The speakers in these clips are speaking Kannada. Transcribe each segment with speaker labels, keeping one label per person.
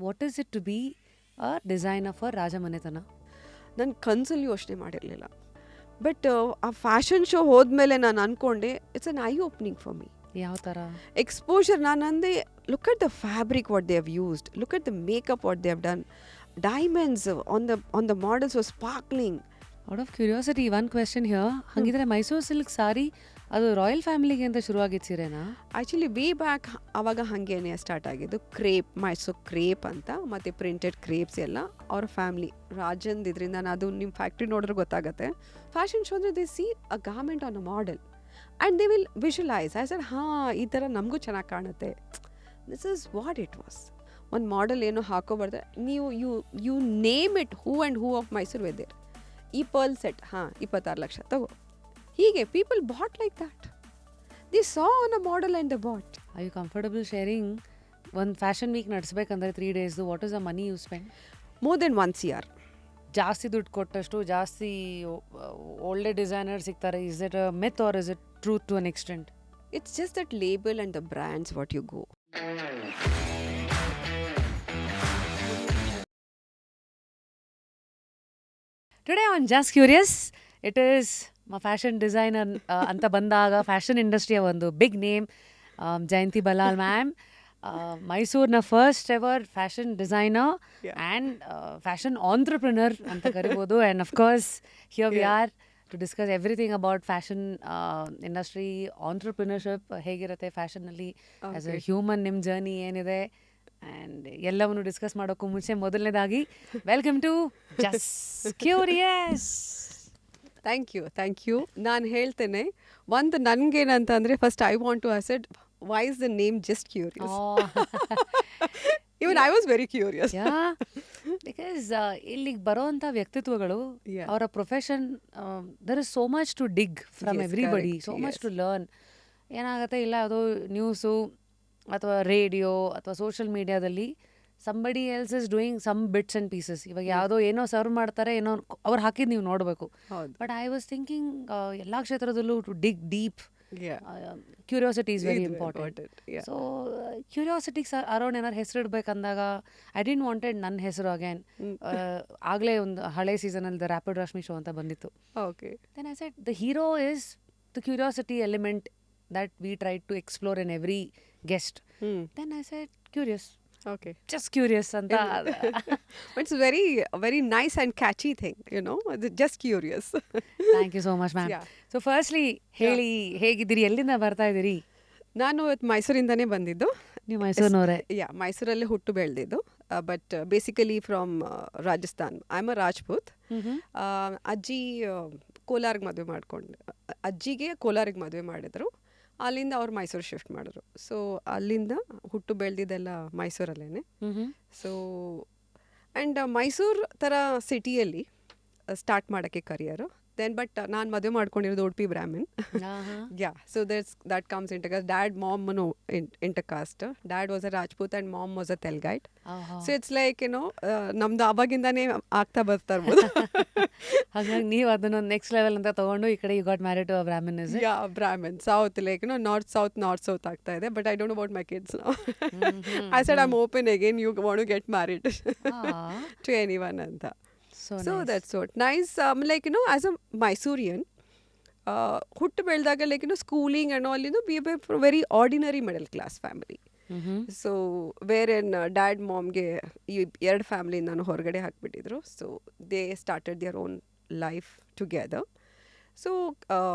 Speaker 1: What is it to be a designer for ರಾಜಮನೆತನ?
Speaker 2: ನಾನು ಕನಸಲ್ಲಿ ಯೋಚನೆ ಮಾಡಿರಲಿಲ್ಲ. ಬಟ್ ಆ ಫ್ಯಾಷನ್ ಶೋ ಹೋದ್ಮೇಲೆ ನಾನು ಅಂದ್ಕೊಂಡೆ it's an eye opening for me.
Speaker 1: ಯಾವ ಥರ
Speaker 2: ಎಕ್ಸ್ಪೋಜರ್? ನಾನು ಅಂದೆ, look at the fabric what they have used, look at the makeup what they have done, diamonds on the models was sparkling.
Speaker 1: Out of curiosity one question here, ಹಾಗಿದ್ರೆ ಮೈಸೂರು ಸಿಲ್ಕ್ ಸಾರಿ ಅದು ರಾಯಲ್ ಫ್ಯಾಮಿಲಿಗೆ ಅಂತ ಶುರುವಾಗಿದ್ದು ಸೀರೆನಾ?
Speaker 2: ಆ್ಯಕ್ಚುಲಿ ವೇ ಬ್ಯಾಕ್ ಆವಾಗ ಹಾಗೇನೆ ಸ್ಟಾರ್ಟ್ ಆಗಿದ್ದು. ಕ್ರೇಪ್, ಮೈಸೂರು ಕ್ರೇಪ್ ಅಂತ, ಮತ್ತು ಪ್ರಿಂಟೆಡ್ ಕ್ರೇಪ್ಸ್ ಎಲ್ಲ ಅವ್ರ ಫ್ಯಾಮಿಲಿ ರಾಜಂದ್ ಇದರಿಂದ. ಅದು ನಿಮ್ಮ ಫ್ಯಾಕ್ಟ್ರಿ ನೋಡಿದ್ರೆ ಗೊತ್ತಾಗುತ್ತೆ. ಫ್ಯಾಷನ್ ಶೋ ಅಂದರೆ they see a garment on a model and they will visualise as a ಹಾಂ ಈ ಥರ ನಮಗೂ ಚೆನ್ನಾಗಿ ಕಾಣುತ್ತೆ. This is what it was. ಒಂದು ಮಾಡೆಲ್ ಏನೋ ಹಾಕೋಬಾರ್ದು ನೀವು, you name it, who and who of Mysuru were there. ಈ ಪರ್ಲ್ ಸೆಟ್ 26 ಲಕ್ಷ ತಗೋ. ಹೀಗೆ people bought like that. They saw on a model and the bought.
Speaker 1: I you comfortable sharing ಒಂದು ಫ್ಯಾಷನ್ ವೀಕ್ ನಡೆಸ್ಬೇಕಂದ್ರೆ 3 ಡೇಸ್ದು what is the money you spend?
Speaker 2: More than 1 CR.
Speaker 1: ಜಾಸ್ತಿ ದುಡ್ಡು ಕೊಟ್ಟಷ್ಟು ಜಾಸ್ತಿ ಒಳ್ಳೆ ಡಿಸೈನರ್ ಸಿಗ್ತಾರೆ. Is it a myth or is it truth to an extent?
Speaker 2: It's just that label and the brands what you go.
Speaker 1: Today on Just Curious, it is my fashion designer anta bandaga fashion industry ಒಂದು big name, Jayanthi Ballal ma'am. Mysore na first ever fashion designer and fashion entrepreneur anta karibodu. And of course here we are to discuss everything about fashion industry, entrepreneurship, ಹೇಗಿರುತ್ತೆ ಫ್ಯಾಷನಲ್ಲಿ ಆಸ್ ಅ ಹ್ಯೂಮನ್, ನಿಮ್ಮ ಜರ್ನಿ ಏನಿದೆ ಆ್ಯಂಡ್ ಎಲ್ಲವನ್ನು ಡಿಸ್ಕಸ್ ಮಾಡೋಕ್ಕೂ ಮುಂಚೆ ಮೊದಲನೇದಾಗಿ welcome to Just Curious.
Speaker 2: Thank you. ನಾನು ಹೇಳ್ತೇನೆ ಒಂದು ನನಗೇನಂತ ಅಂದರೆ, first I want to assert why is the name Just Curious. Even I was very curious.
Speaker 1: Yeah, because ಇಲ್ಲಿಗೆ ಬರೋವಂಥ ವ್ಯಕ್ತಿತ್ವಗಳು, ಅವರ profession, there is so much to dig from everybody, so much to learn. ಏನಾಗುತ್ತೆ, ಇಲ್ಲ ಅದು ನ್ಯೂಸು ಅಥವಾ ರೇಡಿಯೋ ಅಥವಾ ಸೋಷಿಯಲ್ ಮೀಡಿಯಾದಲ್ಲಿ somebody else is doing some bits and pieces. ಇವಾಗ ಯಾವುದೋ ಏನೋ ಸರ್ವ್ ಮಾಡ್ತಾರೆ, ಏನೋ ಅವ್ರು ಹಾಕಿದ್ದು ನೀವು ನೋಡಬೇಕು. ಬಟ್ ಐ ವಾಸ್ ಥಿಂಕಿಂಗ್ ಎಲ್ಲ ಕ್ಷೇತ್ರದಲ್ಲೂ to dig deep. Curiosity is very important. So ಕ್ಯೂರಿಯಾಸಿಟಿಗೆ ಅರೌಂಡ್ ಏನಾರು ಹೆಸರು ಇಡಬೇಕಂದಾಗ ಐ ಡಿಂಟ್ ವಾಂಟೆಡ್ ನನ್ನ ಹೆಸರು ಅಗೇನ್. ಆಗಲೇ ಒಂದು ಹಳೆ ಸೀಸನಲ್ಲಿ ದ ರ್ಯಾಪಿಡ್ ರಶ್ಮಿ ಶೋ ಅಂತ ಬಂದಿತ್ತು. Then I said the hero is the curiosity element that we try to explore in every guest. Then I said curious.
Speaker 2: Okay.
Speaker 1: Just curious anta.
Speaker 2: It's very nice and catchy thing, you know. Just curious.
Speaker 1: Thank you so much ma'am. So firstly ಹೇಳಿ, ಹೇಗಿದ್ದೀರಿ, ಎಲ್ಲಿಂದ ಬರ್ತಾ ಇದ್ದೀರಿ?
Speaker 2: ನಾನು ಮೈಸೂರಿಂದನೇ ಬಂದಿದ್ದು.
Speaker 1: ನೀವು ಮೈಸೂರಿನವರೇ?
Speaker 2: ಮೈಸೂರಲ್ಲೇ ಹುಟ್ಟು ಬೆಳೆದಿದ್ದು, but basically from Rajasthan. I am ಅ ರಾಜ್ಪೂತ್. ಅಜ್ಜಿ ಕೋಲಾರಿಗೆ ಮದುವೆ ಮಾಡ್ಕೊಂಡು, ಅಜ್ಜಿಗೆ ಕೋಲಾರಿಗೆ ಮದುವೆ ಮಾಡಿದ್ರು. ಅಲ್ಲಿಂದ ಅವ್ರು ಮೈಸೂರು ಶಿಫ್ಟ್ ಮಾಡಿದ್ರು. ಸೊ ಅಲ್ಲಿಂದ ಹುಟ್ಟು ಬೆಳೆದಿದ್ದೆಲ್ಲ ಮೈಸೂರಲ್ಲೇ. ಸೊ ಆ್ಯಂಡ್ ಮೈಸೂರು ಥರ ಸಿಟಿಯಲ್ಲಿ ಸ್ಟಾರ್ಟ್ ಮಾಡೋಕ್ಕೆ ಕರಿಯರು. ದೆನ್ ಬಟ್ ನಾನು ಮದುವೆ ಮಾಡ್ಕೊಂಡಿರೋದು Udupi Brahmin. So that comes into caste. Dad, mom, no, intercaste. Dad was a Rajput and mom was a Telgite. So it's like, you know, ನಮ್ದು ಅವಾಗಿಂದಾನೇ ಆಗ್ತಾ ಬರ್ತಾ ಇರ್ಬೋದು.
Speaker 1: ಹಾಗಾಗಿ ನೀವು ಅದನ್ನೊಂದು ನೆಕ್ಸ್ಟ್ ಲೆವೆಲ್ ಅಂತ ತೊಗೊಂಡು ಈ ಕಡೆ you got married to a Brahmin. Is it?
Speaker 2: Brahmin. South, like, you know, north south ಆಗ್ತಾ ಇದೆ. But I don't know about my kids now. I said I am open again, you want to get married to anyone ಅಂತ. So that's what nice. Like, you know, as a Mysorean, ಹುಟ್ಟು ಬೆಳೆದಾಗ, like, you know, schooling and all, you know, we were from a very ordinary middle class family. So wherein dad momಗೆ ಈ ಎರಡು ಫ್ಯಾಮಿಲಿ ನಾನು ಹೊರಗಡೆ ಹಾಕಿಬಿಟ್ಟಿದ್ರು. So they started their own life together. So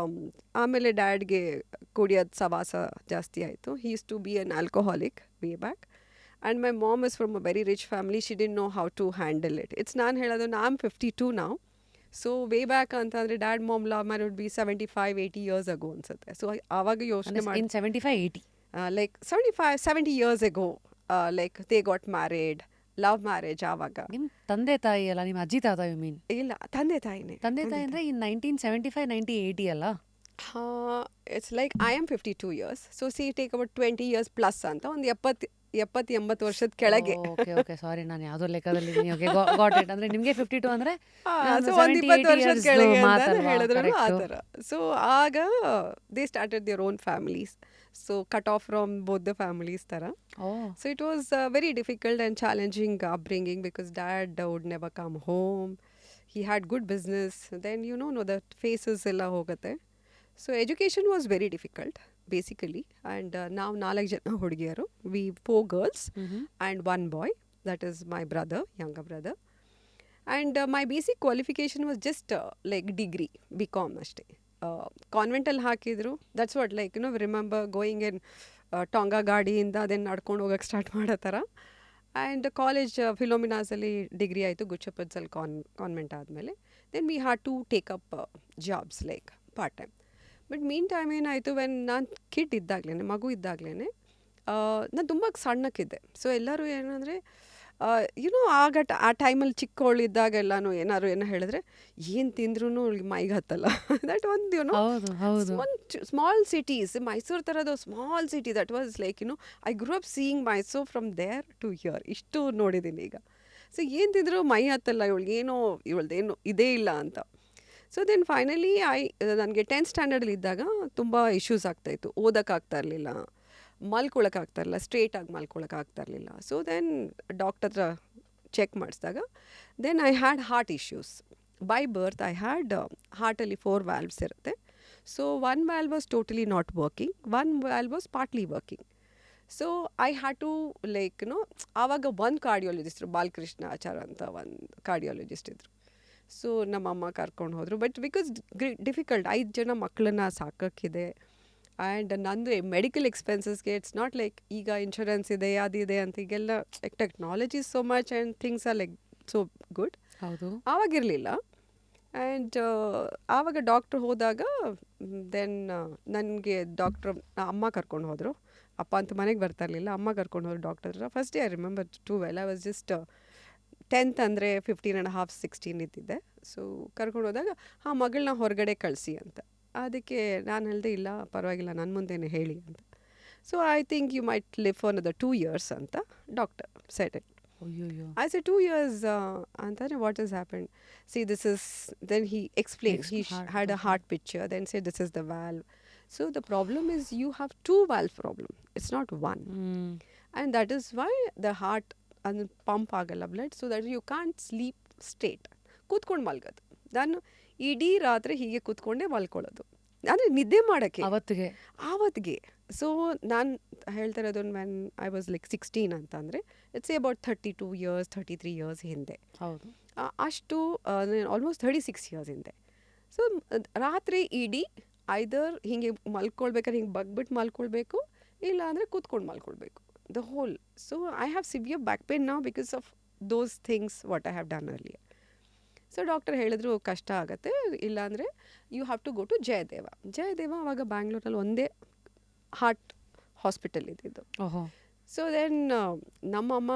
Speaker 2: ಆಮೇಲೆ ಡ್ಯಾಡ್ಗೆ ಕುಡಿಯೋದು ಸವಾಸ ಜಾಸ್ತಿ ಆಯಿತು. He use to be an alcoholic way back. And my mom is from a very rich family. She didn't know how to handle it. It's ನಾನು ಹೇಳೋದು, I'm 52 now. So way back ಅಂತಂದರೆ dad mom love marriage would be 75-80 years ago ಅನ್ಸುತ್ತೆ. ಸೊ ಆವಾಗ ಯೋಚನೆ ಮಾಡಿ,
Speaker 1: in 75-80
Speaker 2: like 75-70 years ago, like they got married, love marriage. ಆವಾಗ
Speaker 1: ನಿಮ್ಮ ತಂದೆ ತಾಯಿ ಅಲ್ಲ, ನಿಮ್ಮ ಅಜ್ಜಿ ತಾತ? You mean?
Speaker 2: ಇಲ್ಲ, ತಂದೆ ತಾಯಿನೇ.
Speaker 1: ತಂದೆ ತಾಯಿ ಅಂದರೆ in 1975-1980 ಅಲ್ಲ?
Speaker 2: It's like I am 52 years. So see take about 20 years plus ಅಂತ, ಒಂದು 70-80 ವರ್ಷದ ಕೆಳಗೆ.
Speaker 1: ಓಕೆ ಸಾರಿ, ನಾನು ಯಾವುದೋ ಲೆಕ್ಕದಲ್ಲಿ ಗಾಟ್ ಇಟ್. ಅಂದರೆ ನಿಮಗೆ 52 ಅಂದರೆ
Speaker 2: ಒಂದು 20 ವರ್ಷದ ಕೆಳಗೆ ಅಂತ ಹೇಳಿದ್ರು ಆ ಥರ. ಸೊ ಆಗ they started their own families. So cut off from both the families ಥರ. So it was very difficult and challenging upbringing because dad would never come home. He had good business. Then you know the faces ಎಲ್ಲ ಹೋಗುತ್ತೆ. So education was very difficult basically. And ನಾವು 4 ಜನ ಹುಡುಗಿಯರು, we 4 girls and 1 boy, that is my brother, younger brother. And my basic qualification was just like degree, BCom ಅಷ್ಟೇ. ಕಾನ್ವೆಂಟಲ್ಲಿ ಹಾಕಿದ್ರು. That's what like remember going in tonga ಗಾಡಿಯಿಂದ ಅದನ್ನು ನಡ್ಕೊಂಡು ಹೋಗೋಕ್ಕೆ ಸ್ಟಾರ್ಟ್ ಮಾಡೋ ಥರ. ಆ್ಯಂಡ್ ಕಾಲೇಜ್ ಫಿಲೋಮಿನಾಸಲ್ಲಿ ಡಿಗ್ರಿ ಆಯಿತು, ಗುಚ್ಚಪತ್ಸಲ್ಲಿ ಕಾನ್ವೆಂಟ್ ಆದಮೇಲೆ. Then we had to take up jobs like part time. But mean time ಏನಾಯಿತು, ವೆನ್ ನಾನು ಕಿಡ್ ಇದ್ದಾಗಲೇ, ಮಗು ಇದ್ದಾಗಲೇ ನಾನು ತುಂಬ ಸಣ್ಣಕ್ಕಿದ್ದೆ. ಸೊ ಎಲ್ಲರೂ ಏನಂದರೆ ಆಗ ಆ ಟೈಮಲ್ಲಿ ಚಿಕ್ಕವಳಿದ್ದಾಗೆಲ್ಲನೂ ಏನಾದ್ರು ಏನೋ ಹೇಳಿದ್ರೆ ಏನು ತಿಂದ್ರೂ ಮೈಗೆ ಹತ್ತಲ್ಲ. ದಟ್ ಒಂದು ಸ್ಮಾಲ್ ಸಿಟೀಸ್, ಮೈಸೂರು ಥರದ small city, that was like I grew up seeing Mysore from there to here. ಇಷ್ಟು ನೋಡಿದ್ದೀನಿ ಈಗ. ಸೊ ಏನು ತಿಂದರೂ ಮೈ ಹತ್ತಲ್ಲ, ಇವಳ್ದೇನು ಇದೇ ಇಲ್ಲ ಅಂತ. ಸೊ ದೆನ್ ಫೈನಲಿ ನನಗೆ 10th ಸ್ಟ್ಯಾಂಡರ್ಡಲ್ಲಿ ಇದ್ದಾಗ ತುಂಬ ಇಶ್ಯೂಸ್ ಆಗ್ತಾಯಿತ್ತು. ಓದೋಕ್ಕಾಗ್ತಾ ಇರಲಿಲ್ಲ, ಮಲ್ಕೊಳಕ್ಕಾಗ್ತಾ ಇರಲಿಲ್ಲ, ಸ್ಟ್ರೇಟಾಗಿ ಮಲ್ಕೊಳಕ್ಕಾಗ್ತಾ ಇರಲಿಲ್ಲ. ಸೊ ದೆನ್ ಡಾಕ್ಟರ್ ಹತ್ರ ಚೆಕ್ ಮಾಡಿಸಿದಾಗ then I had heart issues. By birth I had ಹಾರ್ಟಲ್ಲಿ 4 ವ್ಯಾಲ್ವ್ಸ್ ಇರುತ್ತೆ. So 1 valve was totally not working, 1 valve was partly working. So I had to like ಆವಾಗ ಒಂದು ಕಾರ್ಡಿಯಾಲಜಿಸ್ಟ್, ಬಾಲಕೃಷ್ಣ ಆಚಾರ ಅಂತ ಒಂದು ಕಾರ್ಡಿಯಾಲಜಿಸ್ಟ್ ಇದ್ದರು. ಸೊ ನಮ್ಮಮ್ಮ ಕರ್ಕೊಂಡು ಹೋದರು. ಬಟ್ ಬಿಕಾಸ್ ಡಿಫಿಕಲ್ಟ್, 5 ಜನ ಮಕ್ಕಳನ್ನ ಸಾಕೋಕ್ಕಿದೆ. ಆ್ಯಂಡ್ ನಂದು ಮೆಡಿಕಲ್ ಎಕ್ಸ್ಪೆನ್ಸಸ್ಗೆ ಇಟ್ಸ್ ನಾಟ್ ಲೈಕ್ ಈಗ ಇನ್ಶೂರೆನ್ಸ್ ಇದೆ, ಅದಿದೆ ಅಂತ. ಈಗೆಲ್ಲ technology so much and things are like so good.
Speaker 1: ಹೌದು,
Speaker 2: ಆವಾಗಿರಲಿಲ್ಲ. ಆ್ಯಂಡ್ ಆವಾಗ ಡಾಕ್ಟ್ರ್ ಹೋದಾಗ ದೆನ್ ನನಗೆ ಅಮ್ಮ ಕರ್ಕೊಂಡು ಹೋದರು. ಅಪ್ಪ ಅಂತೂ ಮನೆಗೆ ಬರ್ತಾ ಇರಲಿಲ್ಲ, ಅಮ್ಮ ಕರ್ಕೊಂಡು ಹೋದ್ರು ಡಾಕ್ಟರ್ ಹತ್ರ. First day I remember to well. I was just 10th ಅಂದರೆ 15.5, 16 ಇದ್ದಿದ್ದೆ. ಸೊ ಕರ್ಕೊಂಡು ಹೋದಾಗ ಮಗಳನ್ನ ಹೊರಗಡೆ ಕಳಿಸಿ ಅಂತ. ಅದಕ್ಕೆ ನಾನು ಹೇಳಿದೆ, ಇಲ್ಲ ಪರವಾಗಿಲ್ಲ, ನನ್ನ ಮುಂದೆನೇ ಹೇಳಿ ಅಂತ. So I think you might live for another 2 years ಅಂತ doctor said it. I said 2 years ಅಂತಂದರೆ what has happened? See, this is, then he explained, he had a heart picture, then said this is the valve. So the problem is you have 2 valve problem, it's not 1. And that is why the heart and pump ಆಗಲ್ಲ blood, so that you can't sleep straight. ಕೂತ್ಕೊಂಡು ಮಲ್ಗೋದು. ನಾನು ಇಡೀ ರಾತ್ರಿ ಹೀಗೆ ಕೂತ್ಕೊಂಡೇ ಮಲ್ಕೊಳ್ಳೋದು, ಅಂದರೆ ನಿದ್ದೆ ಮಾಡೋಕ್ಕೆ ಆವತ್ತಿಗೆ. ಸೊ ನಾನು ಹೇಳ್ತಾ ಇರೋದು ವೆನ್ ಐ ವಾಸ್ ಲೈಕ್ 16 ಅಂತಂದರೆ ಇಟ್ಸ್ ಅಬೌಟ್ 32 years 33 years ಹಿಂದೆ.
Speaker 1: ಹೌದು,
Speaker 2: ಅಷ್ಟು ಆಲ್ಮೋಸ್ಟ್ 36 years ಹಿಂದೆ. ಸೊ ರಾತ್ರಿ ಇಡೀ ಐದರ್ ಹೀಗೆ ಮಲ್ಕೊಳ್ಬೇಕಾದ್ರೆ ಹಿಂಗೆ ಬಗ್ಬಿಟ್ಟು ಮಲ್ಕೊಳ್ಬೇಕು, ಇಲ್ಲ ಅಂದರೆ ಕೂತ್ಕೊಂಡು ಮಲ್ಕೊಳ್ಬೇಕು the whole. So I have severe back pain now because of those things what I have done earlier. So doctor ಹೇಳಿದ್ರು ಕಷ್ಟ ಆಗುತ್ತೆ, ಇಲ್ಲಾಂದರೆ you have to go to Jayadeva. ಅವಾಗ ಬ್ಯಾಂಗ್ಳೂರಲ್ಲಿ ಒಂದೇ ಹಾರ್ಟ್ ಹಾಸ್ಪಿಟಲ್ ಇದ್ದಿದ್ದು. ಸೊ ದೆನ್ ನಮ್ಮಮ್ಮ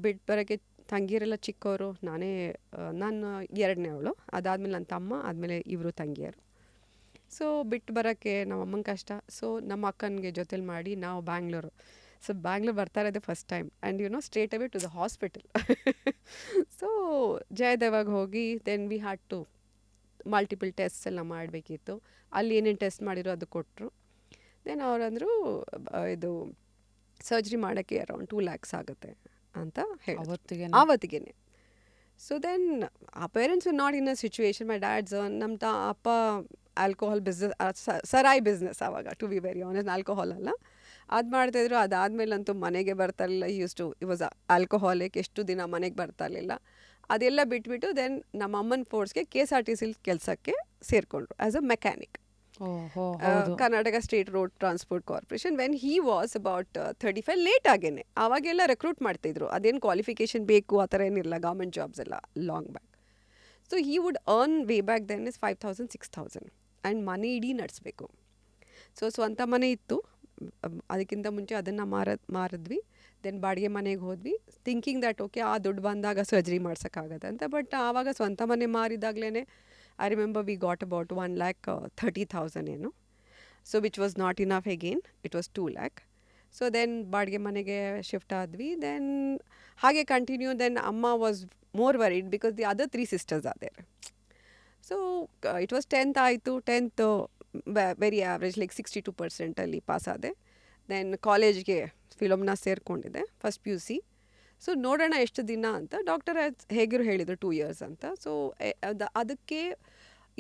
Speaker 2: ಬಿಟ್ಟು ಬರೋಕ್ಕೆ, ತಂಗಿಯರೆಲ್ಲ ಚಿಕ್ಕವರು, ನಾನು 2ನೇ ಅವಳು, ಅದಾದಮೇಲೆ ನನ್ನ ತಮ್ಮ, ಆದಮೇಲೆ ಇವರು ತಂಗಿಯರು. ಸೊ ಬಿಟ್ಟು ಬರೋಕ್ಕೆ ನಮ್ಮಮ್ಮನ ಕಷ್ಟ. ಸೊ ನಮ್ಮ ಅಕ್ಕನಿಗೆ ಜೊತೆಲಿ ಮಾಡಿ ನಾವು ಬ್ಯಾಂಗ್ಳೂರು. ಸೊ ಬ್ಯಾಂಗ್ಳೂರ್ ಬರ್ತಾ ಇರೋದೇ first time and straight away to the hospital. So ಜಯದೇವಾಗ ಹೋಗಿ then we had to multiple test ಎಲ್ಲ ಮಾಡಬೇಕಿತ್ತು. ಅಲ್ಲಿ ಏನೇನು ಟೆಸ್ಟ್ ಮಾಡಿರೋ ಅದು ಕೊಟ್ಟರು. ದೆನ್ ಅವರಂದರು ಇದು ಸರ್ಜರಿ ಮಾಡೋಕ್ಕೆ ಅರೌಂಡ್ 2 lakhs ಆಗುತ್ತೆ ಅಂತ ಹೇಳಿ ಆವತ್ತಿಗೆ. ಸೊ ದೆನ್ ಆ parents are not in a situation. My dad's, ನಮ್ಮ ಅಪ್ಪ ಆಲ್ಕೋಹಾಲ್ ಬಿಸ್ನೆಸ್, ಸರಾಯಿ ಬಿಸ್ನೆಸ್ ಆವಾಗ, to be very honest, alcohol ಅಲ್ಲ, ಅದು ಮಾಡ್ತಾಯಿದ್ರು. ಅದಾದಮೇಲಂತೂ ಮನೆಗೆ ಬರ್ತಾ ಇರಲಿಲ್ಲ. It was alcoholic. ಎಷ್ಟು ದಿನ ಮನೆಗೆ ಬರ್ತಾ ಇರಲಿಲ್ಲ. ಅದೆಲ್ಲ ಬಿಟ್ಬಿಟ್ಟು ದೆನ್ ನಮ್ಮ ಅಮ್ಮನ ಫೋರ್ಸ್ಗೆ KSRTC ಕೆಲಸಕ್ಕೆ ಸೇರಿಕೊಂಡ್ರು as a mechanic, Karnataka state road transport corporation. When he was about 35, late ಆಗೇನೆ. ಆವಾಗೆಲ್ಲ ರೆಕ್ರೂಟ್ ಮಾಡ್ತಾಯಿದ್ರು, ಅದೇನು ಕ್ವಾಲಿಫಿಕೇಷನ್ ಬೇಕು ಆ ಥರ ಏನಿಲ್ಲ, ಗೌರ್ಮೆಂಟ್ ಜಾಬ್ಸ್ ಎಲ್ಲ long back. So he would earn way back then is 5,000 6,000 and ಮನೆ ಇಡೀ ನಡೆಸಬೇಕು. ಸೊ ಸ್ವಂತ ಮನೆ ಇತ್ತು, ಅದಕ್ಕಿಂತ ಮುಂಚೆ ಅದನ್ನು ಮಾರಿದ್ವಿ. ದೆನ್ ಬಾಡಿಗೆ ಮನೆಗೆ ಹೋದ್ವಿ, ಥಿಂಕಿಂಗ್ ದ್ಯಾಟ್ ಓಕೆ ಆ ದುಡ್ಡು ಬಂದಾಗ ಸರ್ಜರಿ ಮಾಡ್ಸೋಕ್ಕಾಗತ್ತೆ ಅಂತ. ಬಟ್ ಆವಾಗ ಸ್ವಂತ ಮನೆ ಮಾರಿದಾಗಲೇ I remember we got about 1,30,000 ಏನು. So which was not enough again, it was 2 lakh. So then ಬಾಡಿಗೆ ಮನೆಗೆ ಶಿಫ್ಟ್ ಆದ್ವಿ. ದೆನ್ ಹಾಗೆ ಕಂಟಿನ್ಯೂ. ದೆನ್ ಅಮ್ಮ was more worried because the other 3 sisters are there. So it was 10th ಆಯಿತು. 10th ವೆರಿ ಆವ್ರೇಜ್ ಲೈಕ್ 62% ಅಲ್ಲಿ ಪಾಸ್ ಆದೆ. ದೆನ್ ಕಾಲೇಜ್ಗೆ ಫಿಲಮ್ನ ಸೇರಿಕೊಂಡಿದ್ದೆ first P U C. So ನೋಡೋಣ ಎಷ್ಟು ದಿನ ಅಂತ ಡಾಕ್ಟರ್ ಹೇಗಿರು ಹೇಳಿದರು 2 years ಅಂತ. ಸೊ ಅದಕ್ಕೆ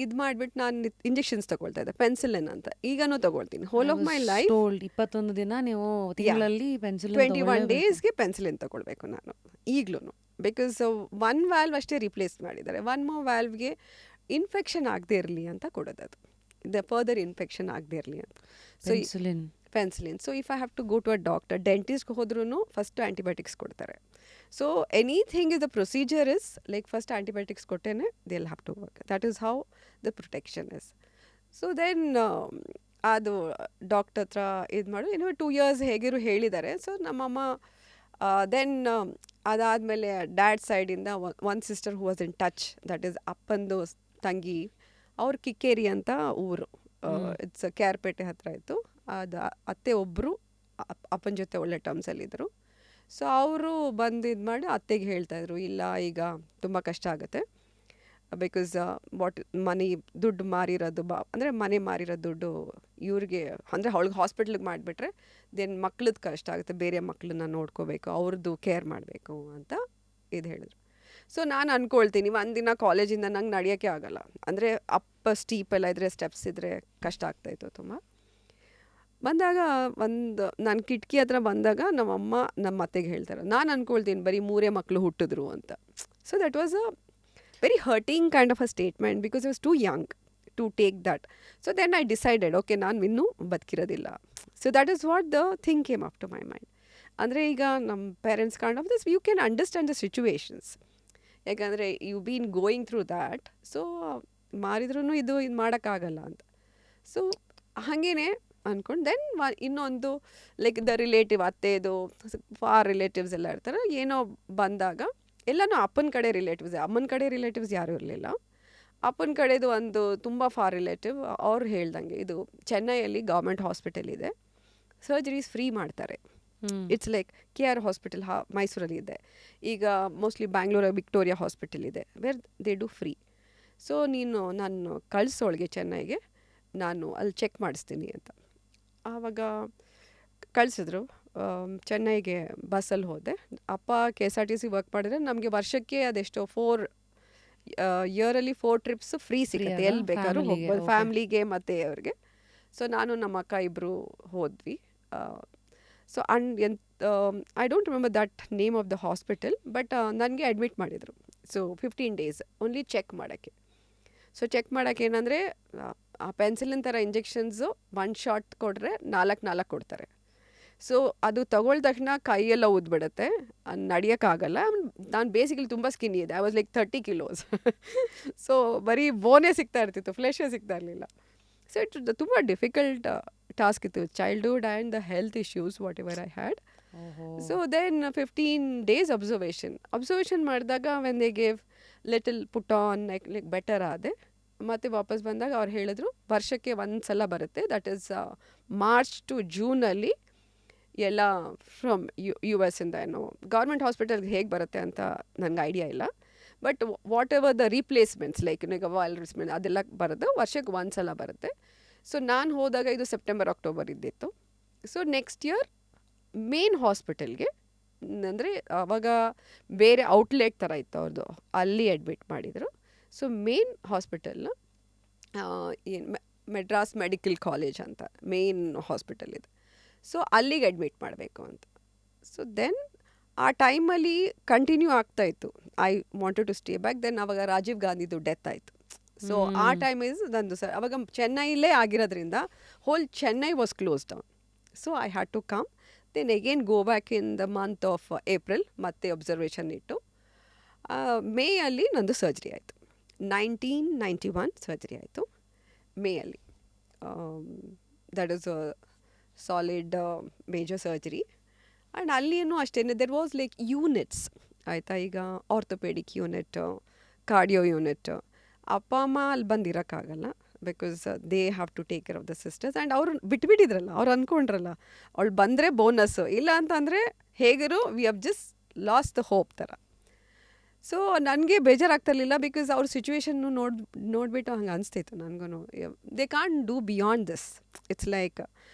Speaker 2: ಇದು ಮಾಡಿಬಿಟ್ಟು ನಾನು ಇಂಜೆಕ್ಷನ್ಸ್ ತಗೊಳ್ತಾ ಇದ್ದೆ, ಪೆನ್ಸಿಲಿನ್ ಅಂತ. ಈಗನೂ ತಗೊಳ್ತೀನಿ. ಹೋಲ್ ಆಫ್ ಮೈ ಲೈಫ್
Speaker 1: 21 ದಿನ ನೀವು ತಿಂಗಳಲ್ಲಿ
Speaker 2: 21 ಡೇಸ್ಗೆ ಪೆನ್ಸಿಲಿನ್ ತಗೊಳ್ಬೇಕು ನಾನು ಈಗಲೂ. ಬಿಕಾಸ್ 1 ವ್ಯಾಲ್ವ್ ಅಷ್ಟೇ ರಿಪ್ಲೇಸ್ ಮಾಡಿದ್ದಾರೆ. 1 more ವ್ಯಾಲ್ವ್ಗೆ ಇನ್ಫೆಕ್ಷನ್ ಆಗದೆ ಇರಲಿ ಅಂತ ಕೊಡೋದು, ಅದು ಫರ್ದರ್ ಇನ್ಫೆಕ್ಷನ್ ಆಗದೆ ಇರಲಿ ಅಂತ. So penicillin. So if I have to go to a doctor, ಡೆಂಟಿಸ್ಟ್ಗೆ ಹೋದ್ರೂ ಫಸ್ಟ್ ಆ್ಯಂಟಿಬಯೋಟಿಕ್ಸ್ ಕೊಡ್ತಾರೆ. So anything is the procedure is like first antibiotics ಕೊಟ್ಟೇನೆ they will have to work. That is how the protection is. So then ಅದು ಡಾಕ್ಟರ್ ಹತ್ರ ಇದು ಮಾಡು ಏನೋ 2 years ಹೇಗಿರು ಹೇಳಿದ್ದಾರೆ. ಸೊ ನಮ್ಮಮ್ಮ ದೆನ್ ಅದಾದಮೇಲೆ ಡ್ಯಾಡ್ ಸೈಡಿಂದ one sister who was in touch, that is ಅಪ್ಪಂದು ತಂಗಿ, ಅವ್ರ ಕಿಕ್ಕೇರಿ ಅಂತ ಊರು, ಇಟ್ಸ್ ಕ್ಯಾರ್ಪೇಟೆ ಹತ್ರ ಇತ್ತು. ಅದು ಅತ್ತೆ ಒಬ್ಬರು ಅಪ್ಪನ ಜೊತೆ ಒಳ್ಳೆ ಟರ್ಮ್ಸಲ್ಲಿದ್ದರು. ಸೊ ಅವರು ಬಂದು ಇದು ಮಾಡಿ ಅತ್ತೆಗೆ ಹೇಳ್ತಾಯಿದ್ರು, ಇಲ್ಲ ಈಗ ತುಂಬ ಕಷ್ಟ ಆಗುತ್ತೆ, ಬಿಕಾಸ್ ಮನೆ ದುಡ್ಡು ಮಾರಿರೋದು ಅಂದರೆ ಮನೆ ಮಾರಿರೋ ದುಡ್ಡು ಇವ್ರಿಗೆ, ಅಂದರೆ ಅವಳಿಗೆ ಹಾಸ್ಪಿಟ್ಲಿಗೆ ಮಾಡಿಬಿಟ್ರೆ ದೆನ್ ಮಕ್ಳದ್ದು ಕಷ್ಟ ಆಗುತ್ತೆ, ಬೇರೆ ಮಕ್ಕಳನ್ನ ನೋಡ್ಕೋಬೇಕು, ಅವ್ರದ್ದು ಕೇರ್ ಮಾಡಬೇಕು ಅಂತ ಇದು ಹೇಳಿದ್ರು. ಸೊ ನಾನು ಅಂದ್ಕೊಳ್ತೀನಿ, ಒಂದಿನ ಕಾಲೇಜಿಂದ ನಂಗೆ ನಡೆಯೋಕ್ಕೆ ಆಗೋಲ್ಲ, ಅಂದರೆ ಅಪ್ ಸ್ಟೀಪ್ ಎಲ್ಲ ಇದ್ದರೆ, ಸ್ಟೆಪ್ಸ್ ಇದ್ದರೆ ಕಷ್ಟ ಆಗ್ತಾಯಿತ್ತು ತುಂಬ. ಬಂದಾಗ ನಾನು ಕಿಟಕಿ ಹತ್ರ ಬಂದಾಗ ನಮ್ಮಮ್ಮ ನಮ್ಮ ಅತ್ತೆಗೆ ಹೇಳ್ತಾರೆ, ನಾನು ಅಂದ್ಕೊಳ್ತೀನಿ ಬರೀ 3 ಮಕ್ಕಳು ಹುಟ್ಟಿದ್ರು ಅಂತ. So that was a very hurting kind of a statement because I was too young to take that. So then I decided, okay ನಾನು ಇನ್ನೂ ಬದುಕಿರೋದಿಲ್ಲ. So that is what the thing came up to my mind. ಅಂದರೆ ಈಗ ನಮ್ಮ parents kind of this you can understand the situations, ಯಾಕಂದರೆ you been going through that. So ಮಾರಿದ್ರೂ ಇದು ಮಾಡೋಕ್ಕಾಗಲ್ಲ ಅಂತ. ಸೊ ಹಾಗೇ ಅಂದ್ಕೊಂಡು ದೆನ್ ಇನ್ನೊಂದು like the relative, ಅತ್ತೆದು for relatives ಎಲ್ಲ ಇರ್ತಾರೆ, ಏನೋ ಬಂದಾಗ ಎಲ್ಲನೂ ಅಪ್ಪನ ಕಡೆ ರಿಲೇಟಿವ್ಸ್, ಅಮ್ಮನ ಕಡೆ ರಿಲೇಟಿವ್ಸ್ ಯಾರೂ ಇರಲಿಲ್ಲ. ಅಪ್ಪನ ಕಡೆದು ಒಂದು ತುಂಬ ಫಾರ್ ರಿಲೇಟಿವ್, ಅವ್ರು ಹೇಳ್ದಂಗೆ ಇದು ಚೆನ್ನೈಯಲ್ಲಿ ಗೌರ್ಮೆಂಟ್ ಹಾಸ್ಪಿಟಲ್ ಇದೆ, ಸರ್ಜರೀಸ್ ಫ್ರೀ ಮಾಡ್ತಾರೆ. ಇಟ್ಸ್ ಲೈಕ್ KR ಹಾಸ್ಪಿಟಲ್ ಮೈಸೂರಲ್ಲಿ ಇದೆ, ಈಗ ಮೋಸ್ಟ್ಲಿ ಬ್ಯಾಂಗ್ಳೂರ ವಿಕ್ಟೋರಿಯಾ ಹಾಸ್ಪಿಟಲ್ ಇದೆ, where they do free. So ನಾನು ಕಳಿಸೋಳಿಗೆ ಚೆನ್ನೈಗೆ, ನಾನು ಅಲ್ಲಿ ಚೆಕ್ ಮಾಡಿಸ್ತೀನಿ ಅಂತ. ಆವಾಗ ಕಳಿಸಿದ್ರು ಚೆನ್ನೈಗೆ. ಬಸ್ಸಲ್ಲಿ ಹೋದೆ. ಅಪ್ಪ KSRTC ವರ್ಕ್ ಮಾಡಿದ್ರೆ ನಮಗೆ ವರ್ಷಕ್ಕೆ ಅದೆಷ್ಟೋ 4 ಇಯರಲ್ಲಿ 4 ಟ್ರಿಪ್ಸ್ ಫ್ರೀ ಸಿಗುತ್ತೆ, ಎಲ್ಲಿ ಬೇಕಾದ್ರೂ ಹೋಗ್ಬೋದು, ಫ್ಯಾಮ್ಲಿಗೆ ಮತ್ತು ಅವ್ರಿಗೆ. ಸೊ ನಾನು ನಮ್ಮ ಅಕ್ಕ ಇಬ್ಬರು ಹೋದ್ವಿ. So I don't remember that name of the hospital, but ನನಗೆ ಅಡ್ಮಿಟ್ ಮಾಡಿದರು. ಸೊ 15 days ಓನ್ಲಿ ಚೆಕ್ ಮಾಡೋಕ್ಕೆ. ಸೊ ಚೆಕ್ ಮಾಡೋಕ್ಕೆ ಏನಂದರೆ ಆ ಪೆನ್ಸಿಲಿನ್ ಥರ ಇಂಜೆಕ್ಷನ್ಸು 1 shot ಕೊಟ್ಟರೆ 4 ಕೊಡ್ತಾರೆ. ಸೊ ಅದು ತಗೊಳ್ದ ತಕ್ಷಣ ಕೈಯೆಲ್ಲ ಊದ್ಬಿಡುತ್ತೆ, ನಡೆಯೋಕ್ಕಾಗಲ್ಲ. ನಾನು ಬೇಸಿಕಲಿ ತುಂಬ ಸ್ಕಿನ್ನಿ ಇದೆ, I was like 30 kilos. So ಬರೀ ಬೋನೇ ಸಿಗ್ತಾ ಇರ್ತಿತ್ತು, ಫ್ಲೆಶೇ ಸಿಗ್ತಾ ಇರಲಿಲ್ಲ. ಸೊ ಇಟ್ ತುಂಬ ಡಿಫಿಕಲ್ಟ್ ಟಾಸ್ಕ್ ಇತ್ತು, childhood and the health issues whatever I had. So then 15 days observation ಮಾಡಿದಾಗ when they gave little put on like better ಆದೆ. ಮತ್ತು ವಾಪಸ್ ಬಂದಾಗ ಅವ್ರು ಹೇಳಿದ್ರು ವರ್ಷಕ್ಕೆ 1 ಸಲ ಬರುತ್ತೆ, ದಟ್ ಈಸ್ ಮಾರ್ಚ್ ಟು ಜೂನಲ್ಲಿ ಎಲ್ಲ ಫ್ರಮ್ US ಇಂದ. ಏನೋ ಗೌರ್ಮೆಂಟ್ ಹಾಸ್ಪಿಟಲ್ಗೆ ಹೇಗೆ ಬರುತ್ತೆ ಅಂತ ನನಗೆ ಐಡಿಯಾ ಇಲ್ಲ, but whatever the replacements like ಈಗ ವಾಲ್ ರಿಪ್ಲೇಸ್ಮೆಂಟ್ ಅದೆಲ್ಲ ಬರೋದು ವರ್ಷಕ್ಕೆ 1 ಸಲ ಬರುತ್ತೆ. ಸೊ ನಾನು ಹೋದಾಗ ಇದು ಸೆಪ್ಟೆಂಬರ್ ಅಕ್ಟೋಬರ್ ಇದ್ದಿತ್ತು. ಸೊ ನೆಕ್ಸ್ಟ್ ಇಯರ್ ಮೇನ್ ಹಾಸ್ಪಿಟಲ್ಗೆ, ಅಂದರೆ ಆವಾಗ ಬೇರೆ ಔಟ್ಲೆಟ್ ಥರ ಇತ್ತು ಅವ್ರದ್ದು, ಅಲ್ಲಿ ಅಡ್ಮಿಟ್ ಮಾಡಿದರು. ಸೊ ಮೇನ್ ಹಾಸ್ಪಿಟಲ್ನ ಮೆಡ್ರಾಸ್ ಮೆಡಿಕಲ್ ಕಾಲೇಜ್ ಅಂತ ಮೇನ್ ಹಾಸ್ಪಿಟಲ್ ಇದೆ. ಸೊ ಅಲ್ಲಿಗೆ ಅಡ್ಮಿಟ್ ಮಾಡಬೇಕು ಅಂತ. ಸೊ ದೆನ್ ಆ ಟೈಮಲ್ಲಿ ಕಂಟಿನ್ಯೂ ಆಗ್ತಾಯಿತ್ತು, I wanted to stay back. Then ಅವಾಗ ರಾಜೀವ್ ಗಾಂಧಿದು ಡೆತ್ ಆಯಿತು. ಸೊ ಆ ಟೈಮ್ ಇಸ್ ನಂದು ಸರ್ ಅವಾಗ ಚೆನ್ನೈಲೇ ಆಗಿರೋದ್ರಿಂದ whole Chennai was close down. So I had to come. Then again go back in the month of April, ಮತ್ತೆ ಅಬ್ಸರ್ವೇಷನ್ ಇಟ್ಟು ಮೇಯಲ್ಲಿ ನಂದು ಸರ್ಜರಿ ಆಯಿತು. 1991 ಸರ್ಜರಿ ಆಯಿತು ಮೇಯಲ್ಲಿ. That is a solid major surgery. And ಅಲ್ಲಿಯೂ ಅಷ್ಟೇ ದೆರ್ ವಾಸ್ ಲೈಕ್ ಯೂನಿಟ್ಸ್ ಆಯಿತಾ. ಈಗ ಆರ್ಥೋಪೆಡಿಕ್ ಯೂನಿಟ್, ಕಾರ್ಡಿಯೋ ಯೂನಿಟ್. ಅಪ್ಪ ಅಮ್ಮ ಅಲ್ಲಿ ಬಂದಿರೋಕ್ಕಾಗಲ್ಲ, because they have to take care of the sisters. And ಅವ್ರು ಬಿಟ್ಬಿಟ್ಟಿದ್ರಲ್ಲ, ಅವ್ರು ಅಂದ್ಕೊಂಡ್ರಲ್ಲ ಅವಳು ಬಂದರೆ ಬೋನಸ್ಸು, ಇಲ್ಲ ಅಂತಂದರೆ ಹೇಗಿರು we have just lost the hope ಥರ. ಸೊ ನನಗೆ ಬೇಜಾರಾಗ್ತಿರ್ಲಿಲ್ಲ, ಬಿಕಾಸ್ ಅವ್ರ ಸಿಚುವೇಶನ್ನು ನೋಡಿಬಿಟ್ಟು ಹಂಗೆ ಅನಿಸ್ತಿತ್ತು ನನಗೂ. They can't do beyond this. It's like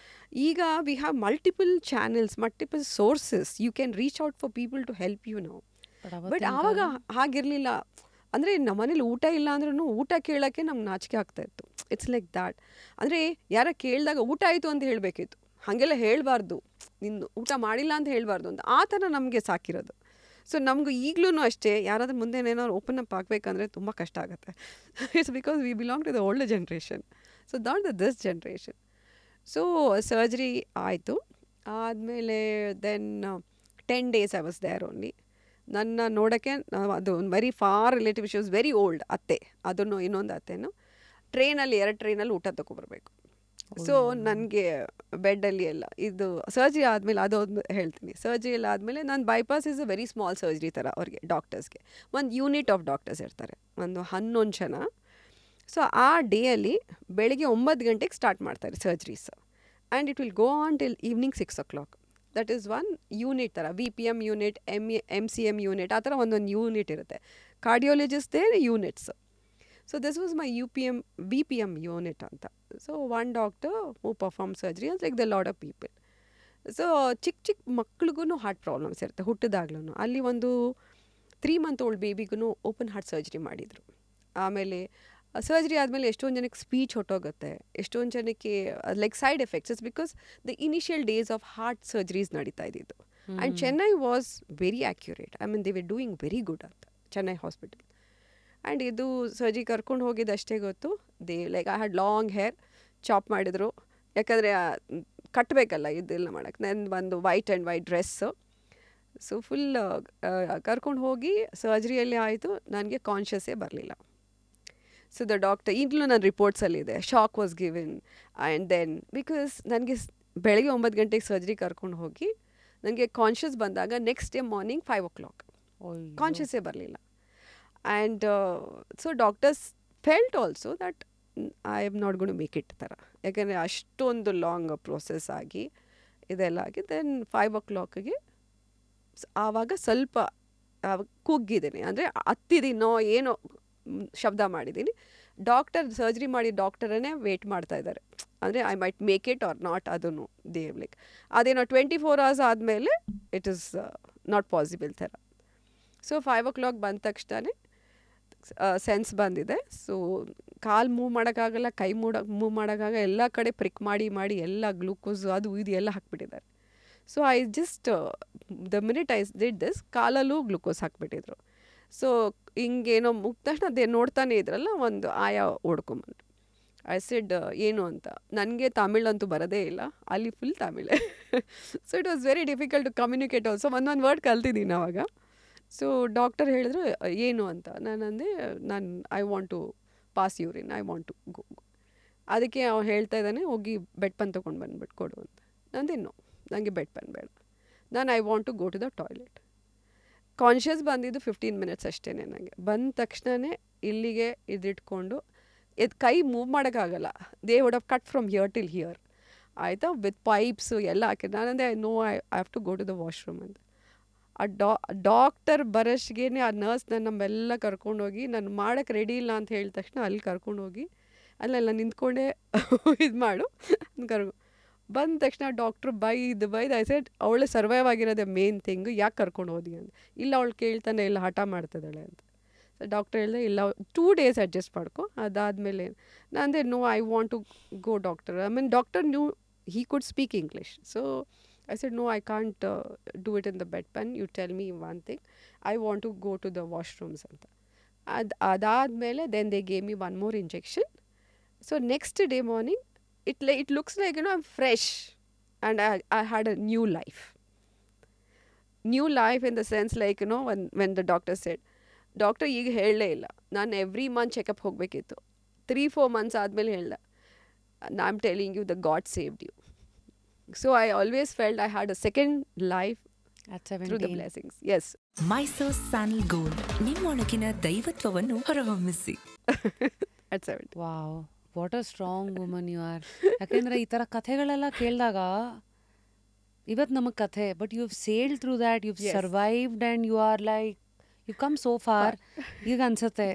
Speaker 2: ಈಗ we have multiple channels, multiple sources, you can reach out for people to help you ನಾವು. ಬಟ್ ಆವಾಗ ಹಾಗಿರಲಿಲ್ಲ. ಅಂದರೆ ನಮ್ಮನೇಲಿ ಊಟ ಇಲ್ಲ ಅಂದ್ರೂ ಊಟ ಕೇಳೋಕ್ಕೆ ನಮ್ಗೆ ನಾಚಿಕೆ ಆಗ್ತಾಯಿತ್ತು. It's like that. ಅಂದರೆ ಯಾರ ಕೇಳಿದಾಗ ಊಟ ಆಯಿತು ಅಂತ ಹೇಳಬೇಕಿತ್ತು, ಹಾಗೆಲ್ಲ ಹೇಳಬಾರ್ದು, ನಿನ್ನ ಊಟ ಮಾಡಿಲ್ಲ ಅಂತ ಹೇಳಬಾರ್ದು ಅಂತ. ಆ ಥರ ನಮಗೆ ಸಾಕಿರೋದು. ಸೊ ನಮಗೂ ಈಗಲೂ ಅಷ್ಟೇ, ಯಾರಾದ್ರೂ ಮುಂದೆ ಏನಾದ್ರು ಓಪನ್ ಅಪ್ ಆಗಬೇಕಂದ್ರೆ ತುಂಬ ಕಷ್ಟ ಆಗುತ್ತೆ. It's because we belong to the old generation, so not the this generation. So surgery ಆಯಿತು. ಆದಮೇಲೆ then 10 days I was there only. ನನ್ನ ನೋಡೋಕ್ಕೆ ಅದು very far relative, she was very old ಅತ್ತೆ. ಅದನ್ನು ಇನ್ನೊಂದು ಅತ್ತೆನು ಟ್ರೈನಲ್ಲಿ 2 ಟ್ರೈನಲ್ಲಿ ಊಟ ತೊಗೊಬರ್ಬೇಕು. ಸೊ ನನಗೆ ಬೆಡ್ಡಲ್ಲಿ ಎಲ್ಲ ಇದು ಸರ್ಜರಿ ಆದಮೇಲೆ ಅದೊಂದು ಹೇಳ್ತೀನಿ. ಸರ್ಜರಿ ಎಲ್ಲ ಆದಮೇಲೆ ನಾನು bypass is a very small surgery ಥರ ಅವ್ರಿಗೆ, ಡಾಕ್ಟರ್ಸ್ಗೆ ಒಂದು ಯೂನಿಟ್ ಆಫ್ ಡಾಕ್ಟರ್ಸ್ ಇರ್ತಾರೆ, ಒಂದು 11 ಜನ. ಸೊ ಆ ಡೇಯಲ್ಲಿ ಬೆಳಿಗ್ಗೆ 9 ಗಂಟೆಗೆ ಸ್ಟಾರ್ಟ್ ಮಾಡ್ತಾರೆ surgeries, and it will go on till evening 6 o'clock. That is one unit ಥರ. VPM ಯೂನಿಟ್, MCM ಯೂನಿಟ್, ಆ ಥರ ಒಂದೊಂದು ಯೂನಿಟ್ ಇರುತ್ತೆ. ಕಾರ್ಡಿಯೋಲಜಿಸ್ಟ್ದೇ units. So this was my VPM unit ಅಂತ. So one doctor who perform surgery ಅಂತ like the lot of people. So ಚಿಕ್ಕ ಮಕ್ಳಿಗೂ ಹಾರ್ಟ್ ಪ್ರಾಬ್ಲಮ್ಸ್ ಇರುತ್ತೆ ಹುಟ್ಟಿದಾಗ್ಲೂ. ಅಲ್ಲಿ ಒಂದು 3 month ಓಲ್ಡ್ ಬೇಬಿಗೂ ಓಪನ್ ಹಾರ್ಟ್ ಸರ್ಜರಿ ಮಾಡಿದರು. ಆಮೇಲೆ ಸರ್ಜರಿ ಆದಮೇಲೆ ಎಷ್ಟೊಂದು ಜನಕ್ಕೆ ಸ್ಪೀಚ್ ಹೊಟ್ಟೋಗುತ್ತೆ, ಎಷ್ಟೊಂದು ಜನಕ್ಕೆ like side effects. It's because the initial days of heart surgeries ನಡೀತಾ ಇದ್ದಿದ್ದು. And Chennai was very accurate. I mean they were doing very good ಅಂತ ಚೆನ್ನೈ ಹಾಸ್ಪಿಟಲ್. ಆ್ಯಂಡ್ ಇದು ಸರ್ಜರಿ ಕರ್ಕೊಂಡು ಹೋಗಿದ್ದು ಅಷ್ಟೇ ಗೊತ್ತು. Like I had long hair, chop ಮಾಡಿದರು, ಯಾಕಂದರೆ ಕಟ್ಟಬೇಕಲ್ಲ ಇದೆಲ್ಲ ಮಾಡೋಕ್ಕೆ. ನಾನು ಬಂದು white and white dress. So full ಕರ್ಕೊಂಡು ಹೋಗಿ ಸರ್ಜರಿಯಲ್ಲಿ ಆಯಿತು. ನನಗೆ ಕಾನ್ಷಿಯಸ್ಸೇ ಬರಲಿಲ್ಲ. ಸೊ ದ ಡಾಕ್ಟರ್, ಈಗಲೂ ನನ್ನ ರಿಪೋರ್ಟ್ಸಲ್ಲಿದೆ, shock was given. And then because ನನಗೆ ಬೆಳಗ್ಗೆ 9 ಗಂಟೆಗೆ ಸರ್ಜರಿ ಕರ್ಕೊಂಡು ಹೋಗಿ ನನಗೆ ಕಾನ್ಷಿಯಸ್ ಬಂದಾಗ ನೆಕ್ಸ್ಟ್ ಡೇ ಮಾರ್ನಿಂಗ್ 5 o'clock ಕಾನ್ಷಿಯಸ್ಸೇ ಬರಲಿಲ್ಲ. And so doctors felt also that I am not gone to make it ಥರ, ಯಾಕೆಂದರೆ ಅಷ್ಟೊಂದು ಲಾಂಗ್ ಪ್ರೋಸೆಸ್ ಆಗಿ ಇದೆಲ್ಲ ಆಗಿ ದೆನ್ 5 o'clockಗೆ ಆವಾಗ ಸ್ವಲ್ಪ ಕುಗ್ಗಿದ್ದೀನಿ, ಅಂದರೆ ಹತ್ತಿದ್ದೀನೋ ಏನೋ ಶಬ್ದ ಮಾಡಿದ್ದೀನಿ. ಡಾಕ್ಟರ್ ಸರ್ಜರಿ ಮಾಡಿ ಡಾಕ್ಟರನ್ನೇ ವೇಟ್ ಮಾಡ್ತಾ ಇದ್ದಾರೆ, ಅಂದರೆ I might make it or not. ಅದನ್ನು ದೇವ್ ಲೈಕ್ ಅದೇನೋ 24 hours ಆದಮೇಲೆ ಇಟ್ ಈಸ್ ನಾಟ್ ಪಾಸಿಬಲ್ ಥರ. ಸೊ 5 o'clock ಬಂದ ತಕ್ಷಣ ಸೆನ್ಸ್ ಬಂದಿದೆ. ಸೊ ಕಾಲು ಮೂವ್ ಮಾಡೋಕ್ಕಾಗಲ್ಲ, ಕೈ ಮೂವ್ ಮಾಡೋಕ್ಕಾಗಲ್ಲ, ಎಲ್ಲ ಕಡೆ ಪ್ರಿಕ್ ಮಾಡಿ ಎಲ್ಲ ಗ್ಲೂಕೋಸ್ ಅದು ಇದು ಎಲ್ಲ ಹಾಕ್ಬಿಟ್ಟಿದ್ದಾರೆ. So I just the minute I did this, ಕಾಲಲ್ಲೂ ಗ್ಲೂಕೋಸ್ ಹಾಕ್ಬಿಟ್ಟಿದ್ರು. ಸೊ ಹಿಂಗೇನೋ ಮುಗಿದ ತಕ್ಷಣ ಅದೇ ನೋಡ್ತಾನೆ ಇದ್ರಲ್ಲ, ಒಂದು ಆಯಾ ಓಡ್ಕೊಂಬಂದು ಐ ಸೆಡ್ ಏನು ಅಂತ. ನನಗೆ ತಮಿಳಂತೂ ಬರೋದೇ ಇಲ್ಲ, ಅಲ್ಲಿ ಫುಲ್ ತಮಿಳೇ. So it was very difficult to communicate also. ಒಂದೊಂದು ವರ್ಡ್ ಕಲ್ತಿದ್ದೀನಿ ಆವಾಗ. ಸೊ ಡಾಕ್ಟರ್ ಹೇಳಿದ್ರು ಏನು ಅಂತ. ನಾನು I want to pass urine, I want to go. ಅದಕ್ಕೆ ಅವ್ನು ಹೇಳ್ತಾ ಇದ್ದಾನೆ, ಹೋಗಿ ಬೆಡ್ ಪನ್ ತೊಗೊಂಡು ಬಂದ್ಬಿಟ್ಟು ಕೊಡು ಅಂತ. ನಂದೇನು, ನನಗೆ ಬೆಡ್ ಪನ್ ಬೇಡ, I want to go to the toilet. Conscious ಬಂದಿದ್ದು 15 minutes ಅಷ್ಟೇ. ನನಗೆ ಬಂದ ತಕ್ಷಣವೇ ಇಲ್ಲಿಗೆ ಇದಿಟ್ಕೊಂಡು ಕೈ ಮೂವ್ ಮಾಡೋಕ್ಕಾಗಲ್ಲ. They would have cut from here till here, ಆಯಿತಾ, ವಿತ್ ಪೈಪ್ಸು ಎಲ್ಲ ಹಾಕಿ. ನಾನಂದೆ I have to go to the washroom ಅಂತ. ಆ ಡಾಕ್ಟರ್ ಬರೋಷ್ಗೆ ಆ ನರ್ಸ್ ನಮ್ಮೆಲ್ಲ ಕರ್ಕೊಂಡೋಗಿ, ನಾನು ಮಾಡೋಕ್ಕೆ ರೆಡಿ ಇಲ್ಲ ಅಂತ ಹೇಳಿದ ತಕ್ಷಣ ಅಲ್ಲಿ ಕರ್ಕೊಂಡೋಗಿ ಅಲ್ಲೆಲ್ಲ ನಿಂತ್ಕೊಂಡೆ ಇದು ಮಾಡು ಬಂದ ತಕ್ಷಣ ಡಾಕ್ಟ್ರು ಬೈದು ಐ ಸೆಡ್ ಅವಳೆ ಸರ್ವೈವ್ ಆಗಿರೋದೇ ಮೇನ್ ಥಿಂಗು, ಯಾಕೆ ಕರ್ಕೊಂಡು ಹೋದಿ ಅಂತ. ಇಲ್ಲ ಅವಳು ಕೇಳ್ತಾನೆ ಇಲ್ಲ, ಹಠ ಮಾಡ್ತಿದ್ದಾಳೆ ಅಂತ. ಸೊ ಡಾಕ್ಟರ್ ಹೇಳಿದೆ ಇಲ್ಲ 2 days ಅಡ್ಜಸ್ಟ್ ಮಾಡ್ಕೊ, ಅದಾದಮೇಲೆ ನಾನಂದೆ no I want to go doctor. I mean doctor knew he could speak English. So I said, no, I can't do it in the bedpan. You tell me one thing. I want to go to the washrooms. Adadmele, then they gave me one more injection. So next day morning, it looks like, I'm fresh. And I had a new life. New life in the sense like, when the doctor said, doctor, ಈಗ ಹೇಳಲೇ ಇಲ್ಲ, ನಾನು ಎವ್ರಿ ಮಂತ್ ಚೆಕಪ್ ಹೋಗಬೇಕಿತ್ತು. 3-4 months ಆದಮೇಲೆ ಹೇಳ್ದ, I am telling you, the God saved you. So I always felt I had a second life
Speaker 1: at 17
Speaker 2: through the blessings. Yes.
Speaker 3: Mysore Sandal Gold. ನಿಮ್ಮೊಳಗಿನ ದೈವತ್ವವನ್ನು ಹೊರಹೊಮ್ಮಿಸಿ.
Speaker 2: At 17.
Speaker 1: Wow, what a strong woman you are. ಯಾಕೆಂದರೆ ಈ ಥರ ಕಥೆಗಳೆಲ್ಲ ಕೇಳಿದಾಗ ಇವತ್ತು ನಮಗೆ ಕಥೆ, but you have sailed through that, you have survived and you are like you come so far. ಈಗ ಅನ್ಸುತ್ತೆ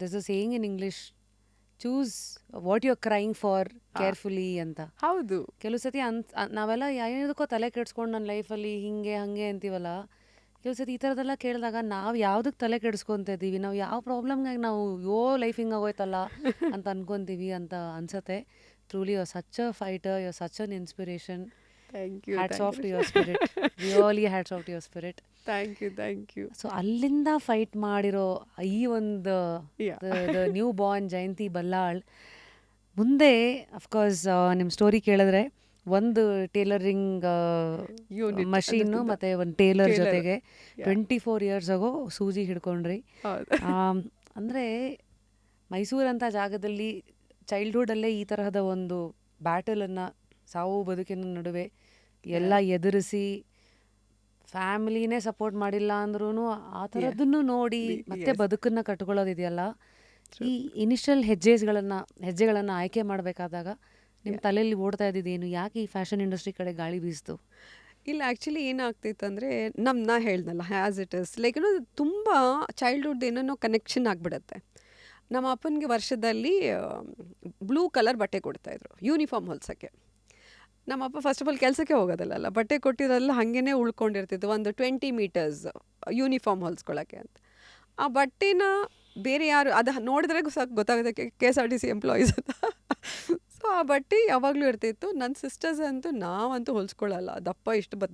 Speaker 1: this a saying in English, choose what you are crying for carefully ಅಂತ.
Speaker 2: ಹೌದು.
Speaker 1: ಕೆಲವು ಸತಿ ನಾವೆಲ್ಲ ಯಾವುದಕ್ಕೋ ತಲೆ ಕೆಡಿಸ್ಕೊಂಡು ನನ್ನ ಲೈಫಲ್ಲಿ ಹಿಂಗೆ ಹಾಗೆ ಅಂತೀವಲ್ಲ, ಕೆಲವು ಸತಿ ಈ ಥರದ್ದೆಲ್ಲ ಕೇಳಿದಾಗ ನಾವು ಯಾವುದಕ್ಕೆ ತಲೆ ಕೆಡಿಸ್ಕೊತ ಇದ್ದೀವಿ, ನಾವು ಯಾವ ಪ್ರಾಬ್ಲಮ್ಗಾಗಿ ನಾವು ಲೈಫ್ ಹಿಂಗೆ ಆಗೋಯ್ತಲ್ಲ ಅಂತ ಅನ್ಕೊತೀವಿ ಅಂತ ಅನ್ಸತ್ತೆ. Truly you are such a fighter, you are such an inspiration.
Speaker 2: Thank you.
Speaker 1: Hats off to your spirit, really hats off to your spirit.
Speaker 2: Thank you.
Speaker 1: So ಅಲ್ಲಿಂದ ಫೈಟ್ ಮಾಡಿರೋ ಈ ಒಂದು ನ್ಯೂ ಬಾರ್ನ್ ಜಯಂತಿ ಬಲ್ಲಾಳ್ ಮುಂದೆ ಅಫ್ಕೋರ್ಸ್ ನಿಮ್ಮ ಸ್ಟೋರಿ ಕೇಳಿದ್ರೆ ಒಂದು ಟೇಲರಿಂಗ್ ಮಷೀನು ಮತ್ತು ಒಂದು ಟೇಲರ್ ಜೊತೆಗೆ 24 years ಆಗೋ ಸೂಜಿ ಹಿಡ್ಕೊಂಡ್ರಿ. ಅಂದರೆ ಮೈಸೂರಂಥ ಜಾಗದಲ್ಲಿ ಚೈಲ್ಡ್ಹುಡಲ್ಲೇ ಈ ತರಹದ ಒಂದು ಬ್ಯಾಟಲನ್ನು, ಸಾವು ಬದುಕಿನ ನಡುವೆ ಎಲ್ಲ ಎದುರಿಸಿ ಫ್ಯಾಮಿಲಿನೇ ಸಪೋರ್ಟ್ ಮಾಡಿಲ್ಲ ಅಂದ್ರೂ ಆ ಥರದ್ದನ್ನು ನೋಡಿ ಮತ್ತೆ ಬದುಕನ್ನು ಕಟ್ಕೊಳ್ಳೋದಿದೆಯಲ್ಲ, ಈ ಇನಿಷಿಯಲ್ ಹೆಜ್ಜೆಗಳನ್ನು ಆಯ್ಕೆ ಮಾಡಬೇಕಾದಾಗ ನಿಮ್ಮ ತಲೆಯಲ್ಲಿ ಓಡ್ತಾ ಇದ್ದಿದ್ದೇನು? ಯಾಕೆ ಈ ಫ್ಯಾಷನ್ ಇಂಡಸ್ಟ್ರಿ ಕಡೆ ಗಾಳಿ ಬೀಸ್ತು?
Speaker 2: ಇಲ್ಲ, ಆ್ಯಕ್ಚುಲಿ ಏನಾಗ್ತಿತ್ತು ಅಂದರೆ ನಾ ಹೇಳ್ದಲ್ಲ, ಆ್ಯಸ್ ಇಟ್ ಇಸ್ ಲೈಕ್ ತುಂಬ ಚೈಲ್ಡ್ಹುಡ್ ಏನೋ ಕನೆಕ್ಷನ್ ಆಗಿಬಿಡುತ್ತೆ. ನಮ್ಮ ಅಪ್ಪನಿಗೆ ವರ್ಷದಲ್ಲಿ ಬ್ಲೂ ಕಲರ್ ಬಟ್ಟೆ ಕೊಡ್ತಾಯಿದ್ರು ಯೂನಿಫಾರ್ಮ್ ಹೊಲ್ಸೋಕ್ಕೆ. ನಮ್ಮಪ್ಪ ಫಸ್ಟ್ ಆಫ್ ಆಲ್ ಕೆಲಸಕ್ಕೆ ಹೋಗೋದಲ್ಲ, ಬಟ್ಟೆ ಕೊಟ್ಟಿರೋಲ್ಲ ಹಾಗೇ ಉಳ್ಕೊಂಡಿರ್ತಿತ್ತು, ಒಂದು 20 meters ಯೂನಿಫಾರ್ಮ್ ಹೊಲ್ಸ್ಕೊಳ್ಳೋಕ್ಕೆ ಅಂತ. ಆ ಬಟ್ಟೆನ ಬೇರೆ ಯಾರು ಅದು ನೋಡಿದ್ರೆ ಸಾಕು ಗೊತ್ತಾಗುತ್ತೆ KSRTC ಎಂಪ್ಲಾಯೀಸ್ ಅಂತ. ಸೊ ಆ ಬಟ್ಟೆ ಯಾವಾಗಲೂ ಇರ್ತಿತ್ತು. ನನ್ನ ಸಿಸ್ಟರ್ಸ್ ಅಂತೂ ನಾವಂತೂ ಹೊಲ್ಸ್ಕೊಳ್ಳಲ್ಲ,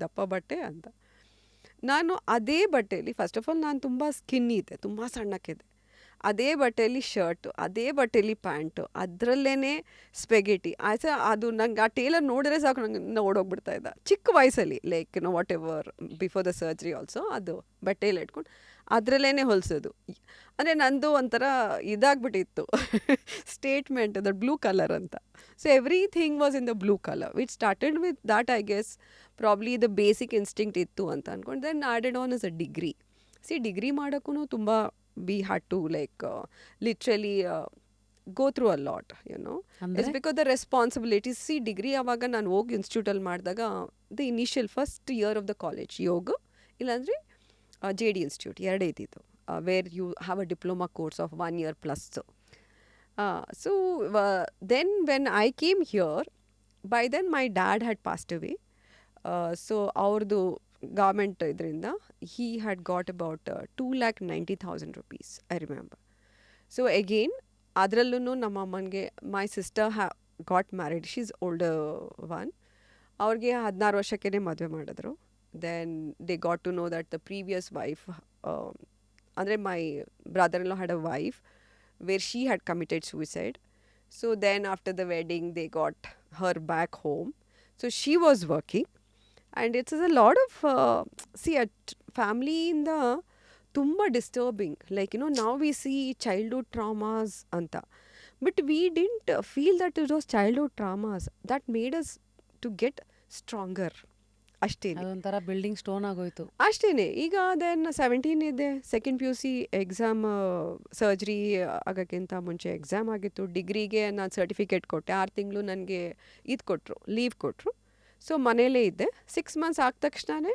Speaker 2: ದಪ್ಪ ಬಟ್ಟೆ ಅಂತ. ನಾನು ಅದೇ ಬಟ್ಟೆಯಲ್ಲಿ ಫಸ್ಟ್ ಆಫ್ ಆಲ್ ನಾನು ತುಂಬ ಸ್ಕಿನ್ನಿ ಇದ್ದೆ, ತುಂಬ ಸಣ್ಣಕ್ಕಿದ್ದೆ. ಅದೇ ಬಟ್ಟೆಯಲ್ಲಿ ಶರ್ಟು, ಅದೇ ಬಟ್ಟೆಯಲ್ಲಿ ಪ್ಯಾಂಟು, ಅದರಲ್ಲೇ ಸ್ಪೆಗೆಟಿ ಅದು ನಂಗೆ ಆ ಟೇಲರ್ ನೋಡಿದ್ರೆ ಸಾಕು ನಂಗೆ ಓಡೋಗ್ಬಿಡ್ತಾ ಇದ್ದ ಚಿಕ್ಕ ವಯಸ್ಸಲ್ಲಿ. Like whatever before the surgery also ಅದು ಬಟ್ಟೆಯಲ್ಲಿ ಇಟ್ಕೊಂಡು ಅದರಲ್ಲೇ ಹೊಲಿಸೋದು. ಅಂದರೆ ನಂದು ಒಂಥರ ಇದಾಗ್ಬಿಟ್ಟಿತ್ತು ಸ್ಟೇಟ್ಮೆಂಟ್, ದ ಬ್ಲೂ ಕಲರ್ ಅಂತ. So everything was in the blue colour, which started with that. I guess probably the basic instinct ಇತ್ತು ಅಂತ ಅಂದ್ಕೊಂಡು then added on is a degree. Degree ಮಾಡೋಕ್ಕೂ ತುಂಬ we had to literally go through a lot, It's because the responsibilities. Degree avaga ನಾನು ಹೋಗಿ ಇನ್ಸ್ಟಿಟ್ಯೂಟಲ್ಲಿ ಮಾಡಿದಾಗ the initial first year of the college ಯೋಗ, ಇಲ್ಲಾಂದರೆ JD ಇನ್ಸ್ಟಿಟ್ಯೂಟ್ ಎರಡೇ ಇದ್ದಿತ್ತು, where you have a diploma course of 1 year plus. So then when I came here, by then my dad had passed away. So ಅವ್ರದ್ದು ಗೌರ್ಮೆಂಟ್ ಇದರಿಂದ he had got about 2,90,000 rupees, I remember. So again ಅದರಲ್ಲೂ ನಮ್ಮ ಅಮ್ಮನಿಗೆ my sister got married, she's older one. ಅವ್ರಿಗೆ 16 ವರ್ಷಕ್ಕೇ ಮದುವೆ ಮಾಡಿದ್ರು. Then they got to know that the previous wife, ಅಂದರೆ my brother in law had a wife where she had committed suicide. So then after the wedding they got her back home. So she was working. And it's a lot of, a family in the ತುಂಬ disturbing. Like now we see childhood traumas anta, but we didn't feel that it was childhood traumas that made us to get stronger. ಅಷ್ಟೇನೆ,
Speaker 1: ಅದೊಂಥರ ಬಿಲ್ಡಿಂಗ್ ಸ್ಟೋನ್ ಆಗೋಯ್ತು
Speaker 2: ಅಷ್ಟೇನೆ. ಈಗ ದೆನ್ 17 ಇದ್ದೆ, ಸೆಕೆಂಡ್ PUC ಎಕ್ಸಾಮ್, ಸರ್ಜರಿ ಆಗೋಕ್ಕಿಂತ ಮುಂಚೆ ಎಕ್ಸಾಮ್ ಆಗಿತ್ತು. ಡಿಗ್ರಿಗೆ ನಾನು ಸರ್ಟಿಫಿಕೇಟ್ ಕೊಟ್ಟೆ, 6 ತಿಂಗಳು ನನಗೆ ಇದು ಕೊಟ್ಟರು, ಲೀವ್ ಕೊಟ್ಟರು. ಸೊ ಮನೇಲೇ ಇದ್ದೆ. 6 months ಆದ ತಕ್ಷಣವೇ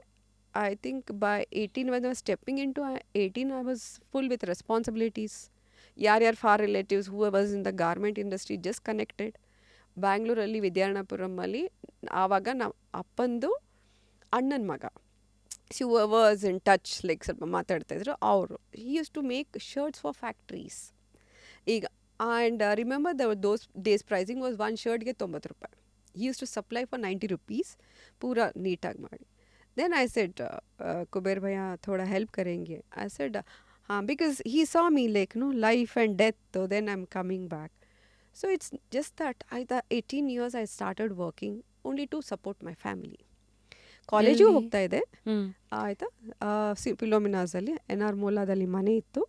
Speaker 2: I think by 18, when I was stepping into 18, I was full with responsibilities. ಯಾರ್ಯಾರು for relatives who was in the garment industry just connected. ಬ್ಯಾಂಗ್ಳೂರಲ್ಲಿ ವಿದ್ಯಾರಣ್ಯಪುರಮಲ್ಲಿ ಆವಾಗ ನಮ್ಮ ಅಪ್ಪಂದು ಅಣ್ಣನ ಮಗ, who was in touch, like ಸ್ವಲ್ಪ ಮಾತಾಡ್ತಾಯಿದ್ರು ಅವರು. He use to make shirts for factories. ಈಗ and remember those days pricing was 1 shirtಗೆ 90 ರೂಪಾಯಿ. He used to supply for 90 rupees, पूरा नीटाಗಿ ಮಾಡಿ. Then I said, कुबेर भैया थोड़ा help करेंगे. I said, हाँ, because he saw me like, life and death, so then I'm coming back. So it's just that the 18 years I started working only to support my family. ಕಾಲೇಜಿಗೆ ಹೋಗ್ತಾ ಇದ್ದೆ, ಆಯಿತಾ, ಫಿಲೋಮಿನಾಸಲ್ಲಿ NR ಮೂಲಾದಲ್ಲಿ ಮನೆ ಇತ್ತು.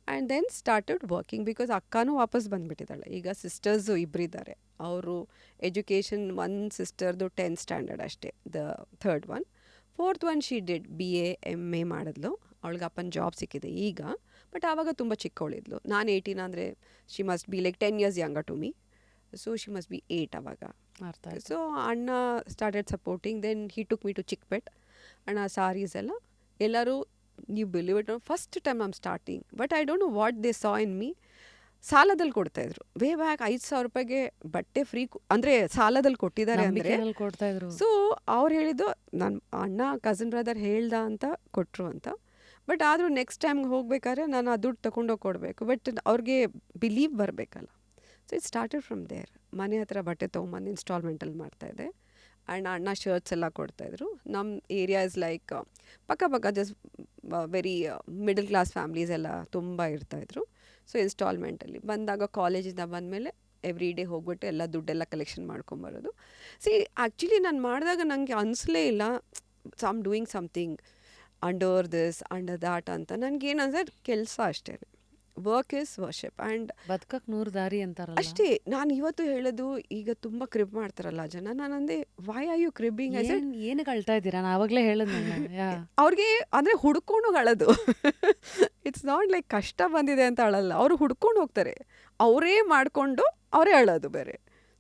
Speaker 2: And then started working, because ಅಕ್ಕನೂ ವಾಪಸ್ ಬಂದುಬಿಟ್ಟಿದ್ದಾಳೆ. ಈಗ ಸಿಸ್ಟರ್ಸು ಇಬ್ಬರಿದ್ದಾರೆ. ಅವರು ಎಜುಕೇಷನ್, ಒನ್ ಸಿಸ್ಟರ್ದು 10th standard ಅಷ್ಟೇ, the 3rd one. 4th one she did BA MA ಮಾಡಿದ್ಲು. ಅವಳಿಗೆ ಅಪ್ಪನ ಜಾಬ್ ಸಿಕ್ಕಿದೆ ಈಗ, ಬಟ್ ಆವಾಗ ತುಂಬ ಚಿಕ್ಕವಳಿದ್ಲು. ನಾನು 18 ಅಂದರೆ she must be like 10 years younger to me. So she must be 8 ಆವಾಗ. ಸೊ ಅಣ್ಣ started supporting. Then he took me to Chickpet. ಅಣ್ಣ ಸಾರೀಸ್ ಎಲ್ಲರೂ, you believe it or not, first time I'm starting, but I don't know what they saw in me. ಸಾಲದಲ್ಲಿ ಕೊಡ್ತಾಯಿದ್ರು. ವೇ ಬ್ಯಾಕ್ 5,000 ರೂಪಾಯಿಗೆ ಬಟ್ಟೆ ಫ್ರೀ ಅಂದರೆ ಸಾಲದಲ್ಲಿ ಕೊಟ್ಟಿದ್ದಾರೆ ಅಂದರೆ. ಸೊ ಅವ್ರು ಹೇಳಿದ್ದು ನನ್ನ ಅಣ್ಣ ಕಸಿನ್ ಬ್ರದರ್ ಹೇಳ್ದ ಅಂತ ಕೊಟ್ಟರು ಅಂತ. ಬಟ್ ಆದರೂ ನೆಕ್ಸ್ಟ್ ಟೈಮ್ಗೆ ಹೋಗ್ಬೇಕಾದ್ರೆ ನಾನು ಆ ದುಡ್ಡು ತೊಗೊಂಡೋಗಿ ಕೊಡಬೇಕು. ಬಟ್ ಅವ್ರಿಗೆ ಬಿಲೀವ್ ಬರಬೇಕಲ್ಲ. So it started from there. ಮನೆ ಹತ್ರ ಬಟ್ಟೆ ತೊಗೊಂಬಂದು ಇನ್ಸ್ಟಾಲ್ಮೆಂಟಲ್ಲಿ ಮಾಡ್ತಾಯಿದ್ದೆ. ಆ್ಯಂಡ್ ಅಣ್ಣ ಶರ್ಟ್ಸ್ ಎಲ್ಲ ಕೊಡ್ತಾಯಿದ್ರು. ನಮ್ಮ ಏರಿಯಾ ಇಸ್ ಲೈಕ್ ಪಕ್ಕ just very middle class families ಎಲ್ಲ ತುಂಬ ಇರ್ತಾಯಿದ್ರು. ಸೊ ಇನ್ಸ್ಟಾಲ್ಮೆಂಟಲ್ಲಿ ಬಂದಾಗ ಕಾಲೇಜಿಂದ ಬಂದಮೇಲೆ ಎವ್ರಿ ಡೇ ಹೋಗ್ಬಿಟ್ಟು ಎಲ್ಲ ದುಡ್ಡೆಲ್ಲ ಕಲೆಕ್ಷನ್ ಮಾಡ್ಕೊಂಬರೋದು. ಸಿ ಆ್ಯಕ್ಚುಲಿ ನಾನು ಮಾಡಿದಾಗ ನನಗೆ ಅನಿಸ್ಲೇ ಇಲ್ಲ I'm doing something under this under that ಅಂತ. ನನಗೇನಂದರೆ ಕೆಲಸ ಅಷ್ಟೇ. ವರ್ಕ್ ಇಸ್ ವರ್ಷಿಪ್ ಆ್ಯಂಡ್
Speaker 1: ಬದುಕಕ್ಕೆ 100 ದಾರಿ ಅಂತಾರಲ್ಲ
Speaker 2: ಅಷ್ಟೇ. ನಾನು ಇವತ್ತು ಹೇಳೋದು, ಈಗ ತುಂಬ ಕ್ರಿಬ್ ಮಾಡ್ತಾರಲ್ಲ ಜನ. ನಾನಂದೆ ವೈ ಆರ್ ಯು ಕ್ರಿಬ್ಬಿಂಗ್?
Speaker 1: ಏನಕ್ಕೆ ಅಳ್ತಾ ಇದ್ದೀರಾ? ನಾನು ಆವಾಗಲೇ ಹೇಳಿದ್ನ
Speaker 2: ಅವ್ರಿಗೆ ಅಂದರೆ ಹುಡ್ಕೊಂಡು ಅಳೋದು. ಇಟ್ಸ್ ನಾಟ್ ಲೈಕ್ ಕಷ್ಟ ಬಂದಿದೆ ಅಂತ ಅಳಲ್ಲ. ಅವರು ಹುಡ್ಕೊಂಡು ಹೋಗ್ತಾರೆ, ಅವರೇ ಮಾಡಿಕೊಂಡು ಅವರೇ ಅಳೋದು ಬೇರೆ.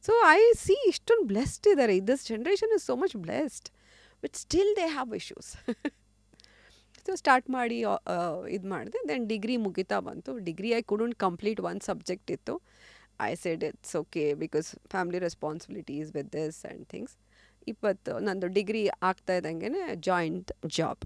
Speaker 2: ಸೊ ಐ ಸಿ ಇಷ್ಟೊಂದು ಬ್ಲೆಸ್ಡ್ ಇದ್ದಾರೆ. This generation is so much blessed, but still they have issues. So start ಮಾಡಿ ಇದು ಮಾಡಿದೆ. ದೆನ್ ಡಿಗ್ರಿ ಮುಗಿತಾ ಬಂತು. Degree I couldn't complete one subject ಇತ್ತು. I said it's okay because family responsibilities with this and things. ನಂದು ಡಿಗ್ರಿ ಆಗ್ತಾ ಇದ್ದಂಗೆ ಜಾಯಿಂಟ್ ಜಾಬ್,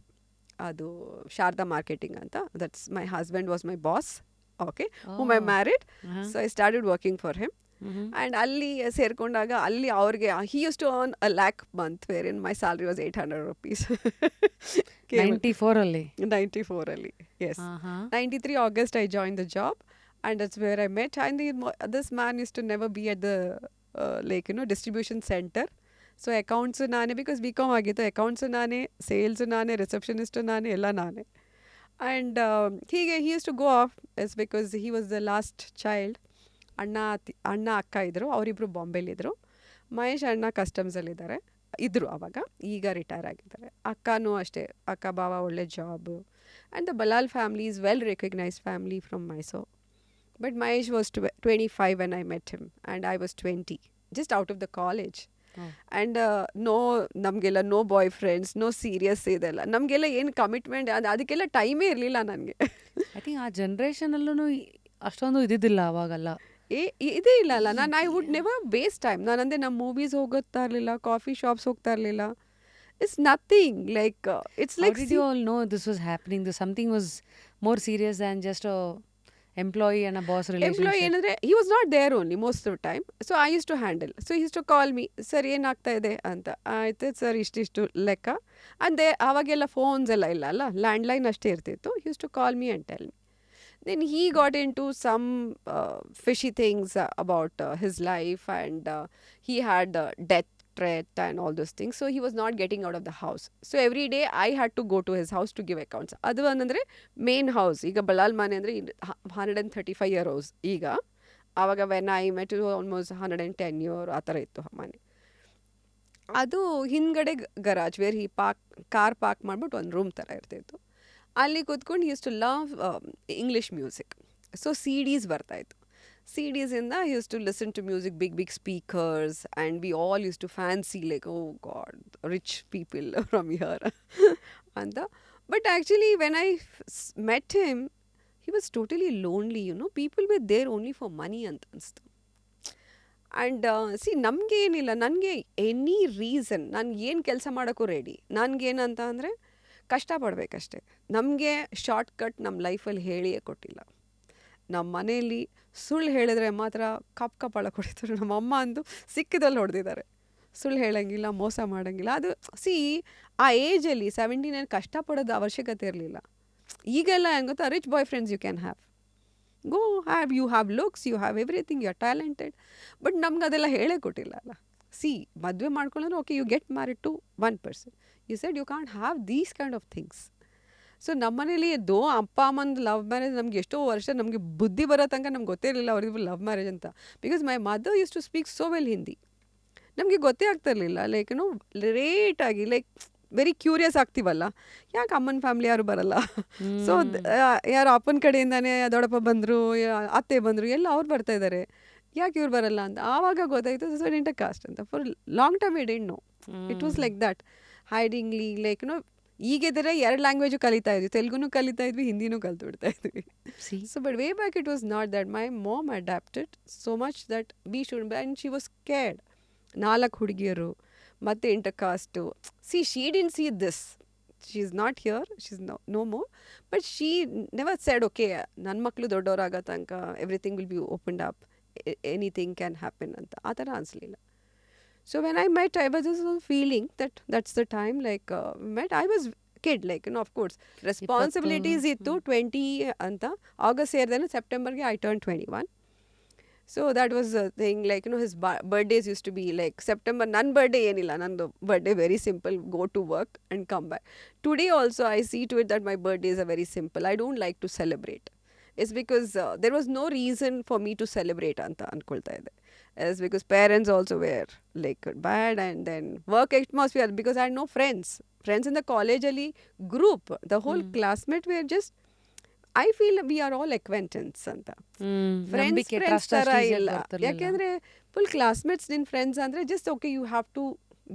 Speaker 2: ಅದು ಶಾರದಾ ಮಾರ್ಕೆಟಿಂಗ್ ಅಂತ. That's my husband was my boss, okay, whom I married. So I started working for him. And ಅಲ್ಲಿ ಸೇರಿಕೊಂಡಾಗ ಅಲ್ಲಿ ಅವ್ರಿಗೆ he use to earn $1 lakh month, where in my salary was 800 rupees. 94 yes. 93 August I joined the job, and that's where I met. And this man used to never be at the distribution center. So accounts naane, because BCom agittu, accounts naane, sales naane, receptionist naane, ella naane. And he used to go off is because he was the last child. ಅಣ್ಣ ಅಕ್ಕ ಇದ್ದರು, ಅವರಿಬ್ಬರು ಬಾಂಬೆಲಿದ್ದರು. ಮಹೇಶ್ ಅಣ್ಣ ಕಸ್ಟಮ್ಸಲ್ಲಿದ್ದಾರೆ, ಇದ್ದರು ಆವಾಗ, ಈಗ ರಿಟೈರ್ ಆಗಿದ್ದಾರೆ. ಅಕ್ಕನೂ ಅಷ್ಟೇ, ಅಕ್ಕ ಬಾವ ಒಳ್ಳೆ job. And the Ballal family is well recognised family from Mysore. But Mahesh was 25 when I met him, and I was 20, just out of the college. And ನಮಗೆಲ್ಲ no boyfriends, no serious ಇದೆಲ್ಲ, ನಮಗೆಲ್ಲ ಏನು ಕಮಿಟ್ಮೆಂಟ್ ಅದಕ್ಕೆಲ್ಲ ಟೈಮೇ ಇರಲಿಲ್ಲ ನನಗೆ.
Speaker 1: ಐ ಥಿಂಕ್ ಆ ಜನ್ರೇಷನಲ್ಲೂ ಅಷ್ಟೊಂದು ಇದ್ದಿದ್ದಿಲ್ಲ ಅವಾಗೆಲ್ಲ.
Speaker 2: ಇದೇ ಇಲ್ಲ ಅಲ್ಲ. I would never waste time. ನಾನಂದರೆ ನಮ್ಮ ಮೂವೀಸ್ ಹೋಗ್ತಾ ಇರಲಿಲ್ಲ, ಕಾಫಿ ಶಾಪ್ಸ್ ಹೋಗ್ತಾ ಇರಲಿಲ್ಲ. It's nothing like it's like
Speaker 1: did you all know this was happening? Something was more serious than just employee and boss relationship.
Speaker 2: Employee ಏನಂದರೆ he was not there only most of time. So I use to handle. So he use to call me, sir ಏನಾಗ್ತಾ ಇದೆ ಅಂತ. ಆಯ್ತು ಸರ್, ಇಷ್ಟಿಷ್ಟು ಲೆಕ್ಕ. ಅಂದೆ ಆವಾಗೆಲ್ಲ ಫೋನ್ಸ್ ಎಲ್ಲ ಇಲ್ಲ ಅಲ್ಲ, ಲ್ಯಾಂಡ್ಲೈನ್ ಅಷ್ಟೇ ಇರ್ತಿತ್ತು. He use to call me and tell me. Then he got into some fishy things about his life, and he had death threat and all those things. So he was not getting out of the house. So every day I had to go to his house to give accounts. ಅದು ಅಂದರೆ ಮೇನ್ ಹೌಸ್. ಈಗ ಬಲಾಲ್ ಮನೆ ಅಂದರೆ 135 year house. ಈಗ ಆವಾಗ when I met almost 110 year ಆ ಥರ ಇತ್ತು ಮನೆ. ಅದು ಹಿಂದ್ಗಡೆ garage, where he car park ಮಾಡಿಬಿಟ್ಟು ಒಂದು ರೂಮ್ ಥರ ಇರ್ತಿತ್ತು. ಅಲ್ಲಿ ಕೂತ್ಕೊಂಡು use to love English music. So CDs ಬರ್ತಾಯಿತ್ತು. CDಸಿಂದ use to listen to music, big speakers, and we all use to fancy like oh god rich people from here ಅಂತ. But actually when I met him, he was totally lonely. People with their only for money ಅಂತ ಅನಿಸ್ತು. ಆ್ಯಂಡ್ ನಮಗೇನಿಲ್ಲ, ನನಗೆ ಎನಿ ರೀಸನ್, ನಾನು ಏನು ಕೆಲಸ ಮಾಡೋಕ್ಕೂ ರೆಡಿ. ನನಗೇನಂತ ಅಂದರೆ ಕಷ್ಟಪಡಬೇಕಷ್ಟೆ. ನಮಗೆ ಶಾರ್ಟ್ಕಟ್ ನಮ್ಮ ಲೈಫಲ್ಲಿ ಹೇಳಿಯೇ ಕೊಟ್ಟಿಲ್ಲ. ನಮ್ಮ ಮನೆಯಲ್ಲಿ ಸುಳ್ಳು ಹೇಳಿದ್ರೆ ಮಾತ್ರ ಕಪ್ಪಳ ಕೊಡ್ತಾರೆ. ನಮ್ಮ ಅಮ್ಮ ಅಂದು ಸಿಕ್ಕಿದಲ್ಲಿ ಹೊಡೆದಿದ್ದಾರೆ. ಸುಳ್ಳು ಹೇಳೋಂಗಿಲ್ಲ, ಮೋಸ ಮಾಡೋಂಗಿಲ್ಲ. ಅದು ಆ ಏಜಲ್ಲಿ 17 ಕಷ್ಟಪಡೋದು ಅವಶ್ಯಕತೆ ಇರಲಿಲ್ಲ. ಈಗೆಲ್ಲ ಹೆಂಗೆ ಗೊತ್ತಾ, rich boyfriends you can have, go have, you have looks, you have everything, you are talented. But ನಮ್ಗೆ ಅದೆಲ್ಲ ಹೇಳೇ ಕೊಟ್ಟಿಲ್ಲ ಅಲ್ಲ. ಮದುವೆ ಮಾಡ್ಕೊಳ್ಳೋದ್ರೆ okay, you get married to one person. You said you can't have these kind of things. So ನಮ್ಮ ಮನೇಲಿ ಅಪ್ಪ ಅಮ್ಮಂದು ಲವ್ ಮ್ಯಾರೇಜ್ ನಮ್ಗೆ ಎಷ್ಟೋ ವರ್ಷ ನಮಗೆ ಬುದ್ಧಿ ಬರೋ ತನಕ ನಮ್ಗೆ ಗೊತ್ತೇ ಇರಲಿಲ್ಲ ಅವ್ರಿಗೆ ಲವ್ ಮ್ಯಾರೇಜ್ ಅಂತ. Because my mother used to speak so well Hindi. ನಮಗೆ ಗೊತ್ತೇ ಆಗ್ತಿರ್ಲಿಲ್ಲ. ಲೈಕ್ ಲೇಟಾಗಿ ಲೈಕ್ ವೆರಿ ಕ್ಯೂರಿಯಸ್ ಆಗ್ತೀವಲ್ಲ, ಯಾಕೆ ಅಮ್ಮನ ಫ್ಯಾಮ್ಲಿ ಯಾರು ಬರಲ್ಲ. ಸೊ ಯಾರು ಅಪ್ಪನ ಕಡೆಯಿಂದಾನೇ ದೊಡ್ಡಪ್ಪ ಬಂದರು, ಅತ್ತೆ ಬಂದರು, ಎಲ್ಲ ಅವ್ರು ಬರ್ತಾ ಇದ್ದಾರೆ, ಯಾಕೆ ಇವ್ರು ಬರಲ್ಲ ಅಂತ. ಆವಾಗ ಗೊತ್ತಾಯಿತು ಸೊ ಇಂಟರ್ ಕಾಸ್ಟ್ ಅಂತ. For long time I didn't know. It was like that hidingly, like ಈಗಿದ್ರೆ 2 ಲ್ಯಾಂಗ್ವೇಜು ಕಲಿತಾ ಇದ್ವಿ, ತೆಲುಗುನು ಕಲಿತಾ ಇದ್ವಿ, ಹಿಂದಿನೂ ಕಲ್ತ್ಬಿಡ್ತಾ ಇದ್ವಿ. So but way back it was not that. My mom adapted so much that we should be, and she was scared. 4 ಹುಡುಗಿಯರು ಮತ್ತು intercaste. She didn't see this. She is not here, she is no more, but she never said okay ನನ್ನ ಮಕ್ಕಳು ದೊಡ್ಡವರಾಗೋ ತನಕ everything will be opened up, anything can happen ಅಂತ ಆ ಥರ ಅನಿಸ್ಲಿಲ್ಲ. So when I met, I was just feeling that that's the time, like met. I was kid, like, of course, responsibilities ittu 20 anta. August ಸೇರಿದ್ರೆ ಸೆಪ್ಟೆಂಬರ್ಗೆ I turned 21. So that was the thing, like, his birthdays used to be like September. Nan birthday ಏನilla, nandu birthday very simple, go to work and come back. Today also I see to it that my birthdays are very simple. I don't like to celebrate. It's because there was no reason for me to celebrate anta ankolta ide. It's because parents also were like bad, and then work atmosphere, because I had no friends in the college ali group. The whole classmate were just, I feel we are all acquaintance anta. Friends ತರ ಇಲ್ಲ, ಯಾಕೆಂದ್ರೆ ಫುಲ್ ಕ್ಲಾಸ್ಮೇಟ್ಸ್ ನಿನ್ ಫ್ರೆಂಡ್ಸ್ ಅಂದ್ರೆ just okay, you have to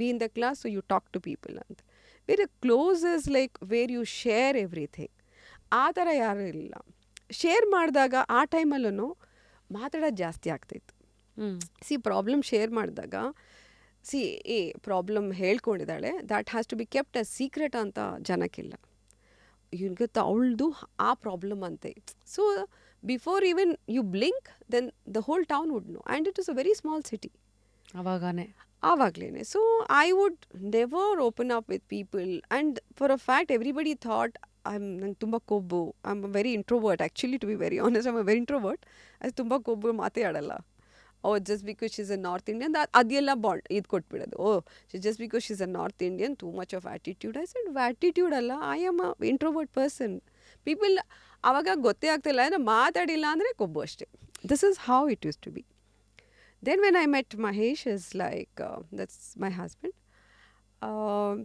Speaker 2: be in the class, so you talk to people ಅಂತ. very close is like where you share everything. ಆ ಥರ ಯಾರು ಇಲ್ಲ. ಶೇರ್ ಮಾಡಿದಾಗ ಆ ಟೈಮಲ್ಲೂ ಮಾತಾಡೋದು ಜಾಸ್ತಿ ಆಗ್ತಾಯಿತ್ತು. ಪ್ರಾಬ್ಲಮ್ ಶೇರ್ ಮಾಡಿದಾಗ ಪ್ರಾಬ್ಲಮ್ ಹೇಳ್ಕೊಂಡಿದ್ದಾಳೆ, that has to be kept a secret ಅಂತ ಜನಕ್ಕಿಲ್ಲ. ಇವನಿಗೆ ಅವಳದು ಆ ಪ್ರಾಬ್ಲಮ್ ಅಂತೆ. So before even you blink, then the whole town would know, and it is a very small city ಆವಾಗಲೇ. So I would never open up with people, and for a fact everybody thought ನಂಗೆ ತುಂಬ ಕೊಬ್ಬು. I am very introvert, actually to be very honest, I am very introvert. ಅದು ತುಂಬ ಕೊಬ್ಬು, ಮಾತೇ ಆಡಲ್ಲ. Just because she's a North Indian, ಅದೆಲ್ಲ ಬಾಂಡ್ ಇದು ಕೊಟ್ಬಿಡೋದು. Just because she's a North Indian, too much of attitude. I said attitude ಅಲ್ಲ, I am a introvert person. People ಆವಾಗ ಗೊತ್ತೇ ಆಗ್ತಿಲ್ಲ, ಅಂದರೆ ಮಾತಾಡಿಲ್ಲ ಅಂದರೆ ಕೊಬ್ಬು ಅಷ್ಟೇ. This is how it use to be. Then when I met Mahesh, is like that's my husband.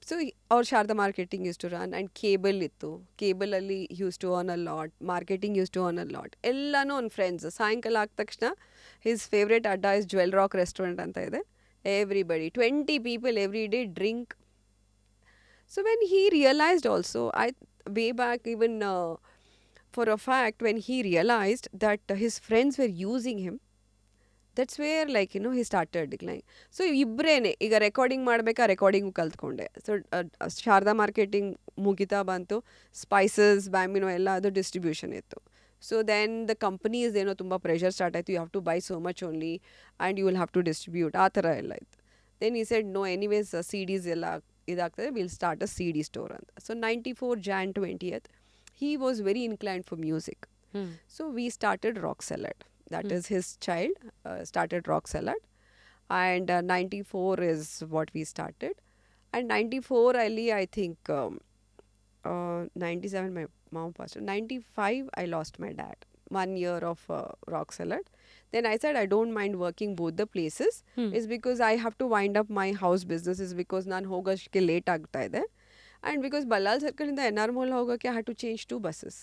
Speaker 2: So ಅವ್ರು Sharada marketing use to run, and cable ಇತ್ತು. ಕೇಬಲಲ್ಲಿ use to earn a lot, marketing use to earn a lot. ಎಲ್ಲನೂ ಅವ್ನ ಫ್ರೆಂಡ್ಸ್. ಸಾಯಂಕಾಲ ಆದ ತಕ್ಷಣ ಹಿಸ್ ಫೇವ್ರೇಟ್ ಅಡ್ಡಾ ಇಸ್ ಜ್ವೆಲ್ ರಾಕ್ ರೆಸ್ಟೋರೆಂಟ್ ಅಂತ ಇದೆ. Everybody 20 people every day drink. So when he realized also, way back even for a fact, when he realized that his friends were using him, that's where, like, he started declining. So ಇಬ್ಬರೇನೆ ಈಗ ರೆಕಾರ್ಡಿಂಗ್ ಮಾಡಬೇಕಾ, ರೆಕಾರ್ಡಿಂಗು ಕಲ್ತ್ಕೊಂಡೆ. ಸೊ ಶಾರದಾ ಮಾರ್ಕೆಟಿಂಗ್ ಮುಗಿತಾ ಬಂತು, ಸ್ಪೈಸಸ್ ಬ್ಯಾಂಬಿನೋ ಎಲ್ಲ ಅದು ಡಿಸ್ಟ್ರಿಬ್ಯೂಷನ್ ಇತ್ತು. ಸೊ ದೆನ್ ದ ಕಂಪನೀಸ್ ಏನೋ ತುಂಬ ಪ್ರೆಷರ್ ಸ್ಟಾರ್ಟ್ ಆಯಿತು, you have to buy so much only and you will have to distribute, ಆ ಥರ ಎಲ್ಲ ಇತ್ತು. Then he said no, anyways CDs ಎಲ್ಲ ಇದಾಗ್ತದೆ, will start a CD store ಅಂತ. So 94 Jan 20th, he was very inclined for music. So we started Rock Salad. That is his child, started Rock Salad. And 94 is what we started. And 94 Ali, I think 97 my mom passed. 95 I lost my dad. 1 year of Rock Salad. Then I said I don't mind working both the places. It's because I have to wind up my house business. Is because ನಾನು ಹೋಗೋಕ್ಕೆ ಲೇಟ್ ಆಗ್ತಾ ಇದೆ. And because ಬಲ್ಲಾಲ್ ಸರ್ಕಲಿಂದ NR Mall ಹೋಗೋಕ್ಕೆ I had to change 2 buses.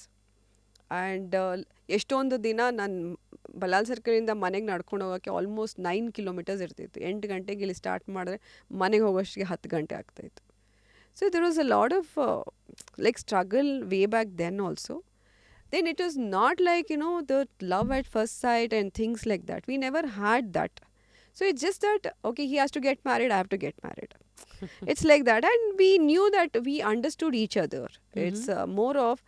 Speaker 2: And ಎಷ್ಟೊಂದು ದಿನ ನಾನು ಬಲ್ಲಾಲ್ ಸರ್ಕಲಿಂದ ಮನೆಗೆ ನಡ್ಕೊಂಡು ಹೋಗೋಕ್ಕೆ ಆಲ್ಮೋಸ್ಟ್ 9 kilometers ಇರ್ತಿತ್ತು. 8 ಗಂಟೆಗೆ ಇಲ್ಲಿ ಸ್ಟಾರ್ಟ್ ಮಾಡಿದ್ರೆ ಮನೆಗೆ ಹೋಗೋಷ್ಟಿಗೆ 10 ಗಂಟೆ ಆಗ್ತಾಯಿತ್ತು. So there was a lot of like struggle way back then also. Then it was not like, the love at first sight and things like that. We never had that. So it's just that, okay, he has to get married, I have to get married. It's like that. And we knew that we understood each other. It's more of,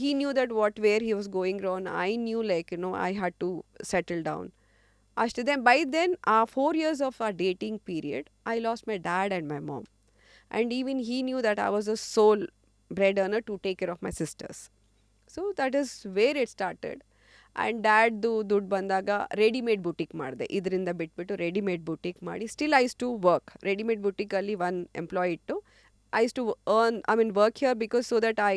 Speaker 2: he knew that where he was going wrong. I knew, like, I had to settle down. Then, by then, 4 years of our dating period, I lost my dad and my mom. And even he knew that I was a sole bread earner to take care of my sisters. So that is where it started. And ಡ್ಯಾಡ್ದು ದುಡ್ಡು ಬಂದಾಗ ರೆಡಿಮೇಡ್ ಬುಟಿಕ್ ಮಾಡಿದೆ. ಇದರಿಂದ ಬಿಟ್ಬಿಟ್ಟು ರೆಡಿಮೇಡ್ ಬುಟಿಕ್ ಮಾಡಿ, still I use to work. Readymade ಬುಟಿಕಲ್ಲಿ 1 employee ಇಟ್ಟು I use to work here because so that I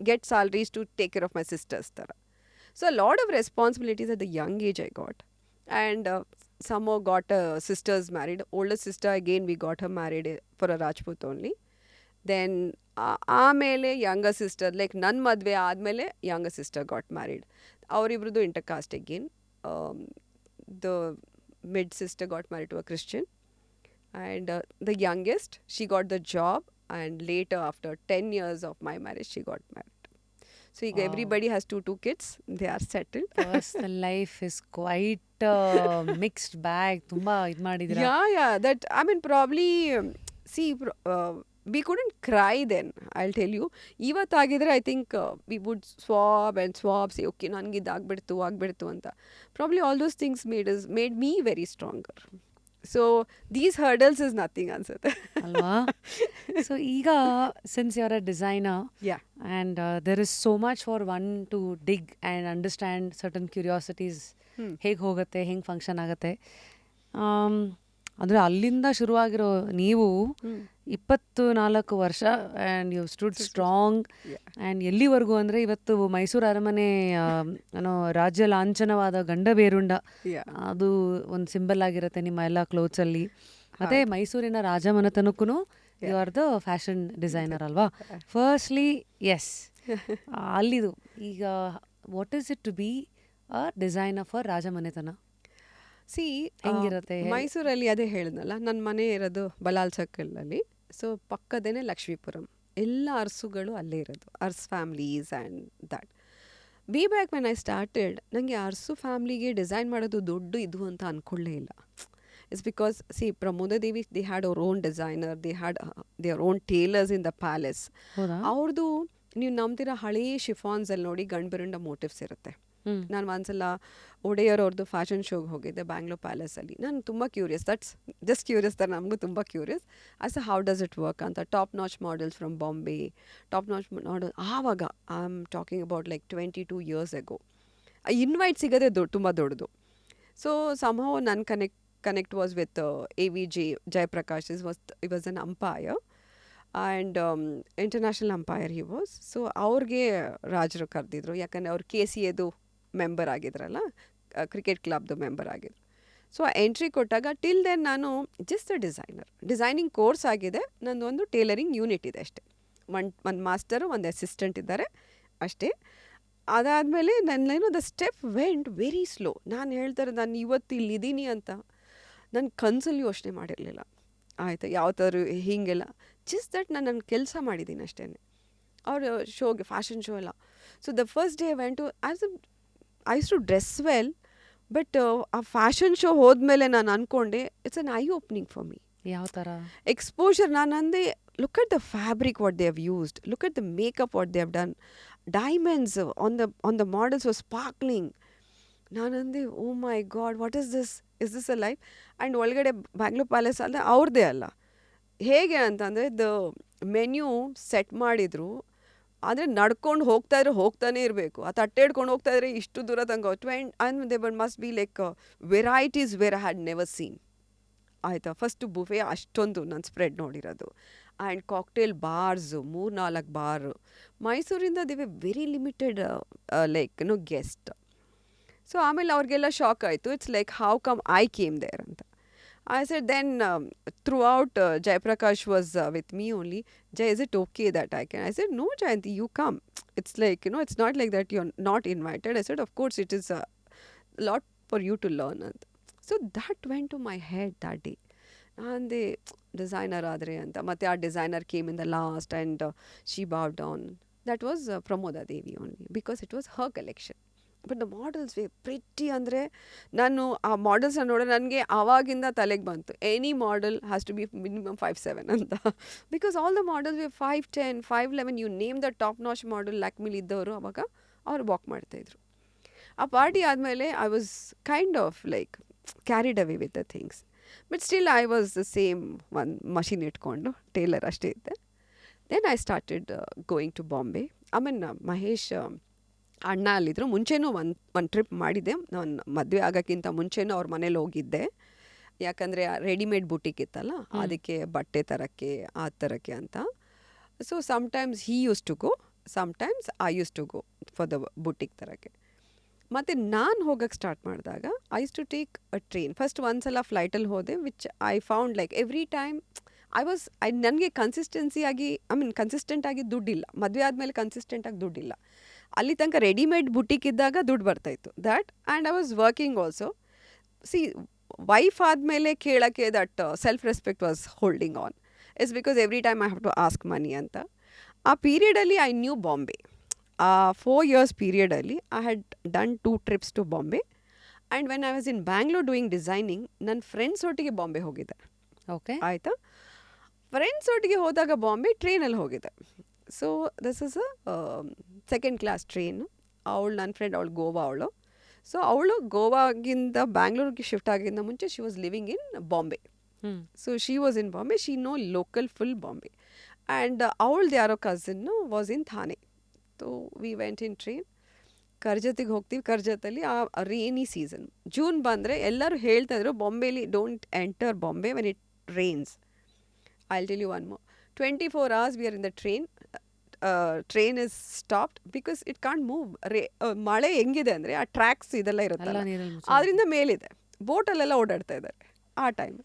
Speaker 2: get salaries to take care of my sisters thara. So a lot of responsibilities at the young age I got, and somehow got sisters married. Older sister, again we got her married for a Rajput only. Then ಆಮೇಲೆ younger sister, like ನನ್ನ ಮದುವೆ ಆದಮೇಲೆ younger sister got married. ಅವರಿಬ್ರದ್ದು intercaste again. The mid sister got married to a Christian, and the youngest, she got the job And later, after 10 years of my marriage, she got married. So everybody has two kids. They are settled.
Speaker 1: Personal life is quite mixed bag. ತುಂಬಾ ಇದು ಮಾಡಿದಿರಾ.
Speaker 2: Yeah. That, I mean, probably, see, we couldn't cry then, I'll tell you. ಇವತ್ತಾಗಿದ್ರೆ I think we would swab, say, okay, ನನಗಿದು ಆಗ್ಬಿಡ್ತು ಅಂತ. Probably all those things made me very stronger. So these hurdles is nothing ಅನ್ಸುತ್ತೆ.
Speaker 1: ಅಲ್ವಾ? ಸೊ ಈಗ since you are a designer
Speaker 2: Yeah.
Speaker 1: and there is so much for one to dig and understand certain curiosities. ಹೇಗೆ ಹೋಗುತ್ತೆ, ಹೆಂಗೆ ಫಂಕ್ಷನ್ ಆಗುತ್ತೆ. ಅಂದರೆ ಅಲ್ಲಿಂದ ಶುರುವಾಗಿರೋ ನೀವು 24 ವರ್ಷ and you stood strong and ಎಲ್ಲಿವರೆಗೂ ಅಂದರೆ ಇವತ್ತು ಮೈಸೂರು ಅರಮನೆ ಏನೋ ರಾಜ್ಯ ಲಾಂಛನವಾದ ಗಂಡ ಬೇರುಂಡ ಅದು ಒಂದು ಸಿಂಬಲ್ ಆಗಿರುತ್ತೆ ನಿಮ್ಮ ಎಲ್ಲ ಕ್ಲೋತ್ಸಲ್ಲಿ. ಮತ್ತು ಮೈಸೂರಿನ ರಾಜಮನೆತನಕ್ಕೂ you are the fashion designer ಅಲ್ವಾ. ಫಸ್ಟ್ಲಿ ಎಸ್ ಅಲ್ಲಿದು ಈಗ what is it to be a designer for ರಾಜಮನೆತನ?
Speaker 2: ಸಿ
Speaker 1: ಹೆಂಗಿರುತ್ತೆ?
Speaker 2: ಮೈಸೂರಲ್ಲಿ ಅದೇ ಹೇಳಿದ್ನಲ್ಲ, ನನ್ನ ಮನೆ ಇರೋದು ಬಲಾಲ್ ಸರ್ಕಲಲ್ಲಿ. ಸೊ ಪಕ್ಕದೇನೆ ಲಕ್ಷ್ಮೀಪುರಂ. ಎಲ್ಲ ಅರಸುಗಳು ಅಲ್ಲೇ ಇರೋದು, us families and that. Be back when I started, ನನಗೆ ಅರಸು ಫ್ಯಾಮ್ಲಿಗೆ ಡಿಸೈನ್ ಮಾಡೋದು ದೊಡ್ಡ ಇದು ಅಂತ ಅಂದ್ಕೊಳ್ಳೇ ಇಲ್ಲ. It's because see Pramoda Devi they had ಅವ್ರ own designer, they had their own tailors in the palace. ಅವ್ರದ್ದು ನೀವು ನಂಬ್ತಿರೋ ಹಳೇ ಶಿಫಾನ್ಸಲ್ಲಿ ನೋಡಿ ಗಂಡ್ಬೆರುಂಡ ಮೋಟಿವ್ಸ್ ಇರುತ್ತೆ. ನಾನು ಒಂದ್ಸಲ ಒಡೆಯರ್ ಅವ್ರದ್ದು ಫ್ಯಾಷನ್ ಶೋಗೆ ಹೋಗಿದ್ದೆ ಬ್ಯಾಂಗ್ಳೂರ್ ಪ್ಯಾಲೇಸಲ್ಲಿ. ನಾನು ತುಂಬ ಕ್ಯೂರಿಯಸ್, ದಟ್ಸ್ ಜಸ್ಟ್ ಕ್ಯೂರಿಯಸ್ ತರ, ನಮಗೂ ತುಂಬ curious as how does it work ಅಂತ. Top notch models from Bombay, top notch model ಆವಾಗ I am talking about like 22 years ago. Invite ಸಿಗೋದೇ ತುಂಬ ದೊಡ್ಡದು. ಸೊ somehow ನನ್ನ connect was with AVJ Jayaprakash. It was an umpire and international umpire he was. So ಅವ್ರಿಗೆ ರಾಜರು ಕರೆದಿದ್ರು, ಯಾಕಂದರೆ ಅವ್ರು KCAದು ಮೆಂಬರ್ ಆಗಿದ್ರಲ್ಲ, ಕ್ರಿಕೆಟ್ ಕ್ಲಬ್ದು ಮೆಂಬರ್ ಆಗಿದ್ರು. ಸೊ ಎಂಟ್ರಿ ಕೊಟ್ಟಾಗ ಟಿಲ್ ದೆನ್ ನಾನು ಜಸ್ಟ್ ಅ ಡಿಸೈನಿಂಗ್ ಕೋರ್ಸ್ ಆಗಿದೆ, ನಂದೊಂದು ಟೇಲರಿಂಗ್ ಯೂನಿಟ್ ಇದೆ ಅಷ್ಟೇ. ಒಂದು ಮಾಸ್ಟರು, ಒಂದು ಅಸಿಸ್ಟೆಂಟ್ ಇದ್ದಾರೆ ಅಷ್ಟೇ. ಅದಾದಮೇಲೆ ನನ್ನೇನೋ the step went very slow. ನಾನು ಹೇಳ್ತಾರೆ, ನಾನು ಇವತ್ತು ಇಲ್ಲಿದ್ದೀನಿ ಅಂತ ನನ್ನ ಕನಸಲ್ಲಿ ಯೋಚನೆ ಮಾಡಿರಲಿಲ್ಲ. ಆಯಿತು, ಯಾವ ಥರ ಹೀಗೆಲ್ಲ, ಜಸ್ಟ್ ದಟ್ ನಾನು ನನ್ನ ಕೆಲಸ ಮಾಡಿದ್ದೀನಿ ಅಷ್ಟೇ. ಅವ್ರ ಶೋಗೆ, ಫ್ಯಾಷನ್ ಶೋ ಎಲ್ಲ. So the first day went to I use to dress well, but ಆ ಫ್ಯಾಷನ್ ಶೋ ಹೋದ್ಮೇಲೆ ನಾನು ಅಂದ್ಕೊಂಡೆ it's an eye opening for me.
Speaker 1: ಯಾವ ಥರ
Speaker 2: ಎಕ್ಸ್ಪೋಜರ್? ನಾನು ಅಂದೆ, look at the fabric what they have used, look at the makeup what they have done, diamonds on the models was sparkling. ನಾನಂದೆ, oh my god, what is this a life? And ಒಳಗಡೆ ಬ್ಯಾಂಗ್ಳೂರ್ ಪ್ಯಾಲೇಸ್ ಅಲ್ಲ, ಅವ್ರದ್ದೇ ಅಲ್ಲ. ಹೇಗೆ ಅಂತಂದರೆ ದ ಮೆನ್ಯೂ ಸೆಟ್ ಮಾಡಿದ್ರು, ಆದರೆ ನಡ್ಕೊಂಡು ಹೋಗ್ತಾನೆ ಇರಬೇಕು. ಆ ತಟ್ಟೆ ಹಿಡ್ಕೊಂಡು ಹೋಗ್ತಾ ಇದ್ರೆ ಇಷ್ಟು ದೂರ ತನಕ they must be like varieties where I had never seen. ಆಯಿತಾ, ಫಸ್ಟು ಬುಫೆ ಅಷ್ಟೊಂದು ನಾನು ಸ್ಪ್ರೆಡ್ ನೋಡಿರೋದು. And cocktail bars 3-4 bar. ಮೈಸೂರಿಂದ they were very limited like guest. So ಆಮೇಲೆ ಅವ್ರಿಗೆಲ್ಲ ಶಾಕ್ ಆಯಿತು. It's like how come I came there ಅಂತ. I said then throughout Jayaprakash was with me only. Jay, is it okay that I can? I said, no Jayanthi, you come. It's like, it's not like that you're not invited. I said, of course it is a lot for you to learn. So that went to my head that day. And the designer adre anta. Matte our designer came in the last and she bowed down. That was Pramoda Devi only, because it was her collection. But the models were pretty. ಅಂದರೆ ನಾನು ಆ ಮಾಡೆಲ್ಸ್ನ ನೋಡಿದ್ರೆ ನನಗೆ ಆವಾಗಿಂದ ತಲೆಗೆ ಬಂತು, any model has to be minimum 5'7" ಅಂತ. Because all the models were 5'10", 5'11", you name the top notch model ಲ್ಯಾಕ್ಮಿಲ್ ಇದ್ದವರು ಅವಾಗ ಅವ್ರು ವಾಕ್ ಮಾಡ್ತಾಯಿದ್ರು. ಆ ಪಾರ್ಟಿ ಆದಮೇಲೆ I was kind of like carried away with the things. But still I was the same ಒಂದು ಮಷಿನ್ ಇಟ್ಕೊಂಡು ಟೇಲರ್ ಅಷ್ಟೇ ಇದ್ದೆ. Then I started going to Bombay. ಆಮೇಲೆ ಮಹೇಶ್ ಅಣ್ಣ ಅಲ್ಲಿದ್ದರು. ಮುಂಚೆನೂ ಒಂದು ಟ್ರಿಪ್ ಮಾಡಿದ್ದೆ, ನಾನು ಮದುವೆ ಆಗೋಕ್ಕಿಂತ ಮುಂಚೆನೂ ಅವ್ರ ಮನೇಲಿ ಹೋಗಿದ್ದೆ. ಯಾಕಂದರೆ ರೆಡಿಮೇಡ್ ಬುಟಿಕ್ ಇತ್ತಲ್ಲ, ಅದಕ್ಕೆ ಬಟ್ಟೆ ತರೋಕ್ಕೆ ಆ ಥರಕ್ಕೆ ಅಂತ. So sometimes he use to go, sometimes I use to go for the boutique ತರೋಕ್ಕೆ. ಮತ್ತು ನಾನು ಹೋಗೋಕ್ಕೆ ಸ್ಟಾರ್ಟ್ ಮಾಡಿದಾಗ I use to take a train. First ಒಂದ್ಸಲ ಫ್ಲೈಟಲ್ಲಿ ಹೋದೆ, which I found like every time ನನಗೆ ಕನ್ಸಿಸ್ಟೆಂಟಾಗಿ ದುಡ್ಡಿಲ್ಲ. ಮದುವೆ ಆದಮೇಲೆ ಕನ್ಸಿಸ್ಟೆಂಟಾಗಿ ದುಡ್ಡಿಲ್ಲ. ಅಲ್ಲಿ ತನಕ ರೆಡಿಮೇಡ್ ಬುಟಿಕ್ ಇದ್ದಾಗ ದುಡ್ಡು ಬರ್ತಾಯಿತ್ತು that. And I was working also. See wife ಆದಮೇಲೆ ಕೇಳೋಕ್ಕೆ that self respect was holding on. It's because every time I have to ask money ಅಂತ. ಆ ಪೀರಿಯಡಲ್ಲಿ ಐ ನ್ಯೂ ಬಾಂಬೆ. ಆ 4 years ಪೀರಿಯಡಲ್ಲಿ I had done 2 trips to Bombay. And when I was in Bangalore doing designing, ನನ್ನ ಫ್ರೆಂಡ್ಸ್ ಒಟ್ಟಿಗೆ ಬಾಂಬೆ ಹೋಗಿದ್ದೆ.
Speaker 1: ಓಕೆ,
Speaker 2: ಆಯಿತಾ. ಫ್ರೆಂಡ್ಸ್ ಒಟ್ಟಿಗೆ ಹೋದಾಗ ಬಾಂಬೆ ಟ್ರೈನಲ್ಲಿ ಹೋಗಿದೆ. So this is a second class train. ನನ್ನ ಫ್ರೆಂಡ್ ಅವಳು ಗೋವಾ ಅವಳು. ಸೊ ಅವಳು ಗೋವಾಗಿಂದ ಬ್ಯಾಂಗ್ಳೂರಿಗೆ ಶಿಫ್ಟ್ ಆಗಿಂದ ಮುಂಚೆ she was living in Bombay. So she was in Bombay, she know local full Bombay. And ಅವಳದು ಯಾರೋ ಕಸಿನ್ನು was in Thane. So we went in train. ಕರ್ಜತಿಗೆ ಹೋಗ್ತೀವಿ. ಕರ್ಜತಲ್ಲಿ ಆ ರೇನಿ ಸೀಸನ್ ಜೂನ್ ಬಂದರೆ ಎಲ್ಲರೂ ಹೇಳ್ತಾಯಿದ್ರು ಬಾಂಬೆಲಿ don't enter Bombay when it rains. I'll tell you one more. 24 hours we are in the train. Train is stopped because it can't move. ಮಳೆ ಹೆಂಗಿದೆ ಅಂದರೆ ಆ ಟ್ರ್ಯಾಕ್ಸ್ ಇದೆಲ್ಲ ಇರುತ್ತಲ್ಲ ಅದರಿಂದ ಮೇಲಿದೆ, ಬೋಟಲ್ಲೆಲ್ಲ ಓಡಾಡ್ತಾ ಇದ್ದಾರೆ ಆ time.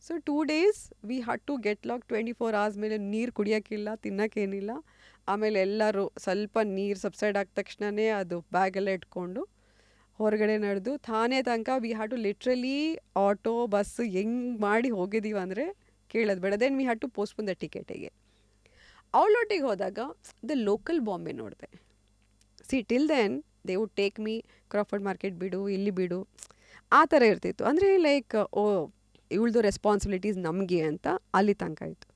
Speaker 2: So 2 days we had to get lock. 24 hours ಮೇಲೆ ನೀರು ಕುಡಿಯೋಕ್ಕಿಲ್ಲ, ತಿನ್ನೋಕ್ಕೇನಿಲ್ಲ. ಆಮೇಲೆ ಎಲ್ಲರೂ ಸ್ವಲ್ಪ ನೀರು ಸಬ್ಸೈಡ್ ಆದ ತಕ್ಷಣವೇ ಅದು ಬ್ಯಾಗೆಲ್ಲ ಇಟ್ಕೊಂಡು ಹೊರಗಡೆ ನಡೆದು ಥಾನೆ ತನಕ we had to literally auto bus ಹೆಂಗೆ ಮಾಡಿ ಹೋಗಿದ್ದೀವಿ ಅಂದರೆ ಕೇಳೋದು ಬೇಡ. Then we had to postpone the ಟಿಕೆಟಿಗೆ. ಅವಳೊಟ್ಟಿಗೆ ಹೋದಾಗ ದ ಲೋಕಲ್ ಬಾಂಬೆ ನೋಡಿದೆ. See till then they would take me Crawford Market ಬಿಡು, ಇಲ್ಲಿ ಬಿಡು, ಆ ಥರ ಇರ್ತಿತ್ತು. ಅಂದರೆ ಲೈಕ್ ಓ ಇವಳ್ದು ರೆಸ್ಪಾನ್ಸಿಬಿಲಿಟೀಸ್ ನಮಗೆ ಅಂತ ಅಲ್ಲಿ ತನಕ ಇತ್ತು.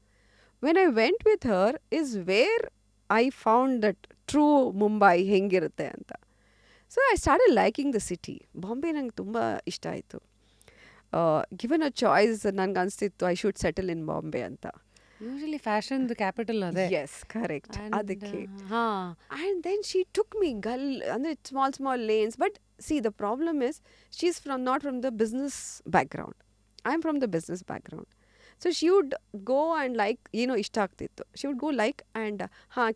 Speaker 2: When I went with her is where I found that true Mumbai ಹೆಂಗಿರುತ್ತೆ ಅಂತ. So I started liking the city. Bombay ನಂಗೆ ತುಂಬ ಇಷ್ಟ ಆಯಿತು. ಗಿವನ್ ಅ ಚಾಯ್ಸ್ ನನಗೆ ಅನಿಸ್ತಿತ್ತು I should settle in Bombay ಅಂತ.
Speaker 1: ಯೂಶಲಿ ಫ್ಯಾಷನ್ ಕ್ಯಾಪಿಟಲ್ ಅದೇ.
Speaker 2: Yes correct. ಅದಕ್ಕೆ and then she took me ಅಂದರೆ small lanes. But see the problem is she is not from the business background. I am from the business background. So she would go and like ಏನೋ ಇಷ್ಟ ಆಗ್ತಿತ್ತು. She would go like and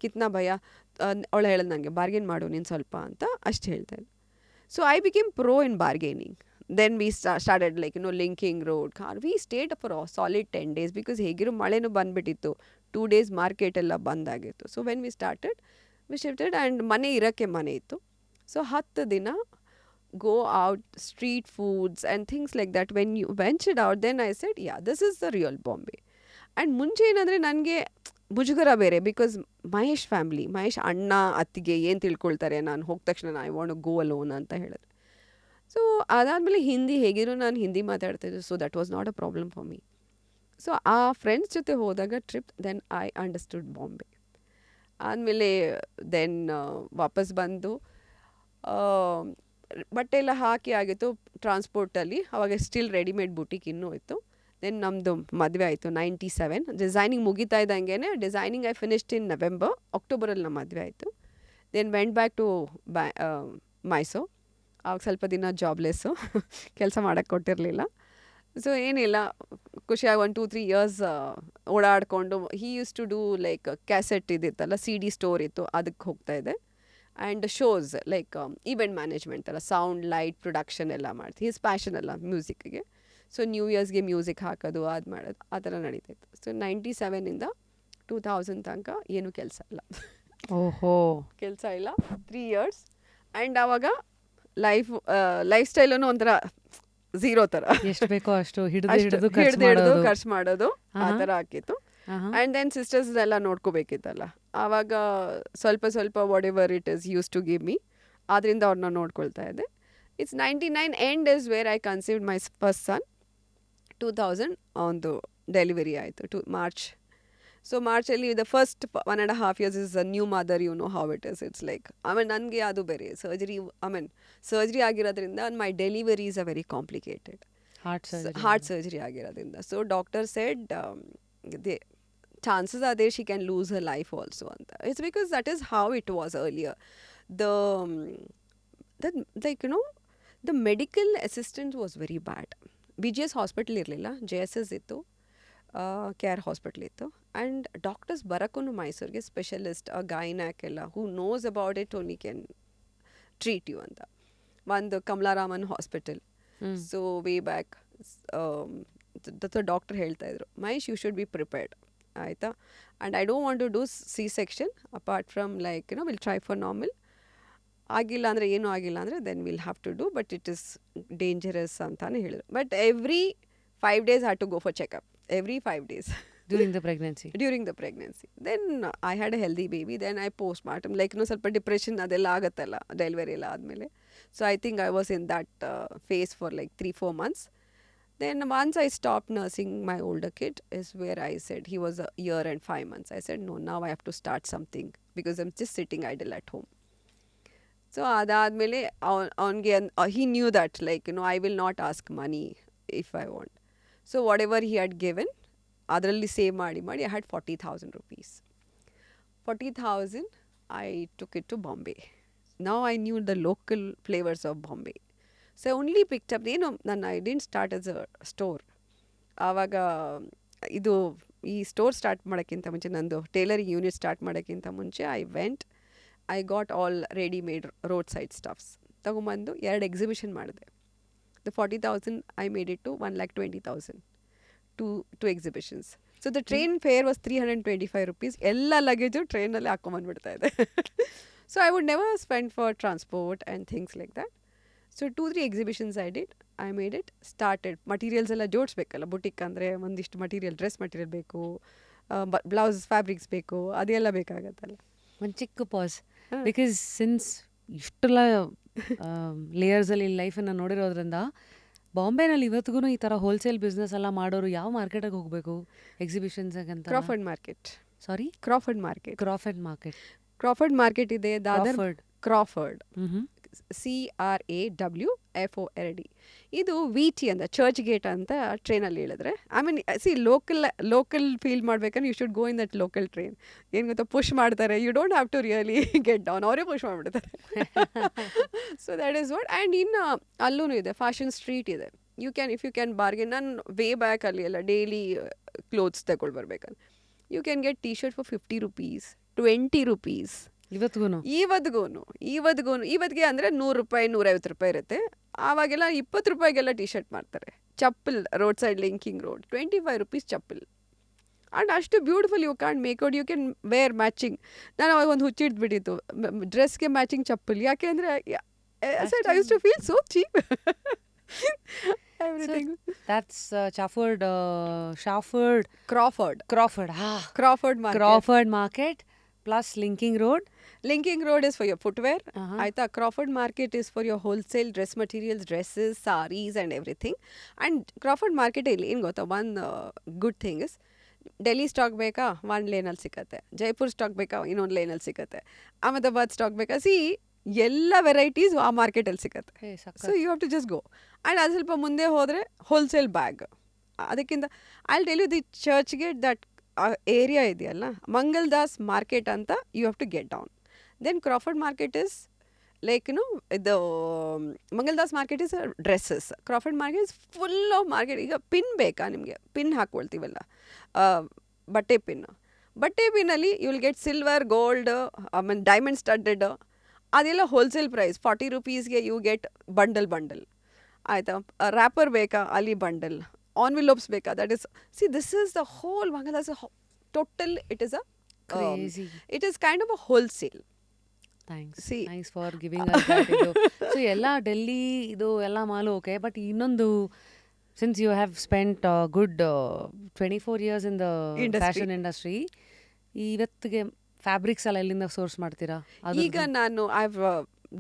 Speaker 2: ಕಿತ್ನಾ ಭಯ, ಅವಳು ಹೇಳೋದು ನನಗೆ ಬಾರ್ಗೇನ್ ಮಾಡು ನೀನು ಸ್ವಲ್ಪ ಅಂತ ಅಷ್ಟು ಹೇಳ್ತಾಯಿದ್ದೆ. So I became pro in bargaining. Then we started like linking road car. We stayed for a solid 10 days because ಹೇಗಿರೋ ಮಳೆನೂ ಬಂದುಬಿಟ್ಟಿತ್ತು. 2 days ಮಾರ್ಕೆಟ್ ಎಲ್ಲ ಬಂದಾಗಿತ್ತು. So when we shifted and ಮನೆ ಇರೋಕ್ಕೆ ಮನೆ ಇತ್ತು. ಸೊ 10 ದಿನ go out, street foods and things like that. When you ventured out, then I said, yeah, this is the real Bombay. And ಮುಂಚೆ ಏನಂದರೆ ನನಗೆ ಮುಜುಗರ ಬೇರೆ, ಬಿಕಾಸ್ ಮಹೇಶ್ ಫ್ಯಾಮ್ಲಿ, ಮಹೇಶ್ ಅಣ್ಣ ಅತ್ತಿಗೆ ಏನು ತಿಳ್ಕೊಳ್ತಾರೆ ನಾನು ಹೋದ ತಕ್ಷಣ I want to go alone ಅಂತ ಹೇಳಿದ್ರೆ. ಸೊ ಅದಾದಮೇಲೆ ಹಿಂದಿ ಹೇಗಿರೋ ನಾನು ಹಿಂದಿ ಮಾತಾಡ್ತಾಯಿದ್ದೆ. So that was not a problem for me. So ಆ ಫ್ರೆಂಡ್ಸ್ ಜೊತೆ ಹೋದಾಗ trip, then I understood Bombay. ಆದಮೇಲೆ ದೆನ್ ವಾಪಸ್ ಬಂದು ಬಟ್ಟೆ ಎಲ್ಲ ಹಾಕಿ ಆಗಿತ್ತು ಟ್ರಾನ್ಸ್ಪೋರ್ಟಲ್ಲಿ. ಅವಾಗ ಸ್ಟಿಲ್ ರೆಡಿಮೇಡ್ ಬುಟಿಕ್ ಇನ್ನೂ ಇತ್ತು. ದೆನ್ ನಮ್ಮದು ಮದುವೆ ಆಯಿತು 97. ಡಿಸೈನಿಂಗ್ ಮುಗಿತಾ ಇದ್ದಂಗೆ designing I finished in November. ಅಕ್ಟೋಬರಲ್ಲಿ ನಮ್ಮ ಮದುವೆ ಆಯಿತು. Then went back to Mysore. ಆವಾಗ ಸ್ವಲ್ಪ ದಿನ ಜಾಬ್ಲೆಸ್ಸು, ಕೆಲಸ ಮಾಡೋಕ್ಕೆ ಕೊಟ್ಟಿರಲಿಲ್ಲ. ಸೊ ಏನಿಲ್ಲ, ಖುಷಿಯಾಗಿ 1-2-3 years ಓಡಾಡಿಕೊಂಡು he use to do like cassette ಇದಿತ್ತಲ್ಲ, CD ಸ್ಟೋರ್ ಇತ್ತು, ಅದಕ್ಕೆ ಹೋಗ್ತಾಯಿದ್ದೆ. And shows like event management ಎಲ್ಲ, ಸೌಂಡ್ ಲೈಟ್ ಪ್ರೊಡಕ್ಷನ್ ಎಲ್ಲ ಮಾಡ್ತೀವಿ. ಹಿಸ್ ಪ್ಯಾಷನ್ ಅಲ್ಲ ಮ್ಯೂಸಿಕ್ಗೆ. ಸೊ ನ್ಯೂ ಇಯರ್ಸ್ಗೆ ಮ್ಯೂಸಿಕ್ ಹಾಕೋದು, ಅದು ಮಾಡೋದು, ಆ ಥರ ನಡೀತಾಯಿತ್ತು. ಸೊ 97ಇಂದ 2000 ತನಕ ಏನೂ ಕೆಲಸ ಇಲ್ಲ. ಕೆಲಸ ಇಲ್ಲ 3 years. ಆ್ಯಂಡ್ ಆವಾಗ ಲೈಫ್ ಸ್ಟೈಲೂ ಒಂಥರ ಝೀರೋ ಥರ, ಎಷ್ಟು ಬೇಕೋ ಅಷ್ಟು ಹಿಡಿದು ಖರ್ಚು ಮಾಡೋದು ಆ ಥರ ಹಾಕಿತ್ತು. ಆ್ಯಂಡ್ ದೆನ್ ಸಿಸ್ಟರ್ಸ್ ಎಲ್ಲ ನೋಡ್ಕೋಬೇಕಿತ್ತಲ್ಲ, ಆವಾಗ ಸ್ವಲ್ಪ whatever it is use to give me, ಆದ್ದರಿಂದ ಅವ್ರನ್ನ ನೋಡ್ಕೊಳ್ತಾ ಇದ್ದೆ. It's 99 end is where I conceived my first son. 2000 ಒಂದು ಡೆಲಿವರಿ ಆಯಿತು ಮಾರ್ಚ್. ಸೊ ಮಾರ್ಚಲ್ಲಿ the first 1.5 years is a new mother, you know how it is. It's like ನನಗೆ ಅದು ಬೇರೆ ಸರ್ಜರಿ ಆಗಿರೋದ್ರಿಂದ my deliveries are very complicated, heart surgery ಆಗಿರೋದ್ರಿಂದ. So doctor said they chances are there she can loose her life also ಅಂತ. It's because that is how it was earlier. The medical assistant was very bad. BGS hospital ಇರಲಿಲ್ಲ, JSS ಇತ್ತು, KR ಹಾಸ್ಪಿಟ್ಲ್ ಇತ್ತು. ಆ್ಯಂಡ್ ಡಾಕ್ಟರ್ಸ್ ಬರೋಕ್ಕೂ ಮೈಸೂರಿಗೆ ಸ್ಪೆಷಲಿಸ್ಟ್, ಗೈನಾಕ್ ಎಲ್ಲ who knows about it only can treat you ಅಂತ. ಒಂದು Kamala Raman hospital. So way back doctor ಹೇಳ್ತಾಯಿದ್ರು, Mahesh you should be prepared, ಆಯಿತಾ. And I don't want to do C-section apart from like will try for normal. ಆಗಿಲ್ಲ ಅಂದರೆ ಏನೂ ಆಗಿಲ್ಲ ಅಂದರೆ then will have to do, but it is dangerous ಅಂತಾನೆ ಹೇಳಿದ್ರು. But every 5 days had to go for checkup, every 5 days.
Speaker 1: During the pregnancy.
Speaker 2: During the pregnancy. Then I had a healthy baby. Then I post mortem like ಸ್ವಲ್ಪ ಡಿಪ್ರೆಷನ್ ಅದೆಲ್ಲ ಆಗುತ್ತಲ್ಲ ಡೆಲಿವರಿ ಎಲ್ಲ ಆದಮೇಲೆ. So I think I was in that phase for like 3-4 months. Then once I stopped nursing my older kid is where I said, he was a year and 5 months. I said, no, now I have to start something because I'm just sitting idle at home. So adadmele avನಿಗೆ he knew that like, I will not ask money if I want. So whatever he had given, ಅದರಲ್ಲಿ ಸೇವ್ ಮಾಡಿ I had 40,000 rupees. 40,000, I took it to Bombay. Now I knew the local flavors of Bombay. So I only picked up, I didn't start as a store. ಆವಾಗ ಇದು ಈ ಸ್ಟೋರ್ ಸ್ಟಾರ್ಟ್ ಮಾಡೋಕ್ಕಿಂತ ಮುಂಚೆ, ನಂದು ಟೇಲರಿಂಗ್ ಯೂನಿಟ್ ಸ್ಟಾರ್ಟ್ ಮಾಡೋಕ್ಕಿಂತ ಮುಂಚೆ I got all readymade road side stuffs ತೊಗೊಂಬಂದು 2 ಎಕ್ಸಿಬಿಷನ್ ಮಾಡಿದೆ. The 40,000 I made it to 1,20,000 two exhibitions. So the train fare was 325 rupees. ಎಲ್ಲ ಲಗೇಜು ಟ್ರೈನಲ್ಲಿ ಹಾಕ್ಕೊಂಬಂದ್ಬಿಡ್ತಾ ಇದೆ. So I would never spend for transport and things like that. So 2-3 exhibitions I did. I made it, started. Materials ಎಲ್ಲ ಜೋಡಿಸ್ಬೇಕಲ್ಲ, ಬುಟಿಕ್ ಅಂದರೆ ಒಂದಿಷ್ಟು ಮಟೀರಿಯಲ್, ಡ್ರೆಸ್ ಮಟೀರಿಯಲ್ ಬೇಕು, ಬ್ಲೌಸ್ ಫ್ಯಾಬ್ರಿಕ್ಸ್ ಬೇಕು, ಅದೆಲ್ಲ ಬೇಕಾಗತ್ತಲ್ಲ.
Speaker 1: ಒಂದು ಚಿಕ್ಕ ಪಾಸ್, ಬಿಕಾಸ್ ಸಿನ್ಸ್ ಇಷ್ಟೆಲ್ಲ ಲೇಯರ್ಸಲ್ಲಿ ಲೈಫನ್ನು ನೋಡಿರೋದ್ರಿಂದ, ಬಾಂಬೆನಲ್ಲಿ ಇವತ್ತಿಗೂ ಈ ಥರ ಹೋಲ್ಸೇಲ್ ಬಿಸ್ನೆಸ್ ಎಲ್ಲ ಮಾಡೋರು ಯಾವ ಮಾರ್ಕೆಟಿಗೆ ಹೋಗಬೇಕು ಎಕ್ಸಿಬಿಷನ್ಸ್ಗಂತ?
Speaker 2: Crawford market.
Speaker 1: Sorry,
Speaker 2: Crawford market. Crawford market ಇದೆ ದಾದರ್. Crawford, CRAWFORD. ಇದು VT ಅಂತ, ಚರ್ಚ್ ಗೇಟ್ ಅಂತ ಟ್ರೈನಲ್ಲಿ ಹೇಳಿದ್ರೆ. ಐ ಮೀನ್ ಲೋಕಲ್ ಫೀಲ್ ಮಾಡ್ಬೇಕಂದ್ರೆ you should go in that local train. ಏನು ಗೊತ್ತಾ, ಪುಷ್ ಮಾಡ್ತಾರೆ, you don't have to really get down, ಅವರೇ ಪುಷ್ ಮಾಡಿಬಿಡ್ತಾರೆ. So that is what. And ಇನ್ನು ಅಲ್ಲೂ ಇದೆ, ಫ್ಯಾಷನ್ ಸ್ಟ್ರೀಟ್ ಇದೆ. If you can bargain. ನಾನು ವೇ ಬ್ಯಾಕ್ ಅಲ್ಲಿ ಎಲ್ಲ ಡೈಲಿ ಕ್ಲೋತ್ಸ್ ತಗೊಳ್ಳಿ ಬರ್ಬೇಕಂದ್ರೆ you can get T-shirt for 50 rupees, 20 rupees. ಇವತ್ತಿಗೆ ಅಂದರೆ 100 ರೂಪಾಯಿ, 150 ರೂಪಾಯಿ ಇರುತ್ತೆ. ಆವಾಗೆಲ್ಲ 20 ರೂಪಾಯಿಗೆಲ್ಲ T-shirt ಮಾಡ್ತಾರೆ. Chappal road side linking road, 25 rupees chappal. And ಅಷ್ಟು beautiful, you can make out, you can wear matching. ನಾನು ಅವಾಗ ಒಂದು ಹುಚ್ಚಿಡ್ಬಿಟ್ಟಿತ್ತು, ಡ್ರೆಸ್ಗೆ ಮ್ಯಾಚಿಂಗ್ ಚಪ್ಪಲ್. ಯಾಕೆ ಅಂದರೆ I use to feel so cheap. Everything.
Speaker 1: That's Crawford Market plus Linking Road.
Speaker 2: Linking Road is for your footwear. Aita Crawford Market is for your wholesale dress materials, dresses, sarees and everything. And Crawford Market illi ಏನು ಗೊತ್ತಾ, one good thing is, Delhi stock ಬೇಕಾ ಒಂದು ಲೇನಲ್ಲಿ ಸಿಕ್ಕತ್ತೆ, ಜೈಪುರ್ ಸ್ಟಾಕ್ ಬೇಕಾ ಇನ್ನೊಂದು ಲೇನಲ್ಲಿ ಸಿಕ್ಕತ್ತೆ, ಅಹಮದಾಬಾದ್ ಸ್ಟಾಕ್ ಬೇಕಾ, ಎಲ್ಲ ವೆರೈಟೀಸ್ ಆ ಮಾರ್ಕೆಟಲ್ಲಿ ಸಿಕ್ಕತ್ತೆ. So you have to just go. And ಅದು ಸ್ವಲ್ಪ ಮುಂದೆ ಹೋದರೆ ಹೋಲ್ಸೇಲ್ ಬ್ಯಾಗ್. ಅದಕ್ಕಿಂತ I will tell you, the Churchgate that area ಇದೆಯಲ್ಲ, ಮಂಗಲ್ದಾಸ್ ಮಾರ್ಕೆಟ್ ಅಂತ, you have to get down. Then Crawford market is like ಇದು Mangaldas market is dresses. Crawford market is full of market. ಈಗ ಪಿನ್ ಬೇಕಾ ನಿಮಗೆ, ಪಿನ್ ಹಾಕ್ಕೊಳ್ತೀವಲ್ಲ, ಬಟ್ಟೆ ಪಿನ್ನಲ್ಲಿ you will get silver, gold, ಆಮೇಲೆ ಡೈಮಂಡ್ ಸ್ಟಡ್ಡೆಡ್. ಅದೆಲ್ಲ ಹೋಲ್ಸೇಲ್ ಪ್ರೈಸ್ 40 rupeesಗೆ ಯು ಗೆಟ್ ಬಂಡಲ್. ಆಯಿತಾ, ರ್ಯಾಪರ್ ಬೇಕಾ, ಅಲ್ಲಿ ಬಂಡಲ್. ಆನ್ವಿಲೋಪ್ಸ್ ಬೇಕಾ, that is this is the whole Mangaldas total. It is
Speaker 1: Crazy.
Speaker 2: It is kind of a wholesale.
Speaker 1: Thanks for giving us that. So ಎಲ್ಲ ಡೆಲ್ಲಿ ಇದು ಎಲ್ಲ ಮಾಲು ಓಕೆ, ಬಟ್ ಇನ್ನೊಂದು, since you have spent a good 24 years in the fashion industry, ಇವತ್ತಿಗೆ ಫ್ಯಾಬ್ರಿಕ್ಸ್ ಎಲ್ಲ ಎಲ್ಲಿಂದ ಸೋರ್ಸ್ ಮಾಡ್ತೀರಾ?
Speaker 2: ಈಗ ನಾನು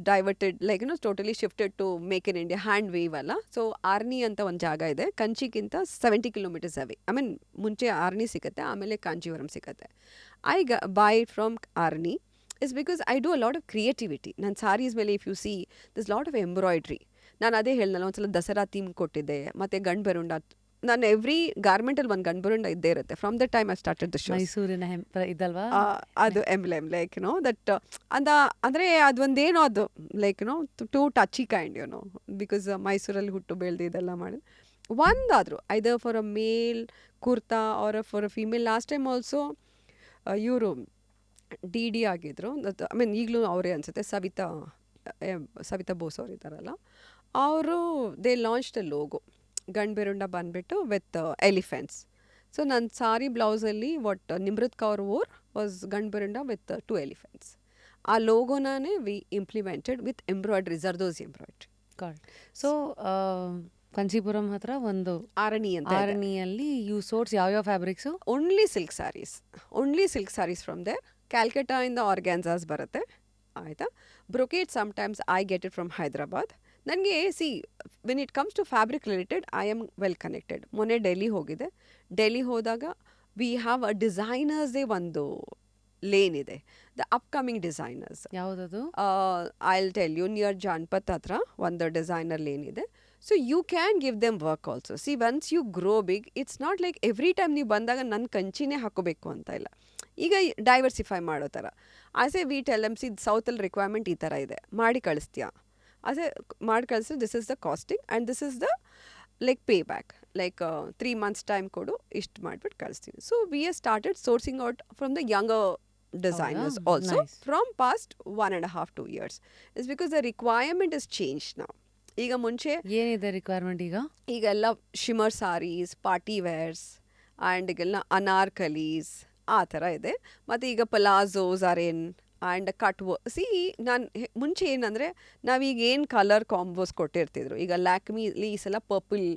Speaker 2: diverted like totally shifted to make in India, hand weave ಅಲ್ಲ. ಸೊ ಆರ್ನಿ ಅಂತ ಒಂದು ಜಾಗ ಇದೆ, ಕಂಚಿಗಿಂತ 70 kilometers ಅವೇ. ಐ ಮೀನ್ ಮುಂಚೆ ಆರ್ನಿ ಸಿಗುತ್ತೆ, ಆಮೇಲೆ ಕಾಂಚೀವರಂ ಸಿಗುತ್ತೆ. I by from Arni is because I do a lot of creativity. ನನ್ನ ಸಾರೀಸ್ ಮೇಲೆ if you see this lot of embroidery. ನಾನು ಅದೇ ಹೇಳಿದ್ನಲ್ಲ, ಒಂದ್ಸಲ ದಸರಾ ಥೀಮ್ ಕೊಟ್ಟಿದ್ದೆ, ಮತ್ತು ಗಂಡು ಬೆರುಂಡ. ನಾನು ಎವ್ರಿ ಗಾರ್ಮೆಂಟಲ್ಲಿ ಒಂದು ಗಂಡು ಬೆರುಂಡ ಇದ್ದೇ ಇರುತ್ತೆ. From the time I started the show.
Speaker 1: ಮೈಸೂರಿನ ಇದಲ್ವಾ
Speaker 2: ಅದು ಎಂಬ್ಲೆಮ್, ಲೈಕ್ ದಟ್ ಅಂದರೆ ಅದೊಂದೇನೋ ಅದು like to touchy kind because ಮೈಸೂರಲ್ಲಿ ಹುಟ್ಟು ಬೆಳೆದು ಇದೆಲ್ಲ ಮಾಡಿ ಒಂದಾದರೂ either for a male kurta or for a female. Last time also ಇವರು DD ಆಗಿದ್ರು, ಐ ಮೀನ್ ಈಗಲೂ ಅವರೇ ಅನಿಸುತ್ತೆ, ಸವಿತಾ ಬೋಸ್ ಅವ್ರು ಇದ್ದಾರಲ್ಲ, ಅವರು ದೇ ಲಾಂಚ್ ದ ಲೋಗೋ. ಗಂಡು ಬೆರುಂಡ ಬಂದುಬಿಟ್ಟು ವಿತ್ ಎಲಿಫೆಂಟ್ಸ್. ಸೊ ನನ್ನ ಸಾರಿ ಬ್ಲೌಸಲ್ಲಿ what Nimrit Kaur wore was ಗಂಡು ಬೆರುಂಡ ವಿತ್ 2 elephants. ಆ ಲೋಗೋನೇ we implemented with embroidery, zardozi embroidery.
Speaker 1: So Kanchipuram ಹತ್ರ ಒಂದು
Speaker 2: ಆರಣಿ ಅಂತ ಇದೆ.
Speaker 1: ಆರಣಿಯಲ್ಲಿ ಯು ಸೋರ್ಸ್ ಯಾವ fabrics?
Speaker 2: Only silk sarees from there. Calcutta ಇಂದ ಆರ್ಗ್ಯಾನ್ಸಾಸ್ ಬರುತ್ತೆ, ಆಯಿತಾ. Brocade sometimes I get it from Hyderabad. ನನಗೆ when it comes to fabric related I am well connected. ಮೊನ್ನೆ ಡೆಲ್ಲಿ ಹೋಗಿದೆ. ಡೆಲ್ಲಿ ಹೋದಾಗ ವಿ ಹ್ಯಾವ್ ಅ ಡಿಸೈನರ್ಸ್ದೇ ಒಂದು ಲೇನ್ ಇದೆ, ದ ಅಪ್ಕಮಿಂಗ್ ಡಿಸೈನರ್ಸ್.
Speaker 1: ಯಾವುದದು?
Speaker 2: I will tell you, near Janpath ಹತ್ರ ಒಂದು ಡಿಸೈನರ್ ಲೇನ್ ಇದೆ. So you can give them work also. Once you grow big, it's not like every time ನೀವು ಬಂದಾಗ ನನ್ನ ಕಂಚಿನೇ ಹಾಕೋಬೇಕು ಅಂತ ಇಲ್ಲ. ಈಗ ಡೈವರ್ಸಿಫೈ ಮಾಡೋ ಥರ ಆಸೆ ವಿ ಟೆಲ್ ಎಮ್ ಸೌತಲ್ಲಿ ರಿಕ್ವೈರ್ಮೆಂಟ್ ಈ ಥರ ಇದೆ, ಮಾಡಿ ಕಳಿಸ್ತೀಯಾ? ಆಸೆ ಮಾಡಿ ಕಳಿಸಿ, this is the casting and this is the like pay back, like 3 months time ಕೊಡು, ಇಷ್ಟು ಮಾಡಿಬಿಟ್ಟು ಕಳಿಸ್ತೀನಿ. So we are started sourcing out from the younger designers also from past 1.5-2 years. It's because the requirement is changed now. ಈಗ ಮುಂಚೆ
Speaker 1: ಏನಿದೆ ರಿಕ್ವೈರ್ಮೆಂಟ್?
Speaker 2: ಈಗೆಲ್ಲ shimmer saris, party wears and ಈಗೆಲ್ಲ ಅನಾರ್ಕಲೀಸ್ ಆ ಥರ ಇದೆ. ಮತ್ತು ಈಗ palazzos are in and cut ನಾನು ಮುಂಚೆ ಏನಂದರೆ ನಾವೀಗ ಏನು ಕಲರ್ ಕಾಂಬೋಸ್ ಕೊಟ್ಟಿರ್ತಿದ್ರು, ಈಗ ಲ್ಯಾಕ್ಮಿಲಿ ಈ ಸಲ ಪರ್ಪಲ್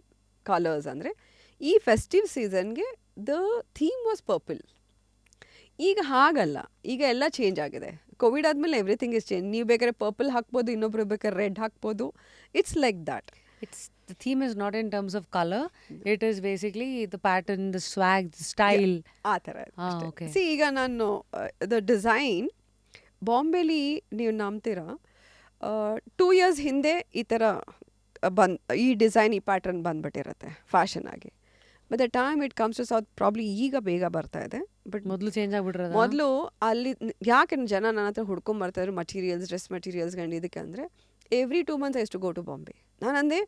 Speaker 2: ಕಲರ್ಸ್ ಅಂದರೆ ಈ ಫೆಸ್ಟಿವ್ ಸೀಸನ್ಗೆ ದ ಥೀಮ್ ವಾಸ್ ಪರ್ಪಲ್. ಈಗ ಹಾಗಲ್ಲ, ಈಗ ಎಲ್ಲ ಚೇಂಜ್ ಆಗಿದೆ. ಕೋವಿಡ್ ಆದಮೇಲೆ ಎವ್ರಿಥಿಂಗ್ ಇಸ್ ಚೇಂಜ್. ನೀವು ಬೇಕಾದ್ರೆ ಪರ್ಪಲ್ ಹಾಕ್ಬೋದು, ಇನ್ನೊಬ್ರು ಬೇಕಾದ್ರೆ ರೆಡ್ ಹಾಕ್ಬೋದು. It's like that.
Speaker 1: The theme is not in terms of color, it is basically the pattern, the swag, the style.
Speaker 2: ಆ ಥರ. ಈಗ ನಾನು ದ ಡಿಸೈನ್ ಬಾಂಬೆಲಿ ನೀವು ನಂಬ್ತೀರಾ 2 years ಹಿಂದೆ ಈ ಥರ ಈ ಡಿಸೈನ್, ಈ ಪ್ಯಾಟರ್ನ್ ಬಂದ್ಬಿಟ್ಟಿರುತ್ತೆ ಫ್ಯಾಷನ್ ಆಗಿ. But the time it comes to south probably ಈಗ ಬೇಗ ಬರ್ತಾ ಇದೆ. ಬಟ್
Speaker 1: ಮೊದಲು ಚೇಂಜ್ ಆಗ್ಬಿಟ್ರೆ
Speaker 2: ಮೊದಲು ಅಲ್ಲಿ ಯಾಕೆ ಜನ ನನ್ನ ಹತ್ರ ಹುಡ್ಕೊಂಬರ್ತಾಯಿದ್ರು ಮಟೀರಿಯಲ್ಸ್, ಡ್ರೆಸ್ ಮಟೀರಿಯಲ್ಸ್ ಇದಕ್ಕೆ ಅಂದರೆ every 2 months I to go to Bombay. ನಾನಂದೆ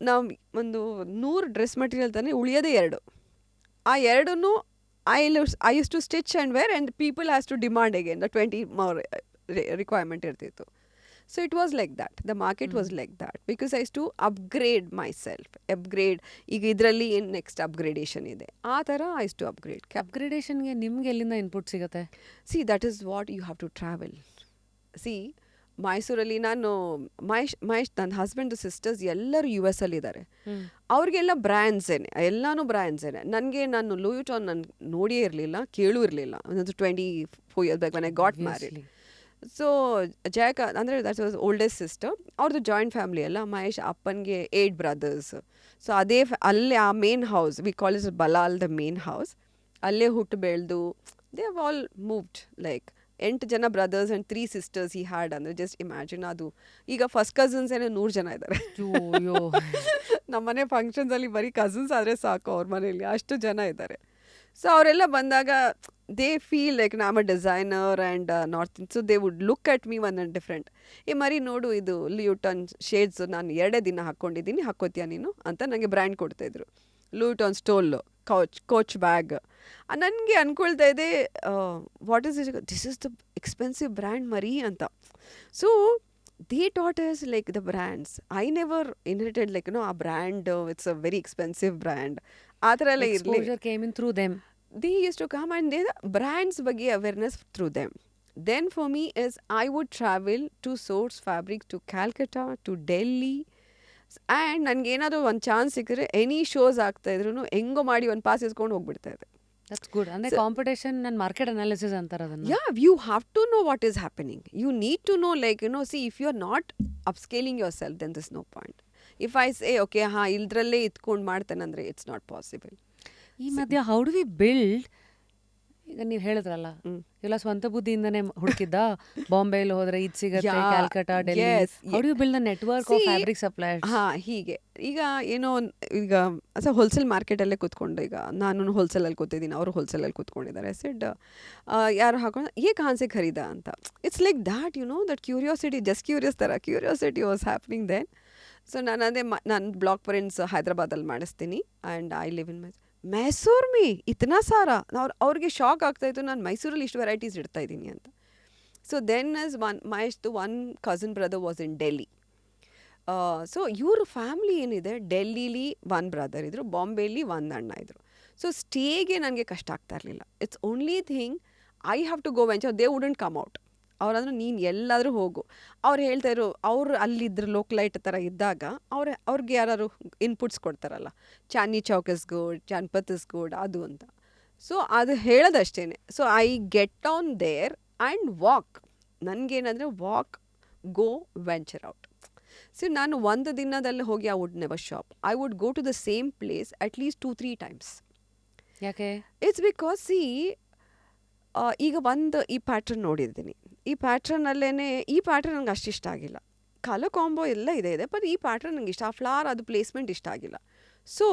Speaker 2: ನಾವು ಒಂದು 100 ಡ್ರೆಸ್ ಮಟೀರಿಯಲ್ ತಾನೇ, ಉಳಿಯೋದೇ 2. ಆ 2 I use to stitch and wear and people has to demand again the 20 more requirement ಇರ್ತಿತ್ತು. So it was like that. The market was like that because I used to upgrade myself. ಈಗ ಇದರಲ್ಲಿ ಏನು ನೆಕ್ಸ್ಟ್ ಅಪ್ಗ್ರೇಡೇಷನ್ ಇದೆ, ಆ ಥರ I used to upgrade.
Speaker 1: ಅಪ್ಗ್ರೇಡೇಷನ್ಗೆ ನಿಮ್ಗೆ ಎಲ್ಲಿಂದ ಇನ್ಪುಟ್ ಸಿಗುತ್ತೆ?
Speaker 2: that is what you have to travel. ಮೈಸೂರಲ್ಲಿ ನಾನು ನನ್ನ ಹಸ್ಬೆಂಡ್ ಸಿಸ್ಟರ್ಸ್ ಎಲ್ಲರೂ US ಅಲ್ಲಿದ್ದಾರೆ. ಅವ್ರಿಗೆಲ್ಲ ಬ್ರ್ಯಾಂಡ್ಸೇನೆ, ಎಲ್ಲನೂ ಬ್ರ್ಯಾಂಡ್ಸೇನೆ. ನಾನು ಲೂಯಿ ವಿಟಾನ್ ನಾನು ನೋಡಿಯೇ ಇರಲಿಲ್ಲ, ಕೇಳೂ ಇರಲಿಲ್ಲ. 24 years back when I got married. So Jayaka ಅಂದರೆ ದಟ್ ವಾಸ್ ಓಲ್ಡೆಸ್ಟ್ ಸಿಸ್ಟರ್. ಅವ್ರದ್ದು ಜಾಯಿಂಟ್ ಫ್ಯಾಮಿಲಿ ಅಲ್ಲ. ಮಹೇಶ್ ಅಪ್ಪನಿಗೆ 8 brothers. ಸೊ ಅದೇ ಅಲ್ಲೇ ಆ main house, we call it ಬಲಾಲ್ ದ ಮೇನ್ ಹೌಸ್. ಅಲ್ಲೇ ಹುಟ್ಟು ಬೆಳೆದು they have all moved like 8 ಜನ ಬ್ರದರ್ಸ್ ಆ್ಯಂಡ್ 3 sisters ಈ ಹ್ಯಾಡ್. ಅಂದರೆ ಜಸ್ಟ್ ಇಮ್ಯಾಜಿನ್. ಅದು ಈಗ ಫಸ್ಟ್ ಕಸಿನ್ಸ್ ಏನೇ 100 ಜನ ಇದ್ದಾರೆ. ನಮ್ಮನೆ ಫಂಕ್ಷನ್ಸಲ್ಲಿ ಬರೀ ಕಸಿನ್ಸ್ ಆದರೆ ಸಾಕು ಅವ್ರ ಮನೇಲಿ, ಅಷ್ಟು ಜನ ಇದ್ದಾರೆ. ಸೊ ಅವರೆಲ್ಲ ಬಂದಾಗ ದೇ ಫೀಲ್ ಲೈಕ್ ನಾನು designer and north, so they would look at me one different. ಮರಿ ನೋಡು ಇದು ಲೂಯಿಟಾನ್ ಶೇಡ್ಸ್ ನಾನು 2 ದಿನ ಹಾಕ್ಕೊಂಡಿದ್ದೀನಿ, ಹಾಕ್ಕೋತೀಯ ನೀನು ಅಂತ ನನಗೆ ಬ್ರ್ಯಾಂಡ್ ಕೊಡ್ತಾಯಿದ್ರು. Louis Vuitton stole, Coach bag. ನನಗೆ ಅಂದ್ಕೊಳ್ತಾ ಇದೆ what is this is the expensive brand ಮರಿ ಅಂತ. So they taught us like the brands. I never inherited like a brand, it's a very expensive brand. ಆ ಥರ ಎಲ್ಲ ಇರಲಿ.
Speaker 1: Exposure came in through them.
Speaker 2: They used to come and they brands ಬಗ್ಗೆ awareness through them. Then for me is I would travel to source fabric to Calcutta, to Delhi, and ನನಗೇನಾದರೂ ಒಂದು ಚಾನ್ಸ್ ಸಿಕ್ಕಿದ್ರೆ ಎನಿ ಶೋಸ್ ಆಗ್ತಾ ಇದ್ರು ಹೆಂಗೋ ಮಾಡಿ ಒಂದು ಪಾಸ್ ಇಸ್ಕೊಂಡು ಹೋಗ್ಬಿಡ್ತಾ ಇದೆ.
Speaker 1: That's good. ಅಂದರೆ ಕಾಂಪಿಟೇಷನ್ and market analysis ಅಂತಾರೆ ಅದನ್ನು.
Speaker 2: Yeah, you have to know what is happening. You need to know, like, if you are not upscaling yourself, then there's no point. If I say, okay, ಇಲ್ದ್ರಲ್ಲೇ ಇತ್ಕೊಂಡು ಮಾಡ್ತೇನೆಂದರೆ it's not possible.
Speaker 1: ಈ ಮಧ್ಯ ಹೌ ಡು ವಿ ಬಿಲ್ಡ್, ಈಗ ನೀವು ಹೇಳಿದ್ರಲ್ಲ ಎಲ್ಲ ಸ್ವಂತ ಬುದ್ಧಿಯಿಂದನೇ ಹುಡುಕಿದ್ದ, ಬಾಂಬೆಯಲ್ಲಿ ಹೋದ್ರೆ ಇದು ಸಿಗುತ್ತೆ, Calcutta, Delhi. How do you build the network of fabric suppliers?
Speaker 2: ಹೀಗೆ ಈಗ ಏನೋ ಈಗ ಹೋಲ್ಸೇಲ್ ಮಾರ್ಕೆಟಲ್ಲೇ ಕೂತ್ಕೊಂಡು, ಈಗ ನಾನು ಹೋಲ್ಸೇಲಲ್ಲಿ ಕೂತಿದ್ದೀನಿ, ಅವರು ಹೋಲ್ಸೇಲಲ್ಲಿ ಕೂತ್ಕೊಂಡಿದ್ದಾರೆ. ಸೆಡ್ ಯಾರು ಹಾಕೊಂಡು ಕಾನ್ಸೆ ಖರೀದ ಅಂತ. It's like that that curiosity, just curious ಥರ curiosity was happening then. So ನಾನು ಅದೇ ನಾನು ಬ್ಲಾಕ್ ಪ್ರಿಂಟ್ಸ್ ಹೈದ್ರಾಬಾದಲ್ಲಿ ಮಾಡಿಸ್ತೀನಿ and I live in Mysore ಮೇ ಇತನಾ ಸಾರಾ. ಅವ್ರಿಗೆ ಶಾಕ್ ಆಗ್ತಾಯಿತ್ತು ನಾನು ಮೈಸೂರಲ್ಲಿ ಇಷ್ಟು ವೆರೈಟೀಸ್ ಇಡ್ತಾ ಇದ್ದೀನಿ ಅಂತ. So then is one cousin brother was in Delhi. So ಇವ್ರ ಫ್ಯಾಮ್ಲಿ ಏನಿದೆ, ಡೆಲ್ಲಿಲಿ 1 brother ಇದ್ದರು, ಬಾಂಬೆಲಿ 1 ಅಣ್ಣ ಇದ್ದರು. ಸೊ ಸ್ಟೇಗೆ ನನಗೆ ಕಷ್ಟ ಆಗ್ತಾ ಇರಲಿಲ್ಲ. It's only thing I have to go venture, they wouldn't come out. ಅವ್ರಂದ್ರೆ ನೀನು ಎಲ್ಲಾದರೂ ಹೋಗು. ಅವ್ರು ಹೇಳ್ತಾ ಇರೋ ಅವ್ರು ಅಲ್ಲಿದ್ದರು ಲೋಕಲೈಟ್ ಥರ ಇದ್ದಾಗ ಅವ್ರಿಗೆ ಯಾರು ಇನ್ಪುಟ್ಸ್ ಕೊಡ್ತಾರಲ್ಲ, Chandni Chowk is good, Janpath is good ಅದು ಅಂತ. ಸೊ ಅದು ಹೇಳೋದಷ್ಟೇ. So I get on there and walk. ನನಗೇನಂದರೆ walk, go, venture out. So ನಾನು ಒಂದು ದಿನದಲ್ಲಿ ಹೋಗಿ I would never shop. I would go to the same place at least 2-3 times.
Speaker 1: ಯಾಕೆ?
Speaker 2: ಇಟ್ಸ್ ಬಿಕಾಸ್ ಈಗ ಒಂದು ಈ ಪ್ಯಾಟ್ರನ್ ನೋಡಿದ್ದೀನಿ, ಈ ಪ್ಯಾಟ್ರನ್ನಲ್ಲೇ ಈ ಪ್ಯಾಟ್ರನ್ ನಂಗೆ ಅಷ್ಟು ಇಷ್ಟ ಆಗಿಲ್ಲ. ಕಲರ್ ಕಾಂಬೋ ಎಲ್ಲ ಇದೆ ಬಟ್ ಈ ಪ್ಯಾಟ್ರನ್ ನಂಗೆ ಇಷ್ಟ, ಆ ಫ್ಲವರ್ ಅದು ಪ್ಲೇಸ್ಮೆಂಟ್ ಇಷ್ಟ ಆಗಿಲ್ಲ. So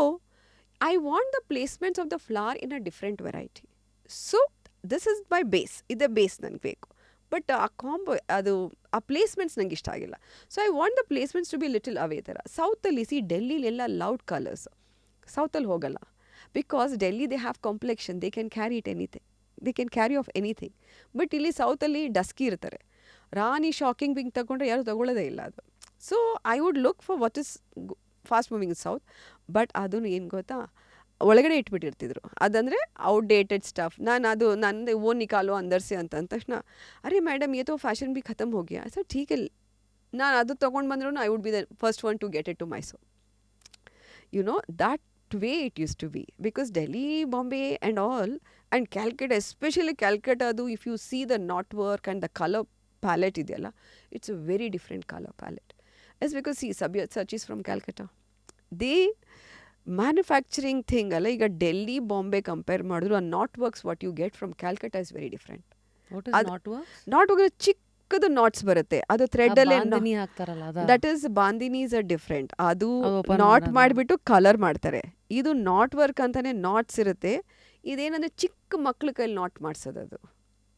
Speaker 2: I want the placements of the flower in a different variety. So this is my base, ಇದೇ ಬೇಸ್ ನಂಗೆ ಬೇಕು. ಬಟ್ ಆ ಕಾಂಬೋ ಅದು ಆ ಪ್ಲೇಸ್ಮೆಂಟ್ಸ್ ನಂಗೆ ಇಷ್ಟ ಆಗಿಲ್ಲ. So I want the placements to be little away ಥರ. ಸೌತಲ್ಲಿ ಡೆಲ್ಲಿಲೆಲ್ಲ ಲೌಡ್ ಕಲರ್ಸ್, ಸೌತಲ್ಲಿ ಹೋಗಲ್ಲ. Because Delhi they have complexion, they can carry it anything, they can carry off anything. But ಇಲ್ಲಿ ಸೌತಲ್ಲಿ ಡಸ್ಕಿ ಇರ್ತಾರೆ. ರಾಣಿ ಶಾಕಿಂಗ್ ಪಿಂಕ್ ತಗೊಂಡ್ರೆ ಯಾರು ತಗೊಳ್ಳೋದೇ ಇಲ್ಲ ಅದು. So I wood look for what is fast moving in south. But ಅದನ್ನು ಏನು ಗೊತ್ತಾ, ಒಳಗಡೆ ಇಟ್ಬಿಟ್ಟಿರ್ತಿದ್ರು. ಅದಂದರೆ ಔಟ್ಡೇಟೆಡ್ ಸ್ಟಫ್. ನಾನು ಅದು ನಂದು ಓನ್ ನಿಕಾಲೋ ಅಂದರ್ಸಿ ಅಂತ ಅಂದ ತಕ್ಷಣ, ಅರೆ ಮೇಡಮ್ ये तो ಫ್ಯಾಷನ್ भी ಖತಮ್ हो गया. ಸರ್ ठीक है, ನಾನು ಅದು ತೊಗೊಂಡು ಬಂದ್ರೂ I would be the first one to get it to Mysore. You know that way it used to be, because Delhi, Bombay and all, and Calcutta, especially Calcutta, if you see the knot work and the color palette ideyalla, it's a very different color palette. It's because see Sabyasachi is from Calcutta. They manufacturing thing alla iga Delhi, Bombay compare madidru, a knot works what you get from Calcutta is very different.
Speaker 1: What is knot work?
Speaker 2: Knot work ಚಿಕ್ಕದು ನಾಟ್ಸ್ ಬರುತ್ತೆ, ಅದು ಥ್ರೆಡ್ ಅಲ್ಲಿ
Speaker 1: ಹಾಕ್ತಾರಲ್ಲ,
Speaker 2: ದಟ್ ಇಸ್ ಬಾಂದಿನೀಸ್ ಆರ್ ಡಿಫ್ರೆಂಟ್. ಅದು ನಾಟ್ ಮಾಡಿಬಿಟ್ಟು ಕಲರ್ ಮಾಡ್ತಾರೆ. ಇದು ನಾಟ್ ವರ್ಕ್ ಅಂತಾನೆ ನಾಟ್ಸ್ ಇರುತ್ತೆ. ಇದೇನಂದ್ರೆ ಚಿಕ್ಕ ಮಕ್ಳ ಕೈಲಿ ನಾಟ್ ಮಾಡ್ಸೋದು.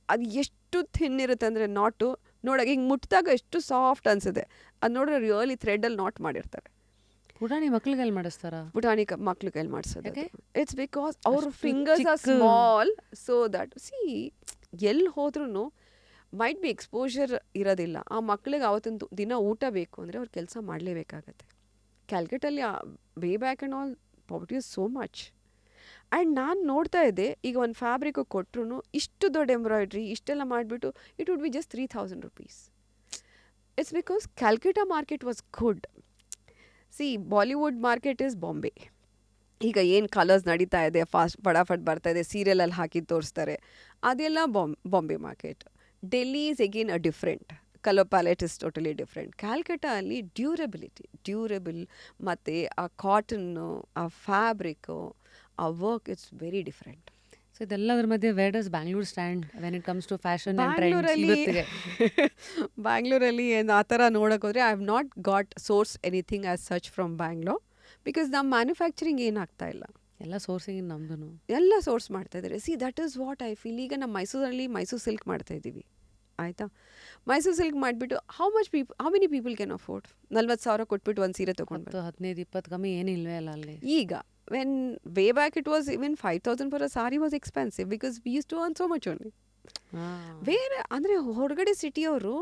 Speaker 2: ಅದು ಎಷ್ಟು ಥಿನ್ ಇರುತ್ತೆ ಅಂದರೆ ನಾಟು ನೋಡೋಕೆ ಹಿಂಗೆ ಮುಟ್ಟಿದಾಗ ಎಷ್ಟು ಸಾಫ್ಟ್ ಅನ್ಸುತ್ತೆ. ಅದು ನೋಡಿದ್ರೆ ರಿಯಲಿ ಥ್ರೆಡಲ್ಲಿ ನಾಟ್ ಮಾಡಿರ್ತಾರೆ.
Speaker 1: ಪುಟಾಣಿ ಮಕ್ಳ ಕೈಲಿ ಮಾಡಿಸ್ತಾರ?
Speaker 2: ಪುಟಾಣಿ ಮಕ್ಳ ಕೈಲಿ ಮಾಡಿಸೋದು. ಇಟ್ಸ್ ಬಿಕಾಸ್ ಅವ್ರ fingers are small, so that see ಎಲ್ಲಿ ಹೋದ್ರೂ ಮೈಟ್ ಬಿ ಎಕ್ಸ್ಪೋಜರ್ ಇರೋದಿಲ್ಲ. ಆ ಮಕ್ಳಿಗೆ ಆವತ್ತಿನ ದಿನ ಊಟ ಬೇಕು ಅಂದರೆ ಅವ್ರು ಕೆಲಸ ಮಾಡಲೇಬೇಕಾಗತ್ತೆ. ಕ್ಯಾಲ್ಕಟಲ್ಲಿ way back and all poverty is so much. And ನಾನು ನೋಡ್ತಾ ಇದ್ದೆ, ಈಗ ಒಂದು ಫ್ಯಾಬ್ರಿಕ್ ಕೊಟ್ಟರು ಇಷ್ಟು ದೊಡ್ಡ ಎಂಬ್ರಾಯ್ಡ್ರಿ ಇಷ್ಟೆಲ್ಲ ಮಾಡಿಬಿಟ್ಟು it would be just 3,000 rupees. It's because Calcutta market was good. C Bollywood market is Bombay. ಈಗ ಏನು ಕಲರ್ಸ್ ನಡೀತಾ ಇದೆ, ಫಾಸ್ಟ್ ಫಟಾಫಟ್ ಬರ್ತಾ ಇದೆ, ಸೀರಿಯಲಲ್ಲಿ ಹಾಕಿ ತೋರಿಸ್ತಾರೆ, ಅದೆಲ್ಲ Bombay market. Delhi is again a different. Color palette is totally different. Calcutta ಅಲ್ಲಿ ಡ್ಯೂರಬಲ್ ಮತ್ತು ಆ ಕಾಟನ್ನು, ಆ ಫ್ಯಾಬ್ರಿಕ್ಕು, ಆ work it's very different.
Speaker 1: So ಇದೆಲ್ಲದ್ರ ಮಧ್ಯೆ where does Bangalore stand when it comes to fashion and trends ಇವತ್ತಿಗೆ?
Speaker 2: ಬ್ಯಾಂಗ್ಳೂರಲ್ಲಿ ಏನು ಆ ಥರ ನೋಡೋಕೆ ಹೋದರೆ I have not got source anything as such from Bangalore, because ನಮ್ಮ ಮ್ಯಾನುಫ್ಯಾಕ್ಚರಿಂಗ್ ಏನಾಗ್ತಾ ಇಲ್ಲ.
Speaker 1: ಎಲ್ಲ ಸೋರ್ಸಿಂಗ್ ನಮ್ದು
Speaker 2: ಎಲ್ಲ ಸೋರ್ಸ್ ಮಾಡ್ತಾ ಇದ್ದಾರೆ. See that is what I feel. ಈಗ ನಮ್ಮ ಮೈಸೂರಲ್ಲಿ ಮೈಸೂರು ಸಿಲ್ಕ್ ಮಾಡ್ತಾ ಇದ್ದೀವಿ, ಆಯಿತಾ? ಮೈಸೂರು ಸಿಲ್ಕ್ ಮಾಡಿಬಿಟ್ಟು how many people can afford? 40,000 ಕೊಟ್ಬಿಟ್ಟು ಒಂದು ಸೀರೆ ತೊಗೊಂಡು
Speaker 1: 15-20 ಕಮ್ಮಿ ಏನಿಲ್ವೇ ಅಲ್ಲ ಅಲ್ಲಿ.
Speaker 2: ಈಗ when way back it was even 5,000 for a sari was expensive, because we use to earn so much only. ಬೇರೆ ಅಂದರೆ ಹೊರಗಡೆ ಸಿಟಿಯವರು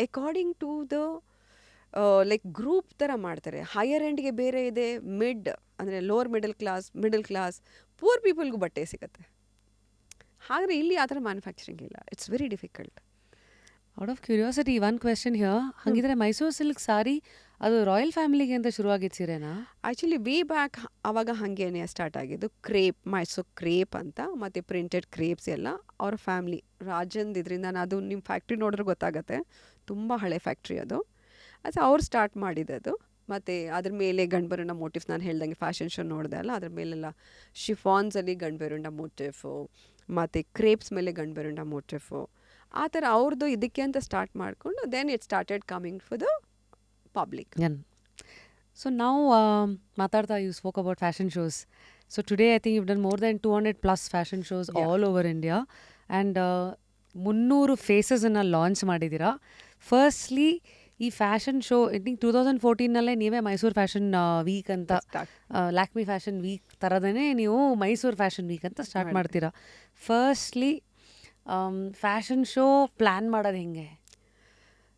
Speaker 2: according to the like group ಥರ ಮಾಡ್ತಾರೆ. ಹೈಯರ್ ಎಂಡ್ಗೆ ಬೇರೆ ಇದೆ, ಮಿಡ್ ಅಂದರೆ ಲೋವರ್ ಮಿಡಲ್ ಕ್ಲಾಸ್ ಪೂರ್ ಪೀಪಲ್ಗೂ ಬಟ್ಟೆ ಸಿಗುತ್ತೆ. ಹಾಗಾದರೆ ಇಲ್ಲಿ ಆ ಥರ ಮ್ಯಾನುಫ್ಯಾಕ್ಚರಿಂಗ್ ಇಲ್ಲ. It's very difficult.
Speaker 1: Out of curiosity one question here, ಹಾಗಿದ್ರೆ ಮೈಸೂರು ಸಿಲ್ಕ್ ಸಾರಿ ಅದು ರಾಯಲ್ ಫ್ಯಾಮಿಲಿಗೆ ಅಂತ ಶುರುವಾಗಿದ್ದು ಸೀರೆನಾ?
Speaker 2: ಆ್ಯಕ್ಚುಲಿ ವೇ ಬ್ಯಾಕ್ ಆವಾಗ ಹಾಗೇನೆ ಸ್ಟಾರ್ಟ್ ಆಗಿದ್ದು. ಕ್ರೇಪ್, ಮೈಸೂರು ಕ್ರೇಪ್ ಅಂತ, ಮತ್ತು ಪ್ರಿಂಟೆಡ್ ಕ್ರೇಪ್ಸ್ ಎಲ್ಲ ಅವರ ಫ್ಯಾಮಿಲಿ ರಾಜಂದ್ ಇದರಿಂದ. ಅದು ನಿಮ್ಮ ಫ್ಯಾಕ್ಟ್ರಿ ನೋಡಿದ್ರೆ ಗೊತ್ತಾಗತ್ತೆ, ತುಂಬ ಹಳೆ ಫ್ಯಾಕ್ಟ್ರಿ ಅದು. ಅದು ಅವ್ರು ಸ್ಟಾರ್ಟ್ ಮಾಡಿದ್ದದು. ಮತ್ತು ಅದ್ರ ಮೇಲೆ ಗಂಡ್ಬೆರುಂಡ ಮೋಟಿಫ್, ನಾನು ಹೇಳ್ದಂಗೆ ಫ್ಯಾಷನ್ ಶೋ ನೋಡಿದೆ ಅಲ್ಲ, ಅದ್ರ ಮೇಲೆಲ್ಲ ಶಿಫಾನ್ಸಲ್ಲಿ ಗಂಡ್ಬೆರುಂಡ ಮೋಟಿಫು, ಮತ್ತು ಕ್ರೇಪ್ಸ್ ಮೇಲೆ ಗಂಡ್ಬೆರುಂಡ ಮೋಟಿಫು, ಆ ಥರ ಅವ್ರದ್ದು ಇದಕ್ಕೆ ಅಂತ ಸ್ಟಾರ್ಟ್ ಮಾಡಿಕೊಂಡು then it started coming for the public.
Speaker 1: So ನಾವು ಮಾತಾಡ್ತಾ you spoke about fashion shows. So today I think you done more than 200+ fashion shows all over India and 300 ಫೇಸಸನ್ನು ಲಾಂಚ್ ಮಾಡಿದ್ದೀರಾ. ಫಸ್ಟ್ಲಿ ಈ ಫ್ಯಾಷನ್ ಶೋ ಐ ಥಿಂಕ್ 2014ನಲ್ಲೇ ನೀವೇ ಮೈಸೂರು ಫ್ಯಾಷನ್ ವೀಕ್ ಅಂತ, ಲ್ಯಾಕ್ಮಿ ಫ್ಯಾಷನ್ ವೀಕ್ ಥರದೇ ನೀವು ಮೈಸೂರು ಫ್ಯಾಷನ್ ವೀಕ್ ಅಂತ ಸ್ಟಾರ್ಟ್ ಮಾಡ್ತೀರಾ. ಫಸ್ಟ್ಲಿ ಫ್ಯಾಷನ್ ಶೋ ಪ್ಲ್ಯಾನ್ ಮಾಡೋದು ಹೆಂಗೆ?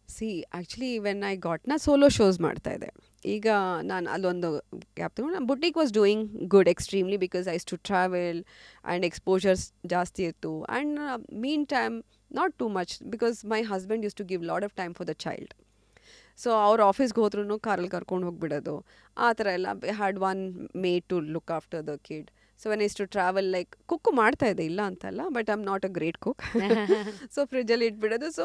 Speaker 2: See actually when I got ನಾ ಸೋಲೋ ಶೋಸ್ ಮಾಡ್ತಾಯಿದ್ದೆ. ಈಗ ನಾನು ಅಲ್ಲೊಂದು ಗ್ಯಾಪ್ ತಗೊಂಡು boutique was doing good extremely, because I to travel and exposures ಜಾಸ್ತಿ ಇತ್ತು. And meantime not too much because my husband use to give lot of time for the child. So ಅವ್ರು ಆಫೀಸ್ಗೆ ಹೋದ್ರೂ ಕಾರಲ್ಲಿ ಕರ್ಕೊಂಡು ಹೋಗ್ಬಿಡೋದು ಆ ಥರ ಎಲ್ಲ. Had one maid to look after the kid. So when is to travel like cook ಮಾಡ್ತಾ ಇದೆ ಇಲ್ಲ ಅಂತಲ್ಲ, but I am not a great cook. So ಫ್ರಿಜ್ಜಲ್ಲಿ ಇಟ್ಬಿಡೋದು. So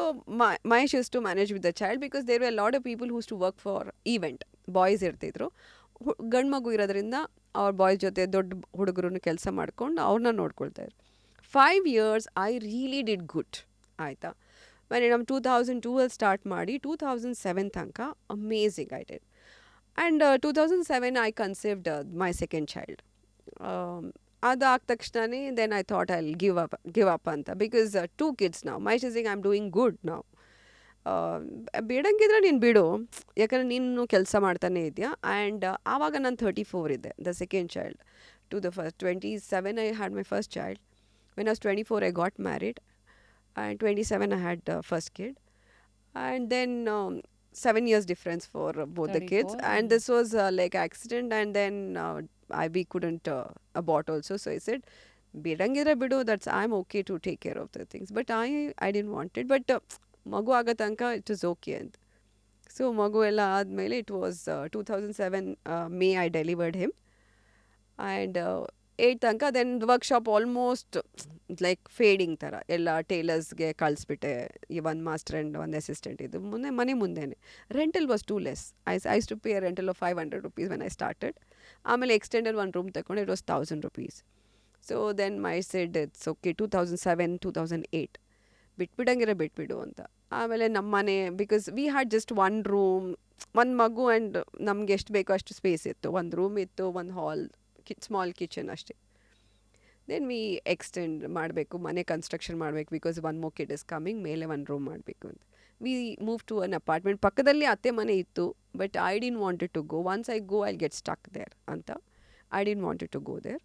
Speaker 2: my use to manage with the child because there were lot of people who's to work for event. Boys ಇರ್ತಿದ್ರು, ಗಂಡು ಮಗು ಇರೋದ್ರಿಂದ ಅವ್ರ ಬಾಯ್ಸ್ ಜೊತೆ ದೊಡ್ಡ ಹುಡುಗರು ಕೆಲಸ ಮಾಡ್ಕೊಂಡು ಅವ್ರನ್ನ ನೋಡ್ಕೊಳ್ತಾಯಿದ್ರು. 5 years I really did good ಆಯಿತಾ. ವೆನ್ ನಮ್ಮ 2002 ಸ್ಟಾರ್ಟ್ ಮಾಡಿ 2007 ತನಕ amazing I did. And 2007 I conceived my second child. ಅದಾದ ತಕ್ಷಣನೇ then I thought I give up ಅಂತ, ಬಿಕಾಸ್ 2 kids ನಾವು. ಮೈ ಸಿಂಗ್ ಐ ಆಮ್ ಡೂಯಿಂಗ್ ಗುಡ್ ನಾವು. ಬಿಡಂಗಿದ್ರೆ ನೀನು ಬಿಡು, ಯಾಕಂದರೆ ನೀನು ಕೆಲಸ ಮಾಡ್ತಾನೆ ಇದೆಯಾ. ಆ್ಯಂಡ್ ಆವಾಗ ನಾನು 34 ಇದ್ದೆ, the second child. To the first 27 I had my first child. When I was 24 I got married. And 27 I had first kid. And then 7 years difference for both the kids. And this was like accident. And then we couldn't abort also. So I said, bidangira bidu, that's I'm okay to take care of the things. But I didn't want it. But magu agatanka it was okay. And so magu ella admele it was 2007 May I delivered him. And 8 ತನಕ then workshop almost like fading ಥರ ಎಲ್ಲ ಟೇಲರ್ಸ್ಗೆ ಕಳಿಸ್ಬಿಟ್ಟೆ. ಈ ಒಂದು ಮಾಸ್ಟರ್ ಆ್ಯಂಡ್ ಒಂದು ಅಸಿಸ್ಟೆಂಟ್ ಇದು ಮನೆ ಮುಂದೆನೇ. Rental was too less. ಐಸ್ to pay rental of 500 rupees when I started. ಆಮೇಲೆ ಎಕ್ಸ್ಟೆಂಡಲ್ಲಿ ಒಂದು ರೂಮ್ ತಗೊಂಡು it was 1000 rupees. So then my said it's okay. 2007 2008 ಬಿಟ್ಬಿಡು ಅಂತ. ಆಮೇಲೆ ನಮ್ಮ ಮನೆ, because we had just 1 room, 1 ಮಗು ಆ್ಯಂಡ್ ನಮ್ಗೆ ಎಷ್ಟು ಬೇಕೋ ಅಷ್ಟು ಸ್ಪೇಸ್ ಇತ್ತು. 1 room ಇತ್ತು, 1 ಹಾಲ್, ಸ್ಮಾಲ್ ಕಿಚನ್ ಅಷ್ಟೇ. ದೆನ್ ವಿ ಎಕ್ಸ್ಟೆಂಡ್ ಮಾಡಬೇಕು, ಮನೆ ಕನ್ಸ್ಟ್ರಕ್ಷನ್ ಮಾಡಬೇಕು, because 1 more kid is coming, ಮೇಲೆ 1 room ಮಾಡಬೇಕು ಅಂತ. We move to an apartment. ಪಕ್ಕದಲ್ಲಿ ಅತ್ತೆ ಮನೆ ಇತ್ತು, but I didn't wanted to go. Once I go I get stuck there ಅಂತ. I didn't wanted to go there.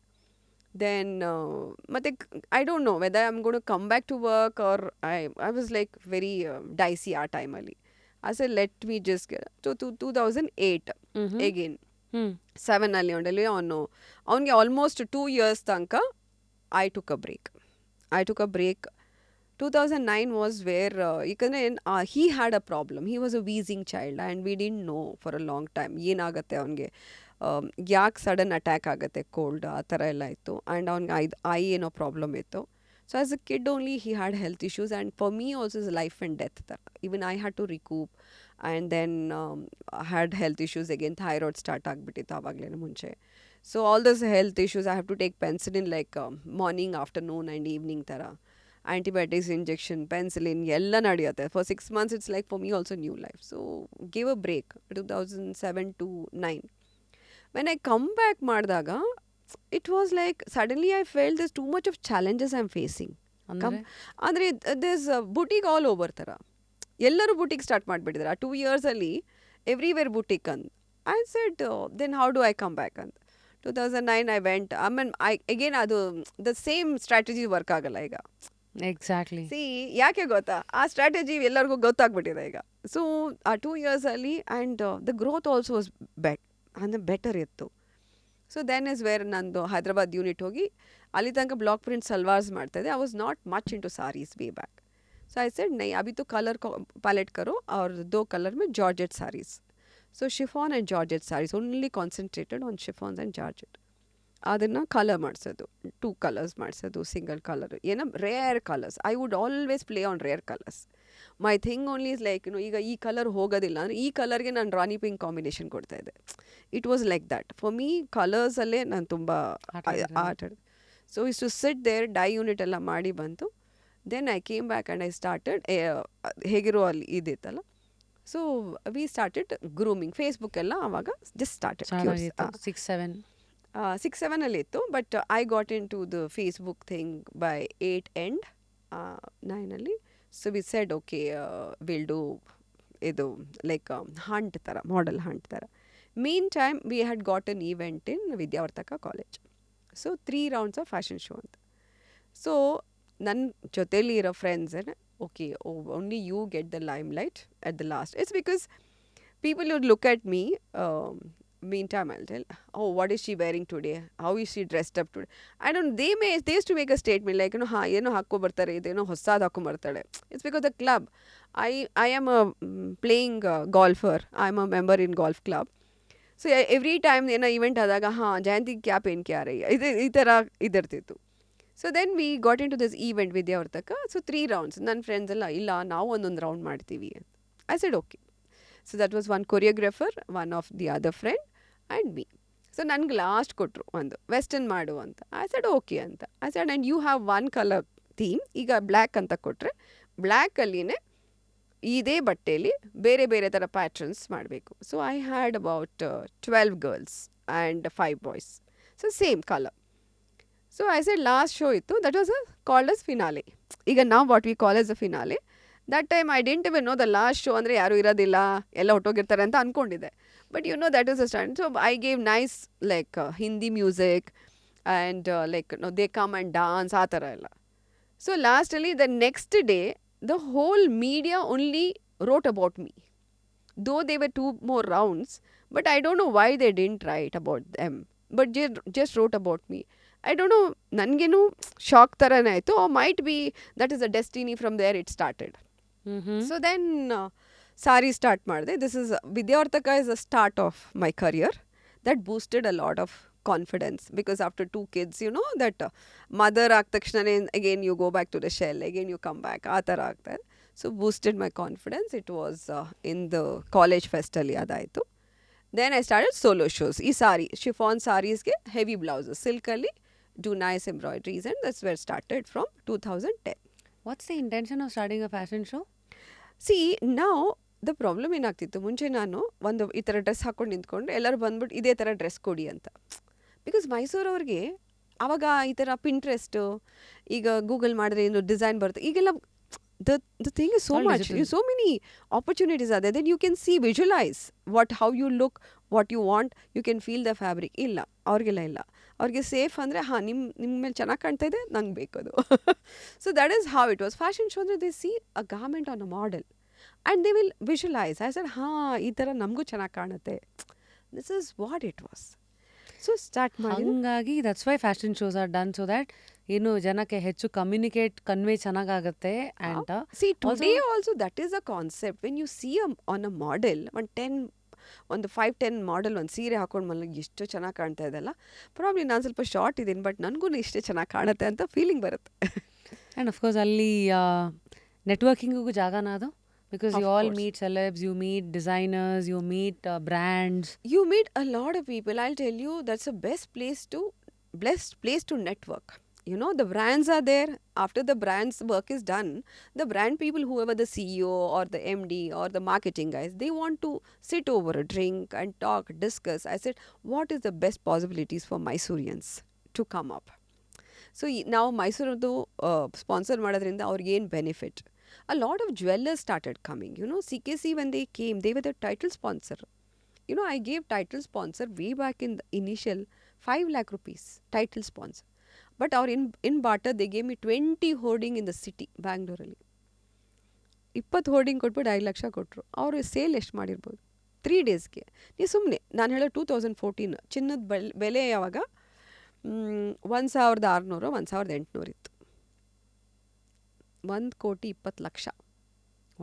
Speaker 2: Then ಮತ್ತೆ I don't know whether I am gonna to come back to work or I was like very dicey ಆ ಟೈಮಲ್ಲಿ. I said let me just get to 2008 again 7 ಅಲ್ಲಿ ಒಂದಲ್ಲಿ ಅವನಿಗೆ ಆಲ್ಮೋಸ್ಟ್ 2 years ತನಕ I took a break. 2009 was where, ಯಾಕಂದರೆ he had a problem. He was a wheezing child and we didn't know for a long time ಏನಾಗುತ್ತೆ ಅವನಿಗೆ, ಯಾಕೆ ಸಡನ್ ಅಟ್ಯಾಕ್ ಆಗುತ್ತೆ, ಕೋಲ್ಡ್ ಆ ಥರ ಎಲ್ಲ ಇತ್ತು. ಆ್ಯಂಡ್ ಅವ್ನಿಗೆ ಐ ಏನೋ ಪ್ರಾಬ್ಲಮ್ ಇತ್ತು. So as a kid only he had health issues. And for me also is life and death ಥರ. Even I had to recoup. And then had health issues again. Thyroid start ಆಗಿಬಿಟ್ಟಿತ್ತು ಆವಾಗಲೇ ಮುಂಚೆ. So all those health issues I have to take penicillin like morning, afternoon and evening ಥರ. ಆ್ಯಂಟಿಬಯೋಟಿಕ್ಸ್, ಇಂಜೆಕ್ಷನ್, ಪೆನ್ಸಿಲಿನ್ ಎಲ್ಲ ನಡೆಯುತ್ತೆ. For 6 months it's like for me also new life. So give a break 2007 to 9. When I come back ಮಾಡಿದಾಗ it was like suddenly I felt this too much of challenges I am facing. ಅಂದರೆ ದಿಸ್ ಬುಟೀಕ್ ಆಲ್ ಓವರ್ ಥರ ಎಲ್ಲರೂ ಬುಟೀಕ್ ಸ್ಟಾರ್ಟ್ ಮಾಡಿಬಿಟ್ಟಿದ್ದಾರೆ ಆ 2 yearsಲ್ಲಿ. ಎವ್ರಿವೇರ್ ಬುಟೀಕ್ ಅಂತ. I said then how do I come back ಅಂತ. 2009 ಐ ವೆಂಟ್. ಆಮೇಲೆ ಅಗೇನ್ ಅದು ದ ಸೇಮ್ ಸ್ಟ್ರಾಟಜಿ ವರ್ಕ್ ಆಗಲ್ಲ ಈಗ.
Speaker 1: ಎಕ್ಸಾಕ್ಟ್ಲಿ.
Speaker 2: ಸಿ ಯಾಕೆ ಗೊತ್ತಾ, ಆ ಸ್ಟ್ರಾಟಜಿ ಎಲ್ಲರಿಗೂ ಗೊತ್ತಾಗ್ಬಿಟ್ಟಿದೆ ಈಗ. ಸೊ ಆ 2 yearsಲ್ಲಿ and the growth also was better ಇತ್ತು. ಸೊ ದೆನ್ ಇಸ್ ವೇರ್ ನಂದು ಹೈದ್ರಾಬಾದ್ ಯೂನಿಟ್ ಹೋಗಿ ಅಲ್ಲಿ ತನಕ ಬ್ಲಾಕ್ ಪ್ರಿಂಟ್ ಸಲ್ವಾರ್ಸ್ ಮಾಡ್ತಾಯಿದ್ದೆ. I was not much into saris way back. So I said ನೈ ಅಭಿ ತೋ ಕಲರ್ ಪ್ಯಾಲೆಟ್ ಕರೋ और 2 color में georgette sarees. So chiffon and georgette sarees, only concentrated on chiffons and georgette. ಅದನ್ನು ಕಲರ್ ಮಾಡಿಸೋದು, 2 colors ಮಾಡಿಸೋದು, ಸಿಂಗಲ್ ಕಲರ್, ಏನೋ rare colours. I would always play on rare colours. My thing only is like ಈಗ ಈ ಕಲರ್ ಹೋಗೋದಿಲ್ಲ ಅಂದರೆ ಈ ಕಲರ್ಗೆ ನಾನು ರಾಣಿ ಪಿಂಕ್ ಕಾಂಬಿನೇಷನ್ ಕೊಡ್ತಾಯಿದ್ದೆ. It was like that for me. ಕಲರ್ಸಲ್ಲೇ ನಾನು ತುಂಬ ಆಟಾಡಿದೆ. So is to sit there, dye unit ಎಲ್ಲ ಮಾಡಿ ಬಂತು. Then I came back and I started ಹೇಗಿರೋ ಅಲ್ಲಿ ಇದಿತ್ತಲ್ಲ. So we started grooming. Facebook ಎಲ್ಲ ಆವಾಗ ಜಸ್ಟ್ ಸ್ಟಾರ್ಟೆಡ್ 6-7 ಅಲ್ಲಿ ಇತ್ತು. But I got into the Facebook thing by 8 end 9 ಅಲ್ಲಿ. So we said okay will do ಇದು ಲೈಕ್ ಹಂಟ್ ಥರ, ಮಾಡೆಲ್ ಹಂಟ್ ಥರ. Meantime we had got an event in Vidyavardhaka college. So 3 rounds of fashion show ಅಂತ. ಸೊ ನನ್ನ ಜೊತೇಲಿ ಇರೋ friends okay only you get the limelight at the last. It's because people would look at me meantime I'll tell, oh, what is she wearing today, how is she dressed up today. I don't, they used to make a statement like, ha ಏನೋ ಹಾಕೋ ಬರ್ತಾರೆ, ಇದೇನೋ ಹೊಸದು ಹಾಕೋ ಬರ್ತಾಳೆ. It's because the club, I am a playing golfer, I am a member in golf club. So every time ಏನೋ ಇವೆಂಟ್ ಆದಾಗ ಜಯಂತಿ ಕ್ಯಾ ಪೇನ್ ಕ್ಯಾ ರೈ ಈ ಥರ ಇದಿರ್ತಿತ್ತು. So then we got into this event Vidyavardhaka. So 3 rounds. ನನ್ನ ಫ್ರೆಂಡ್ಸ್ ಎಲ್ಲ, ಇಲ್ಲ ನಾವು ಒಂದೊಂದು ರೌಂಡ್ ಮಾಡ್ತೀವಿ ಅಂತ. I said okay. So that was one choreographer, one of the other friend and me. So ನನಗೆ ಲಾಸ್ಟ್ ಕೊಟ್ಟರು ಒಂದು ವೆಸ್ಟರ್ನ್ ಮಾಡು ಅಂತ. ಐ ಸೆಡ್ ಓಕೆ ಅಂತ. I said and you have one colour theme. ಈಗ ಬ್ಲ್ಯಾಕ್ ಅಂತ ಕೊಟ್ಟರೆ ಬ್ಲ್ಯಾಕಲ್ಲಿನೇ ಇದೇ ಬಟ್ಟೆಯಲ್ಲಿ ಬೇರೆ ಬೇರೆ ಥರ ಪ್ಯಾಟ್ರನ್ಸ್ ಮಾಡಬೇಕು. So I had about 12 girls and 5 boys. So same colour. So I said last show ಇತ್ತು, that was called as finale. ಈಗ ನಾವು what we call as a finale. That time I didn't even know the last show ಅಂದರೆ ಯಾರೂ ಇರೋದಿಲ್ಲ, ಎಲ್ಲ ಹೊಟ್ಟೋಗಿರ್ತಾರೆ ಅಂತ ಅಂದ್ಕೊಂಡಿದ್ದೆ. But you know that is a stand. So I gave nice like Hindi music and like they come and dance ಆ ಥರ ಎಲ್ಲ. ಸೊ ಲಾಸ್ಟಲ್ಲಿ the next day the whole media only wrote about me. Though there were 2 more rounds, but I don't know why they didn't write about them. But just wrote about me. I don't know, ನನಗೇನು ಶಾಕ್ ಥರನೇ ಆಯಿತು. or might be that is a destiny, from there it started. So then sari start ಮಾಡಿದೆ. This is Vidyavardhaka is a start of my career. That boosted a lot of confidence, because after 2 kids, you know that mother ಆದ ತಕ್ಷಣ again you go back to the shell, again you come back, ಆ ಥರ ಆಗ್ತದೆ. So boosted my confidence. It was in the college fest ಅಲ್ಲಿ ಅದಾಯಿತು. Then I started solo shows. ಈ ಸಾರಿ ಶಿಫಾನ್ ಸಾರೀಸ್ಗೆ ಹೆವಿ ಬ್ಲೌಸಸ್ ಸಿಲ್ಕಲ್ಲಿ do nice embroideries, and that's where started from 2010.
Speaker 1: What's the intention of starting a fashion show?
Speaker 2: See, now the problem ಏನಾಗ್ತಿತ್ತು, ಮುಂಚೆ ನಾನು ಒಂದು ಈ ಥರ ಡ್ರೆಸ್ ಹಾಕ್ಕೊಂಡು ನಿಂತ್ಕೊಂಡು ಎಲ್ಲರೂ ಬಂದ್ಬಿಟ್ಟು ಇದೇ ಥರ ಡ್ರೆಸ್ ಕೊಡಿ ಅಂತ. ಬಿಕಾಸ್ ಮೈಸೂರವ್ರಿಗೆ ಆವಾಗ ಈ ಥರ ಪಿಂಟ್ರೆಸ್ಟು, ಈಗ ಗೂಗಲ್ ಮಾಡಿದ್ರೆ ಏನು ಡಿಸೈನ್ ಬರುತ್ತೆ, ಈಗೆಲ್ಲ the thing is so much, so many opportunities are there. Then you can see, visualize how you look, what you want, you can feel the fabric. ಇಲ್ಲ, ಅವ್ರಿಗೆಲ್ಲ ಇಲ್ಲ. ಅವ್ರಿಗೆ ಸೇಫ್ ಅಂದರೆ ನಿಮ್ಮ ಮೇಲೆ ಚೆನ್ನಾಗಿ ಕಾಣ್ತಾ ಇದೆ, ನಂಗೆ ಬೇಕದು. So that is how it was. Fashion show ಅಂದರೆ they see a garment on a model and they will visualize. I said, ಈ ಥರ ನಮಗೂ ಚೆನ್ನಾಗಿ ಕಾಣುತ್ತೆ. This is what it was. So start ಮಾಡಿ.
Speaker 1: ಹಂಗಾಗಿ that's why fashion shows are done, so that ಏನು ಜನಕ್ಕೆ ಹೆಚ್ಚು ಕನ್ವೆ ಚೆನ್ನಾಗಾಗುತ್ತೆ. And
Speaker 2: see today also that is a concept. when you see on a model, ಒಂದು 5-10 ಮಾಡೆಲ್ ಒಂದು ಸೀರೆ ಹಾಕೊಂಡು ಮಲಗಿ ಎಷ್ಟು ಚೆನ್ನಾಗಿ ಕಾಣ್ತಾ ಇದೆಲ್ಲ, ಪ್ರಾಬ್ಲಿ ನಾನು ಸ್ವಲ್ಪ ಶಾರ್ಟ್ ಇದ್ದೀನಿ, ಬಟ್ ನನಗೂ ಇಷ್ಟೇ ಚೆನ್ನಾಗಿ ಕಾಣುತ್ತೆ ಅಂತ ಫೀಲಿಂಗ್ ಬರುತ್ತೆ.
Speaker 1: ಆ್ಯಂಡ್ ಅಫ್ಕೋರ್ಸ್ ಅಲ್ಲಿ ನೆಟ್ವರ್ಕಿಂಗಿಗೂ ಜಾಗನ ಅದು. Because you all meet celebs, you meet designers, you meet brands.
Speaker 2: You meet a lot of people. I'll tell you, that's the best place to network. You know, the brands are there. After the brand's work is done, the brand people, whoever the CEO or the MD or the marketing guys, they want to sit over a drink and talk, discuss. I said, what is the best possibilities for Mysoreans to come up? So now Mysore sponsor ಮಾಡೋದ್ರಿಂದ ಅವ್ರಿಗೆ ಏನು benefit? A lot of jewelers started coming. You know, CKC, when they came, they were the title sponsor. You know, I gave title sponsor way back in the initial 5 lakh rupees title sponsor. But in barter, they gave me 20 hoarding in the city, Bangalore. 20 hoarding ಕೊಟ್ಬಿಟ್ಟು 5 ಲಕ್ಷ ಕೊಟ್ಟರು. ಅವರು ಸೇಲ್ ಎಷ್ಟು ಮಾಡಿರ್ಬೋದು 3 ಡೇಸ್ಗೆ? ನೀವು ಸುಮ್ಮನೆ, ನಾನು ಹೇಳೋ 2014 ಚಿನ್ನದ ಬೆಲೆ ಯಾವಾಗ 1600 1800 ಇತ್ತು. 1,20,00,000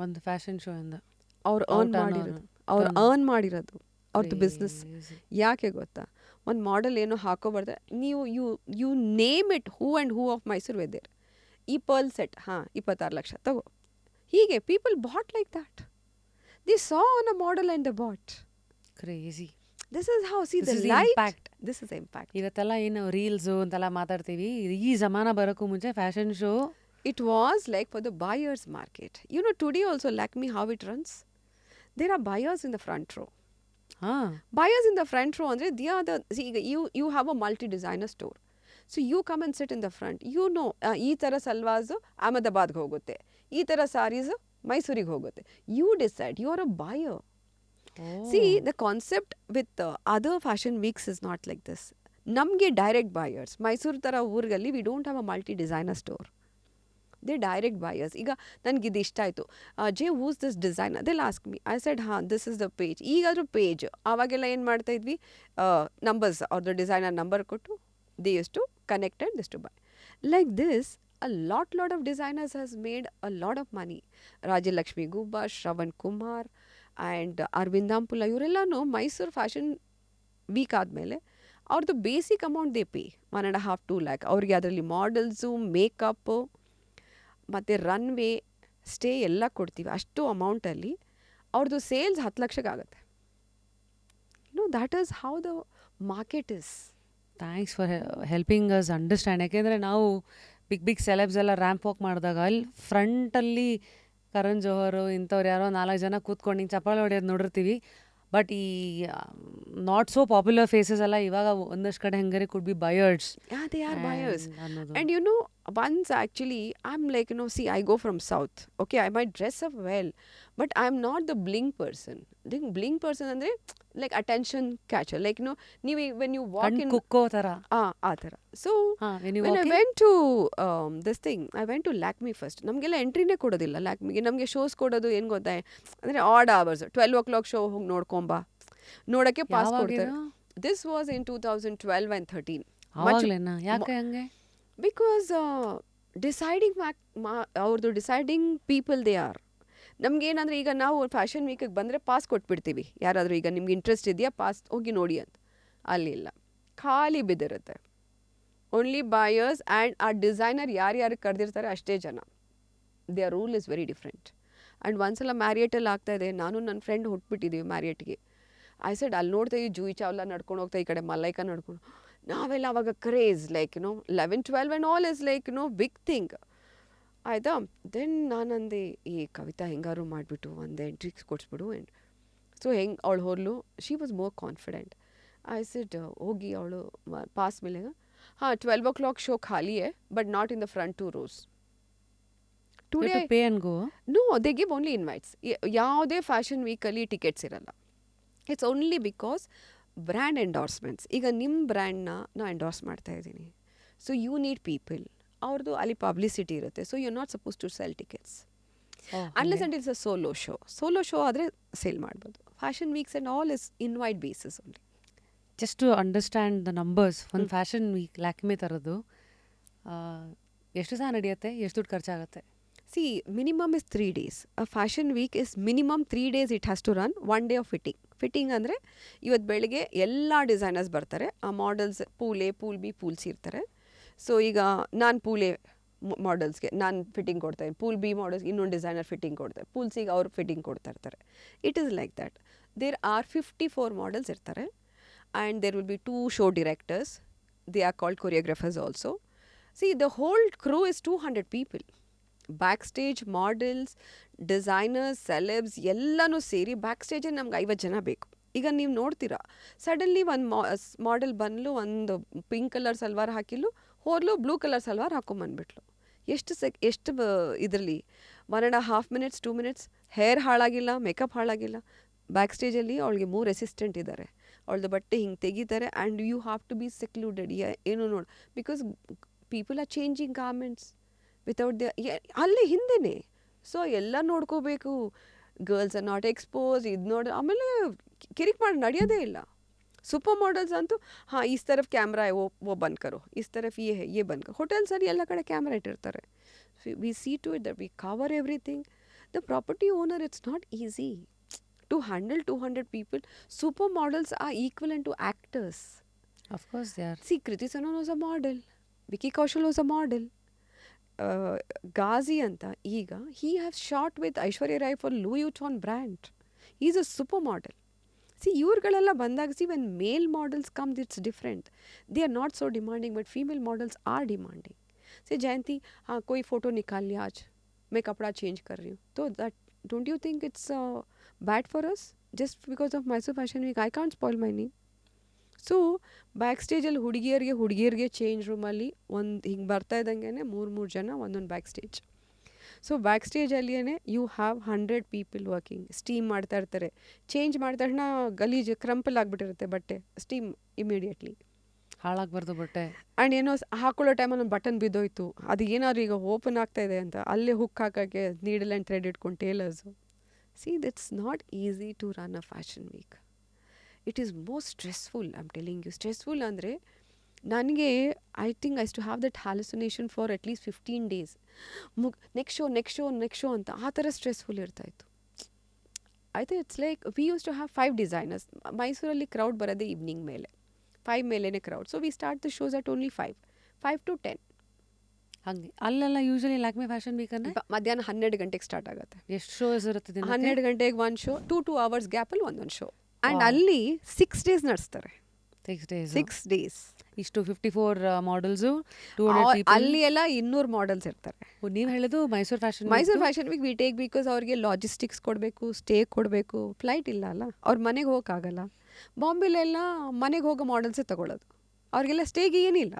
Speaker 1: ಒಂದು ಫ್ಯಾಷನ್ ಶೋ ಇಂದ
Speaker 2: ಅವ್ರು ಅರ್ನ್ ಮಾಡಿರೋದು ಅವ್ರದ್ದು ಬಿಸ್ನೆಸ್. ಯಾಕೆ ಗೊತ್ತಾ? ಒಂದು ಮಾಡೆಲ್ ಏನೋ ಹಾಕೋಬಾರ್ದು, ನೀವು you name it, who and who of Mysuru weather. ಈ ಪರ್ಲ್ ಸೆಟ್ 26 ಲಕ್ಷ ತಗೋ. ಹೀಗೆ people bought like that. They saw on a model and the bought.
Speaker 1: Crazy.
Speaker 2: This is how see the light. This is impact.
Speaker 1: ಇವತ್ತೆಲ್ಲ ಏನು ರೀಲ್ಸು ಅಂತೆಲ್ಲ ಮಾತಾಡ್ತೀವಿ, ಈ ಜಮಾನ ಬರೋಕ್ಕೂ ಮುಂಚೆ fashion show,
Speaker 2: it was like for the buyers market. You know, today also Lakme, how it runs, there are buyers in the front row. Buyers in the front row andre they are the, see, you have a multi designer store, so you come and sit in the front. You know, ee tara salwars Ahmedabad ge hogutte, ee tara sarees Mysore ge hogutte. You decide, you are a buyer. See, the concept with other fashion weeks is not like this. Namge direct buyers. Mysore tara oorgalli we don't have a multi designer store. They direct buyers. ಈಗ ನನಗೆ ಇದು ಇಷ್ಟ ಆಯಿತು, ಜೆ ಹೂಸ್ ದಿಸ್ ಡಿಸೈನ್, ಅದೆಲ್ಲ ಆಸ್ಕ್ ಮಿ. ಐ ಸೆಡ್ ಹಾಂ ದಿಸ್ ಇಸ್ ದ ಪೇಜ್. ಈಗಾದರೂ ಪೇಜ್, ಆವಾಗೆಲ್ಲ ಏನು ಮಾಡ್ತಾಯಿದ್ವಿ, ನಂಬರ್ಸ್, ಅವ್ರದ್ದು ಡಿಸೈನರ್ ನಂಬರ್ ಕೊಟ್ಟು they used to connect and this to buy. Like this a lot of designers has made a lot of money. Rajalakshmi Gubba, Shravan Kumar and Arvindampula, ಇವರೆಲ್ಲನೂ ಮೈಸೂರು ಫ್ಯಾಷನ್ ವೀಕ್ ಆದಮೇಲೆ ಅವ್ರದ್ದು basic amount they pay 1.5-2 lakh. ಅವ್ರಿಗೆ ಅದರಲ್ಲಿ ಮಾಡಲ್ಸು, ಮೇಕಪ್ಪು ಮತ್ತು ರನ್ವೇ, ಸ್ಟೇ ಎಲ್ಲ ಕೊಡ್ತೀವಿ. ಅಷ್ಟು ಅಮೌಂಟಲ್ಲಿ ಅವ್ರದ್ದು ಸೇಲ್ಸ್ 10 ಲಕ್ಷಕ್ಕೆ ಆಗುತ್ತೆ. That is how the market is.
Speaker 1: Thanks for helping us understand. ಯಾಕೆಂದರೆ ನಾವು ಬಿಗ್ ಸೆಲೆಬ್ಸ್ ಎಲ್ಲ ರ್ಯಾಂಪ್ ವಾಕ್ ಮಾಡಿದಾಗ ಅಲ್ಲಿ ಫ್ರಂಟಲ್ಲಿ ಕರಣ್ ಜೋಹರು ಇಂಥವ್ರು ಯಾರೋ 4 ಜನ ಕೂತ್ಕೊಂಡು ಹಿಂಗೆ ಚಪ್ಪಾಳೆ ಹೊಡೆಯೋದು ನೋಡಿರ್ತೀವಿ. ಬಟ್ ಈ ನಾಟ್ ಸೋ ಪಾಪ್ಯುಲರ್ ಫೇಸಸ್ ಎಲ್ಲ ಇವಾಗ ಒಂದಷ್ಟು ಕಡೆ ಹೆಂಗಾರೆ could be buyers.
Speaker 2: Yeah, they are buyers. And you know, once actually, I'm like, see, I go from south. Okay, I might dress up well, but I'm not the bling person. The bling person andre like attention catcher. Like, ನೀವು when you walk in...
Speaker 1: ಕುಕ್ಕೋ ಥರ.
Speaker 2: ಆ ಥರ. So, when I went to this thing, I went to Lakme first. ನಮಗೆಲ್ಲ ಎಂಟ್ರಿನೇ ಕೊಡೋದಿಲ್ಲ ಲ್ಯಾಕ್ಮಿಗೆ. ನಮಗೆ ಶೋಸ್ ಕೊಡೋದು ಏನು ಗೊತ್ತಾ, ಅಂದರೆ ಆಡ್ ಅವರ್ಸ್, 12 o'clock ಶೋ ಹೋಗಿ ನೋಡ್ಕೊಂಬಾ, ನೋಡೋಕ್ಕೆ ಪಾಸ್ ಕೊಡ್ತಾರೆ. This was in 2012 and 13.
Speaker 1: ಅವಾಗಲೇನಾ? ಯಾಕೆ ಹಂಗೆ?
Speaker 2: Because ಡಿಸೈಡಿಂಗ್ ಅವ್ರದ್ದು ಡಿಸೈಡಿಂಗ್ ಪೀಪಲ್ ದೇ ಆರ್. ನಮಗೇನಂದರೆ ಈಗ ನಾವು ಫ್ಯಾಷನ್ ವೀಕಿಗೆ ಬಂದರೆ ಪಾಸ್ ಕೊಟ್ಬಿಡ್ತೀವಿ. ಯಾರಾದರೂ ಈಗ ನಿಮ್ಗೆ ಇಂಟ್ರೆಸ್ಟ್ ಇದೆಯಾ, ಪಾಸ್ ಹೋಗಿ ನೋಡಿ ಅಂತ. ಅಲ್ಲಿಲ್ಲ, ಖಾಲಿ ಬಿದ್ದಿರುತ್ತೆ. ಓನ್ಲಿ ಬಾಯರ್ಸ್ ಆ್ಯಂಡ್ ಆ ಡಿಸೈನರ್ ಯಾರ್ಯಾರು ಕರೆದಿರ್ತಾರೆ ಅಷ್ಟೇ ಜನ. There rule is very different. And ಒಂದ್ಸಲ ಮ್ಯಾರಿಯೇಟಲ್ಲಿ ಆಗ್ತಾಯಿದೆ, ನಾನು ನನ್ನ ಫ್ರೆಂಡ್ ಹೊಟ್ಬಿಟ್ಟಿದ್ದೀವಿ ಮ್ಯಾರಿಯೇಟ್ಗೆ. ಐ ಸೆಡ್ ಅಲ್ಲಿ ನೋಡ್ತೀವಿ ಜೂಯಿ ಚಾವ್ಲಾ ನಡ್ಕೊಂಡು ಹೋಗ್ತಾ, ಈ ಕಡೆ ಮಲೈಕಾ ನಡ್ಕೊಂಡು. ನಾವೆಲ್ಲ ಅವಾಗ craze like 11-12 and all is like big thing ಆಯಿತಾ. ದೆನ್ ನಾನಂದೆ, ಈ ಕವಿತಾ ಹೆಂಗಾರು ಮಾಡಿಬಿಟ್ಟು ಒಂದು ಎಂಟ್ರಿಕ್ಸ್ ಕೊಡಿಸ್ಬಿಡು. ಆ್ಯಂಡ್ ಸೊ ಹೆಂಗೆ ಅವಳು ಹೋದ್ಲು, she was more confident. I said ಹೋಗಿ ಅವಳು ಪಾಸ್ ಮೇಲೆ, ಹಾಂ 12 o'clock ಶೋ ಖಾಲಿ ಹೇ, but not in the front 2 rows. Today
Speaker 1: pay and go?
Speaker 2: No, they give only invites. ಯಾವುದೇ ಫ್ಯಾಷನ್ ವೀಕಲ್ಲಿ ಟಿಕೆಟ್ಸ್ ಇರಲ್ಲ. It's only because brand endorsements. ಈಗ ನಿಮ್ಮ ಬ್ರ್ಯಾಂಡ್ನ ನಾನು ಎಂಡೋರ್ಸ್ ಮಾಡ್ತಾ ಇದ್ದೀನಿ, ಸೊ ಯು ನೀಡ್ ಪೀಪಲ್. ಅವ್ರದ್ದು ಅಲ್ಲಿ ಪಬ್ಲಿಸಿಟಿ ಇರುತ್ತೆ, so you are not suppose to sell tickets unless and it's a solo show. Solo show ಆದರೆ ಸೇಲ್ ಮಾಡ್ಬೋದು. Fashion weeks and all is invite basis only.
Speaker 1: Just to understand the numbers, ಒಂದು ಫ್ಯಾಷನ್ ವೀಕ್ ಲ್ಯಾಕ್ಮೆ ಥರದ್ದು ಎಷ್ಟು ಸಹ ನಡೆಯುತ್ತೆ, ಎಷ್ಟು ದುಡ್ಡು ಖರ್ಚಾಗುತ್ತೆ?
Speaker 2: See, minimum is 3 days. A fashion week is minimum 3 days it has to run. 1 day of fitting. Fitting ಅಂದರೆ ಇವತ್ತು ಬೆಳಗ್ಗೆ ಎಲ್ಲ ಡಿಸೈನರ್ಸ್ ಬರ್ತಾರೆ, ಆ models pool A, pool B, pool C ಇರ್ತಾರೆ. ಸೊ ಈಗ ನಾನು ಪೂಲ್ ಎ ಮಾಡಲ್ಸ್ಗೆ ನಾನು ಫಿಟ್ಟಿಂಗ್ ಕೊಡ್ತಾ ಇದ್ದೀನಿ, ಪೂಲ್ ಬಿ ಮಾಡಲ್ಸ್ಗೆ ಇನ್ನೊಂದು ಡಿಸೈನರ್ ಫಿಟ್ಟಿಂಗ್ ಕೊಡ್ತಾರೆ, ಪೂಲ್ ಸಿಗೆ ಅವ್ರು ಫಿಟ್ಟಿಂಗ್ ಕೊಡ್ತಾ ಇರ್ತಾರೆ. It is like that. There are 54 models ಇರ್ತಾರೆ. And there will be 2 show directors. They are called choreographers also. See, the whole crew is 200 people. Backstage models, designers, celebs ಎಲ್ಲನೂ ಸೇರಿ ಬ್ಯಾಕ್ ಸ್ಟೇಜೇ ನಮ್ಗೆ 50 ಜನ ಬೇಕು. ಈಗ ನೀವು ನೋಡ್ತೀರಾ, ಸಡನ್ಲಿ ಒಂದು ಮಾಡೆಲ್ ಬಂದ್ಲು, ಒಂದು ಪಿಂಕ್ ಕಲರ್ ಸಲ್ವಾರ್ ಹಾಕಿಲು, ಹೋದ್ಲು ಬ್ಲೂ ಕಲರ್ ಸಲ್ವಾರ್ ಹಾಕೊಂಬಂದ್ಬಿಟ್ಲು. ಎಷ್ಟು ಇದರಲ್ಲಿ 1.5 minutes 2 minutes ಹೇರ್ ಹಾಳಾಗಿಲ್ಲ, ಮೇಕಪ್ ಹಾಳಾಗಿಲ್ಲ. ಬ್ಯಾಕ್ ಸ್ಟೇಜಲ್ಲಿ ಅವಳಿಗೆ 3 ಅಸಿಸ್ಟೆಂಟ್ ಇದ್ದಾರೆ, ಅವಳದು ಬಟ್ಟೆ ಹಿಂಗೆ ತೆಗಿತಾರೆ. And you have to be secluded. ಏನು ನೋಡಿ, because people are changing garments without ಅಲ್ಲೇ ಹಿಂದೆನೇ. ಸೊ ಎಲ್ಲ ನೋಡ್ಕೋಬೇಕು. Girls are not expose. ಇದು ನೋಡಿ ಆಮೇಲೆ ಕಿರಿಕ್ ಮಾಡಿ ನಡೆಯೋದೇ ಇಲ್ಲ. ಸೂಪರ್ ಮಾಡೆಲ್ಸ್ ಅಂತೂ ಹಾಂ ಇಸ್ ತರಫ್ ಕ್ಯಾಮ್ರಾ ಓ ಬಂದ್ ಕರೋ, ಇಸ್ ತರಫ್ ಯೇ ಬಂದ್ ಕರೋ. ಹೋಟೆಲ್ಸಲ್ಲಿ ಎಲ್ಲ ಕಡೆ ಕ್ಯಾಮ್ರಾ ಇಟ್ಟಿರ್ತಾರೆ. We see to it that we cover everything. The property owner, it's not easy to handle 200 people. Super models are equivalent to actors.
Speaker 1: Of course they are.
Speaker 2: See, Kriti Sanon was a model. Vicky Kaushal was a model. Ghazi anta ಈಗ he has shot with Aishwarya Rai for Louis Vuitton brand. He is a super model. See, ಇವ್ರುಗಳೆಲ್ಲ ಬಂದಾಗ, see, when male models come, it's different. They are not so demanding, but female models are demanding. See, Jayanti, हाँ कोई फोटो निकाल लिया आज, मैं कपड़ा चेंज कर रही हूँ, तो that don't you think it's bad for us? Just because of Mysore Fashion Week, I can't spoil my name. So back ಸ್ಟೇಜಲ್ಲಿ ಹುಡುಗಿಯರಿಗೆ ಚೇಂಜ್ ರೂಮಲ್ಲಿ ಒಂದು ಹಿಂಗೆ ಬರ್ತಾ ಇದ್ದಂಗೆ 3 ಜನ ಒಂದೊಂದು ಬ್ಯಾಕ್ ಸ್ಟೇಜ್. ಸೊ ಬ್ಯಾಕ್ ಸ್ಟೇಜಲ್ಲಿಯೇ you have 100 people working. Steam ಮಾಡ್ತಾ ಇರ್ತಾರೆ, ಚೇಂಜ್ ಮಾಡಿದ ತಕ್ಷಣ ಗಲೀಜು ಕ್ರಂಪಲ್ ಆಗಿಬಿಟ್ಟಿರುತ್ತೆ ಬಟ್ಟೆ, ಸ್ಟೀಮ್ ಇಮಿಡಿಯೇಟ್ಲಿ
Speaker 1: ಹಾಳಾಗ್ಬಾರ್ದು ಬಟ್ಟೆ.
Speaker 2: ಆ್ಯಂಡ್ ಏನೋ ಹಾಕೊಳ್ಳೋ ಟೈಮಲ್ಲಿ ಒಂದು ಬಟನ್ ಬಿದ್ದೋಯ್ತು, ಅದು ಏನಾದ್ರು ಈಗ ಓಪನ್ ಆಗ್ತಾ ಇದೆ ಅಂತ ಅಲ್ಲೇ ಹುಕ್ ಹಾಕೋಕ್ಕೆ ನೀಡಲ್ ಆ್ಯಂಡ್ ಥ್ರೆಡ್ ಇಟ್ಕೊಂಡು tailors. See that's not easy to run a fashion week. It is most stressful. I am telling you. Stressful ಅಂದರೆ ನನಗೆ I think used to have that hallucination for at least 15 days. Next show ಅಂತ ಆ ಥರ ಸ್ಟ್ರೆಸ್ಫುಲ್ ಇರ್ತಾಯಿತ್ತು. ಆಯಿತು. It's like we use to have 5 designers. ಮೈಸೂರಲ್ಲಿ ಕ್ರೌಡ್ ಬರೋದೇ ಈವ್ನಿಂಗ್ ಮೇಲೆ, 5 ಮೇಲೇ crowd. So we start the shows at only 5 to 10.
Speaker 1: ಹಾಗೆ ಅಲ್ಲೆಲ್ಲ ಯೂಶಲಿ ಲ್ಯಾಕ್ಮಿ ಫ್ಯಾಷನ್ ವೀಕ್ ಅಂದರೆ
Speaker 2: ಮಧ್ಯಾಹ್ನ 12 ಗಂಟೆಗೆ ಸ್ಟಾರ್ಟ್ ಆಗುತ್ತೆ.
Speaker 1: ಎಷ್ಟು ಶೋಸ್ ಇರುತ್ತೆ?
Speaker 2: 12 ಗಂಟೆಗೆ ಒಂದು ಶೋ, 2 hours ಗ್ಯಾಪಲ್ಲಿ ಒಂದೊಂದು ಶೋ. ಆ್ಯಂಡ್ ಅಲ್ಲಿ 6 days ನಡೆಸ್ತಾರೆ. 6 days.
Speaker 1: ಇಷ್ಟು 54 ಮಾಡಲ್ಸು,
Speaker 2: ಅಲ್ಲಿ ಎಲ್ಲ 200 ಮಾಡಲ್ಸ್ ಇರ್ತಾರೆ.
Speaker 1: ನೀವು ಹೇಳೋದು Mysuru
Speaker 2: fashion week we take because ಅವ್ರಿಗೆ ಲಾಜಿಸ್ಟಿಕ್ಸ್ ಕೊಡಬೇಕು, ಸ್ಟೇ ಕೊಡಬೇಕು. ಫ್ಲೈಟ್ ಇಲ್ಲ ಅಲ್ಲ, ಅವ್ರ ಮನೆಗೆ ಹೋಗೋಕ್ಕಾಗಲ್ಲ. ಬಾಂಬೆಲೆಲ್ಲ ಮನೆಗೆ ಹೋಗೋ ಮಾಡಲ್ಸೇ ತಗೊಳ್ಳೋದು, ಅವ್ರಿಗೆಲ್ಲ ಸ್ಟೇಗೆ ಏನಿಲ್ಲ.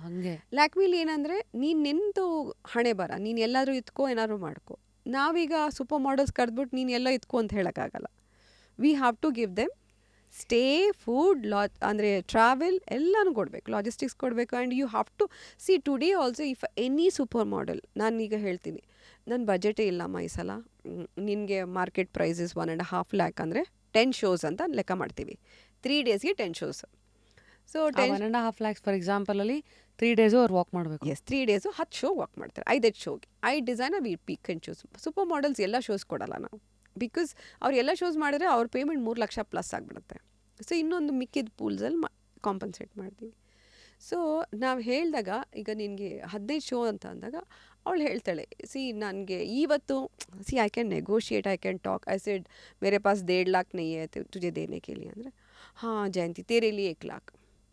Speaker 1: ಹಾಗೆ
Speaker 2: ಲ್ಯಾಕ್ಮಿಲಿ ಏನಂದರೆ ನೀನು ನಿಂತು ಹಣೆ ಬರ, ನೀನು ಎಲ್ಲಾದರೂ ಇತ್ಕೋ, ಏನಾದ್ರು ಮಾಡ್ಕೋ. ನಾವೀಗ ಸೂಪರ್ ಮಾಡಲ್ಸ್ ಕರೆದ್ಬಿಟ್ಟು ನೀನು ಎಲ್ಲ ಇತ್ಕೋ ಅಂತ ಹೇಳೋಕ್ಕಾಗಲ್ಲ. We have to give them stay, food, ಅಂದರೆ ಟ್ರಾವೆಲ್ ಎಲ್ಲನೂ ಕೊಡಬೇಕು, ಲಾಜಿಸ್ಟಿಕ್ಸ್ ಕೊಡಬೇಕು. And you have to see today also if any super model, ನಾನೀಗ ಹೇಳ್ತೀನಿ ನನ್ನ ಬಜೆಟೇ ಇಲ್ಲಮ್ಮ ಈ ಸಲ, ನಿನಗೆ ಮಾರ್ಕೆಟ್ ಪ್ರೈಸ್ ಇಸ್ 1.5 lakh ಅಂದರೆ 10 shows ಅಂತ ಲೆಕ್ಕ ಮಾಡ್ತೀವಿ. 3 daysಗೆ 10 shows. ಸೊ
Speaker 1: 1.5 lakhs ಫಾರ್ ಎಕ್ಸಾಂಪಲಲ್ಲಿ 3 days ಅವ್ರು ವಾಕ್ ಮಾಡಬೇಕು.
Speaker 2: 3 days 10 show ವಾಕ್ ಮಾಡ್ತಾರೆ. 5 ಶೋಗೆ 5 designer we pick and choose. Super models ಎಲ್ಲ ಶೋಸ್ ಕೊಡಲ್ಲ ನಾವು, ಬಿಕಾಸ್ ಅವ್ರು ಎಲ್ಲ ಶೋಸ್ ಮಾಡಿದ್ರೆ ಅವ್ರ ಪೇಮೆಂಟ್ 3 ಲಕ್ಷ ಪ್ಲಸ್ ಆಗಿಬಿಡುತ್ತೆ. ಸೊ ಇನ್ನೊಂದು ಮಿಕ್ಕಿದ ಪೂಲ್ಸಲ್ಲಿ ಕಾಂಪನ್ಸೇಟ್ ಮಾಡ್ತೀವಿ. ಸೊ ನಾವು ಹೇಳಿದಾಗ ಈಗ ನಿನಗೆ 15 ಶೋ ಅಂತ ಅಂದಾಗ ಅವಳು ಹೇಳ್ತಾಳೆ, ಸಿ ನನಗೆ ಇವತ್ತು I can negotiate, I can talk. I said ಮೇರೆ ಪಾಸ್ 1.5 lakh नहीं है तुझे देने के लिए ಅಂದರೆ, ಹಾಂ ಜಯಂತಿ तेरे लिए 1 lakh.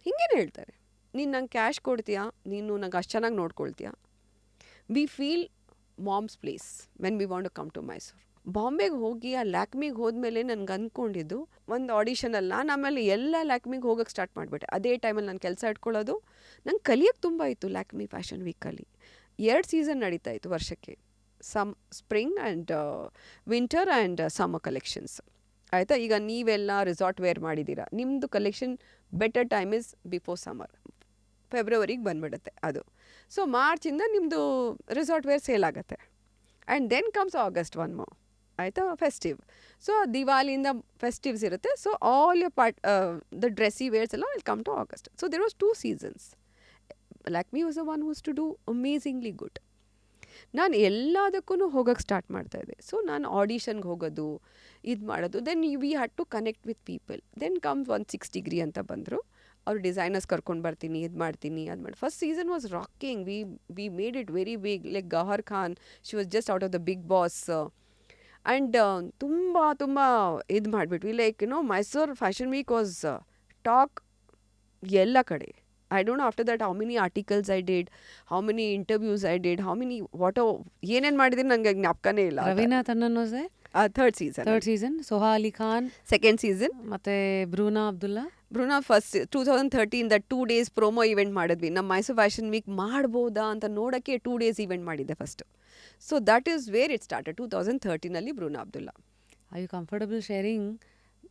Speaker 2: ಹಿಂಗೇನು ಹೇಳ್ತಾರೆ. ನೀನು ನಂಗೆ ಕ್ಯಾಶ್ ಕೊಡ್ತೀಯಾ, ನೀನು ನಂಗೆ ಅಷ್ಟು ಚೆನ್ನಾಗಿ ನೋಡ್ಕೊಳ್ತೀಯಾ. We feel mom's place when we want to come to Mysuru. ಬಾಂಬೆಗೆ ಹೋಗಿ ಆ ಲ್ಯಾಕ್ಮಿಗೆ ಹೋದ್ಮೇಲೆ ನನಗೆ ಅಂದ್ಕೊಂಡಿದ್ದು ಒಂದು ಆಡಿಷನಲ್ಲ, ನಾನು ಆಮೇಲೆ ಎಲ್ಲ ಲ್ಯಾಕ್ಮಿಗೆ ಹೋಗೋಕ್ಕೆ ಸ್ಟಾರ್ಟ್ ಮಾಡಿಬಿಟ್ಟೆ. ಅದೇ ಟೈಮಲ್ಲಿ ನಾನು ಕೆಲಸ ಇಟ್ಕೊಳ್ಳೋದು. ನಂಗೆ ಕಲಿಯೋಕ್ಕೆ ತುಂಬ ಇತ್ತು ಲ್ಯಾಕ್ಮಿ ಫ್ಯಾಷನ್ ವೀಕಲ್ಲಿ. 2 ಸೀಸನ್ ನಡೀತಾ ಇತ್ತು ವರ್ಷಕ್ಕೆ, spring and winter and summer collections. ಆಯಿತಾ. ಈಗ ನೀವೆಲ್ಲ ರಿಸಾರ್ಟ್ ವೇರ್ ಮಾಡಿದ್ದೀರಾ, ನಿಮ್ಮದು collection better time is before summer, ಫೆಬ್ರವರಿಗೆ ಬಂದುಬಿಡುತ್ತೆ ಅದು. ಸೊ ಮಾರ್ಚಿಂದ ನಿಮ್ಮದು ರಿಸಾರ್ಟ್ ವೇರ್ ಸೇಲ್ ಆಗುತ್ತೆ. And then comes August 1 more, ಆಯಿತಾ, ಫೆಸ್ಟಿವ್. ಸೊ ದಿವಾಲಿಯಿಂದ ಫೆಸ್ಟಿವ್ಸ್ ಇರುತ್ತೆ. So all year the dressy wears ಎಲ್ಲ will come to August. So there was 2 seasons. Lakme was the one whose to do amazingly good. ನಾನು ಎಲ್ಲದಕ್ಕೂ ಹೋಗೋಕ್ಕೆ ಸ್ಟಾರ್ಟ್ ಮಾಡ್ತಾಯಿದ್ದೆ. ಸೊ ನಾನು ಆಡಿಷನ್ಗೆ ಹೋಗೋದು, ಇದು ಮಾಡೋದು. Then we had to connect with people. Then comes 1 degree ಅಂತ ಬಂದರು. ಅವ್ರು ಡಿಸೈನರ್ಸ್ ಕರ್ಕೊಂಡು ಬರ್ತೀನಿ, ಇದು ಮಾಡ್ತೀನಿ, ಅದು ಮಾಡಿ. First season was rocking. We made it very big. Like Gauahar Khan, she was just out of the Bigg Boss. And ತುಂಬ ಇದು ಮಾಡಿಬಿಟ್ವಿ. Like Mysuru fashion week was talk ಎಲ್ಲ ಕಡೆ. I don't know after that how many articles I did, how many interviews I did, how many ಏನೇನು ಮಾಡಿದ್ರೆ ನನಗೆ ಜ್ಞಾಪಕನೇ ಇಲ್ಲ.
Speaker 1: Raveena Tandon was
Speaker 2: third season.
Speaker 1: Soha Ali Khan
Speaker 2: second season.
Speaker 1: ಮತ್ತೆ Bruna
Speaker 2: first 2013 2 days promo event ಮಾಡಿದ್ವಿ. ನಮ್ಮ ಮೈಸೂರು ಫ್ಯಾಷನ್ ವೀಕ್ ಮಾಡ್ಬೋದಾ ಅಂತ ನೋಡೋಕ್ಕೆ 2 days ಇವೆಂಟ್ ಮಾಡಿದ್ದೆ first. So that is where it started 2013 Bruna Abdullah.
Speaker 1: I you comfortable sharing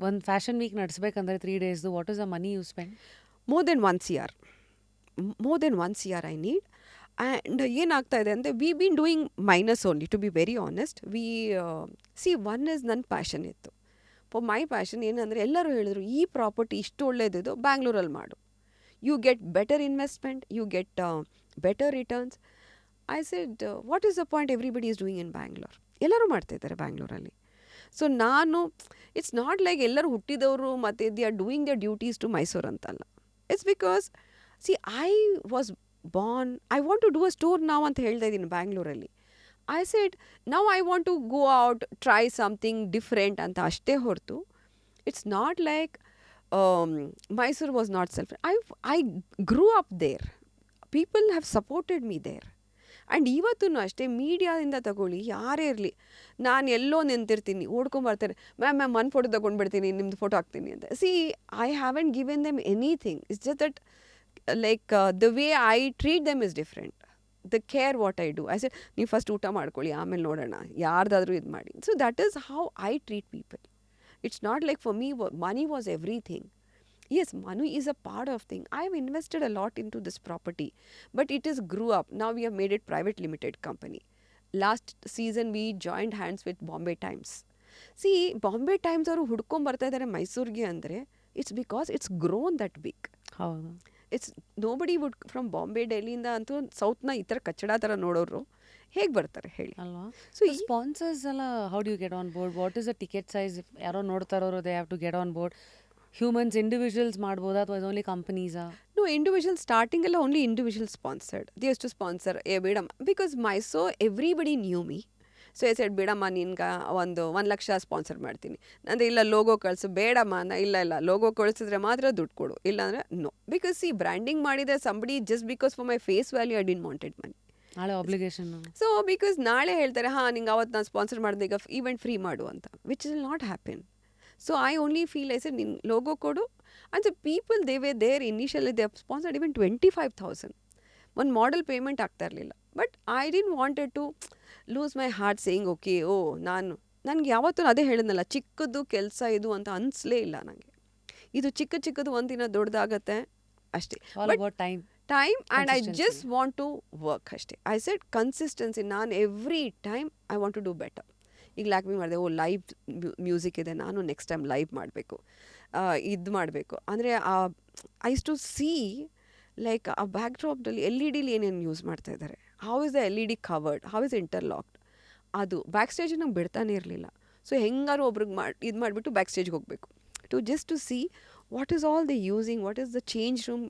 Speaker 1: ಒಂದು ಫ್ಯಾಷನ್ ವೀಕ್ ನಡೆಸಬೇಕಂದ್ರೆ 3 days what is the money you spend?
Speaker 2: More than 1 crore. More than 1 crore I need. And ಏನಾಗ್ತಾ ಇದೆ ಅಂದರೆ we been doing minus only, to be very honest. One is ನನ್ನ ಪ್ಯಾಷನ್ ಇತ್ತು. ಫಾರ್ ಮೈ ಪ್ಯಾಷನ್ ಏನಂದರೆ ಎಲ್ಲರೂ ಹೇಳಿದ್ರು ಈ ಪ್ರಾಪರ್ಟಿ ಇಷ್ಟು ಒಳ್ಳೇದಿದ್ದು ಬ್ಯಾಂಗ್ಳೂರಲ್ಲಿ ಮಾಡು, you get better investment, you get better returns. I said what is the point, everybody is doing in Bangalore. ಎಲ್ಲರೂ ಮಾಡ್ತಾಯಿದ್ದಾರೆ ಬ್ಯಾಂಗ್ಳೂರಲ್ಲಿ. ಸೊ ನಾನು ಇಟ್ಸ್ ನಾಟ್ ಲೈಕ್ ಎಲ್ಲರೂ ಹುಟ್ಟಿದವರು ಮತ್ತು they are doing the duties to Mysuru ಅಂತಲ್ಲ. It's because I was born, I want to do a store ನಾವು ಅಂತ ಹೇಳ್ತಾ ಇದ್ದೀನಿ ಬ್ಯಾಂಗ್ಳೂರಲ್ಲಿ. I said now I want to go out, try something different ಅಂತ ಅಷ್ಟೇ ಹೊರತು it's not like Mysuru was not self. I grew up there, people have supported me there. And ಇವತ್ತೂ ಅಷ್ಟೇ ಮೀಡಿಯಾದಿಂದ ತಗೊಳ್ಳಿ, ಯಾರೇ ಇರಲಿ, ನಾನು ಎಲ್ಲೋ ನಿಂತಿರ್ತೀನಿ, ಓಡ್ಕೊಂಬರ್ತಾರೆ, ಮ್ಯಾಮ್ ಒಂದು ಫೋಟೋ ತೊಗೊಂಡ್ಬಿಡ್ತೀನಿ, ನಿಮ್ಮದು ಫೋಟೋ ಹಾಕ್ತೀನಿ ಅಂತ. I haven't given them anything. It's just that like the way I treat them is different. The care what I do. I ಸೆ ನೀವು ಫಸ್ಟ್ ಊಟ ಮಾಡ್ಕೊಳ್ಳಿ, ಆಮೇಲೆ ನೋಡೋಣ, ಯಾರ್ದಾದ್ರೂ ಇದು ಮಾಡಿ. So that is how I treat people. It's not like for me money was everything. Yes, money is a part of thing. I've invested a lot into this property, but it is grew up. Now we have made it private limited company. Last season we joined hands with Bombay Times. See, Bombay Times ಅವರು ಹುಡ್ಕೊಂಡ್ ಬರ್ತಾ ಇದ್ದಾರೆ ಮೈಸೂರಿಗೆ ಅಂದರೆ it's because it's grown that big.
Speaker 1: ಹೌದು.
Speaker 2: It's nobody would from Bombay ಡೆಲ್ಲಿಯಿಂದ ಅಂತೂ ಸೌತ್ನ ಈ ಥರ ಕಚ್ಚಡ ಥರ ನೋಡೋರು ಹೇಗೆ ಬರ್ತಾರೆ ಹೇಳಿ
Speaker 1: ಅಲ್ವಾ?
Speaker 2: ಸೊ
Speaker 1: ಸ್ಪಾನ್ಸರ್ಸ್ ಎಲ್ಲ how do you get on board? What is the ticket size? ಯಾರೋ ನೋಡ್ತಾ ಇರೋರು they have to get on board. Humans individuals ಮಾಡ್ಬೋದಾ ಅಥವಾ ಓನ್ಲಿ ಕಂಪನೀಸಾ?
Speaker 2: ನೋ, ಇಂಡಿವಿಜುವಲ್ ಸ್ಟಾರ್ಟಿಂಗ್ ಎಲ್ಲ only individual sponsored. They used to sponsor ಬೇಡಮ್ಮ because Mysore everybody knew me. So I said ಬೇಡಮ್ಮ ನಿನ್ಗೆ ಒಂದು 1 ಲಕ್ಷ ಸ್ಪಾನ್ಸರ್ ಮಾಡ್ತೀನಿ ಅಂದರೆ, ಇಲ್ಲ ಲೋಗೋ ಕಳಿಸು. ಬೇಡಮ್ಮ ಇಲ್ಲ ಲೋಗೋ ಕಳಿಸಿದ್ರೆ ಮಾತ್ರ ದುಡ್ಡು ಕೊಡು, ಇಲ್ಲಾಂದರೆ ನೋ. ಬಿಕಾಸ್ ಈ ಬ್ರ್ಯಾಂಡಿಂಗ್ ಮಾಡಿದರೆ somebody just because for my face value I didn't wanted money.
Speaker 1: ನಾಳೆ ಆಬ್ಲಿಗೇಷನ್. ಸೊ
Speaker 2: ಬಿಕಾಸ್ ನಾಳೆ ಹೇಳ್ತಾರೆ ಹಾಂ ನಿಂಗೆ ಅವತ್ತು ನಾನು ಸ್ಪಾನ್ಸರ್ ಮಾಡಿದೆ ಈಗ ಈವೆಂಟ್ ಫ್ರೀ ಮಾಡು ಅಂತ, which will not happen. So I only feel I said ನಿನ್ನ ಲೋಗೋ ಕೊಡು. And the people they way there initially they sponsored even 25,000. ಒಂದು ಮಾಡೆಲ್ ಪೇಮೆಂಟ್ ಆಗ್ತಾ ಇರಲಿಲ್ಲ. But I didn't wanted to lose my heart saying okay ನನಗೆ ಯಾವತ್ತೂ ಅದೇ ಹೇಳಿದ್ನಲ್ಲ, ಚಿಕ್ಕದು ಕೆಲಸ ಇದು ಅಂತ ಅನಿಸ್ಲೇ ಇಲ್ಲ ನನಗೆ. ಇದು ಚಿಕ್ಕದು ಒಂದಿನ ದೊಡ್ಡದಾಗತ್ತೆ ಅಷ್ಟೇ. Time and I just want to work ಅಷ್ಟೇ. I said consistency. ನಾನು every time I want to do better. ಈಗ ಲ್ಯಾಕ್ಮಿ ಮಾಡಿದೆ, ಲೈವ್ ಮ್ಯೂಸಿಕ್ ಇದೆ, ನಾನು ನೆಕ್ಸ್ಟ್ ಟೈಮ್ ಲೈವ್ ಮಾಡಬೇಕು, ಇದು ಮಾಡಬೇಕು ಅಂದರೆ ಐ ಟು ಸಿ ಲೈಕ್ ಆ ಬ್ಯಾಕ್ ಡ್ರಾಪ್ದಲ್ಲಿ LED ಏನೇನು ಯೂಸ್ ಮಾಡ್ತಾ ಇದ್ದಾರೆ, how is the LED covered, how is interlocked, ಅದು ಬ್ಯಾಕ್ ಸ್ಟೇಜಿಗೆ ನಂಗೆ ಬಿಡ್ತಾನೆ ಇರಲಿಲ್ಲ. ಸೊ ಹೆಂಗಾರು ಒಬ್ರಿಗೆ ಇದು ಮಾಡಿಬಿಟ್ಟು ಬ್ಯಾಕ್ ಸ್ಟೇಜ್ಗೆ ಹೋಗಬೇಕು just to see what is all the using, what is the change room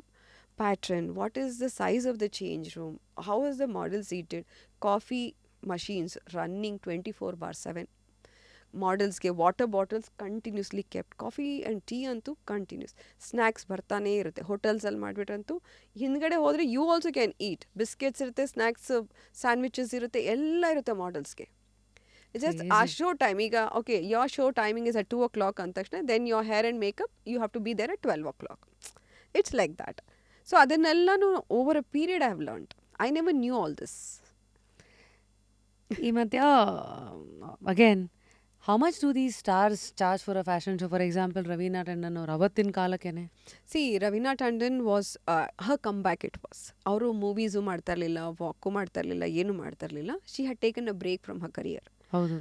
Speaker 2: pattern, what is the size of the change room, how is the model seated, coffee machines running 24/7, ಮಾಡೆಲ್ಸ್ಗೆ water bottles continuously kept, coffee and tea ಅಂತೂ ಕಂಟಿನ್ಯೂಸ್, ಸ್ನ್ಯಾಕ್ಸ್ ಬರ್ತಾನೇ ಇರುತ್ತೆ. ಹೋಟೆಲ್ಸಲ್ಲಿ ಮಾಡಿಬಿಟ್ರಂತೂ ಹಿಂದ್ಗಡೆ ಹೋದರೆ you also can eat, biscuits ಇರುತ್ತೆ, ಸ್ನ್ಯಾಕ್ಸ್, ಸ್ಯಾಂಡ್ವಿಚಸ್ ಇರುತ್ತೆ, ಎಲ್ಲ ಇರುತ್ತೆ ಮಾಡೆಲ್ಸ್ಗೆ. ಜಸ್ಟ್ ಆ ಶೋ ಟೈಮ್ ಈಗ okay your show timing is at 2 o'clock ಅಂದ ತಕ್ಷಣ then your hair and makeup you have to be there at 12 o'clock. It's like that. So ಅದನ್ನೆಲ್ಲನೂ over a period I have learned. I never knew all this.
Speaker 1: ಈ ಮಧ್ಯ again how much do these stars charge for a fashion show? For example Raveena Tandon ಅವ್ರು ಅವತ್ತಿನ ಕಾಲಕ್ಕೇನೆ
Speaker 2: Raveena Tandon was her come back. It was ಅವರು ಮೂವೀಸು ಮಾಡ್ತಾ ಇರಲಿಲ್ಲ, ವಾಕು ಮಾಡ್ತಾ ಇರಲಿಲ್ಲ, ಏನು ಮಾಡ್ತಾ ಇರಲಿಲ್ಲ. She had taken a break from her career.
Speaker 1: ಹೌದು.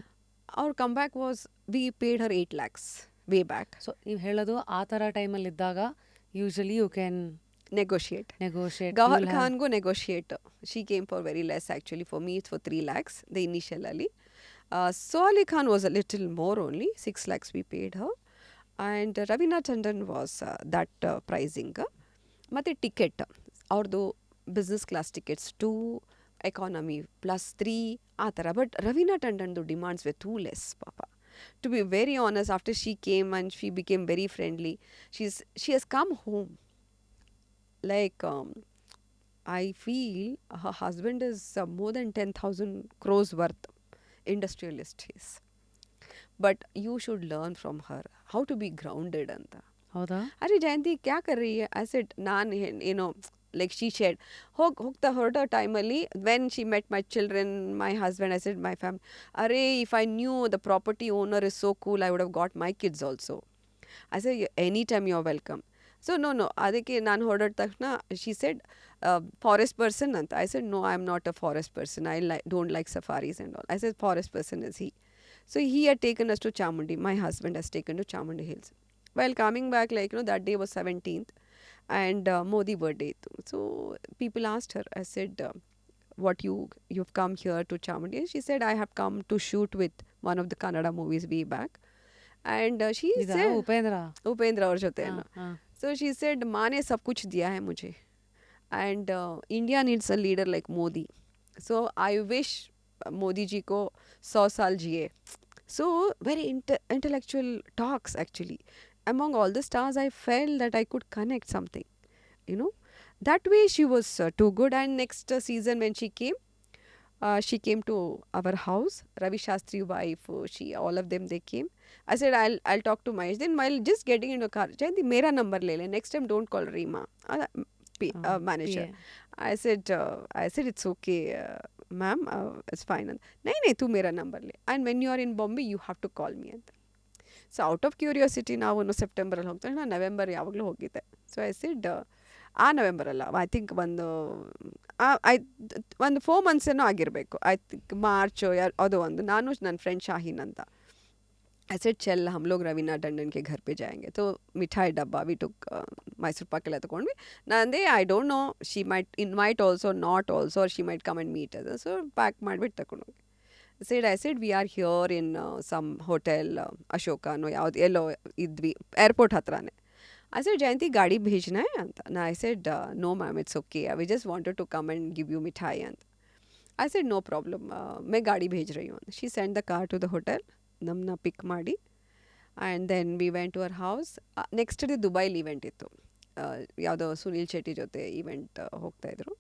Speaker 2: ಅವ್ರ come back was we paid her 8 lakhs way back.
Speaker 1: So ನೀವು ಹೇಳೋದು ಆ ಥರ ಟೈಮಲ್ಲಿ ಇದ್ದಾಗ usually you can
Speaker 2: negotiate. Gawhar Khan go negotiate. She came for very less actually. For me it's for 3 lakhs the initial ali. So Ali Khan was a little more only, 6 lakhs we paid her. And Ravina Tandon was that pricing. Matte ticket ಅವ್ರದ್ದು business class tickets 2, economy +3 ಆ ಥರ. ಬಟ್ ರವೀನಾ ಟಂಡನ್ದು demands were too less papa. To be very honest, after she came and she became very friendly, she has come home. Like I feel her husband is more than 10,000 crores worth industrialist he is. But you should learn from her how to be grounded anta.
Speaker 1: ಹೌದಾ?
Speaker 2: ಅರೆ ಜಯಂತಿ ಕ್ಯಾ ಕರ್ ರही है? I said ನಾನು ಏನೋ like she shared ಹೋಗ್ತಾ ಹೊರಟೋ ಟೈಮಲ್ಲಿ when she met my children, my husband, I said my family, ಅರೆ if I knew the property owner is so cool I would have got my kids also. I said anytime you're welcome. So no ಅದಕ್ಕೆ ನಾನು ಹೊರಡ ತಕ್ಷಣ ಶಿ ಸೆಡ್ ಫಾರೆಸ್ಟ್ ಪರ್ಸನ್ ಅಂತ. I said no, I am not a forest person, I don't like safaris and all. I said forest person is he. So he had taken us to Chamundi, my husband has taken to Chamundi hills. While coming back like that day was 17th and Modi birthday ಇತ್ತು. So people asked her, I said what you've come here to Chamundi? She said I have come to shoot with one of the Kannada movies way back. And she said Upendra ಅವ್ರ ಜೊತೆ. So she said माँ ने सब कुछ दिया है मुझे and India needs a leader like Modi. So I wish Modi ji ko 100 saal jiye. So very intellectual talks actually. Among all the stars I felt that I could connect something, you know. That way she was too good. And next season when she came to our house, Ravi Shastri wife, all of them they came. I said I'll talk to Mahesh. Then while just getting into the car, Jayanti mera number le le, next time don't call Reema, manager. I said it's okay ma'am, it's fine. Nahi tu mera number le, and when you are in Bombay you have to call me. So out of curiosity ನಾವು ಸೆಪ್ಟೆಂಬರಲ್ಲಿ ಹೋಗ್ತಾರೆ, ನಾನು ನವೆಂಬರ್ ಯಾವಾಗಲೂ ಹೋಗಿದ್ದೆ. ಸೊ ಐ ಸಿಡ್ ಆ ನವೆಂಬರಲ್ಲ, ಐ ಥಿಂಕ್ ಒಂದು 4 months ಏನೋ ಆಗಿರಬೇಕು, ಐ ಥಿಂಕ್ ಮಾರ್ಚು ಅದು ಒಂದು. ನಾನು ನನ್ನ ಫ್ರೆಂಡ್ ಶಾಹೀನ್ ಅಂತ, I said चल हम लोग रवीना टंडन के घर पे जाएंगे. तो मिठाई डब्बा वी टुक मैसूर पाक ಎಲ್ಲ ತಗೊಂಡ್ವಿ. ನಂದೇ I don't know, she might invite also, not also, or she might come and meet us. So pack ಮಾಡಿಬಿಟ್ಟು ತಗೊಂಡೋಗಿ I said we are here in some hotel ಅಶೋಕನೋ ಯಾವ್ದು ಎಲ್ಲೋ ಇದ್ವಿ, ಏರ್ಪೋರ್ಟ್ ಹತ್ರನೇ. I said जयंती गाड़ी भेजना है ಅಂತ. I said no ma'am, it's okay, we just wanted to come and give you मिठाई ಅಂತ. I said no problem, मैं गाड़ी भेज रही हूँ. She sent the car to the hotel, ನಮ್ಮನ್ನ ಪಿಕ್ ಮಾಡಿ, and then we went to our house. Next day ದುಬೈಲಿ ಇವೆಂಟ್ ಇತ್ತು, ಯಾವುದೋ ಸುನೀಲ್ ಶೆಟ್ಟಿ ಜೊತೆ ಇವೆಂಟ್ ಹೋಗ್ತಾಯಿದ್ರು.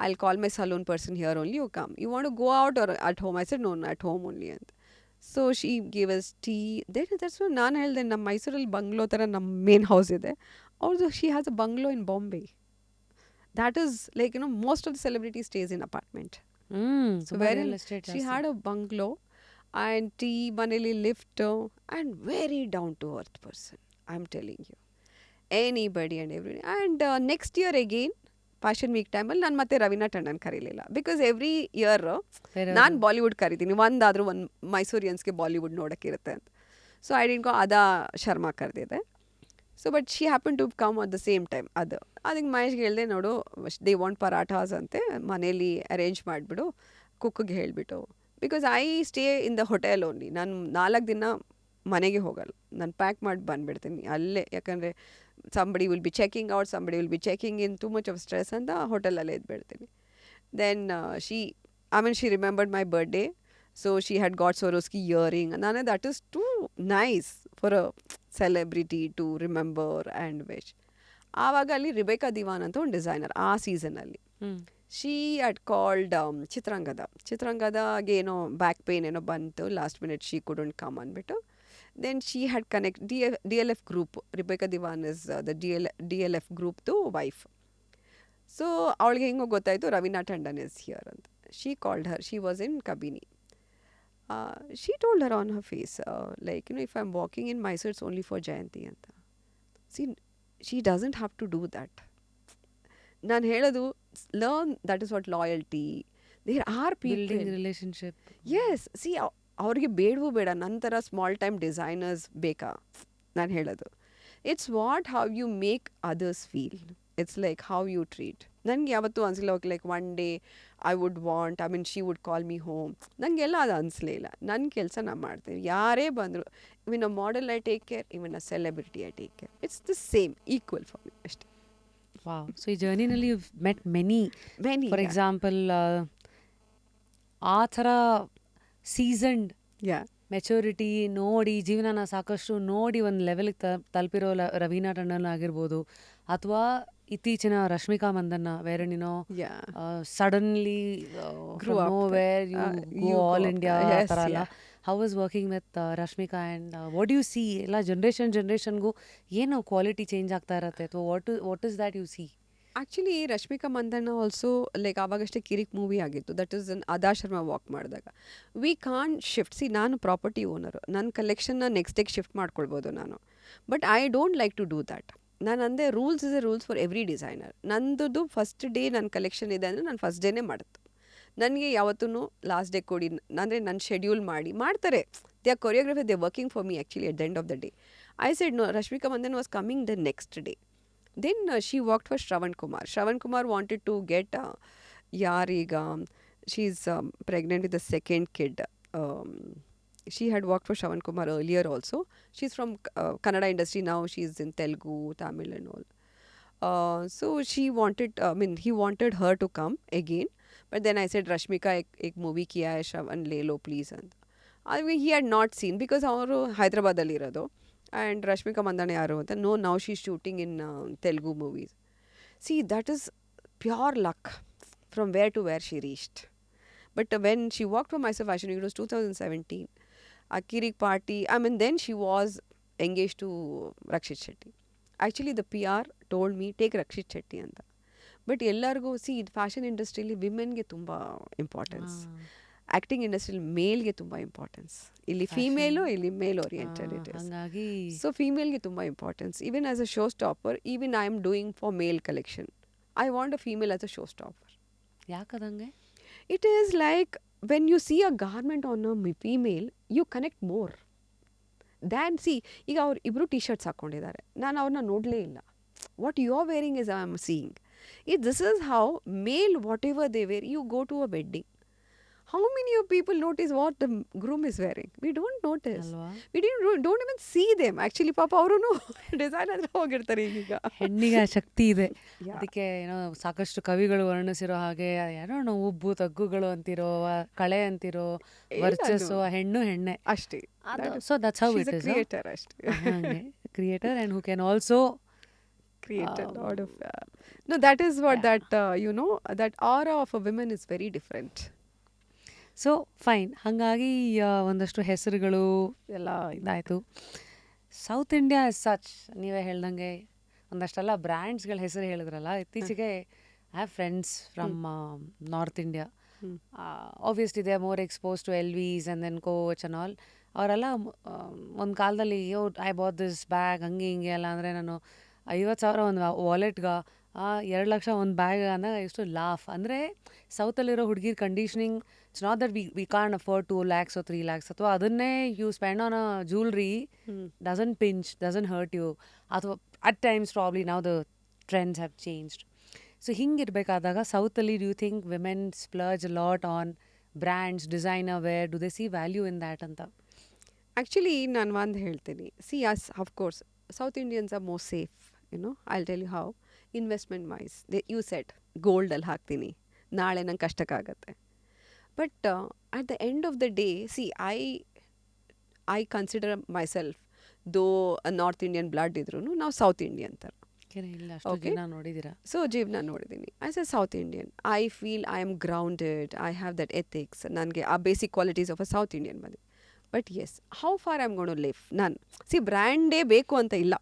Speaker 2: I will call my salon person here only, you come, you want to go out or at home? I said no, at home only ಅಂತ. So she give us tea. That's ನಾನು ಹೇಳಿದೆ, ನಮ್ಮ ಮೈಸೂರಲ್ಲಿ ಬಂಗ್ಲೋ ಥರ ನಮ್ಮ ಮೇನ್ ಹೌಸ್ ಇದೆ, ಅವ್ರದ್ದು she has a bungalow in Bombay. That is like most of the celebrity stays in apartment. So very she had a bungalow and tea, maneli lift, and very down to earth person, I'm telling you. Anybody and everybody. And next year again, fashion week ಟೈಮಲ್ಲಿ ನಾನು ಮತ್ತೆ ರವೀನಾ ಟಂಡನ್ ಕರೀಲಿಲ್ಲ, ಬಿಕಾಸ್ ಎವ್ರಿ ಇಯರ್ ನಾನು ಬಾಲಿವುಡ್ ಕರಿತೀನಿ, ಒಂದಾದರೂ ಒಂದು ಮೈಸೂರಿಯನ್ಸ್ಗೆ ಬಾಲಿವುಡ್ ನೋಡೋಕ್ಕಿರುತ್ತೆ ಅಂತ. ಸೊ ಐ ಡಿಂಟ್ ಗೋ, ಅದಾ ಶರ್ಮಾ ಕರೆದಿದೆ. So but she happen to come at the same time. ಅದಕ್ಕೆ ಮಹೇಶ್ಗೆ ಹೇಳಿದೆ, ನೋಡು ದೇ ವಾಂಟ್ ಪರಾಠಾಸ್ ಅಂತೆ, ಮನೇಲಿ ಅರೇಂಜ್ ಮಾಡಿಬಿಡು, ಕುಕ್ಗೆ ಹೇಳಿಬಿಟ್ಟು. Because I stay in the hotel only. ನಾನು 4 ದಿನ ಮನೆಗೆ ಹೋಗಲ್ಲ, ನಾನು ಪ್ಯಾಕ್ ಮಾಡಿ ಬಂದುಬಿಡ್ತೀನಿ ಅಲ್ಲೇ. ಯಾಕಂದರೆ somebody will be checking out, somebody will be checking in, too much of stress ಅಂತ ಹೋಟೆಲಲ್ಲೇ ಇದ್ಬಿಡ್ತೀನಿ. Then she remembered my birthday. So she had got Swarovski earring. ನಾನು that is too nice for a celebrity to remember and wish. ಆವಾಗ ಅಲ್ಲಿ ರಿಬೇಕಾ ದಿವಾನ್ ಅಂತ ಒಂದು ಡಿಸೈನರ್ ಆ ಸೀಸನಲ್ಲಿ, ಶಿ ಹ್ಯಾಡ್ ಕಾಲ್ಡ್ ಚಿತ್ರಾಂಗದಾಗೆ ಏನೋ ಬ್ಯಾಕ್ ಪೇನ್ ಏನೋ ಬಂತು, last minute she couldn't come ಅಂದ್ಬಿಟ್ಟು. Then she had connect DLF group. Rebecca Dewan is the DLF ಗ್ರೂಪ್ದು ವೈಫ್. ಸೊ ಅವಳಿಗೆ ಹೆಂಗೋ ಗೊತ್ತಾಯಿತು ರವೀನಾ ಟಂಡನ್ ಇಸ್ ಹಿಯರ್ ಅಂತ. She called her, she was in Kabini. She told her on her face, like if I am walking in Mysore it's only for Jayanti ಅಂತ. See she doesn't have to do that. ನಾನು ಹೇಳೋದು, learn that is what loyalty. There are people
Speaker 1: relationship.
Speaker 2: Yes, see ಅವ್ರಿಗೆ ಬೇಡವೂ ಬೇಡ ನಂತರ ಸ್ಮಾಲ್ ಟೈಮ್ ಡಿಸೈನರ್ಸ್ ಬೇಕಾ. ನಾನು ಹೇಳೋದು, it's what how you make others feel. It's like how you treat. ನನಗೆ ಯಾವತ್ತೂ ಅನಿಸಲಿಲ್ಲ like one day I would want, she would call me home. ನನಗೆಲ್ಲ ಅದು ಅನಿಸ್ಲೇ ಇಲ್ಲ. ನನ್ನ ಕೆಲಸ ನಾನು ಮಾಡ್ತೀನಿ, ಯಾರೇ ಬಂದರು. Even a model I take care, even a celebrity I take care. It's the same, equal for me ಅಷ್ಟೇ.
Speaker 1: ವಾವ್. ಸೊ ಈ ಜರ್ನಿನಲ್ಲಿ you met many. For example ಆ ಥರ ಸೀಸನ್ಡ್ ಮೆಚುರಿಟಿ ನೋಡಿ, ಜೀವನನ ಸಾಕಷ್ಟು ನೋಡಿ ಒಂದು ಲೆವೆಲ್ಗೆ ತಲುಪಿರೋ ರವೀನಾ ಟಂಡನ್ ಆಗಿರ್ಬೋದು, ಅಥವಾ ಇತ್ತೀಚಿನ Rashmika Mandanna, where suddenly nowhere you go all India ಆ ಥರ ಅಲ್ಲ. How was working with Rashmika and what you see? ಎಲ್ಲ ಜನ್ರೇಷನ್ಗೂ ಏನು ಕ್ವಾಲಿಟಿ ಚೇಂಜ್ ಆಗ್ತಾ ಇರತ್ತೆ, ಅಥವಾ what is that you see?
Speaker 2: Actually Rashmika Mandanna also like ಆವಾಗಷ್ಟೇ ಕಿರಿಕ್ ಮೂವಿ ಆಗಿತ್ತು, that is Adah Sharma walk ಮಾಡಿದಾಗ. We can shift. ಸಿ ನಾನು ಪ್ರಾಪರ್ಟಿ ಓನರು, ನನ್ನ ಕಲೆಕ್ಷನ್ನ ನೆಕ್ಸ್ಟ್ ಡೇಗೆ ಶಿಫ್ಟ್ ಮಾಡ್ಕೊಳ್ಬೋದು ನಾನು, but I don't like to do that. ನಾನು ಅಂದೆ rules is a rules for every designer. ನಂದು ಫಸ್ಟ್ ಡೇ ನನ್ನ ಕಲೆಕ್ಷನ್ ಇದೆ ಅಂದರೆ ನಾನು ಫಸ್ಟ್ ಡೇನೇ ಮಾಡುತ್ತೆ. ನನಗೆ ಯಾವತ್ತೂ ಲಾಸ್ಟ್ ಡೇ ಕೊಡಿ ಅಂದರೆ ನನ್ನ ಶೆಡ್ಯೂಲ್ ಮಾಡ್ತಾರೆ. They are choreographer, they working for me actually at the end of the day. I said no, Rashmika Mandanna was coming the next day. Then she worked for Shravan Kumar. Shravan Kumar wanted to get Yariga. She's pregnant with the second kid. She had worked for Shravan Kumar earlier also. She's from Kannada industry now. She's in Telugu, Tamil and all. So he wanted her to come again. But then I said, Rashmika, ek movie kiya hai, Shravan le lo please. And he had not seen, because ಅವರು ಹೈದ್ರಾಬಾದಲ್ಲಿ ಇರೋದು. ಆ್ಯಂಡ್ ರಶ್ಮಿಕಾ ಮಂದಣ್ಣ ಯಾರು ಅಂತ, no, now she is shooting in Telugu movies. See that is pure luck from where to where she reached. But when she walk from Mysore fashion week, it was 2017. ಆ Kirik party, then she was engage to Rakshit Shetty. Actually the PR told me take Rakshit Shetty ಅಂತ. ಬಟ್ ಎಲ್ಲರಿಗೂ ಫ್ಯಾಷನ್ ಇಂಡಸ್ಟ್ರಿಯಲ್ಲಿ ವಿಮೆನ್ಗೆ ತುಂಬ ಇಂಪಾರ್ಟೆನ್ಸ್. ಆ್ಯಕ್ಟಿಂಗ್ ಇಂಡಸ್ಟ್ರಿಯಲ್ಲಿ ಮೇಲ್ಗೆ ತುಂಬ ಇಂಪಾರ್ಟೆನ್ಸ್. ಇಲ್ಲಿ ಫೀಮೇಲು, ಇಲ್ಲಿ ಮೇಲ್ ಓರಿಯೆಂಟೆಡ್ ಇಟ್ ಇಸ್.
Speaker 1: ಹಂಗಾಗಿ
Speaker 2: ಸೊ ಫೀಮೇಲ್ಗೆ ತುಂಬ importance. Even as a showstopper, even I am doing for male collection, I want a female as a showstopper.
Speaker 1: ಯಾಕದಂಗೆ?
Speaker 2: It is like when you see a garment on a female, you connect more than see. ಈಗ ಅವ್ರು ಇಬ್ಬರು ಟಿ ಶರ್ಟ್ಸ್ ಹಾಕ್ಕೊಂಡಿದ್ದಾರೆ, ನಾನು ಅವ್ರನ್ನ ನೋಡಲೇ ಇಲ್ಲ. What you are wearing is I am seeing. This is how male whatever they wear, you go to a wedding. How many of people notice what the groom is wearing? We don't notice.
Speaker 1: ಅಲ್ವಾ?
Speaker 2: We don't even see them. Actually, ಪಾಪ ಅವರು ಡಿಸೈನ್ ಆದರೆ ಹೋಗಿರ್ತಾರೆ ಈಗೀಗ.
Speaker 1: ಹೆಣ್ಣಿಗೆ ಆ ಶಕ್ತಿ ಇದೆ. ಅದಕ್ಕೆ ಏನೋ ಸಾಕಷ್ಟು ಕವಿಗಳು ವರ್ಣಿಸಿರೋ ಹಾಗೆ ಏನೋ ಉಬ್ಬು ತಗ್ಗುಗಳು ಅಂತಿರೋ, ಕಳೆ ಅಂತಿರೋ, ವರ್ಚಸ್ಸು, ಹೆಣ್ಣು ಹೆಣ್ಣೆ
Speaker 2: ಅಷ್ಟೇ.
Speaker 1: So that's how it is.
Speaker 2: Creator ಅಷ್ಟೇ.
Speaker 1: Creator and who can also
Speaker 2: create a lot of no, that is what that that aura of a woman is very different.
Speaker 1: So fine. ಹಾಗಾಗಿ ಒಂದಷ್ಟು ಹೆಸರುಗಳು ಎಲ್ಲ ಇದಾಯಿತು. ಸೌತ್ ಇಂಡಿಯಾ ಇಸ್ ಸಚ್, ನೀವೇ ಹೇಳ್ದಂಗೆ ಒಂದಷ್ಟೆಲ್ಲ ಬ್ರ್ಯಾಂಡ್ಸ್ಗಳ ಹೆಸರು ಹೇಳಿದ್ರಲ್ಲ. ಇತ್ತೀಚೆಗೆ I have friends from north India. Obviously they are more expose to LVs and then Coach and all. ಅವರೆಲ್ಲ ಒಂದು ಕಾಲದಲ್ಲಿ ಐ ಬಾಟ್ ದಿಸ್ ಬ್ಯಾಗ್ ಹಂಗೆ ಹಿಂಗೆ ಎಲ್ಲ ಅಂದರೆ, ನಾನು 50,000 ಒಂದು ವಾಲೆಟ್ಗೆ, 2 ಲಕ್ಷ ಒಂದು ಬ್ಯಾಗ್ ಅಂದಾಗ ಎಷ್ಟು ಲಾಫ್. ಅಂದರೆ ಸೌತಲ್ಲಿರೋ ಹುಡುಗಿರ್ conditioning, it's not that we can't afford 2 lakhs or 3 lakhs, ಅಥವಾ ಅದನ್ನೇ you spend on a jewellery doesn't pinch, doesn't hurt you. ಅಥವಾ at times probably now the trends have changed. So ಹಿಂಗಿರಬೇಕಾದಾಗ ಸೌತಲ್ಲಿ do you think women splurge a lot on brands, designer wear, do they see value in that ಅಂತ?
Speaker 2: ಆ್ಯಕ್ಚುಲಿ ನಾನು ಒಂದು ಹೇಳ್ತೀನಿ, see us of course South Indians are more safe. I'll tell you how. Investment wise, you said ಗೋಲ್ಡಲ್ಲಿ ಹಾಕ್ತೀನಿ, ನಾಳೆ ನಂಗೆ ಕಷ್ಟಕ್ಕಾಗತ್ತೆ. But at the end of the day, see, I consider myself, though a North Indian blood ಇದ್ರೂ ನಾವು ಸೌತ್ ಇಂಡಿಯನ್ ಥರ.
Speaker 1: ಇಲ್ಲ ಅಷ್ಟು ಜನ ನೋಡಿದ್ದೀರಾ?
Speaker 2: ಸೊ ಜೀವನ ನೋಡಿದ್ದೀನಿ. As a South Indian I feel I am grounded, I have that ethics. ನನಗೆ ಆ basic qualities of a South Indian ಬಂದಿದೆ. But yes, how far I am gonna to live? ನಾನು ಬ್ರ್ಯಾಂಡೇ ಬೇಕು ಅಂತ ಇಲ್ಲ.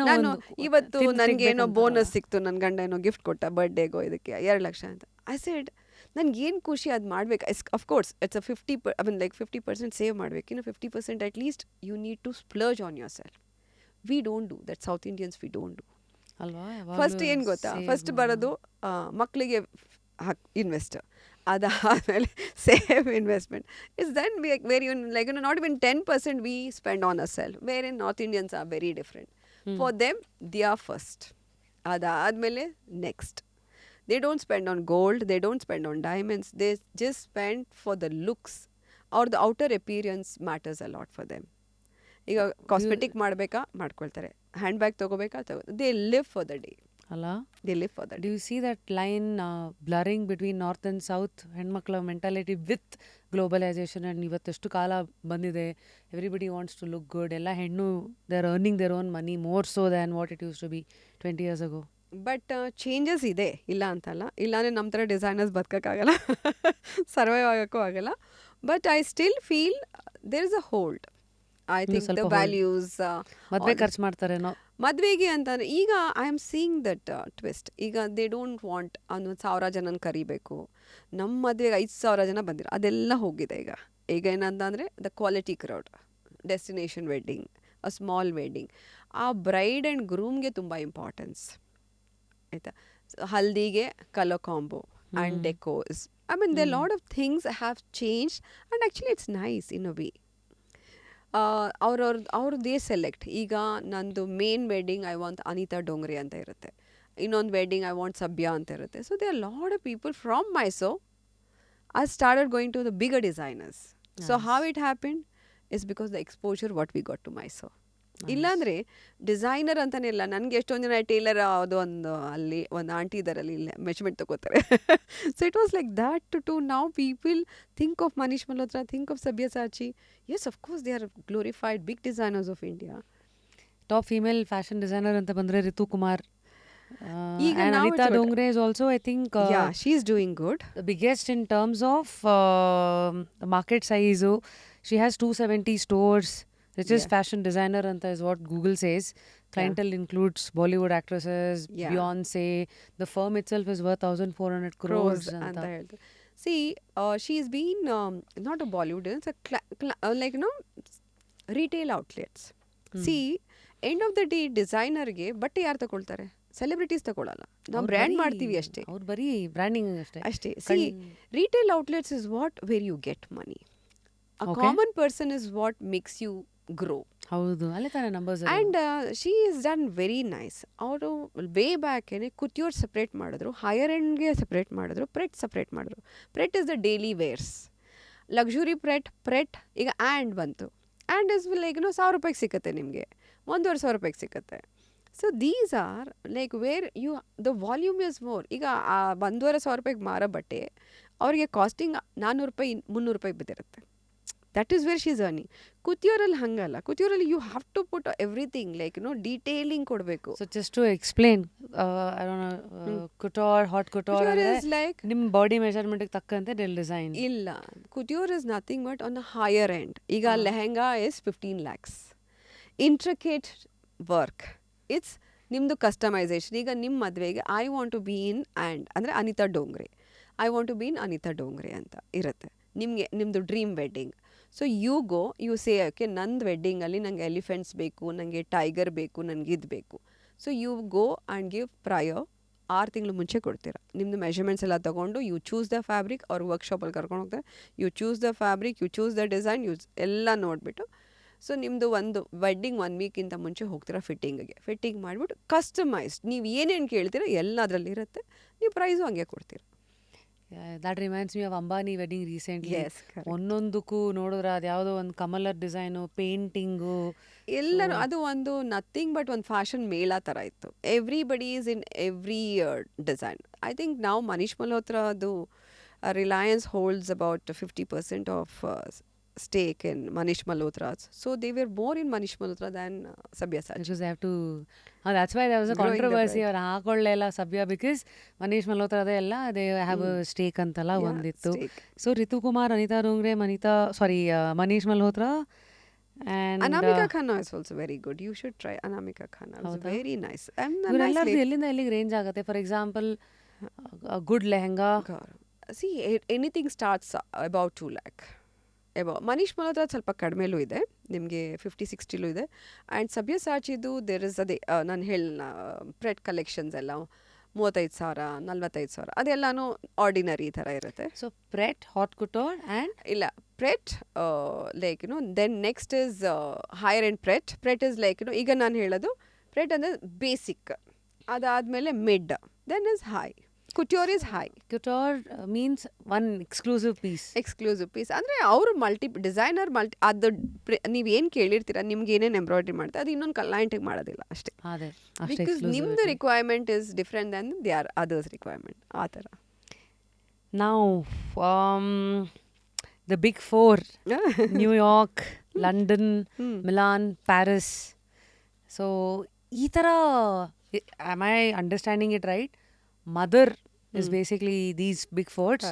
Speaker 2: ನಾನು ಇವತ್ತು ನನಗೇನೋ ಬೋನಸ್ ಸಿಕ್ತು, ನನ್ನ ಗಂಡ ಏನೋ ಗಿಫ್ಟ್ ಕೊಟ್ಟ ಬರ್ಡೇಗೋ ಇದಕ್ಕೆ 2 ಲಕ್ಷ ಅಂತ. ಐ ಸೆಡ್ ನನಗೇನು ಖುಷಿ ಅದು ಮಾಡಬೇಕು. ಅಫ್ಕೋರ್ಸ್ ಇಟ್ಸ್ ಅ 50% ಸೇವ್ ಮಾಡಬೇಕು, ಇನ್ನು 50% at least you need to splurge on yourself. We don't do that. South Indians we don't do.
Speaker 1: ಅಲ್ವಾ?
Speaker 2: ಫಸ್ಟ್ ಏನು ಗೊತ್ತಾ, ಫಸ್ಟ್ ಬರೋದು ಮಕ್ಕಳಿಗೆ ಇನ್ವೆಸ್ಟ್, ಅದಾದಮೇಲೆ save investment. It's then very not even 10% we spend on a self. Where in North Indians are very different. For them, they are first. Adadmele next. They don't spend on gold, they don't spend on diamonds, they just spend for the looks or the outer appearance matters a lot for them. ಈಗ ಕಾಸ್ಮೆಟಿಕ್ ಮಾಡಬೇಕಾ ಮಾಡ್ಕೊಳ್ತಾರೆ, ಹ್ಯಾಂಡ್ ಬ್ಯಾಗ್ ತೊಗೋಬೇಕಾ they live for the day.
Speaker 1: ಅಲ್ಲ,
Speaker 2: they live for the day.
Speaker 1: Do you see that line blurring between North and South? ಹೆಣ್ಮಕ್ಳ ಮೆಂಟಾಲಿಟಿ ವಿತ್ ಗ್ಲೋಬಲೈಸೇಷನ್ ಆ್ಯಂಡ್ ಇವತ್ತೆಷ್ಟು ಕಾಲ ಬಂದಿದೆ, everybody wants to look good. ಎಲ್ಲ ಹೆಣ್ಣು they are earning their own money more so than what it use to be 20 years ago.
Speaker 2: But changes ಇದೆ, ಇಲ್ಲ ಅಂತಲ್ಲ. ಇಲ್ಲಾಂದರೆ ನಮ್ಮ ಥರ ಡಿಸೈನರ್ಸ್ ಬದುಕೋಕ್ಕಾಗಲ್ಲ, ಸರ್ವೈವ್ ಆಗೋಕ್ಕೂ ಆಗಲ್ಲ. But I still feel there is a hold. I think the values.
Speaker 1: ಮದುವೆ ಖರ್ಚು ಮಾಡ್ತಾರೇನೋ
Speaker 2: ಮದುವೆಗೆ ಅಂತಂದರೆ. ಈಗ I am seeing that twist. ಈಗ ದೇ ಡೋಂಟ್ ವಾಂಟ್ 1,000 ಜನನ ಕರಿಬೇಕು. ನಮ್ಮ ಮದುವೆಗೆ 5,000 ಜನ ಬಂದಿರೋ ಅದೆಲ್ಲ ಹೋಗಿದೆ ಈಗ. ಈಗ ಏನಂತಂದರೆ the quality crowd, destination wedding, a small wedding. ಆ ಬ್ರೈಡ್ ಆ್ಯಂಡ್ ಗ್ರೂಮ್ಗೆ ತುಂಬ ಇಂಪಾರ್ಟೆನ್ಸ್ ಆಯಿತಾ. ಹಲ್ದಿಗೆ colour combo and decos. I mean the lot of things have change and actually it's nice in a way. ಅವ್ರದ್ದೇ ಸೆಲೆಕ್ಟ್. ಈಗ ನಂದು main wedding I want Anita Dongre ಅಂತ ಇರುತ್ತೆ, ಇನ್ನೊಂದು ವೆಡ್ಡಿಂಗ್ ಐ ವಾಂಟ್ ಸಬ್ಯಾ ಅಂತ ಇರುತ್ತೆ. So they are lot of people from Mysore I started going to the bigger designers. So how it happened is because the exposure what we got to Mysore. ಇಲ್ಲಾಂದರೆ ಡಿಸೈನರ್ ಅಂತಲೇ ಇಲ್ಲ. ನನಗೆ ಎಷ್ಟೊಂದು ಜನ ಟೇಲರ್ ಅದು ಅಲ್ಲಿ ಒಂದು ಆಂಟಿ ಇದ್ದಾರಲ್ಲಿ ಇಲ್ಲೇ ಮೆಜರ್ಮೆಂಟ್ ತೊಗೋತಾರೆ. So it was like that to now people think of Manish Malhotra, think of Sabyasachi. Yes, of course they are glorified big designers of India.
Speaker 1: Top female fashion designer ಅಂತ ಬಂದರೆ ರಿತು ಕುಮಾರ್.
Speaker 2: ಈಗ
Speaker 1: Anita Dongre is also, I think,
Speaker 2: yeah, she's doing good.
Speaker 1: The biggest in terms of the market size. She has 270 stores. Richest fashion designer anta is what Google says. Clientele includes Bollywood actresses, Beyonce. The firm itself is worth 1,400 crores anta.
Speaker 2: See, she's been not a Bollywood, it's a like retail outlets. See, end of the day ಡಿಸೈನರ್ಗೆ ಬಟ್ಟೆ ಯಾರು ತಗೊಳ್ತಾರೆ? ಸೆಲೆಬ್ರಿಟೀಸ್ ತಗೊಳ್ಳಲ್ಲ. ನಾವು ಬ್ರ್ಯಾಂಡ್ ಮಾಡ್ತೀವಿ ಅಷ್ಟೇ.
Speaker 1: ಅವ್ರು ಬರೀ ಬ್ರ್ಯಾಂಡಿಂಗ್
Speaker 2: ಅಷ್ಟೇ. See, retail outlets is what where you get money. A common person is what makes you grow.
Speaker 1: ಹೌದು, ಅಲ್ಲೇ ತಾನೇ numbers.
Speaker 2: And she is done very nice. ಅವರು ವೇ ಬ್ಯಾಕೇನೆ ಕುತಿಯೋರ್ ಸಪ್ರೇಟ್ ಮಾಡಿದ್ರು, ಹೈಯರ್ ಎಂಡ್ಗೆ ಸಪ್ರೇಟ್ ಮಾಡಿದ್ರು, ಪ್ರೆಟ್ ಸಪ್ರೇಟ್ ಮಾಡಿದ್ರು. Pret is the daily wears. Luxury pret ಈಗ ಆ್ಯಂಡ್ ಬಂತು. ಆ್ಯಂಡ್ ಇಸ್ ಲೈಕ್ 1,000 ರೂಪಾಯಿಗೆ ಸಿಗುತ್ತೆ, ನಿಮಗೆ 1,500 ರೂಪಾಯಿಗೆ ಸಿಗುತ್ತೆ. So these are like where you the volume is more. ಈಗ 1,500 ರೂಪಾಯಿಗೆ ಮಾರೋ ಬಟ್ಟೆ ಅವರಿಗೆ ಕಾಸ್ಟಿಂಗ್ 400 ರೂಪಾಯಿ 300 ರೂಪಾಯಿ ಬಿದ್ದಿರುತ್ತೆ. That is where she is earning. ಕುತಿಯೋರಲ್ಲಿ ಹಂಗಲ್ಲ. ಕುತಿಯೋರಲ್ಲಿ you have to put everything like detailing ಕೊಡಬೇಕು.
Speaker 1: So just to explain, couture, haute couture is like ನಿಮ್ಮ ಬಾಡಿ ಮೆಜರ್ಮೆಂಟ್ಗೆ ತಕ್ಕಂತೆ ಡಿಸೈನ್.
Speaker 2: ಇಲ್ಲ, couture is nothing but on a higher end. ಈಗ lehenga is 15 lakhs. Intricate work, it's ನಿಮ್ಮದು ಕಸ್ಟಮೈಸೇಷನ್. ಈಗ ನಿಮ್ಮ ಮದುವೆಗೆ I want to be in and ಅಂದರೆ Anita Dongre, I want to be ಇನ್ ಅನಿತಾ ಡೋಂಗ್ರೆ ಅಂತ ಇರುತ್ತೆ ನಿಮ್ಮದು dream wedding. So you say okay, ನಂದು ವೆಡ್ಡಿಂಗಲ್ಲಿ ನನಗೆ ಎಲಿಫೆಂಟ್ಸ್ ಬೇಕು, ನನಗೆ ಟೈಗರ್ ಬೇಕು, ನನಗೆ ಇದು ಬೇಕು. So you go and give prior 6 ತಿಂಗಳು ಮುಂಚೆ ಕೊಡ್ತೀರಾ. ನಿಮ್ಮದು ಮೆಷರ್ಮೆಂಟ್ಸ್ ಎಲ್ಲ ತೊಗೊಂಡು ಯು ಚೂಸ್ ದ ಫ್ಯಾಬ್ರಿಕ್. ಅವ್ರು ವರ್ಕ್ಶಾಪಲ್ಲಿ ಕರ್ಕೊಂಡು ಹೋಗ್ತಾರೆ. You choose the fabric, you choose the design, ಎಲ್ಲ ನೋಡಿಬಿಟ್ಟು ಸೊ ನಿಮ್ಮದು ಒಂದು ವೆಡ್ಡಿಂಗ್ 1 ವೀಕಿಂತ ಮುಂಚೆ ಹೋಗ್ತೀರಾ ಫಿಟ್ಟಿಂಗ್ ಮಾಡಿಬಿಟ್ಟು ಕಸ್ಟಮೈಸ್ಡ್ ನೀವು ಏನೇನು ಕೇಳ್ತೀರಾ ಎಲ್ಲ ಅದರಲ್ಲಿ ಇರುತ್ತೆ. ನೀವು ಪ್ರೈಸು ಹಂಗೆ ಕೊಡ್ತೀರಾ.
Speaker 1: That reminds me of Ambani wedding recently. ಒಂದೊಂದಕ್ಕೂ ನೋಡಿದ್ರೆ ಅದು ಯಾವುದೋ ಒಂದು ಕಮಲರ್ ಡಿಸೈನು, ಪೇಂಟಿಂಗು,
Speaker 2: ಎಲ್ಲರೂ ಅದು ಒಂದು ನಥಿಂಗ್ ಬಟ್ ಒಂದು ಫ್ಯಾಷನ್ ಮೇಳ ಥರ ಇತ್ತು. Everybody is in every design. I think ನಾವು ಮನೀಶ್ ಮಲ್ಹೋತ್ರಾ ಅದು Reliance holds about 50% of stake in Manish Malhotra's. So they were more in Manish Malhotra than Sabyasachi.
Speaker 1: Because they have to... that's why there was a controversy. ಅವ್ರು ಹಾಕೊಳ್ಳೆಲ್ಲ ಸಭ್ಯ ಬಿಕಾಸ್ ಮನೀಶ್ ಮಲ್ಹೋತ್ರಾ ಎಲ್ಲ ದೇ ಹ್ಯಾವ್ ಅ ಸ್ಟೇಕ್ ಅಂತಲ್ಲ ಒಂದಿತ್ತು. So Ritu Kumar, Anita Dongre, Manish Malhotra and
Speaker 2: Anamika Khanna is also very good. You should try Anamika Khanna. It's very nice.
Speaker 1: ಇವರೆಲ್ಲರದು ಎಲ್ಲಿಂದ ಎಲ್ಲಿಗೆ ರೇಂಜ್ ಆಗುತ್ತೆ? For example good lehenga.
Speaker 2: See, anything starts about 2 lakh. Manish Malhotra ಸ್ವಲ್ಪ ಕಡಿಮೆಲೂ ಇದೆ, ನಿಮಗೆ 50-60ಲೂ ಇದೆ. ಆ್ಯಂಡ್ ಸಬ್ಯಸಾಚಿದು ದೇರ್ ಇಸ್ ಅದೇ ನಾನು ಪ್ರೆಟ್ ಕಲೆಕ್ಷನ್ಸ್ ಎಲ್ಲ 35,000 45,000 ಅದೆಲ್ಲನೂ ಆರ್ಡಿನರಿ ಥರ ಇರುತ್ತೆ.
Speaker 1: So pret, haute couture and
Speaker 2: ಇಲ್ಲ pret like then next is higher end pret is like ಈಗ ನಾನು ಹೇಳೋದು ಪ್ರೆಟ್ ಅಂದರೆ ಬೇಸಿಕ್, ಅದಾದಮೇಲೆ mid, then is high. Couture is high.
Speaker 1: Couture means one exclusive piece.
Speaker 2: Exclusive piece. ಅಂದರೆ ಅವರು ಡಿಸೈನರ್ ಅದು ನೀವು ಏನು ಕೇಳಿರ್ತೀರ, ನಿಮ್ಗೆ ಏನೇನು ಎಂಬ್ರಾಯ್ಡ್ರಿ ಮಾಡ್ತಾರೆ ಅದು ಇನ್ನೊಂದು ಕ್ಲೈಂಟಿಗೆ ಮಾಡೋದಿಲ್ಲ ಅಷ್ಟೇ. ಬಿಕಾಸ್ ನಿಮ್ಮದು requirement is different than they are others requirement, ಆ ಥರ.
Speaker 1: Now, the big four, New York, London, Milan, Paris. So, ಈ ಥರ, am I understanding it right? Mother is basically these big forts.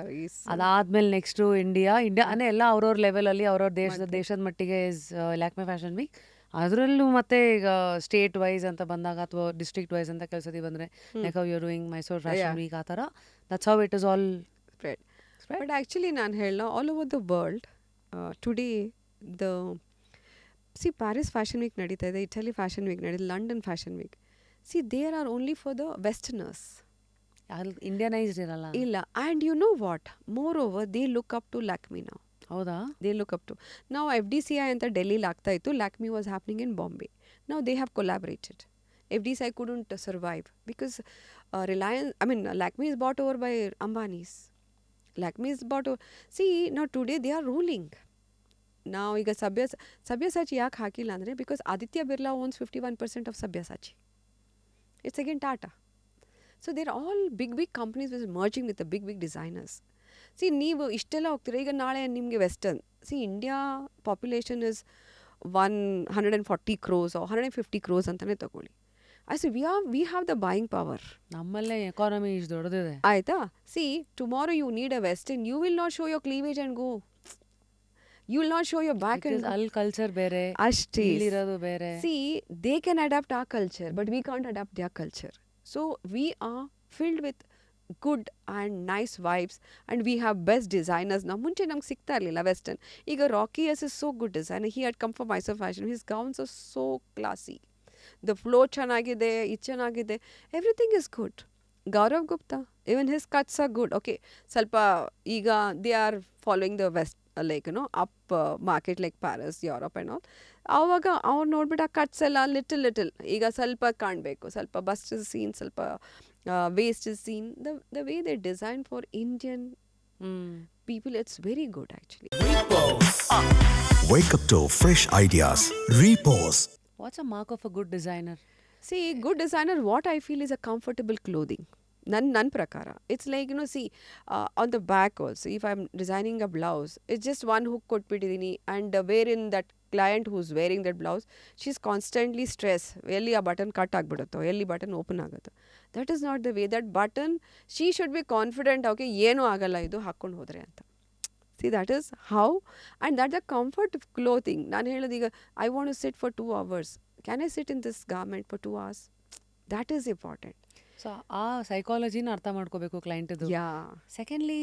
Speaker 1: ಅದಾದ್ಮೇಲೆ ನೆಕ್ಸ್ಟು ಇಂಡಿಯಾ ಅಂದರೆ ಎಲ್ಲ ಅವ್ರವ್ರ ಲೆವೆಲಲ್ಲಿ ಅವ್ರವ್ರ ದೇಶದ ಮಟ್ಟಿಗೆ ಇಸ್ ಲ್ಯಾಕ್ಮೆ ಫ್ಯಾಷನ್ ವೀಕ್. ಅದರಲ್ಲೂ ಮತ್ತೆ ಈಗ ಸ್ಟೇಟ್ ವೈಸ್ ಅಂತ ಬಂದಾಗ ಅಥವಾ ಡಿಸ್ಟ್ರಿಕ್ಟ್ ವೈಸ್ ಅಂತ ಕೆಲಸದಿ ಬಂದರೆ like how you are doing Mysuru fashion week, ಆ ಥರ that's how it is all
Speaker 2: spread. But actually ನಾನು ಹೇಳೋ all over the world today the Paris fashion week ನಡೀತಾ ಇದೆ, ಇಟಲಿ ಫ್ಯಾಷನ್ ವೀಕ್ ನಡೀತಿದೆ, London fashion week. There are only for the westerners.
Speaker 1: Indianized ಇರಲ್ಲ.
Speaker 2: ಇಲ್ಲ. And you know what, more over they look up to Lakme ನಾವು.
Speaker 1: ಹೌದಾ?
Speaker 2: ದೇ ಲುಕ್ ಅಪ್ ಟು ನಾವು FDCI ಅಂತ ಡೆಲ್ಲಿಲಿ ಆಗ್ತಾ ಇತ್ತು. Lakme was happening in Bombay. ನಾವು they have collaborated. FDCI couldn't survive because Lakme is bought over by Ambanis. Lakme is bought over. See, now today they are ruling. Now ಈಗ ಸಬ್ಯಸಾಚಿ ಯಾಕೆ ಹಾಕಿಲ್ಲ ಅಂದರೆ because Aditya Birla owns 51% of Sabyasachi. It's again Tata. So they're all big companies which are merging with the big designers. ನೀವು ಇಷ್ಟೆಲ್ಲ ಹೋಗ್ತೀರಾ, ಈಗ ನಾಳೆ ನಿಮಗೆ western. India population is 140 crores or 150 crores ಅಂತಲೇ ತಗೊಳ್ಳಿ. We have the buying power.
Speaker 1: ನಮ್ಮಲ್ಲೇ ಎಕಾನಮಿ ಇಷ್ಟು ದೊಡ್ಡದಿದೆ,
Speaker 2: ಆಯಿತಾ? Tomorrow you need a western, you will not show your cleavage and go. You will not show your back and
Speaker 1: ಅಲ್ಲಿ ಕಲ್ಚರ್ ಬೇರೆ,
Speaker 2: ಅಷ್ಟೇ
Speaker 1: ಇಲ್ಲಿರೋದು ಬೇರೆ.
Speaker 2: They can adapt our culture but we can't adapt their culture. So we are filled with good and nice vibes, and we have best designers now. ಮುಂಚೆ ನಮ್ಗೆ ಸಿಗ್ತಾ ಇರಲಿಲ್ಲ ವೆಸ್ಟರ್ನ್. ಈಗ Rocky S is so good designer. He had come for Mysore fashion. His gowns are so classy. The flow ಚೆನ್ನಾಗಿದೆ, ಇದು ಚೆನ್ನಾಗಿದೆ, everything is good. Gaurav Gupta, even his cuts are good. Okay, ಸ್ವಲ್ಪ ಈಗ they are following the west, like up market like Paris, Europe and all. ಆವಾಗ ಅವ್ರು ನೋಡ್ಬಿಟ್ಟು ಆ ಕಟ್ಸ್ ಎಲ್ಲ ಲಿಟಲ್ ಈಗ ಸ್ವಲ್ಪ ಕಾಣಬೇಕು, ಸ್ವಲ್ಪ ಬಸ್ಟ್ ಸೀನ್, ಸ್ವಲ್ಪ waist is seen. The way they design for Indian people, it's very good actually.
Speaker 4: Wake up to fresh ideas. Repose.
Speaker 1: What's a mark of a good designer?
Speaker 2: See, good designer, what I feel is a comfortable clothing. Nan prakara. It's like, see, on the back also, if I'm designing a blouse, it's just one hook ಕೊಟ್ಬಿಟ್ಟಿದ್ದೀನಿ, and wherein that client who's wearing that blouse, she's constantly stressed. ಎಲ್ಲಿ ಆ ಬಟನ್ ಕಟ್ ಆಗಿಬಿಡುತ್ತೋ, ಎಲ್ಲಿ ಬಟನ್ ಓಪನ್ ಆಗುತ್ತೋ. That is not the way. That button, she should be confident, okay, ಏನೂ ಆಗಲ್ಲ ಇದು ಹಾಕ್ಕೊಂಡು ಹೋದರೆ ಅಂತ. See, that is how, and that's the comfort of clothing. ನಾನು ಹೇಳೋದೀಗ, I want to sit for 2 hours. Can I sit in this garment for 2 hours? That is important.
Speaker 1: So ಆ ಸೈಕಾಲಜಿನ ಅರ್ಥ ಮಾಡ್ಕೋಬೇಕು ಕ್ಲೈಂಟದು.
Speaker 2: Yeah.
Speaker 1: ಸೆಕೆಂಡ್ಲಿ,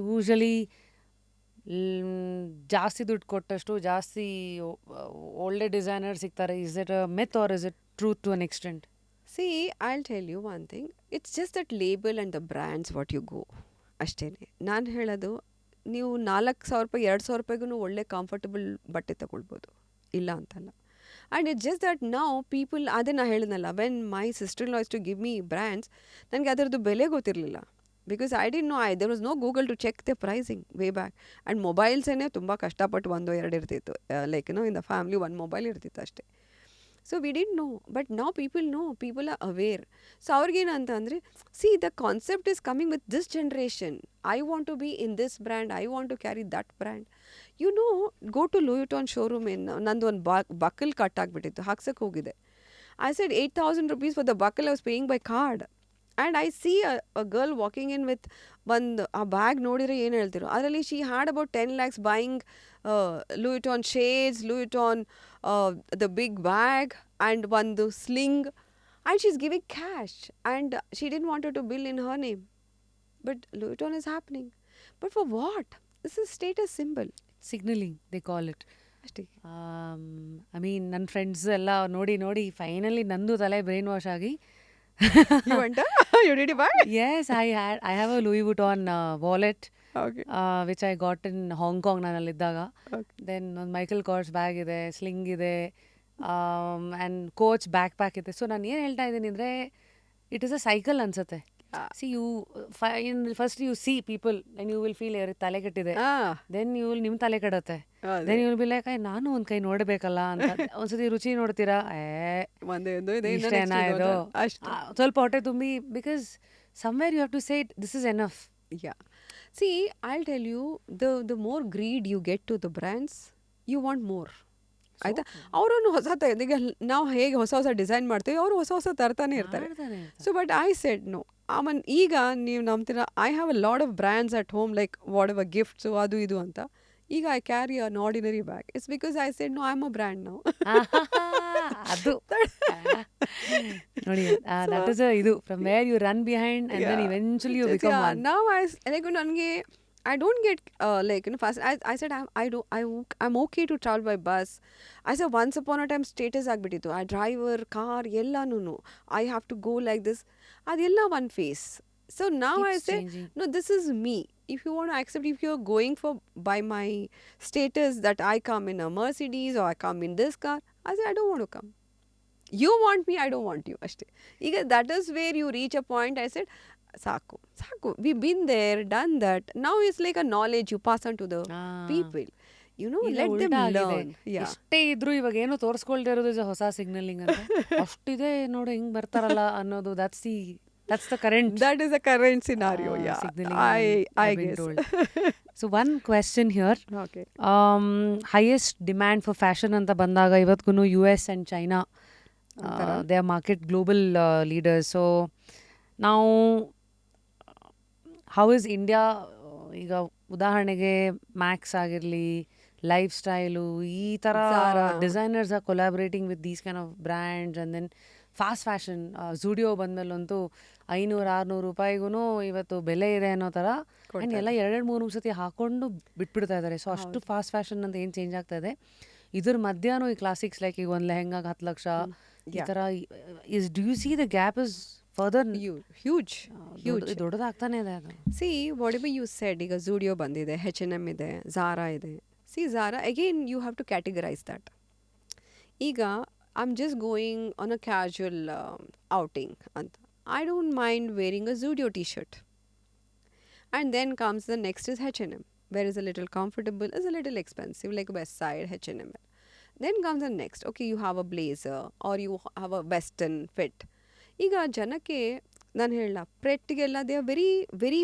Speaker 1: ಯೂಶಲಿ ಜಾಸ್ತಿ ದುಡ್ಡು ಕೊಟ್ಟಷ್ಟು ಜಾಸ್ತಿ ಒಳ್ಳೆ ಡಿಸೈನರ್ ಸಿಗ್ತಾರೆ. Is it a myth or is it truth to an extent?
Speaker 2: See, I'll tell you one thing. It's just that label and the brands what you go. ಅಷ್ಟೇ. ನಾನು ಹೇಳೋದು, ನೀವು 4,000 ರೂಪಾಯಿ 2,000 ರೂಪಾಯಿಗೂ ಒಳ್ಳೆ ಕಂಫರ್ಟಬಲ್ ಬಟ್ಟೆ ತಗೊಳ್ಬೋದು, ಇಲ್ಲ ಅಂತಲ್ಲ. And it's just that now people, ಅದೇ ನಾ ಹೇಳಿದ್ನಲ್ಲ, when my sister in law is to give me brands, ನನಗೆ ಅದರದ್ದು ಬೆಲೆ ಗೊತ್ತಿರಲಿಲ್ಲ. Because I didn't know, there was no Google to check the pricing way back. And ಮೊಬೈಲ್ಸೇ ತುಂಬ ಕಷ್ಟಪಟ್ಟು 1-2 ಇರ್ತಿತ್ತು, like in the family 1 mobile ಇರ್ತಿತ್ತು ಅಷ್ಟೇ. So we didn't know, but now no, people are aware. So ಅವ್ರಿಗೇನಂತ ಅಂದರೆ, see the concept is coming with this generation. I want to be in this brand, I want to carry that brand. Go to Louis Vuitton showroom. ನಂದು ಒಂದು ಬಕಲ್ ಕಟ್ ಆಗಿಬಿಟ್ಟಿತ್ತು, ಹಾಕ್ಸಕ್ಕೆ ಹೋಗಿದೆ. I said 8,000 rupees for the buckle I was paying by card. And I see a girl walking in with a bag, ನೋಡಿದ್ರೆ ಏನು ಹೇಳ್ತಿರೋ ಅದರಲ್ಲಿ she had about 10 lakhs buying Louis Vuitton shades, Louis Vuitton the big bag and ಒಂದು sling, and she's giving cash, and she didn't want to bill in her name. But Louis Vuitton is happening. But for what? This is status symbol.
Speaker 1: Signalling they call it.
Speaker 2: ಅಷ್ಟೇ.
Speaker 1: ಐ ಮೀನ್ ನನ್ನ ಫ್ರೆಂಡ್ಸ್ ಎಲ್ಲ ನೋಡಿ ಫೈನಲಿ ನಂದು ತಲೆ ಬ್ರೈನ್ ವಾಶ್ ಆಗಿ,
Speaker 2: You went? You did buy?
Speaker 1: yes, I have a Louis Vuitton wallet,
Speaker 2: Okay.
Speaker 1: which I got in Hong Kong ನಾನಲ್ಲಿದ್ದಾಗ.
Speaker 2: Okay.
Speaker 1: ದೆನ್ ಒಂದು ಮೈಕಲ್ ಕಾರ್ಸ್ ಬ್ಯಾಗ್ ಇದೆ, ಸ್ಲಿಂಗ್ ಇದೆ, ಆ್ಯಂಡ್ ಕೋಚ್ ಬ್ಯಾಕ್ ಪ್ಯಾಕ್ ಇದೆ. ಸೊ ನಾನು ಏನು ಹೇಳ್ತಾ ಇದ್ದೀನಿ ಅಂದರೆ, ಇಟ್ ಇಸ್ ಅ ಸೈಕಲ್ ಅನ್ಸುತ್ತೆ. See, first you see people and you will feel ತಲೆ ಕೆಟ್ಟಿದೆ, then you will ನಿಮ್ಮ ತಲೆ ಕೆಡುತ್ತೆ, then you will be like, ನಾನು ಒಂದು ಕೈ ನೋಡಬೇಕಲ್ಲ ಅಂತ. ಒಂದ್ಸತಿ ರುಚಿ ನೋಡ್ತೀರಾ, ಇಷ್ಟೇನಾ ಇದು, ಸ್ವಲ್ಪ ಹೊಟ್ಟೆ ತುಂಬಿ, because somewhere you have to say this is enough.
Speaker 2: Yeah. See, I'll tell you, the more greed you get to the brands, you want more. ಆಯ್ತಾ? ಅವರನ್ನು ಹೊಸ ಈಗ ನಾವು ಹೇಗೆ ಹೊಸ ಡಿಸೈನ್ ಮಾಡ್ತೀವಿ, ಅವರು ಹೊಸ ತರ್ತಾನೆ ಇರ್ತಾರೆ. So but I said no. ಈಗ ನೀವು ನಂಬ್ತೀರಾ, I have a lot of brands at home, like whatever gifts ಅದು ಇದು ಅಂತ. ಈಗ I carry an ordinary bag. It's because I said no, I am a brand now.
Speaker 1: ಅದು ನೋಡಿ, ದಟ್ ಇಸ್ ಇದು from where you run behind and then eventually you become one.
Speaker 2: Now ನನಗೆ I don't get fast. I said I'm okay to travel by bus. I said once upon a time status ಆಗ್ಬಿಟ್ಟಿತ್ತು. I driver, car ಎಲ್ಲಾನು I have to go like this. ಅದೆಲ್ಲ one phase. So now I say no, this is me. If you want to accept, if you're going for by my status that I come in a Mercedes or I come in this car, I say I don't want to come. You want me, I don't want you. ಅಷ್ಟೇ. ಈಗ that is where you reach a point. I said ಸಾಕು, we've been there, done that. Now it's like a knowledge you pass on to the people. Let them learn.
Speaker 1: ಎಷ್ಟೇ ಇದ್ರು ಇವಾಗ ಏನೋ ತೋರಿಸ್ಕೊಳ್ತಾ ಇರೋದು ಹೊಸ ಸಿಗ್ನಲಿಂಗ್ ಅಂತ. ಅಷ್ಟಿದೆ ನೋಡು ಹಿಂಗ್ ಬರ್ತಾರಲ್ಲ ಅನ್ನೋದು. That's the current.
Speaker 2: That is the current scenario. Yeah,
Speaker 1: signaling
Speaker 2: I guess.
Speaker 1: So one question here.
Speaker 2: Okay.
Speaker 1: Highest demand for fashion ಅಂತ ಬಂದಾಗ ಇವತ್ತಿಗೂ US and China, they are market global leaders. So now how is India, ಈಗ ಉದಾಹರಣೆಗೆ ಮ್ಯಾಕ್ಸ್ ಆಗಿರಲಿ, ಲೈಫ್ ಸ್ಟೈಲು, ಈ ಥರ designers are collaborating with these kind of brands, and then fast fashion Zudio ಬಂದಮೇಲಂತೂ 500-600 ರೂಪಾಯಿಗೂ ಇವತ್ತು ಬೆಲೆ ಇದೆ ಅನ್ನೋ ಥರ ಆ್ಯಂಡ್ ಎಲ್ಲ 2-3 ಸತಿ ಹಾಕೊಂಡು ಬಿಟ್ಬಿಡ್ತಾ ಇದ್ದಾರೆ. ಸೊ ಅಷ್ಟು ಫಾಸ್ಟ್ ಫ್ಯಾಷನ್ ಅಂತ ಏನು ಚೇಂಜ್ ಆಗ್ತಾ ಇದೆ. ಇದ್ರ ಮಧ್ಯಾಹ್ನ ಈ ಕ್ಲಾಸಿಕ್ಸ್ ಲೈಕ್ ಈಗ ಒಂದು ಲೆಹೆಂಗಾಗೆ 10 ಲಕ್ಷ ಈ ಥರ do you see the gap is further
Speaker 2: huge
Speaker 1: ದೊಡ್ಡದಾಗ್ತಾನೆ ಇದೆ ಅದು.
Speaker 2: See whatever you said, ಈಗ ಝುಡಿಯೋ ಬಂದಿದೆ, H&M ಇದೆ, ಝಾರಾ ಇದೆ. See Zara again you have to categorise that. ಈಗ I'm just going on a casual outing and I don't mind wearing a Zudio t-shirt. And then comes the next is H&M, where is a little comfortable, is a little expensive, like West Side H&M. Then comes the next, okay, you have a blazer or you have a western fit. ಈಗ ಜನಕ್ಕೆ ನಾನು ಹೇಳಲ್ಲ, ಪ್ರೆಟ್ಗೆಲ್ಲ they are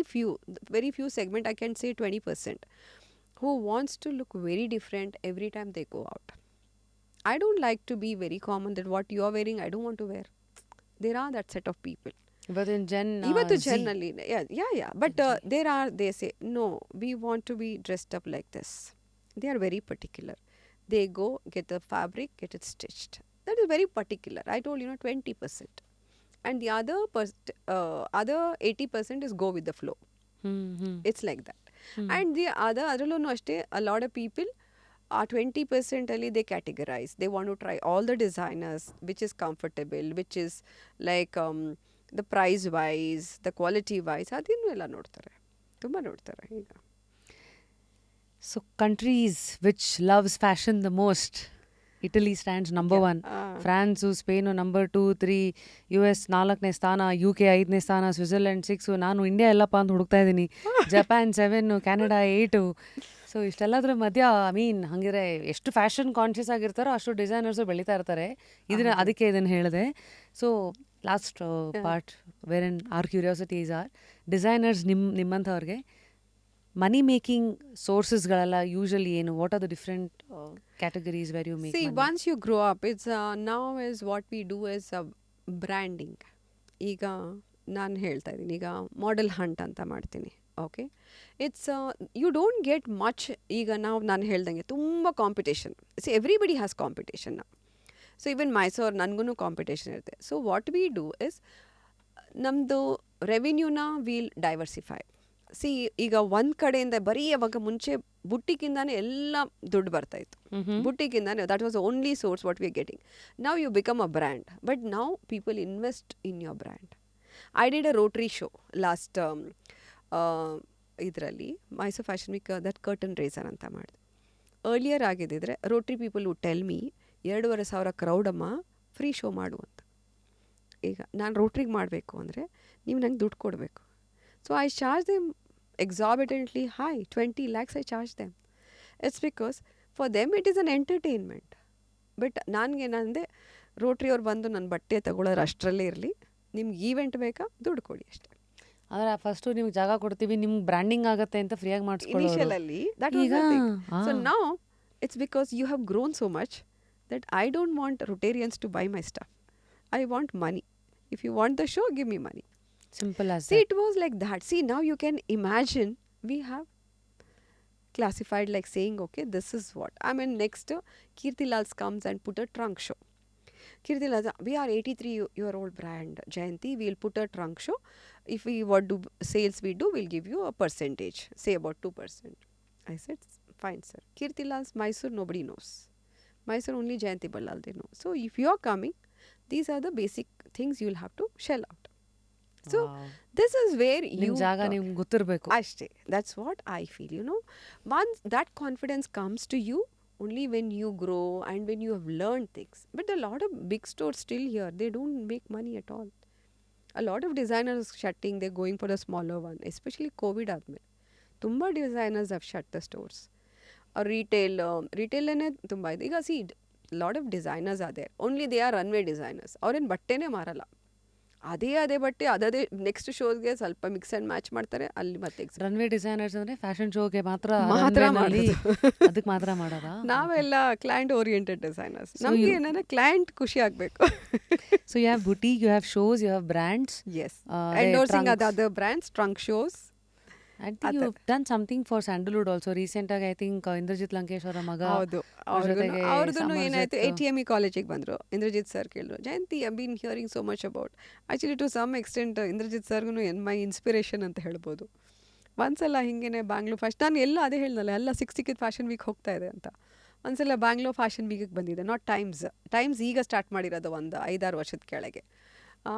Speaker 2: very few segment, I can say 20%, who wants to look very different every time they go out. I don't like to be very common that what you are wearing I don't want to wear. There are that set of people.
Speaker 1: But in
Speaker 2: Ivattu generally, yeah. But they say, no, we want to be dressed up like this. They are very particular. They go, get the fabric, get it stitched. That is very particular. I told 20%. And the other 80% is go with the flow. It's like that. And the other ashte, a lot of people, 20% ಅಲ್ಲಿ they categorize. They want to try all the designers, which is comfortable, which is like the price wise, the quality wise, ಅದನ್ನು ಎಲ್ಲ ನೋಡ್ತಾರೆ, ತುಂಬ ನೋಡ್ತಾರೆ ಈಗ.
Speaker 1: So countries which loves fashion the most, Italy stands number 1, prawns, Spain number 2, 3, US 4ನೇ ಸ್ಥಾನ, UK 5ನೇ ಸ್ಥಾನ, ಸ್ವಿಟ್ಜರ್ಲೆಂಡ್ 6, ನಾನು ಇಂಡಿಯಾ ಎಲ್ಲಪ್ಪ ಅಂತ ಹುಡುಕ್ತಾ ಇದ್ದೀನಿ, ಜಪಾನ್ 7, ಕೆನಡಾ 8. ಸೊ ಇಷ್ಟೆಲ್ಲದ್ರ ಮಧ್ಯ ಹಂಗಿದ್ರೆ ಎಷ್ಟು ಫ್ಯಾಷನ್ ಕಾನ್ಷಿಯಸ್ ಆಗಿರ್ತಾರೋ ಅಷ್ಟು ಡಿಸೈನರ್ಸು ಬೆಳೀತಾ ಇರ್ತಾರೆ. ಅದಕ್ಕೆ ಇದನ್ನು ಹೇಳಿದೆ. So last part where in are curiosities are designers ನಿಮ್ಮಂಥವ್ರಿಗೆ ಮನಿ ಮೇಕಿಂಗ್ ಸೋರ್ಸಸ್ಗಳೆಲ್ಲ ಯೂಶಲಿ ಏನು? What are the different categories where you make?
Speaker 2: See, once you grow up, it's now is what we do is branding. ಈಗ ನಾನು ಹೇಳ್ತಾ ಇದ್ದೀನಿ, ಈಗ ಮಾಡೆಲ್ ಹಂಟ್ ಅಂತ ಮಾಡ್ತೀನಿ. Okay, it's you don't get much. ಈಗ ನಾನು ಹೇಳ್ದಂಗೆ ತುಂಬ competition. See everybody has competition. So even Mysuru ನನಗೂ ಕಾಂಪಿಟೇಷನ್ ಇರುತ್ತೆ. So what we do is ನಮ್ಮದು ರೆವಿನ್ಯೂನ ವಿಲ್ ಡೈವರ್ಸಿಫೈ. ಸಿ ಈಗ ಒಂದು ಕಡೆಯಿಂದ ಬರೀ ಅವಾಗ ಮುಂಚೆ ಬುಟ್ಟಿಗಿಂದಾನೇ ಎಲ್ಲ ದುಡ್ಡು ಬರ್ತಾಯಿತ್ತು. ಬುಟ್ಟಿಗಿಂದಾನೇ that was only source what we are getting. Now you become a brand, but now people invest in your brand. I did a Rotary show last ಇದರಲ್ಲಿ Mysuru fashion week, that curtain raiser ಅಂತ ಮಾಡಿದೆ. ಅರ್ಲಿಯರ್ ಆಗಿದ್ದಿದ್ರೆ Rotary people would tell me 2,500 ಕ್ರೌಡಮ್ಮ ಫ್ರೀ ಶೋ ಮಾಡು ಅಂತ. ಈಗ ನಾನು ರೋಟ್ರಿಗೆ ಮಾಡಬೇಕು ಅಂದರೆ ನೀವು ನಂಗೆ ದುಡ್ಡು ಕೊಡಬೇಕು. So I charge them exorbitantly high, 20 lakhs I charge them. It's because for them it is an entertainment. But ನನಗೇನಂದೆ, ರೋಟ್ರಿ ಅವ್ರು ಬಂದು ನನ್ನ ಬಟ್ಟೆ ತಗೊಳ್ಳೋರು ಅಷ್ಟರಲ್ಲೇ ಇರಲಿ, ನಿಮ್ಗೆ ಈವೆಂಟ್ ಬೇಕಾ ದುಡ್ಡು ಕೊಡಿ ಅಷ್ಟೇ.
Speaker 1: ಆದರೆ ಫಸ್ಟು ನಿಮ್ಗೆ ಜಾಗ ಕೊಡ್ತೀವಿ, ನಿಮ್ಗೆ ಬ್ರ್ಯಾಂಡಿಂಗ್ ಆಗುತ್ತೆ ಅಂತ ಫ್ರೀಯಾಗಿ ಮಾಡಿಸ್ಕೊಳ್ಳೋರು.
Speaker 2: ಇನಿಷಿಯಲಲ್ಲಿ that was nothing. So now it's because you have grown so much that I don't want Rotarians to buy my stuff. I want money. If you want the show, give me money.
Speaker 1: Simple as
Speaker 2: See,
Speaker 1: that.
Speaker 2: it was like that. See, now you can imagine we have classified like saying, okay, this is what. I mean, next, Kirtilal's comes and put a trunk show. Kirtilal's, we are 83-year-old brand, Jayanthi, we'll put a trunk show. If we what do sales we do, we'll give you a percentage, say about 2%. I said, fine, sir. Kirtilal's Mysore, nobody knows. Mysore only Jayanthi Ballal, they know. So, if you are coming, these are the basic things you'll have to shell out. So, this is where you
Speaker 1: ಜಾಗ ನಿಮ್ಗೆ ಗೊತ್ತಿರಬೇಕು
Speaker 2: ಅಷ್ಟೇ. That's what I feel, Once that confidence comes to you, only when you grow and when you have learned things. But a lot of big stores still here, they don't make money at all. A lot of designers shutting, they're going for a smaller one, especially COVID ಆದ್ಮೇಲೆ. ತುಂಬ designers have shut the stores. ರಿಟೇಲೇ ತುಂಬ ಇದೆ. ಈಗ C lot of designers are there. Only they are runway designers. ಅವ್ರೇನು ಬಟ್ಟೆನೇ ಮಾರಲ್ಲ. ಅದೇ ಬಟ್ಟೆ ಅದೇ ನೆಕ್ಸ್ಟ್ ಶೋಗೆ ಸ್ವಲ್ಪ ಮಿಕ್ಸ್ ಆ್ಯಂಡ್ ಮ್ಯಾಚ್ ಮಾಡ್ತಾರೆ. ಅಲ್ಲಿ ಮತ್ತೆ
Speaker 1: ರನ್ವೇ ಡಿಸೈನರ್ಸ್ ಅಂದರೆ ಫ್ಯಾಷನ್ ಶೋಗೆ ಮಾತ್ರ ಅದಕ್ಕೆ ಮಾತ್ರ ಮಾಡೋದಾ?
Speaker 2: ನಾವೆಲ್ಲ ಕ್ಲೈಂಟ್ ಓರಿಯೆಂಟೆಡ್ ಡಿಸೈನರ್ಸ್. ನಮಗೆ ಏನಂದ್ರೆ ಕ್ಲೈಂಟ್ ಖುಷಿ ಆಗಬೇಕು.
Speaker 1: So you have boutique, you have shows, you have brands.
Speaker 2: Yes, endorsing other brands, trunk shows.
Speaker 1: I think you've done something for Sandalwood also. Recent ಆಗಿ ಐ ಥಿಂಕ್ ಇಂದ್ರಜಿತ್ ಲಂಕೇಶ್ ಅವರ ಮಗ
Speaker 2: ಹೌದು, ಅವ್ರದ್ದು ಏನಾಯ್ತು, ATME ಕಾಲೇಜಿಗೆ ಬಂದರು. ಇಂದ್ರಜಿತ್ ಸರ್ ಕೇಳಿದ್ರು, Jayanthi I been hearing so much about. Actually to some extent Indrajit ಸರ್ಗೂ ಮೈ ಇನ್ಸ್ಪಿರೇಷನ್ ಅಂತ ಹೇಳ್ಬೋದು. ಒಂದ್ಸಲ ಹಿಂಗೇನೆ ಬ್ಯಾಂಗ್ಳೂರ್ ನಾನು ಎಲ್ಲ ಅದೇ ಹೇಳ್ದಲ್ಲ, ಎಲ್ಲ ಸಿಕ್ಕಿದ ಫ್ಯಾಷನ್ ವೀಕ್ ಹೋಗ್ತಾ ಇದೆ ಅಂತ. ಒಂದ್ಸಲ ಬ್ಯಾಂಗ್ಳೂರ್ ಫ್ಯಾಷನ್ ವೀಕಿಗೆ ಬಂದಿದೆ, ನಾಟ್ ಟೈಮ್ಸ್ ಈಗ ಸ್ಟಾರ್ಟ್ ಮಾಡಿರೋದು ಒಂದು 5-6 ವರ್ಷದ ಕೆಳಗೆ.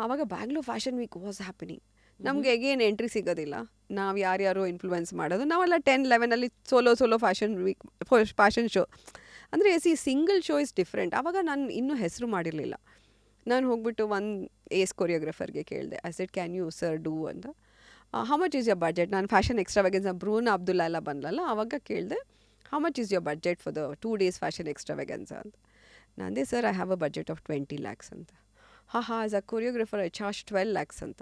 Speaker 2: ಆವಾಗ Bangalore fashion week was happening. ನಮಗೆ ಅಗೇನ್ ಎಂಟ್ರಿ ಸಿಗೋದಿಲ್ಲ, ನಾವು ಯಾರ್ಯಾರು ಇನ್ಫ್ಲೂಯೆನ್ಸ್ ಮಾಡೋದು. ನಾವೆಲ್ಲ 10-11 ಸೋಲೋ ಫ್ಯಾಷನ್ ಶೋ ಅಂದರೆ ಸಿಂಗಲ್ ಶೋ ಇಸ್ ಡಿಫ್ರೆಂಟ್. ಆವಾಗ ನಾನು ಇನ್ನೂ ಹೆಸರು ಮಾಡಿರಲಿಲ್ಲ. ನಾನು ಹೋಗ್ಬಿಟ್ಟು ಒಂದು ಏಸ್ ಕೊರಿಯೋಗ್ರಫರ್ಗೆ ಕೇಳಿದೆ, I said can you sir do ಅಂತ. How much is your budget? ನಾನು ಫ್ಯಾಷನ್ ಎಕ್ಸ್ಟ್ರಾವೆಗೆನ್ಸ್ ಬ್ರೂನ್ ಅಬ್ದುಲ್ಲಾ ಎಲ್ಲ ಬಂದಲ್ಲ, ಆವಾಗ ಕೇಳಿದೆ, how much is your budget for the 2 days fashion extravagance ಅಂತ. ನಂದೇ, sir I have a budget of 20 lakhs ಅಂತ. As a choreographer I charge 12 lakhs ಅಂತ.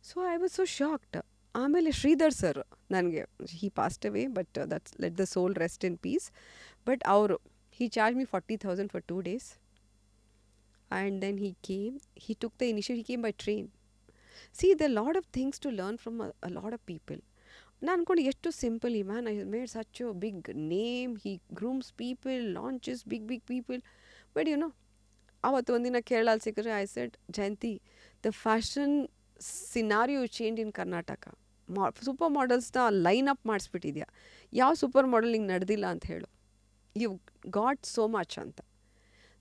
Speaker 2: So I was so shocked. ಆಮೇಲೆ ಶ್ರೀಧರ್ ಸರ್ ನನಗೆ, he passed away, but that's let the soul rest in peace. But ಅವರು he charge me 40,000 for 2 days. And then he took the initiative, he came by train. See, there are a lot of things to learn from a lot of people. ನಾನು ಅನ್ಕೊಂಡು ಎಷ್ಟು ಸಿಂಪಲ್ ಈ man, I made such a big name, he grooms people, launches big people. But ಅವತ್ತು ಒಂದಿನ ಕೇರಳಲ್ಲಿ ಸಿಕ್ಕರೆ I said, Jayanthi, the fashion scenario change in Karnataka. Super ಮಾಡೆಲ್ಸ್ನ ಲೈನ್ ಅಪ್ ಮಾಡಿಸ್ಬಿಟ್ಟಿದ್ಯಾ, ಯಾವ ಸೂಪರ್ ಮಾಡೆಲ್ ಹಿಂಗೆ ನಡೆದಿಲ್ಲ ಅಂತ ಹೇಳು, ಯು ಗಾಟ್ ಸೋ ಮಚ್ ಅಂತ.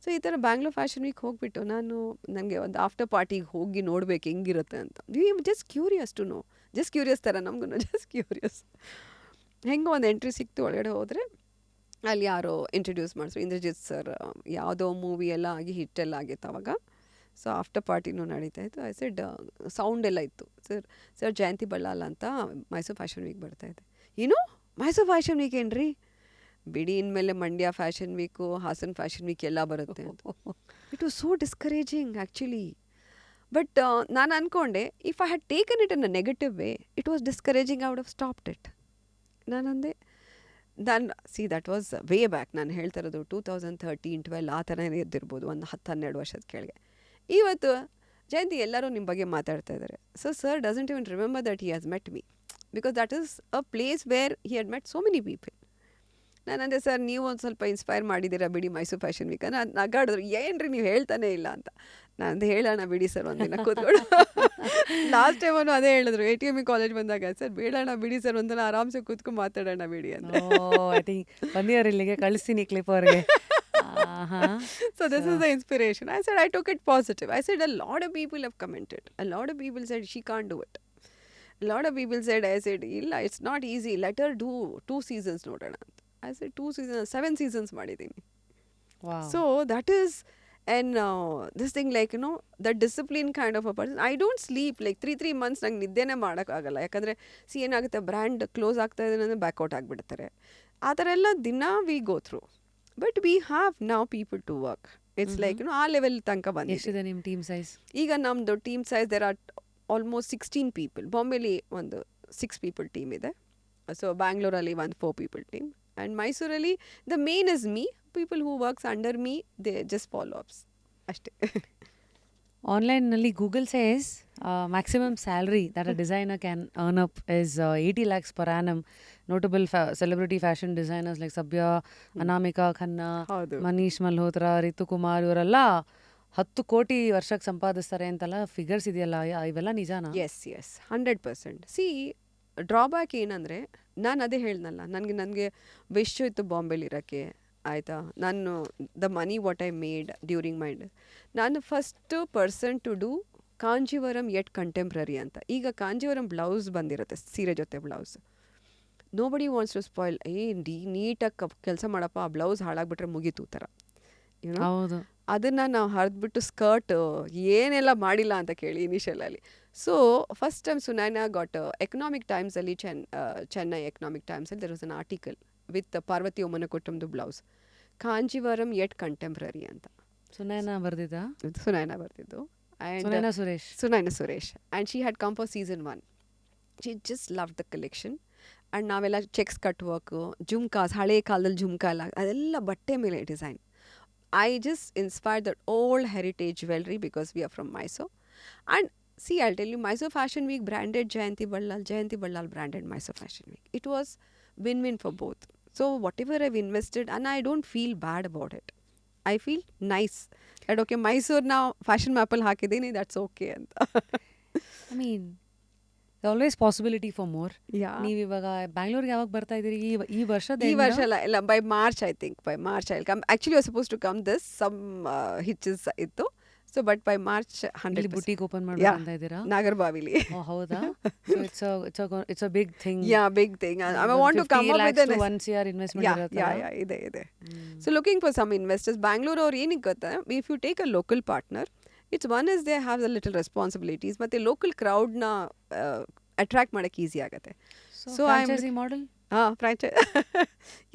Speaker 2: ಸೊ ಈ ಥರ ಬ್ಯಾಂಗ್ಳೂರ್ ಫ್ಯಾಷನ್ ವೀಕ್ ಹೋಗ್ಬಿಟ್ಟು ನನಗೆ ಒಂದು ಆಫ್ಟರ್ ಪಾರ್ಟಿಗೆ ಹೋಗಿ ನೋಡ್ಬೇಕು ಹೆಂಗಿರುತ್ತೆ ಅಂತ. Just curious to know, just curious ಥರ ನಮಗೂ ಜಸ್ಟ್ ಕ್ಯೂರಿಯಸ್. ಹೆಂಗೆ ಒಂದು ಎಂಟ್ರಿ ಸಿಕ್ತು, ಒಳಗಡೆ ಹೋದರೆ ಅಲ್ಲಿ ಯಾರೋ ಇಂಟ್ರಡ್ಯೂಸ್ ಮಾಡಿದ್ರು, ಇಂದ್ರಜಿತ್ ಸರ್ ಯಾವುದೋ ಮೂವಿ ಎಲ್ಲ ಆಗಿ ಹಿಟ್ಟೆಲ್ಲ ಆಗಿತ್ತು ಅವಾಗ. ಸೊ ಆಫ್ಟರ್ ಪಾರ್ಟಿನೂ ನಡೀತಾ ಇತ್ತು. ಐ ಸೆಡ್, ಸೌಂಡ್ ಎಲ್ಲ ಇತ್ತು, ಸರ್ ಜಯಂತಿ ಬಳ್ಳಾಲ್ ಅಂತ ಮೈಸೂರು ಫ್ಯಾಷನ್ ವೀಕ್ ಬರ್ತಾಯಿದೆ. ಮೈಸೂರು ಫ್ಯಾಷನ್ ವೀಕ್ ಏನ್ರಿ? ಬಿಡಿ, ಇನ್ಮೇಲೆ Mandya fashion week, Hassan fashion week ಎಲ್ಲ ಬರುತ್ತೆ ಅಂತ. It was so discouraging actually. But ನಾನು ಅಂದ್ಕೊಂಡೆ, if I had taken it in a negative way, it was discouraging, I would have stopped it. ನಾನಂದೆ, ದಟ್ ವಾಸ್ ವೇ ಬ್ಯಾಕ್. ನಾನು ಹೇಳ್ತಾ ಇರೋದು 2013-12 ಆ ಥರನೇ ಇದ್ದಿರ್ಬೋದು, ಒಂದು 10-12 ವರ್ಷದ ಕೆಳಗೆ. ಇವತ್ತು ಜಯಂತಿ ಎಲ್ಲರೂ ನಿಮ್ಮ ಬಗ್ಗೆ ಮಾತಾಡ್ತಾ ಇದ್ದಾರೆ. So sir doesn't even remember that he has met me, because that is a place where he had met so many people. ನಾನಂದೆ, ಸರ್ ನೀವು ಒಂದು ಸ್ವಲ್ಪ ಇನ್ಸ್ಪೈರ್ ಮಾಡಿದ್ದೀರಾ ಬಿಡಿ ಮೈಸೂರು ಫ್ಯಾಷನ್ ವೀಕ್. ನಾನು ನಗಾಡಿದ್ರು, ಏನ್ರಿ ನೀವು ಹೇಳ್ತಾನೆ ಇಲ್ಲ ಅಂತ. ನಾನು ಹೇಳೋಣ ಬಿಡಿ ಸರ್ ಒಂದಿನ ಕೂತ್ಕೊಂಡು. ಲಾಸ್ಟ್ ಟೈಮನು ಅದೇ ಹೇಳಿದ್ರು, ATME ಕಾಲೇಜ್ ಬಂದಾಗ, ಸರ್ ಬೇಡೋಣ ಬಿಡಿ ಸರ್ ಒಂದಿನ ಆರಾಮ್ಸೆ ಕೂತ್ಕೊಂಡು ಮಾತಾಡೋಣ ಬಿಡಿ ಅಂತ.
Speaker 1: ಐ ಥಿಂಕ್ ಬಂದಿಯವ್ರು ಇಲ್ಲಿಗೆ ಕಳಿಸ್ತೀನಿ ಕ್ಲಿಪ್ ಅವ್ರಿಗೆ.
Speaker 2: So this is the inspiration. I said, I took it positive. I said, a lot of people have commented. A lot of people said, she can't do it. A lot of people said, I said, illa, it's not easy. Let her do 2 seasons nodana. I said, 2 seasons, 7 seasons madidini.
Speaker 1: Wow.
Speaker 2: So that is, and this thing like, the discipline kind of a person. I don't sleep like 3 months ನಂಗೆ ನಿದ್ದೆನೇ ಮಾಡೋಕ್ಕಾಗಲ್ಲ. ಯಾಕಂದರೆ ಏನಾಗುತ್ತೆ, ಬ್ರ್ಯಾಂಡ್ ಕ್ಲೋಸ್ ಆಗ್ತಾ ಇದೆ ಅಂದರೆ ಬ್ಯಾಕ್ಔಟ್ ಆಗಿಬಿಡ್ತಾರೆ. ಆ ಥರ ಎಲ್ಲ ದಿನ we go through. But we have ನಾವು people to work. It's like ಆ ಲೆವೆಲ್ ತನಕ ಬಂದಿದೆ.
Speaker 1: ಎಷ್ಟಿದೆ ನಿಮ್ಮ ಟೀಮ್ ಸೈಜ್? ಈಗ
Speaker 2: ನಮ್ಮದು team size there are almost 16 people. ಬಾಂಬೆಲಿ ಒಂದು 6 people ಟೀಮ್ ಇದೆ. ಸೊ ಬ್ಯಾಂಗ್ಳೂರಲ್ಲಿ ಒಂದು 4 people ಟೀಮ್. ಆ್ಯಂಡ್ ಮೈಸೂರಲ್ಲಿ the main is me. People who works under me, they just follow ups ಅಷ್ಟೇ.
Speaker 1: ಆನ್ಲೈನ್ನಲ್ಲಿ Google says maximum salary that a designer can earn up is 80 lakhs per annum. Notable celebrity fashion designers like Sabya, Anamika Khanna, Manish Malhotra, Ritu Kumar ಇವರೆಲ್ಲ 10 ಕೋಟಿ ವರ್ಷಕ್ಕೆ ಸಂಪಾದಿಸ್ತಾರೆ ಅಂತೆಲ್ಲ ಫಿಗರ್ಸ್ ಇದೆಯಲ್ಲ, ಇವೆಲ್ಲ ನಿಜಾನಾ?
Speaker 2: ಎಸ್ 100%. ಸಿ ಡ್ರಾಬ್ಯಾಕ್ ಏನಂದರೆ, ನಾನು ಅದೇ ಹೇಳ್ದಲ್ಲ, ನನಗೆ ವಿಶ್ ಇತ್ತು ಬಾಂಬೆಲಿರೋಕ್ಕೆ. ಆಯಿತಾ, ನಾನು the money what I made during my ನಾನು first person to do Kanjeevaram yet contemporary ಅಂತ. ಈಗ ಕಾಂಜೀವರಂ ಬ್ಲೌಸ್ ಬಂದಿರುತ್ತೆ, ಸೀರೆ ಜೊತೆ blouse. Nobody wants to spoil. ನೀಟಾಗಿ ಕೆಲಸ ಮಾಡಪ್ಪ, ಆ ಬ್ಲೌಸ್ ಹಾಳಾಗ್ಬಿಟ್ರೆ ಮುಗೀತು ಥರ.
Speaker 1: ಹೌದು,
Speaker 2: ಅದನ್ನು ನಾವು ಹರಿದ್ಬಿಟ್ಟು ಸ್ಕರ್ಟ್ ಏನೆಲ್ಲ ಮಾಡಿಲ್ಲ ಅಂತ ಕೇಳಿ ಇನಿಷಿಯಲಲ್ಲಿ. So first time Sunaina got economic ಟೈಮ್ಸಲ್ಲಿ, ಚೆನ್ನೈ ಎಕನಾಮಿಕ್ ಟೈಮ್ಸಲ್ಲಿ there was an article with Parvathy Omanakuttan blouse, Kanjeevaram yet contemporary ಅಂತ.
Speaker 1: ಸುನೈನಾ ಬರ್ದಿದ್ದು.
Speaker 2: And Sunaina Suresh. And she had come for season 1. She just love the collection. And ನಾವೆಲ್ಲ ಚೆಕ್ಸ್ ಕಟ್ ವರ್ಕು, ಜುಮ್ಕಾಸ್, ಹಳೇ ಕಾಲದಲ್ಲಿ ಜುಮ್ಕಾ ಎಲ್ಲ, ಅದೆಲ್ಲ ಬಟ್ಟೆ ಮೇಲೆ design. I just inspired that old heritage jewelry because we are from Mysore. And See, I'll tell you, Mysore Fashion Week branded Jayanthi Ballal branded Mysore Fashion Week. It was win-win for both. So whatever I've invested, and I don't feel bad about it. I feel nice. That okay, Mysore now fashion map al hakidini, that's okay anta.
Speaker 1: I mean always possibility for more.
Speaker 2: Yeah.
Speaker 1: ನೀವು ಇವಾಗ ಬ್ಯಾಂಗ್ಳೂರ್ಗೆ ಯಾವಾಗ ಬರ್ತಾ ಇದ್ದೀರಿ? ಈ ವರ್ಷದ
Speaker 2: ಈ ವರ್ಷ ಇಲ್ಲ, by March I think. By March I will come. Actually was suppose to come this, some hitches ಇತ್ತು. So but by March 100%
Speaker 1: boutique open ಮಾಡ್ಬೇಕಂತ ಇದ್ದೀರಾ?
Speaker 2: ನಾಗರಬಾವಿಲಿ.
Speaker 1: ಹೌದಾ? It's a big thing.
Speaker 2: Yeah, big thing. I want to come up with an
Speaker 1: 1 CR investment ಇರುತ್ತೆ.
Speaker 2: ಇದೆ. So looking for some investors. Bangalore ಅವ್ರು ಏನಕ್ಕೆ ಗೊತ್ತಾ, if you take a local partner, it's one is they have the little responsibilities, ಮತ್ತೆ local crowdನ ಅಟ್ರಾಕ್ಟ್ ಮಾಡಕ್ಕೆ ಈಸಿ ಆಗುತ್ತೆ.
Speaker 1: So franchise model?
Speaker 2: Franchise.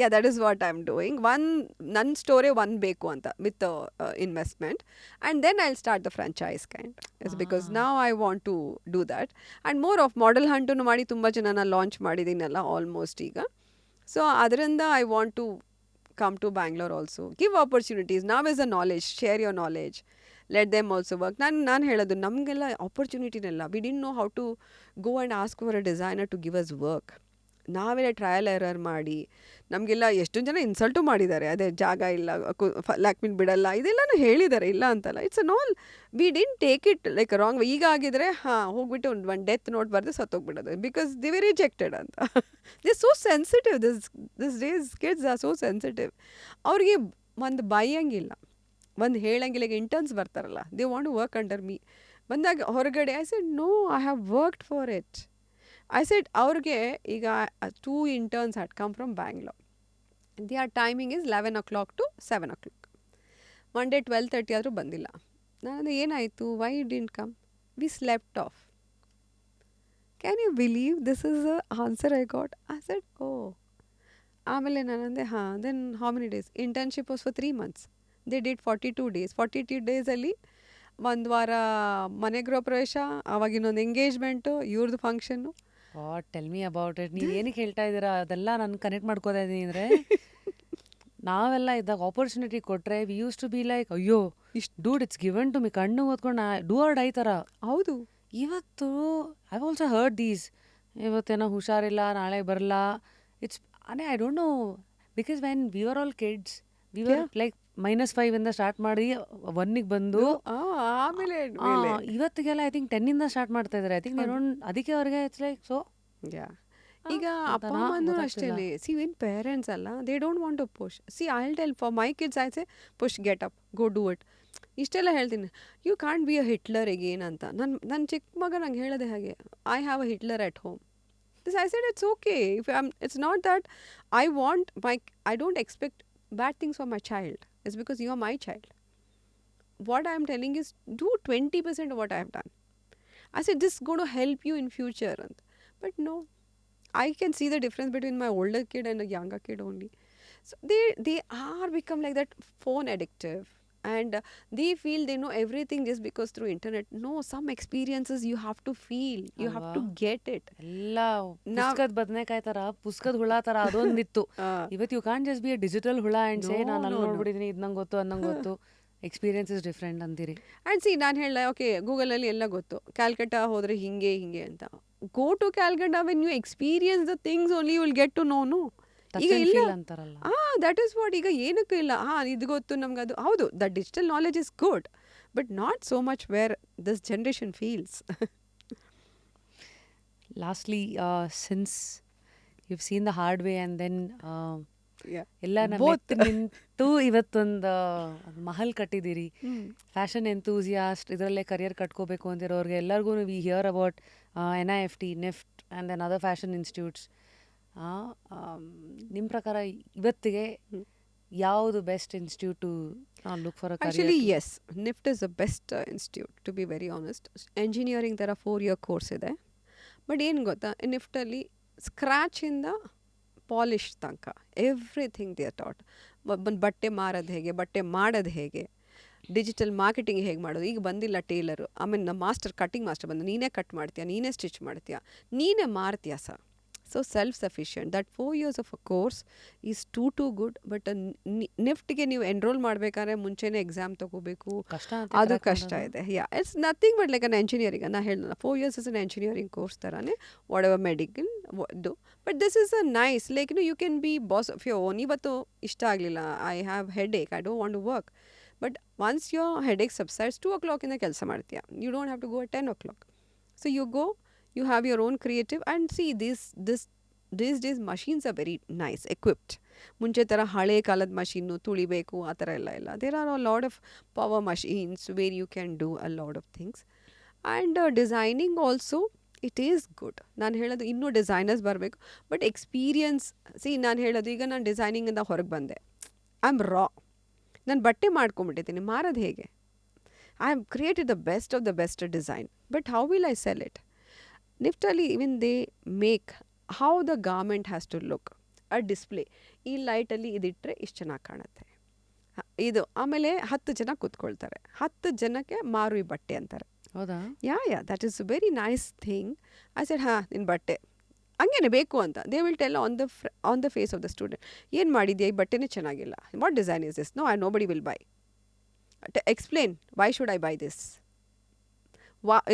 Speaker 2: Yeah, that is what I'm doing. One store one ಬೇಕು ಅಂತ with investment, and then I'll start the franchise kind. It's because now I want to do that, and more of model hunt ಮಾಡಿ ತುಂಬ ಜನನ ಲಾಂಚ್ ಮಾಡಿದ್ದೀನಲ್ಲ ಆಲ್ಮೋಸ್ಟ್ ಈಗ. ಸೊ ಅದರಿಂದ I want to come to Bangalore also. Give opportunities. Now is the knowledge. Share your knowledge. Let them also work. ನಾನು ಹೇಳೋದು, ನಮಗೆಲ್ಲ ಆಪರ್ಚುನಿಟಿನೆಲ್ಲ we didn't know how to go and ask for a designer to give us work. ನಾವೆಲ್ಲ ಟ್ರಯಲ್ ಎರರ್ ಮಾಡಿ ನಮಗೆಲ್ಲ ಎಷ್ಟೊಂದು ಜನ ಇನ್ಸಲ್ಟು ಮಾಡಿದ್ದಾರೆ. ಅದೇ ಜಾಗ ಇಲ್ಲ, ಲ್ಯಾಕ್ಮಿನ್ ಬಿಡಲ್ಲ, ಇದೆಲ್ಲನೂ ಹೇಳಿದ್ದಾರೆ, ಇಲ್ಲ ಅಂತಲ್ಲ. It's an all we didn't take it like wrong. ಈಗ ಆಗಿದ್ರೆ ಹೋಗ್ಬಿಟ್ಟು ಒಂದು ಡೆತ್ ನೋಟ್ ಬರೆದು ಸತ್ತೋಗ್ಬಿಡೋದು, ಬಿಕಾಸ್ ದೇ ವೆ ರಿಜೆಕ್ಟೆಡ್ ಅಂತ. They so sensitive. This days kids are so sensitive. ಅವ್ರಿಗೆ ಒಂದು ಬೈಯಂಗಿಲ್ಲ, ಒಂದು ಹೇಳಂಗಿಲ್ಲ. ಈಗ ಇಂಟರ್ನ್ಸ್ ಬರ್ತಾರಲ್ಲ, they want to work under me. ಬಂದಾಗ ಹೊರಗಡೆ I said no, I have worked for it. I said, ಅವ್ರಿಗೆ ಈಗ 2 interns had come from Bangalore. Their timing is 11 o'clock to 7 o'clock. Monday 12:30 ಆದರೂ ಬಂದಿಲ್ಲ. ನಾನು ಏನಾಯಿತು, why you didn't come? We slept off. Can you believe this is the answer I got? I said, oh. ಆಮೇಲೆ ನಾನಂದೆ then how many days? Internship was for 3 months. They did 42 days. 42 ಡೇಸಲ್ಲಿ ಒಂದು ವಾರ ಮನೆ ಗೃಹ ಪ್ರವೇಶ, ಆವಾಗ ಇನ್ನೊಂದು ಎಂಗೇಜ್ಮೆಂಟು, ಇವ್ರದ್ದು function.
Speaker 1: Tell me about it. ನೀವು ಏನಕ್ಕೆ ಹೇಳ್ತಾ ಇದ್ದೀರಾ ಅದೆಲ್ಲ ನಾನು ಕನೆಕ್ಟ್ ಮಾಡ್ಕೋತಾ ಇದ್ದೀನಿ ಅಂದರೆ, ನಾವೆಲ್ಲ ಇದ್ದಾಗ ಆಪರ್ಚುನಿಟಿ ಕೊಟ್ಟರೆ we use to be like, ಅಯ್ಯೋ dude it's given to me, ಕಣ್ಣು ಓದ್ಕೊಂಡು ಡೂ ಆರ್ ಡೈ ಥರ.
Speaker 2: ಹೌದು.
Speaker 1: ಇವತ್ತು ಐ ಆಲ್ಸೋ ಹರ್ಡ್ ದೀಸ್, ಇವತ್ತೇನೋ ಹುಷಾರಿಲ್ಲ, ನಾಳೆ ಬರಲ್ಲ. It's I don't no, because when we are all kids we were like -5 ಇಂದ ಸ್ಟಾರ್ಟ್ ಮಾಡಿ 1ಗೆ ಬಂದು
Speaker 2: ಆಮೇಲೆ
Speaker 1: ಇವತ್ತಿಗೆಲ್ಲ ಐ ಥಿಂಕ್ 10 ಇಂದ ಸ್ಟಾರ್ಟ್ ಮಾಡ್ತಾ ಇದ್ದಾರೆ. ಐ ಥಿಂಕ್ ಅದಕ್ಕೆ ಅವ್ರಿಗೆ ಇಟ್ಸ್ ಲೈಕ್ ಸೊ.
Speaker 2: ಈಗ ಅಪ್ಪ ಅಮ್ಮನೂ ಅಷ್ಟೇ. ಸಿ ವಿನ್ ಪೇರೆಂಟ್ಸ್ ಅಲ್ಲ, they don't want to push. See I will tell for my kids, I say push, get up, go do it. ಇಷ್ಟೆಲ್ಲ ಹೇಳ್ತೀನಿ. You can't be a Hitler again ಅಂತ. ನನ್ನ ಚಿಕ್ಕ ಮಗ ನಂಗೆ ಹೇಳೋದೆ ಹಾಗೆ, I have a Hitler at home. I said it's okay. It's not that I don't expect bad things for my child. It's because you are my child. What I am telling is, do 20% of what I have done. I said this is going to help you in future. But no, I can see the difference between my older kid and a younger kid only. So they are become like that, phone addictive. And they feel they know everything just because through internet. No, some experiences you have to feel, you have to get it.
Speaker 1: ಎಲ್ಲ ಪುಸ್ತಕದ ಬದನೆಕಾಯಿ ತರ, ಪುಸ್ತಕದ ಹುಳ ತರ ಅದೊಂದಿತ್ತು. ಇವತ್ತು you can't just be a digital ಹುಳ ಅಂಡ್ ಸೇ ನಾನು ಅಲ್ಲಿ ನೋಡ್ಬಿಟ್ಟಿದ್ದೀನಿ, ಇದು ನಂಗೆ ಗೊತ್ತು, ಅದು ನಂಗೆ ಗೊತ್ತು. ಎಕ್ಸ್ಪೀರಿಯನ್ಸ್ ಇಸ್ ಡಿಫ್ರೆಂಟ್ ಅಂತೀರಿ. ಆ್ಯಂಡ್
Speaker 2: ಸಿ, ನಾನು ಹೇಳ, ಓಕೆ ಗೂಗಲಲ್ಲಿ ಎಲ್ಲ ಗೊತ್ತು, ಕ್ಯಾಲ್ಕಟಾ ಹೋದರೆ ಹಿಂಗೆ ಅಂತ. Go to Calcutta, when you experience the things only you will get to know. ಈಗ ಇಲ್ಲ
Speaker 1: ಅಂತಾರಲ್ಲ,
Speaker 2: ದಟ್ ಈಸ್ ವಾಟ್. ಈಗ ಏನಕ್ಕೂ ಇಲ್ಲ, ಇದು ಗೊತ್ತು ನಮ್ಗೆ, ಅದು ಹೌದು, the digital knowledge is good, but not so much where this generation feels.
Speaker 1: Lastly, since you've seen the hard way and then ಎಲ್ಲ ನಿಂತು ಇವತ್ತೊಂದು ಮಹಲ್ ಕಟ್ಟಿದ್ದೀರಿ. ಫ್ಯಾಷನ್ ಎಂತೂಸಿಯಾಸ್ಟ್, ಇದರಲ್ಲೇ ಕರಿಯರ್ ಕಟ್ಕೋಬೇಕು ಅಂತಿರೋರಿಗೆ ಎಲ್ಲರಿಗೂ we hear about NIFT, NIFT and then other fashion institutes. ನಿಮ್ಮ ಪ್ರಕಾರ ಇವತ್ತಿಗೆ ಯಾವುದು best institute to look for a career?
Speaker 2: Actually yes, NIFT is the best institute to be very honest. Engineering ಥರ 4 year ಕೋರ್ಸ್ ಇದೆ. ಬಟ್ ಏನು ಗೊತ್ತಾ, NIFTಲ್ಲಿ ಸ್ಕ್ರ್ಯಾಚಿಂದ ಪಾಲಿಶ್ ತನಕ ಎವ್ರಿಥಿಂಗ್ ದೇ ಆರ್ ಟಾಟ್. ಬಟ್ಟೆ ಮಾರೋದು ಹೇಗೆ, ಬಟ್ಟೆ ಮಾಡೋದು ಹೇಗೆ, ಡಿಜಿಟಲ್ ಮಾರ್ಕೆಟಿಂಗ್ ಹೇಗೆ ಮಾಡೋದು. ಈಗ ಬಂದಿಲ್ಲ ಟೇಲರು, ಆಮೇಲೆ ನಮ್ಮ ಕಟ್ಟಿಂಗ್ ಮಾಸ್ಟರ್ ಬಂದು, ನೀನೇ ಕಟ್ ಮಾಡ್ತೀಯಾ, ನೀನೇ ಸ್ಟಿಚ್ ಮಾಡ್ತೀಯಾ, ನೀನೇ ಮಾರ್ತೀಯಾ so self-sufficient. That 4 years of a course is too good. But ನಿಫ್ಟ್ಗೆ ನೀವು ಎನ್ರೋಲ್ ಮಾಡಬೇಕಾದ್ರೆ ಮುಂಚೆನೇ ಎಕ್ಸಾಮ್ ತಗೋಬೇಕು, ಅದು ಕಷ್ಟ ಇದೆ. It's nothing but like an engineering. ನಾ ಹೇಳಿದ್ನಲ್ಲ 4 years is an engineering course ಥರನೇ, whatever medical do. But this is a nice, like you can be boss of your own. ಇವತ್ತು ಇಷ್ಟ ಆಗಲಿಲ್ಲ, I have headache, I don't want to work. But once your headache subsides 2 o'clock ಕೆಲಸ ಮಾಡ್ತೀಯ. You don't have to go at 10 o'clock. So you go, you have your own creative, and see these days machines are very nice equipped. ಮುಂಚೆ ಥರ ಹಳೆ ಕಾಲದ ಮಷೀನು ತುಳಿಬೇಕು ಆ ಥರ ಇಲ್ಲ. There are a lot of power machines where you can do a lot of things. And designing also, it is good. ನಾನು ಹೇಳೋದು ಇನ್ನೂ ಡಿಸೈನರ್ಸ್ ಬರಬೇಕು, ಬಟ್ ಎಕ್ಸ್ಪೀರಿಯನ್ಸ್. ನಾನು ಹೇಳೋದು, ಈಗ ನಾನು ಡಿಸೈನಿಂಗಿಂದ ಹೊರಗೆ ಬಂದೆ, ಐ ಆಮ್ ರಾ. ನಾನು ಬಟ್ಟೆ ಮಾಡ್ಕೊಂಬಿಟ್ಟಿದ್ದೀನಿ, ಮಾರೋದು ಹೇಗೆ? I have created the best of the best design, but how will I sell it? ನಿಫ್ಟಲ್ಲಿ even they make how the garment has to look, a display. ಈ ಲೈಟಲ್ಲಿ ಇದಿಟ್ಟರೆ ಇಷ್ಟು ಚೆನ್ನಾಗಿ ಕಾಣುತ್ತೆ, ಇದು ಆಮೇಲೆ 10 ಜನ ಕೂತ್ಕೊಳ್ತಾರೆ, 10 ಜನಕ್ಕೆ ಮಾರು ಈ ಬಟ್ಟೆ ಅಂತಾರೆ.
Speaker 1: ಹೌದಾ?
Speaker 2: Yeah that is very nice thing. I said ನಿನ್ನ ಬಟ್ಟೆ ಹಂಗೇನೆ ಬೇಕು ಅಂತ. They will tell on the face of the student, ಏನು ಮಾಡಿದ್ಯಾ, ಈ ಬಟ್ಟೆನೇ ಚೆನ್ನಾಗಿಲ್ಲ, what design is this? No, nobody will buy. Explain, why should I buy this?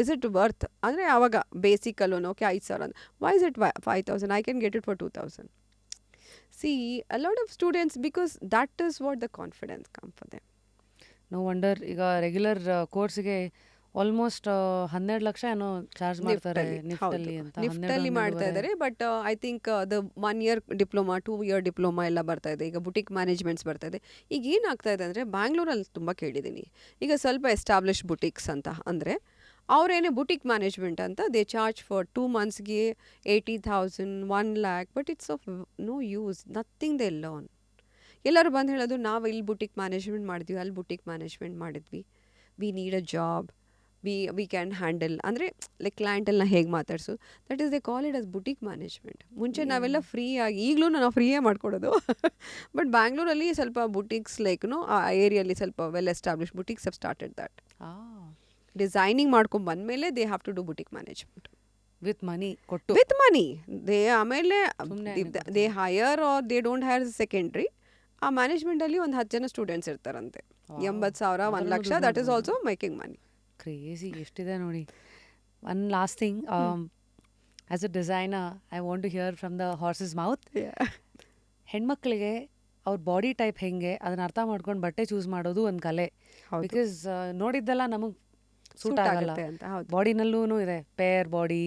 Speaker 2: is it worth? ಅಂದರೆ ಆವಾಗ ಬೇಸಿಕಲ್ಲೂ okay 5,000, why is it 5,000? I can get it for 2,000. See, a lot of students, because that is what the confidence come for them.
Speaker 1: No wonder ಈಗ ರೆಗ್ಯುಲರ್ ಕೋರ್ಸ್ಗೆ ಆಲ್ಮೋಸ್ಟ್ 12 ಲಕ್ಷ ಏನೋ ಚಾರ್ಜ್ ಮಾಡ್ತಾರೆ ನಿಫ್ಟಲ್ಲಿ ಅಂತ.
Speaker 2: ನಿಫ್ಟಲ್ಲಿ ಮಾಡ್ತಾ ಇದ್ದಾರೆ. But I think the 1 year diploma, 2 year diploma ಎಲ್ಲ ಬರ್ತಾ ಇದೆ. ಈಗ ಬುಟಿಕ್ ಮ್ಯಾನೇಜ್ಮೆಂಟ್ಸ್ ಬರ್ತಾ ಇದೆ. ಈಗ ಏನಾಗ್ತಾ ಇದೆ ಅಂದರೆ, ಬ್ಯಾಂಗ್ಳೂರಲ್ಲಿ ತುಂಬ ಕೇಳಿದ್ದೀನಿ, ಈಗ ಸ್ವಲ್ಪ ಎಸ್ಟಾಬ್ಲಿಷ್ ಬುಟಿಕ್ಸ್ ಅಂತ ಅಂದರೆ ಅವರೇನೇ ಬುಟಿಕ್ ಮ್ಯಾನೇಜ್ಮೆಂಟ್ ಅಂತ ದೇ ಚಾರ್ಜ್ ಫಾರ್ 2 monthsಗೆ 80,000, 1 lakh. But it's of no use, nothing they learn. ಎಲ್ಲರೂ ಬಂದು ಹೇಳೋದು, ನಾವು ಇಲ್ಲಿ ಬುಟಿಕ್ ಮ್ಯಾನೇಜ್ಮೆಂಟ್ ಮಾಡಿದ್ವಿ, ಅಲ್ಲಿ ಬುಟಿಕ್ ಮ್ಯಾನೇಜ್ಮೆಂಟ್ ಮಾಡಿದ್ವಿ, we need a job, we can handle. ಅಂದರೆ ಲೈಕ್ ಕ್ಲೈಂಟೆಲ್ಲ ಹೇಗೆ ಮಾತಾಡ್ಸೋದು, that is they call it as boutique management. ಮುಂಚೆ ನಾವೆಲ್ಲ ಫ್ರೀಯಾಗಿ, ಈಗಲೂ ನಾವು ಫ್ರೀಯೇ ಮಾಡಿಕೊಡೋದು. ಬಟ್ ಬ್ಯಾಂಗ್ಳೂರಲ್ಲಿ ಸ್ವಲ್ಪ ಬುಟಿಕ್ಸ್ ಲೈಕ್ನು ಆ ಏರಿಯಲ್ಲಿ ಸ್ವಲ್ಪ well establish boutiques have started that. Designing ಮಾಡ್ಕೊಂಡು ಬಂದಮೇಲೆ they have to do boutique management
Speaker 1: with money ಕೊಟ್ಟು.
Speaker 2: ವಿತ್ ಮನಿ ದೇ ಆಮೇಲೆ they hire or they don't hire secondary. ಆ ಮ್ಯಾನೇಜ್ಮೆಂಟಲ್ಲಿ ಒಂದು 10 ಜನ ಸ್ಟೂಡೆಂಟ್ಸ್ ಇರ್ತಾರಂತೆ. 80,000, 1 lakh, that is also making money.
Speaker 1: Crazy ಎಷ್ಟಿದೆ ನೋಡಿ. One last thing, as a designer I want to hear from the horse's mouth. ಹೆಣ್ಮಕ್ಳಿಗೆ ಅವ್ರ ಬಾಡಿ ಟೈಪ್ ಹೆಂಗೆ ಅದನ್ನ ಅರ್ಥ ಮಾಡ್ಕೊಂಡು ಬಟ್ಟೆ ಚೂಸ್ ಮಾಡೋದು ಒಂದು ಕಲೆ. ಬಿಕಾಸ್ ನೋಡಿದ್ದೆಲ್ಲ ನಮಗೆ ಸೂಟ್ ಆಗಲ್ಲ. ಬಾಡಿನಲ್ಲೂ ಇದೆ pear body,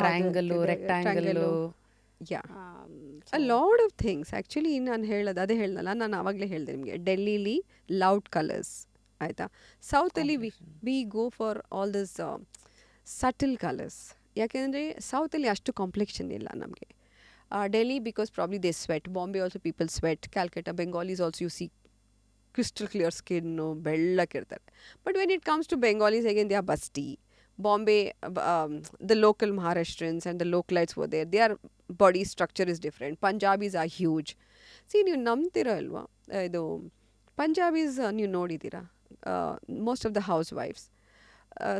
Speaker 1: triangle, rectangle,
Speaker 2: a lot of things. Actually ನಾನು ಹೇಳೋದು ಅದೇ ಹೇಳ್ದಲ್ಲ, ನಾನು ಆವಾಗಲೇ ಹೇಳಿದೆ ನಿಮಗೆ, ಡೆಲ್ಲಿಲಿ ಲೌಡ್ ಕಲರ್ಸ್ ಆಯಿತಾ, ಸೌತಲ್ಲಿ we go for all this subtle colours. ಯಾಕೆಂದರೆ ಸೌತಲ್ಲಿ ಅಷ್ಟು ಕಾಂಪ್ಲೆಕ್ಷನ್ ಇಲ್ಲ ನಮಗೆ. Delhi because probably they sweat, Bombay also people sweat, Calcutta, Bengalis also you see crystal clear skin, ಬೆಳ್ಳಕ್ಕಿರ್ತಾರೆ. But when it comes to Bengalis again they are busty. Bombay, the local Maharashtrians and the localites were there. Their body structure is different. Punjabis are huge. See, ನೀವು ನಂಬ್ತೀರಾ ಅಲ್ವಾ, ಇದು ಪಂಜಾಬೀಸ್ ನೀವು ನೋಡಿದ್ದೀರಾ, ಮೋಸ್ಟ್ ಆಫ್ ದ ಹೌಸ್ ವೈಫ್ಸ್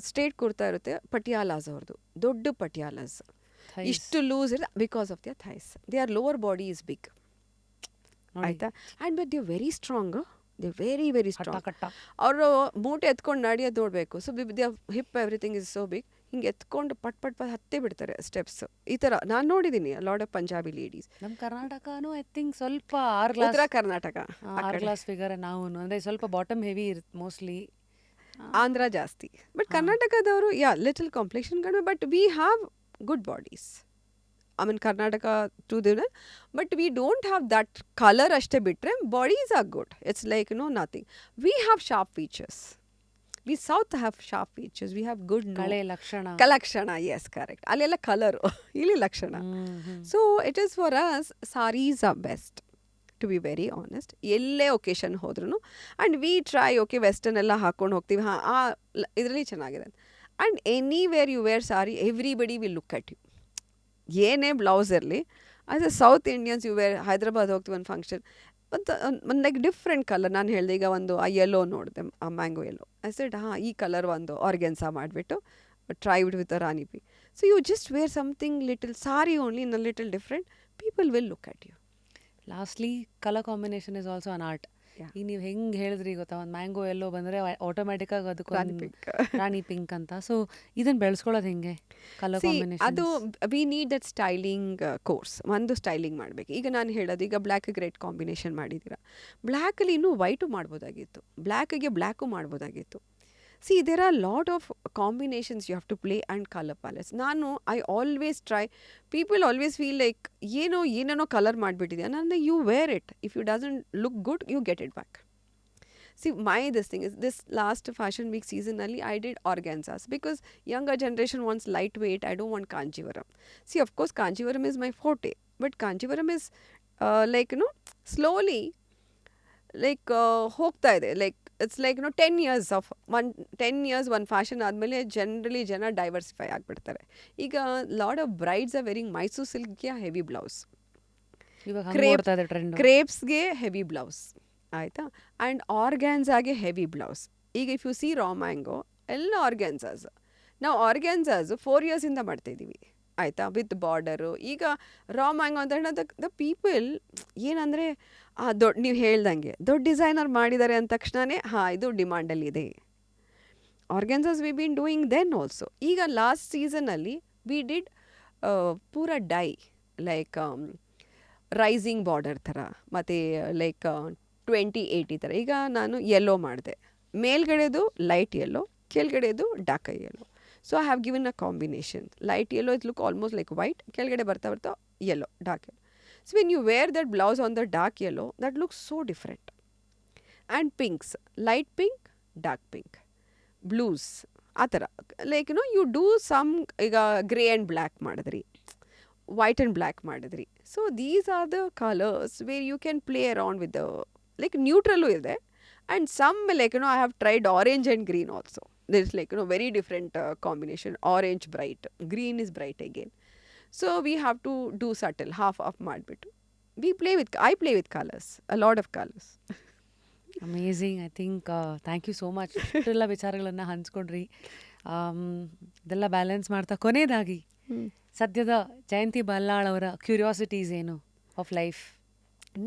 Speaker 2: ಸ್ಟ್ರೇಟ್ ಕುರ್ತಾ ಇರುತ್ತೆ, ಪಟಿಯಾಲಾಸ್ ಅವ್ರದ್ದು ದೊಡ್ಡ ಪಟಿಯಾಲಾಸ್, ಇಷ್ಟು ಲೂಸ್ ಇರುತ್ತೆ because of their thighs. Their lower body is big ಆಯಿತಾ. And but they are very strong, they very very strong. ಅವರು ಮೂಟೆ ಎತ್ಕೊಂಡು ನಡೆಯೋದು ನೋಡಬೇಕು. So they hip everything is so big, ಹಿಂಗೆ ಎತ್ಕೊಂಡು ಪಟ್ ಹತ್ತೇ ಬಿಡ್ತಾರೆ ಸ್ಟೆಪ್ಸ್. ಈ ಥರ ನಾನು ನೋಡಿದ್ದೀನಿ ಲಾಟ್ ಆಫ್ ಪಂಜಾಬಿ ಲೇಡೀಸ್.
Speaker 1: ನಮ್ಮ ಕರ್ನಾಟಕನೂ ಐ ಥಿಂಕ್ ಸ್ವಲ್ಪ
Speaker 2: ಉತ್ತರ ಕರ್ನಾಟಕ
Speaker 1: ಕ್ಲಾಸ್ ಫಿಗರ್ ನಾವು ಅಂದರೆ ಸ್ವಲ್ಪ ಬಾಟಮ್ ಹೆವಿ ಇರುತ್ತೆ ಮೋಸ್ಟ್ಲಿ.
Speaker 2: ಆಂಧ್ರ ಜಾಸ್ತಿ, ಬಟ್ ಕರ್ನಾಟಕದವರು ಲಿಟಲ್ ಕಾಂಪ್ಲೆಕ್ಷನ್ ಕಡಿಮೆ, but we have good bodies. I mean Karnataka to the, but we don't have that color ashte bitre bodies are good. It's like nothing. We have sharp features. We south have sharp features. We have good
Speaker 1: kale lakshana.
Speaker 2: Kalakshana, yes, correct. Allela color ili lakshana. So it is for us, sarees are best, to be very honest. Yelle occasion hodrunu, and we try okay western ella ಹಾಕೊಂಡು ಹೋಗ್ತೀವಿ, ಇದರಲ್ಲಿ ಚೆನ್ನಾಗಿದೆ. And anywhere you wear saree, everybody will look at you. ಏನೇ ಬ್ಲೌಸ್ ಇರಲಿ, as a South Indians you wear, Hyderabad ಹೋಗ್ತೀವಿ ಒಂದು ಫಂಕ್ಷನ್, ಒಂದು ಲೈಕ್ ಡಿಫ್ರೆಂಟ್ ಕಲರ್. ನಾನು ಹೇಳಿದೆ ಈಗ ಒಂದು ಆ ಯೆಲ್ಲೋ ನೋಡಿದೆ, ಆ ಮ್ಯಾಂಗೋ ಯೆಲ್ಲೋ, ಐ ಸೆಡ್ ಈ ಕಲರ್ ಒಂದು ಆರ್ಗೆನ್ಸಾ ಮಾಡಿಬಿಟ್ಟು try with Rani P. So you just wear something little sari only in a little different, people will look at you.
Speaker 1: Lastly colour combination is also an art. ಈಗ ನೀವು ಹೆಂಗೆ ಹೇಳಿದ್ರಿ ಗೊತ್ತಾ, ಒಂದು ಮ್ಯಾಂಗೋ ಎಲ್ಲೋ ಬಂದರೆ ಆಟೋಮ್ಯಾಟಿಕ್ಕಾಗಿ ಅದಕ್ಕೊಂದು ರಾಣಿ ಪಿಂಕ್ ಅಂತ. ಸೊ ಇದನ್ನು ಬೆಳೆಸ್ಕೊಳ್ಳೋದು ಹೆಂಗೆ ಕಲರ್ ಕಾಂಬಿನೇಷನ್?
Speaker 2: ಅದು we need that styling course. ಒಂದು ಸ್ಟೈಲಿಂಗ್ ಮಾಡಬೇಕು. ಈಗ ನಾನು ಹೇಳೋದು, ಈಗ ಬ್ಲ್ಯಾಕ್ ರೆಡ್ ಕಾಂಬಿನೇಷನ್ ಮಾಡಿದ್ದೀರಾ, ಬ್ಲ್ಯಾಕಲ್ಲಿ ಇನ್ನೂ ವೈಟು ಮಾಡ್ಬೋದಾಗಿತ್ತು, ಬ್ಲ್ಯಾಕಿಗೆ ಬ್ಲ್ಯಾಕು ಮಾಡ್ಬೋದಾಗಿತ್ತು. See, there are a lot of combinations you have to play and color palettes. I always try. People always feel like, ಏನೋ ಕಲರ್ ಮಾಡಿಬಿಟ್ಟಿದ್ಯಾ. ನಾನು, you wear it. If it doesn't look good, you get it back. See, this thing is, this last fashion week seasonally, I did organzas because younger generation wants lightweight. I don't want Kanjivaram. See, of course, Kanjivaram is my forte. But Kanjivaram is slowly, ಹೋಗ್ತಾ ಇದೆ. It's like 10 years one fashion ಆದಮೇಲೆ ಜನರಲಿ ಜನ ಡೈವರ್ಸಿಫೈ ಆಗಿಬಿಡ್ತಾರೆ. ಈಗ lot of brides are wearing Mysuru ಸಿಲ್ಕ್ಗೆ ಹೆವಿ ಬ್ಲೌಸ್, ಕ್ರೇಪ್ಸ್ಗೆ ಹೆವಿ ಬ್ಲೌಸ್, ಆಯಿತಾ, ಆ್ಯಂಡ್ ಆರ್ಗ್ಯಾನ್ಸಾಗೆ ಹೆವಿ ಬ್ಲೌಸ್. ಈಗ if you see Raw Mango ಎಲ್ಲ ಆರ್ಗ್ಯಾನ್ಸಾಸ್. ನಾವು ಆರ್ಗ್ಯಾನ್ಸಾಸ್ 4 yearsಯಿಂದ ಮಾಡ್ತಾಯಿದ್ದೀವಿ, ಆಯಿತಾ, ವಿತ್ ಬಾರ್ಡರು. ಈಗ ರಾ ಮ್ಯಾಂಗೋ ಅಂತ ಹೇಳಿದ ದ ಪೀಪಲ್ ಏನಂದರೆ, ನೀವು ಹೇಳ್ದಂಗೆ ದೊಡ್ಡ ಡಿಸೈನರ್ ಮಾಡಿದ್ದಾರೆ ಅಂದ ತಕ್ಷಣವೇ ಇದು ಡಿಮಾಂಡಲ್ಲಿದೆ. Organzas we been doing then also. ಈಗ ಲಾಸ್ಟ್ ಸೀಸನಲ್ಲಿ we did pure dye, rising border ಥರ, ಮತ್ತು 2080 ಥರ. ಈಗ ನಾನು ಯೆಲ್ಲೋ ಮಾಡಿದೆ, ಮೇಲ್ಗಡೆದು ಲೈಟ್ ಯೆಲ್ಲೋ, ಕೆಳಗಡೆದು dark yellow. So I have given a combination. Light yellow, it look almost like white. Kelgade barta yellow, dark yellow. So when you wear that blouse on the dark yellow, that looks so different. And pinks, light pink, dark pink, blues, atara. You do some grey and black madadri, white and black madadri. So these are the colors where you can play around with the neutral is there. And some I have tried orange and green also. There's very different combination. Orange bright, green is bright again. So we have to do subtle, half ಮಾಡ್ಬಿಟ್ಟು I play with colors, a lot of colors.
Speaker 1: Amazing. I think thank you so much. ಇಷ್ಟೆಲ್ಲ ವಿಚಾರಗಳನ್ನು ಹಂಚ್ಕೊಂಡ್ರಿ. ಇದೆಲ್ಲ ಬ್ಯಾಲೆನ್ಸ್ ಮಾಡ್ತಾ ಕೊನೆಯದಾಗಿ ಸದ್ಯದ ಜಯಂತಿ ಬಲ್ಲಾಳ್ ಅವರ ಕ್ಯೂರಿಯಾಸಿಟೀಸ್ ಏನು ಆಫ್ ಲೈಫ್?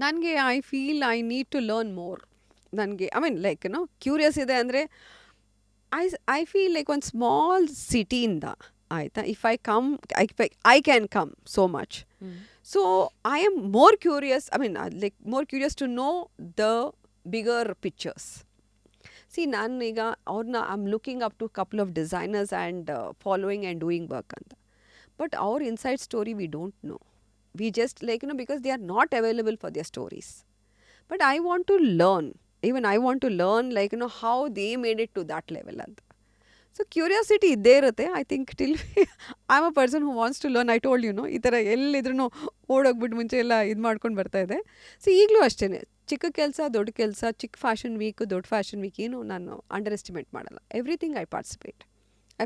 Speaker 2: ನನಗೆ I feel I need to learn more. ನನಗೆ ಕ್ಯೂರಿಯಸ್ ಇದೆ ಅಂದರೆ I feel like one small city in the, if I come, I can come so much. So I am more curious, more curious to know the bigger pictures. See, I'm looking up to a couple of designers and following and doing work. But our inside story, we don't know. We just because they are not available for their stories. But I want to learn. Even I want to learn how they made it to that level. So curiosity idde irutte. I think till I'm a person who wants to learn. I told you, ಈ ಥರ ಎಲ್ಲಿದ್ರೂ ಓಡೋಗ್ಬಿಟ್ಟು ಮುಂಚೆ ಎಲ್ಲ ಇದು ಮಾಡ್ಕೊಂಡು ಬರ್ತಾ ಇದೆ. ಸೊ ಈಗಲೂ ಅಷ್ಟೇ, ಚಿಕ್ಕ ಕೆಲಸ ದೊಡ್ಡ ಕೆಲಸ, ಚಿಕ್ಕ ಫ್ಯಾಷನ್ ವೀಕ್ ದೊಡ್ಡ ಫ್ಯಾಷನ್ ವೀಕ್ ಏನು ನಾನು ಅಂಡರ್ ಎಸ್ಟಿಮೇಟ್ ಮಾಡಲ್ಲ. Everything I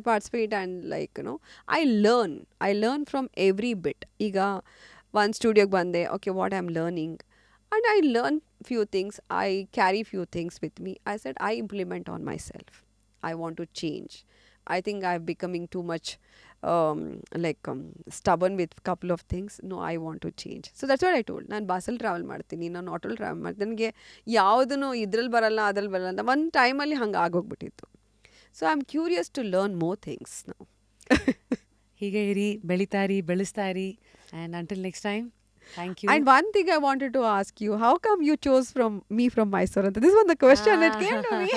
Speaker 2: participate and I learn from every bit. ಈಗ ಒಂದು ಸ್ಟುಡಿಯೋಗೆ ಬಂದೆ, okay, what I'm learning. And I learn few things, I carry few things with me. I said I implement on myself. I want to change. I think I'm becoming too much stubborn with couple of things. No, I want to change. So that's what I told. ನಾನು ಬಸ್ಸಲ್ಲಿ ಟ್ರಾವೆಲ್ ಮಾಡ್ತೀನಿ, ನಾನು ಆಟೋಲ್ಲಿ ಟ್ರಾವೆಲ್ ಮಾಡ್ತೀನಿ. ನನಗೆ ಯಾವುದೂ ಇದ್ರಲ್ಲಿ ಬರಲ್ಲ ಅದ್ರಲ್ಲಿ ಬರಲ್ಲ ಅಂತ ಒಂದು ಟೈಮಲ್ಲಿ ಹಂಗೆ ಆಗೋಗ್ಬಿಟ್ಟಿತ್ತು. So I am curious to learn more things now.
Speaker 1: ಹೀಗೆ ಇರಿ, ಬೆಳೆಸ್ತಾ ಇರಿ. And until next time, thank you.
Speaker 2: And one thing I wanted to ask you, how come you chose me from Mysore? This was the question that came to me.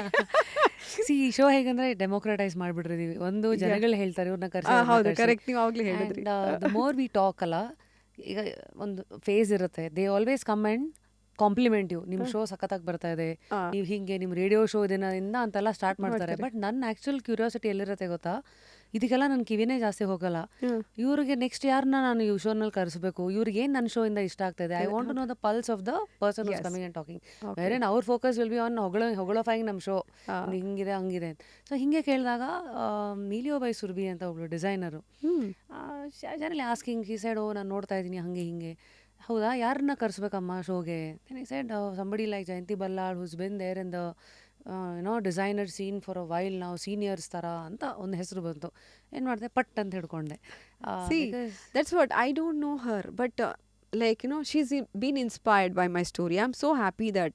Speaker 1: C, ಈ ಶೋ ಹೇಗಂದ್ರೆ ಡೆಮೋಕ್ರಟೈಸ್ ಮಾಡಿಬಿಟ್ಟಿದ್ದೀವಿ. ಒಂದು ಜನಗಳು ಹೇಳ್ತಾರೆ, ಇವ್ರನ್ನ
Speaker 2: ಹೌದು, ಕರೆಕ್ಟ್, ನೀವು ಆವಾಗಲೇ ಹೇಳಿದ್ರಿ.
Speaker 1: ದ ಮೋರ್ ವಿ ಟಾಕ್ ಅಲ್ಲ, ಈಗ ಒಂದು ಫೇಸ್ ಇರುತ್ತೆ, they always come and compliment you. ನಿಮ್ಮ ಶೋ ಸಖತ್ತಾಗಿ ಬರ್ತಾ ಇದೆ, ನೀವು ಹಿಂಗೆ ನಿಮ್ಮ ರೇಡಿಯೋ ಶೋ ದಿನದಿಂದ ಅಂತೆಲ್ಲ ಸ್ಟಾರ್ಟ್ ಮಾಡ್ತಾರೆ. ಬಟ್ ನನ್ನ ಆ್ಯಕ್ಚುಯಲ್ ಕ್ಯೂರಿಯಾಸಿಟಿ ಎಲ್ಲಿರುತ್ತೆ ಗೊತ್ತಾ, ಇದಕ್ಕೆಲ್ಲ ನನ್ನ ಕಿವಿನೇ ಜಾಸ್ತಿ ಹೋಗಲ್ಲ. ಇವ್ರಿಗೆ ನೆಕ್ಸ್ಟ್ ಯಾರನ್ನ ನಾನು ಈ ಶೋನಲ್ಲಿ ಕರೆಸಬೇಕು, ಇವ್ರಿಗೆ ಏನು ನನ್ನ ಶೋ ಇಂದ ಇಷ್ಟ ಆಗ್ತಾ ಇದೆ. I want to know the pulse of the person who's coming and talking. Wherein ಅವ್ರ ಫೋಕಸ್ ವಿಲ್ ಬಿ ಆನ್ ಹೊಗಳೋಫೈಂಗ್ ನಮ್ಮ ಶೋ ಹಿಂಗಿದೆ ಹಂಗಿದೆ. ಸೊ ಹಿಂಗೆ ಕೇಳಿದಾಗ ಮೀಲಿಯೋ ಬೈ ಸುರ್ಬಿ ಅಂತ ಒಬ್ಳು ಡಿಸೈನರು ಜನರಲಿ ಆಸ್ಕಿಂಗ್, ಈ ಸೈಡ್ ನಾನು ನೋಡ್ತಾ ಇದ್ದೀನಿ ಹಂಗೆ ಹಿಂಗೆ, ಹೌದಾ ಯಾರನ್ನ ಕರೆಸ್ಬೇಕಮ್ಮ ಶೋಗೆ? I said somebody like Jayanti Ballal who's been there in the ಏನೋ designer scene for a while ನಾವು ಸೀನಿಯರ್ಸ್ ಥರ ಅಂತ ಒಂದು ಹೆಸರು ಬಂತು. ಏನು ಮಾಡಿದೆ, ಪಟ್ ಅಂತ ಹಿಡ್ಕೊಂಡೆ.
Speaker 2: See, that's what I don't know her, but like she's been inspired by my story. I'm so happy that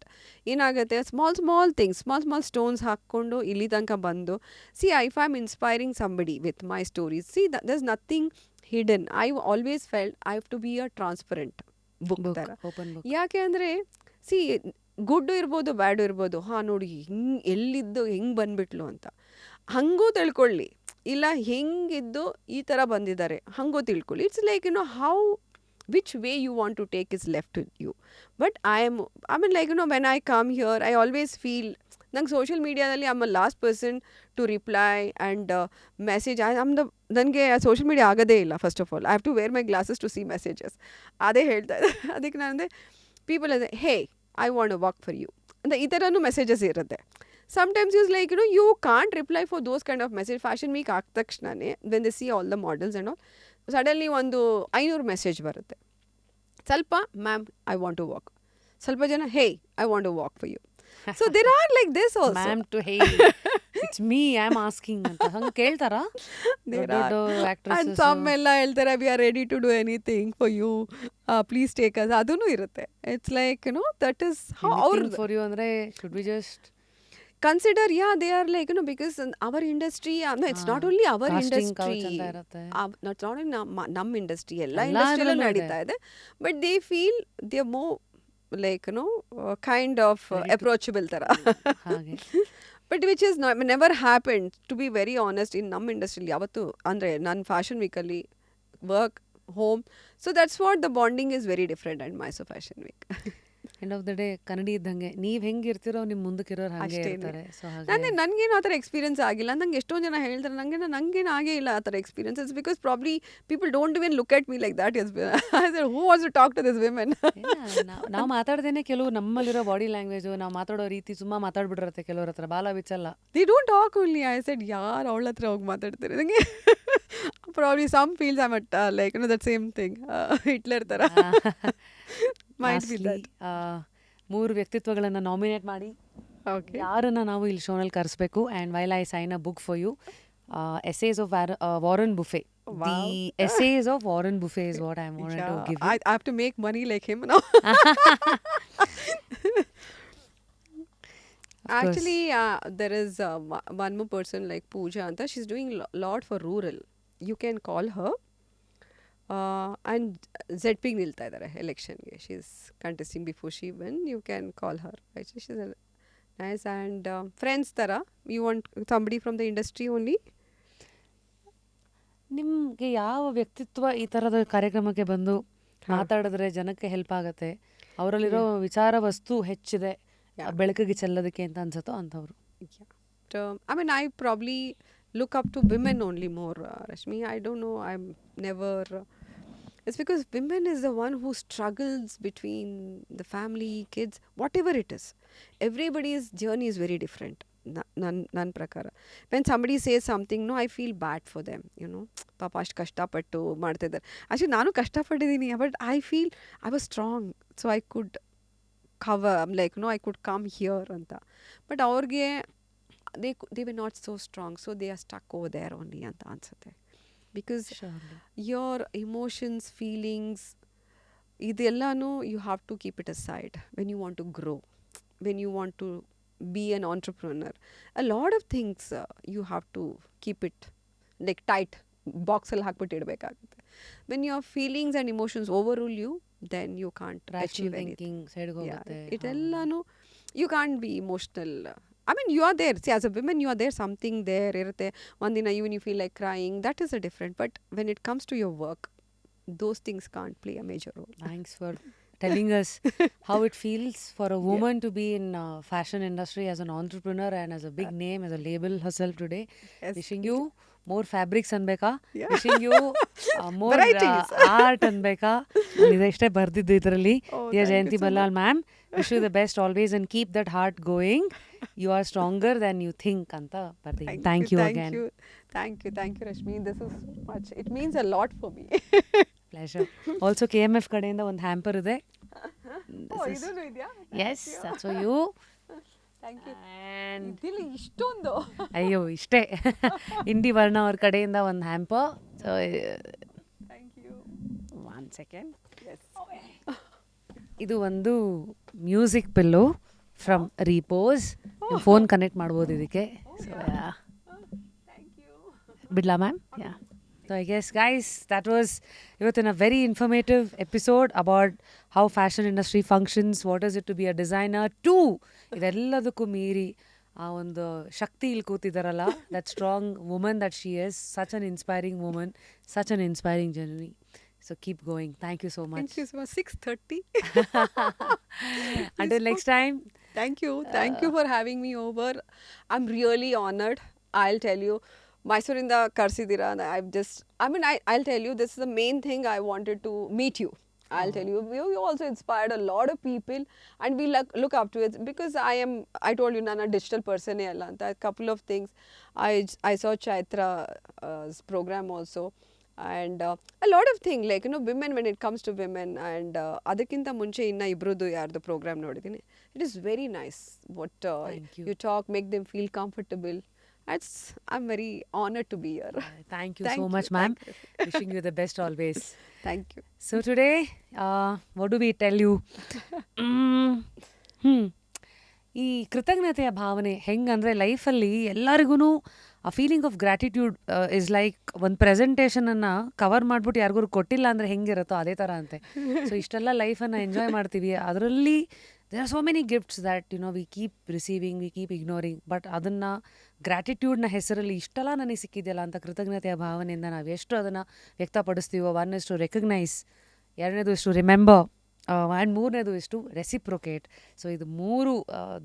Speaker 2: ಏನಾಗುತ್ತೆ small things, small stones ಹಾಕ್ಕೊಂಡು ಇಲ್ಲಿ ತನಕ ಬಂದು. See, if I'm inspiring somebody with my stories, see there's nothing hidden. I always felt I have to be a transparent book ತರ.
Speaker 1: Open book.
Speaker 2: ಯಾಕೆ ಅಂದರೆ ಸಿ ಗುಡ್ಡು ಇರ್ಬೋದು ಬ್ಯಾಡು ಇರ್ಬೋದು, ಹಾಂ ನೋಡಿ ಎಲ್ಲಿದ್ದು ಹೆಂಗೆ ಬಂದ್ಬಿಟ್ಲು ಅಂತ ಹಂಗೂ ತಿಳ್ಕೊಳ್ಳಿ, ಇಲ್ಲ ಹೆಂಗಿದ್ದು ಈ ಥರ ಬಂದಿದ್ದಾರೆ ಹಂಗೂ ತಿಳ್ಕೊಳ್ಳಿ. It's like how which way you want to take is left to you. But I mean like when I come here I always feel ನಂಗೆ ಸೋಷಿಯಲ್ ಮೀಡಿಯಾದಲ್ಲಿ I am a last person to reply and message. ನನಗೆ ಸೋಷಿಯಲ್ ಮೀಡಿಯಾ ಆಗೋದೇ ಇಲ್ಲ. First of all I have to wear my glasses to see messages. ಅದೇ ಹೇಳ್ತಾ ಇದ್ದೆ. ಅದಕ್ಕೆ ನಾನು ಅಂದರೆ ಪೀಪಲ್ ಅದೇ hey I want to work for you ಅಂತ ಈ ಥರನೂ ಮೆಸೇಜಸ್ ಇರುತ್ತೆ. sometimes use like you can't reply for those kind of message. Fashion week ಆದ ತಕ್ಷಣನೇ when they see all the models and all, suddenly ಒಂದು 500 ಮೆಸೇಜ್ ಬರುತ್ತೆ. ಸ್ವಲ್ಪ ma'am I want to walk, ಸ್ವಲ್ಪ ಜನ hey I want to walk for you. So there are like this also.
Speaker 1: Ma'am to hey it's me I am asking ಅಂತ ಹಂಗೆ ಕೇಳ್ತಾರಾ?
Speaker 2: ಅಂಡ್ ಸಮ್ ಎಲ್ಲ ಹೇಳ್ತಾರೆ we are ready to do anything for you, please take us. ಅದೂ ಇರುತ್ತೆ. It's like that is how
Speaker 1: for you ಅಂದರೆ should we just
Speaker 2: consider, yeah, they are like because our industry, no, it's not only our industry, not only nam industry, ella industry nadita ide, but they feel they are more like kind of approachable tara. But which is never happened, to be very honest, in nam industry yavattu andre nan fashion week alli work home, so that's what the bonding is very different at Mysore Fashion Week.
Speaker 1: End of the day ಕನ್ನಡಿ ಇದ್ದಂಗೆ, ನೀವು ಹೆಂಗಿರ್ತಿರೋ ನಿಮ್ಮ ಮುಂದಕ್ಕಿರೋರು ಹಾಗೆ ಇರ್ತಾರೆ. ಸೊ
Speaker 2: ಹಾಗೆ ನನಗೇನು ಆ ಥರ ಎಕ್ಸ್ಪೀರಿಯನ್ಸ್ ಆಗಿಲ್ಲ. ನಂಗೆ ಎಷ್ಟೊಂದು ಜನ ಹೇಳ್ತಾರೆ ನಂಗೇನು ಆಗೇ ಇಲ್ಲ ಆ ಥರ experience. It's because probably people don't even look at me like that. Who wants to talk to this women?
Speaker 1: ನಾವು ಮಾತಾಡ್ದೇನೆ ಕೆಲವು ನಮ್ಮಲ್ಲಿರೋ ಬಾಡಿ ಲ್ಯಾಂಗ್ವೇಜು, ನಾವು ಮಾತಾಡೋ ರೀತಿ ಸುಮ್ಮ ಮಾತಾಡ್ಬಿಟ್ಟಿರುತ್ತೆ ಕೆಲವ್ರ ಹತ್ರ, ಬಾಲ ಬಿಚ್ಚಲ್ಲ.
Speaker 2: They don't talk only. I said ಯಾರು ಅವಳ ಹತ್ರ ಹೋಗಿ ಮಾತಾಡ್ತಾರೆ? ನನಗೆ probably some feels I might like that same thing, Hitler ಥರ.
Speaker 1: ಮೂರು ವ್ಯಕ್ತಿತ್ವಗಳನ್ನು ನಾಮಿನೇಟ್ ಮಾಡಿ ಯಾರನ್ನ ನಾವು ಇಲ್ಲಿ ಶೋನಲ್ಲಿ ಕರೆಸ್ಬೇಕು. And while I sign a book for you, essays of Warren Buffett. Wow. The essays of Warren Buffett is what I wanted to give you.
Speaker 2: I have to make money like him now. Actually, there is one more person like Pooja Anta. She's doing a lot for rural. You can call her. And ZP ನಿಲ್ತಾ ಇದ್ದಾರೆ ಎಲೆಕ್ಷನ್ಗೆ. She is contesting before she when. You can call her. She is nice and friends ಥರ. You want somebody from the industry only?
Speaker 1: ನಿಮಗೆ ಯಾವ ವ್ಯಕ್ತಿತ್ವ ಈ ಥರದ ಕಾರ್ಯಕ್ರಮಕ್ಕೆ ಬಂದು ಮಾತಾಡಿದ್ರೆ ಜನಕ್ಕೆ ಹೆಲ್ಪ್ ಆಗುತ್ತೆ, ಅವರಲ್ಲಿರೋ ವಿಚಾರ ವಸ್ತು ಹೆಚ್ಚಿದೆ, ಬೆಳಕಿಗೆ ಚೆಲ್ಲೋದಕ್ಕೆ ಅಂತ ಅನ್ಸುತ್ತೋ ಅಂಥವ್ರು?
Speaker 2: I mean, I probably look up to women only more, Rashmi. I don't know. I'm never... It's because women is the one who struggles between the family, kids, whatever it is. Everybody's journey is very different. Nan prakara. When somebody says something, no, I feel bad for them. Papa ಅಷ್ಟು ಕಷ್ಟಪಟ್ಟು ಮಾಡ್ತಿದ್ದಾರೆ. Actually, ನಾನು ಕಷ್ಟಪಟ್ಟಿದ್ದೀನಿ, but I feel I was strong, so I could cover. I'm like, no, I could come here anta. But ಅವ್ರಿಗೆ they were not so strong, so they are stuck over there only anta ಅನ್ಸುತ್ತೆ. Because your emotions, feelings, ಇದೆಲ್ಲನೂ you have to keep it aside when you want to grow, when you want to be an entrepreneur. A lot of things you have to keep it like tight box ಅಲ್ಲಿ ಹಾಕ್ಬಿಟ್ಟು ಇಡಬೇಕಾಗುತ್ತೆ. When your feelings and emotions overrule you, then you can't achieve anything. ಇದೆಲ್ಲನೂ you can't be emotional. I mean, you are there. See, as a woman, you are there. Something there irutte. One dina even you feel like crying. That is a different. But when it comes to your work, those things can't play a major role.
Speaker 1: Thanks for telling us how it feels for a woman to be in fashion industry as an entrepreneur and as a big name, as a label herself today. Yes. Wishing you more fabrics ಅನ್ಬೇಕಾ? Wishing you more art ಅನ್ಬೇಕಾ? ಇದಷ್ಟೇ ಬರ್ದಿದ್ದು ಇದರಲ್ಲಿ. Dear Jayanthi Ballal ma'am, wish you the best always and keep that heart going. You are stronger than you think ಅಂತ ಬರ್ದಿದ್ದೀನಿ. Thank you again.
Speaker 2: Thank you Rashmi. This is so much. It means a lot for me.
Speaker 1: Pleasure. Also KMF ಕಡೆಯಿಂದ ಒಂದು ಹ್ಯಾಂಪರ್ ಇದೆ.
Speaker 2: ಇದನ್ನು ಇದೆಯಾ?
Speaker 1: Yes, that's for you.
Speaker 2: Thank you.
Speaker 1: And
Speaker 2: ಇದಿಲ್ಲ ಇಷ್ಟೊಂದು.
Speaker 1: ಅಯ್ಯೋ ಇಷ್ಟೇ ಇಂಡಿ ವರ್ಣ ಅವ್ರ ಕಡೆಯಿಂದ ಒಂದು hamper. So
Speaker 2: thank you.
Speaker 1: 1 second.
Speaker 2: Yes.
Speaker 1: ಇದು ಒಂದು music pillow from Repose. Phone connect ಮಾಡ್ಬೋದು ಇದಕ್ಕೆ. ಸೊ ಬಿಡ್ಲಾ ma'am? Yeah. So I guess guys that was ಇವತ್ತಿನ very informative episode about how fashion industry functions, what is it to be a designer, to ಇದೆಲ್ಲದಕ್ಕೂ ಮೀರಿ ಆ ಒಂದು ಶಕ್ತಿ ಇಲ್ಲಿ ಕೂತಿದ್ದಾರಲ್ಲ, that strong woman that she is, such an inspiring woman, such an inspiring journey. So keep going. Thank you so much.
Speaker 2: Thank you so much. 6:30.
Speaker 1: Until next time.
Speaker 2: Thank you. Thank you for having me over. I'm really honored. I'll tell you. Mysore in the Karsidira. I'll tell you, this is the main thing I wanted to meet you. I'll tell you, you also inspired a lot of people, and we look up to it, because I told you, Nana digital person hai alla. A couple of things. I saw Chaitra's program also. And a lot of things, like, women, when it comes to women, and adakinta munche inna ibrudu yardu program nodidini. It is very nice what you talk, make them feel comfortable. I'm very honored to be here.
Speaker 1: Thank you so much, ma'am. Wishing you the best always.
Speaker 2: Thank you.
Speaker 1: So today, what do we tell you? ಈ ಕೃತಜ್ಞತೆಯ ಭಾವನೆ ಹೆಂಗಂದರೆ ಲೈಫಲ್ಲಿ ಎಲ್ಲರಿಗೂ ಆ feeling of gratitude is like ಒಂದು ಪ್ರೆಸೆಂಟೇಷನನ್ನು ಕವರ್ ಮಾಡಿಬಿಟ್ಟು ಯಾರಿಗೂ ಕೊಟ್ಟಿಲ್ಲ ಅಂದರೆ ಹೆಂಗಿರುತ್ತೋ ಅದೇ ಥರ ಅಂತೆ. ಸೊ ಇಷ್ಟೆಲ್ಲ ಲೈಫನ್ನು ಎಂಜಾಯ್ ಮಾಡ್ತೀವಿ, ಅದರಲ್ಲಿ there are so many gifts that we keep receiving, we keep ignoring. But ಅದನ್ನು ಗ್ರ್ಯಾಟಿಟ್ಯೂಡ್ನ ಹೆಸರಲ್ಲಿ ಇಷ್ಟೆಲ್ಲ ನನಗೆ ಸಿಕ್ಕಿದೆಯಲ್ಲ ಅಂತ ಕೃತಜ್ಞತೆಯ ಭಾವನೆಯಿಂದ ನಾವು ಎಷ್ಟು ಅದನ್ನು ವ್ಯಕ್ತಪಡಿಸ್ತೀವೋ, ಒನ್ ಇಸ್ ಟು ರೆಕಗ್ನೈಸ್, ಎರಡನೇದು ಇಸ್ ಟು ರಿಮೆಂಬರ್, ಆ್ಯಂಡ್ ಮೂರನೇದು ಇಸ್ ಟು ರೆಸಿಪ್ರೊಕೇಟ್. ಸೊ ಇದು 3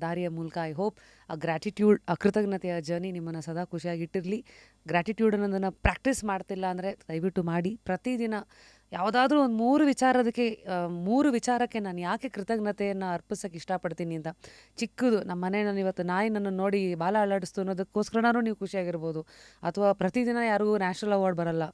Speaker 1: ದಾರಿಯ ಮೂಲಕ ಐ ಹೋಪ್ ಆ ಗ್ರ್ಯಾಟಿಟ್ಯೂಡ್, ಆ ಕೃತಜ್ಞತೆಯ ಜರ್ನಿ ನಿಮ್ಮನ್ನು ಸದಾ ಖುಷಿಯಾಗಿಟ್ಟಿರಲಿ. ಗ್ರ್ಯಾಟಿಟ್ಯೂಡ್ ಅನ್ನೋದನ್ನು ಪ್ರಾಕ್ಟೀಸ್ ಮಾಡ್ತಿಲ್ಲ ಅಂದರೆ ದಯವಿಟ್ಟು ಮಾಡಿ. ಪ್ರತಿದಿನ ಯಾವುದಾದ್ರೂ ಒಂದು 3 ವಿಚಾರಕ್ಕೆ ನಾನು ಯಾಕೆ ಕೃತಜ್ಞತೆಯನ್ನು ಅರ್ಪಿಸೋಕ್ಕೆ ಇಷ್ಟಪಡ್ತೀನಿ ಅಂತ, ಚಿಕ್ಕದು ನಮ್ಮ ಮನೆ ನಾನು ಇವತ್ತು ನಾಯಿ ನನ್ನನ್ನು ನೋಡಿ ಬಾಲ ಅಲ್ಲಾಡಿಸ್ತು ಅನ್ನೋದಕ್ಕೋಸ್ಕರನೂ ನೀವು ಖುಷಿಯಾಗಿರ್ಬೋದು. ಅಥವಾ ಪ್ರತಿದಿನ ಯಾರಿಗೂ ನ್ಯಾಷನಲ್ ಅವಾರ್ಡ್ ಬರಲ್ಲ,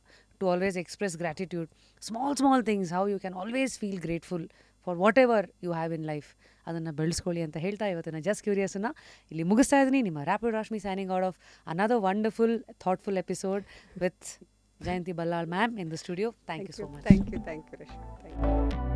Speaker 1: to always express gratitude. Small things, how you can always feel grateful for whatever you have in life. ಅದನ್ನು ಬೆಳೆಸ್ಕೊಳ್ಳಿ ಅಂತ ಹೇಳ್ತಾ ಇವತ್ತಿನ ಜಸ್ಟ್ ಕ್ಯೂರಿಯಸನ್ನು ಇಲ್ಲಿ ಮುಗಿಸ್ತಾ ಇದ್ದೀನಿ. ನಿಮ್ಮ rapid Rashmi signing out of another wonderful, thoughtful episode with Jayanthi Ballal ma'am in the studio. Thank you so much.
Speaker 2: Thank you, Rashmi. Thank you.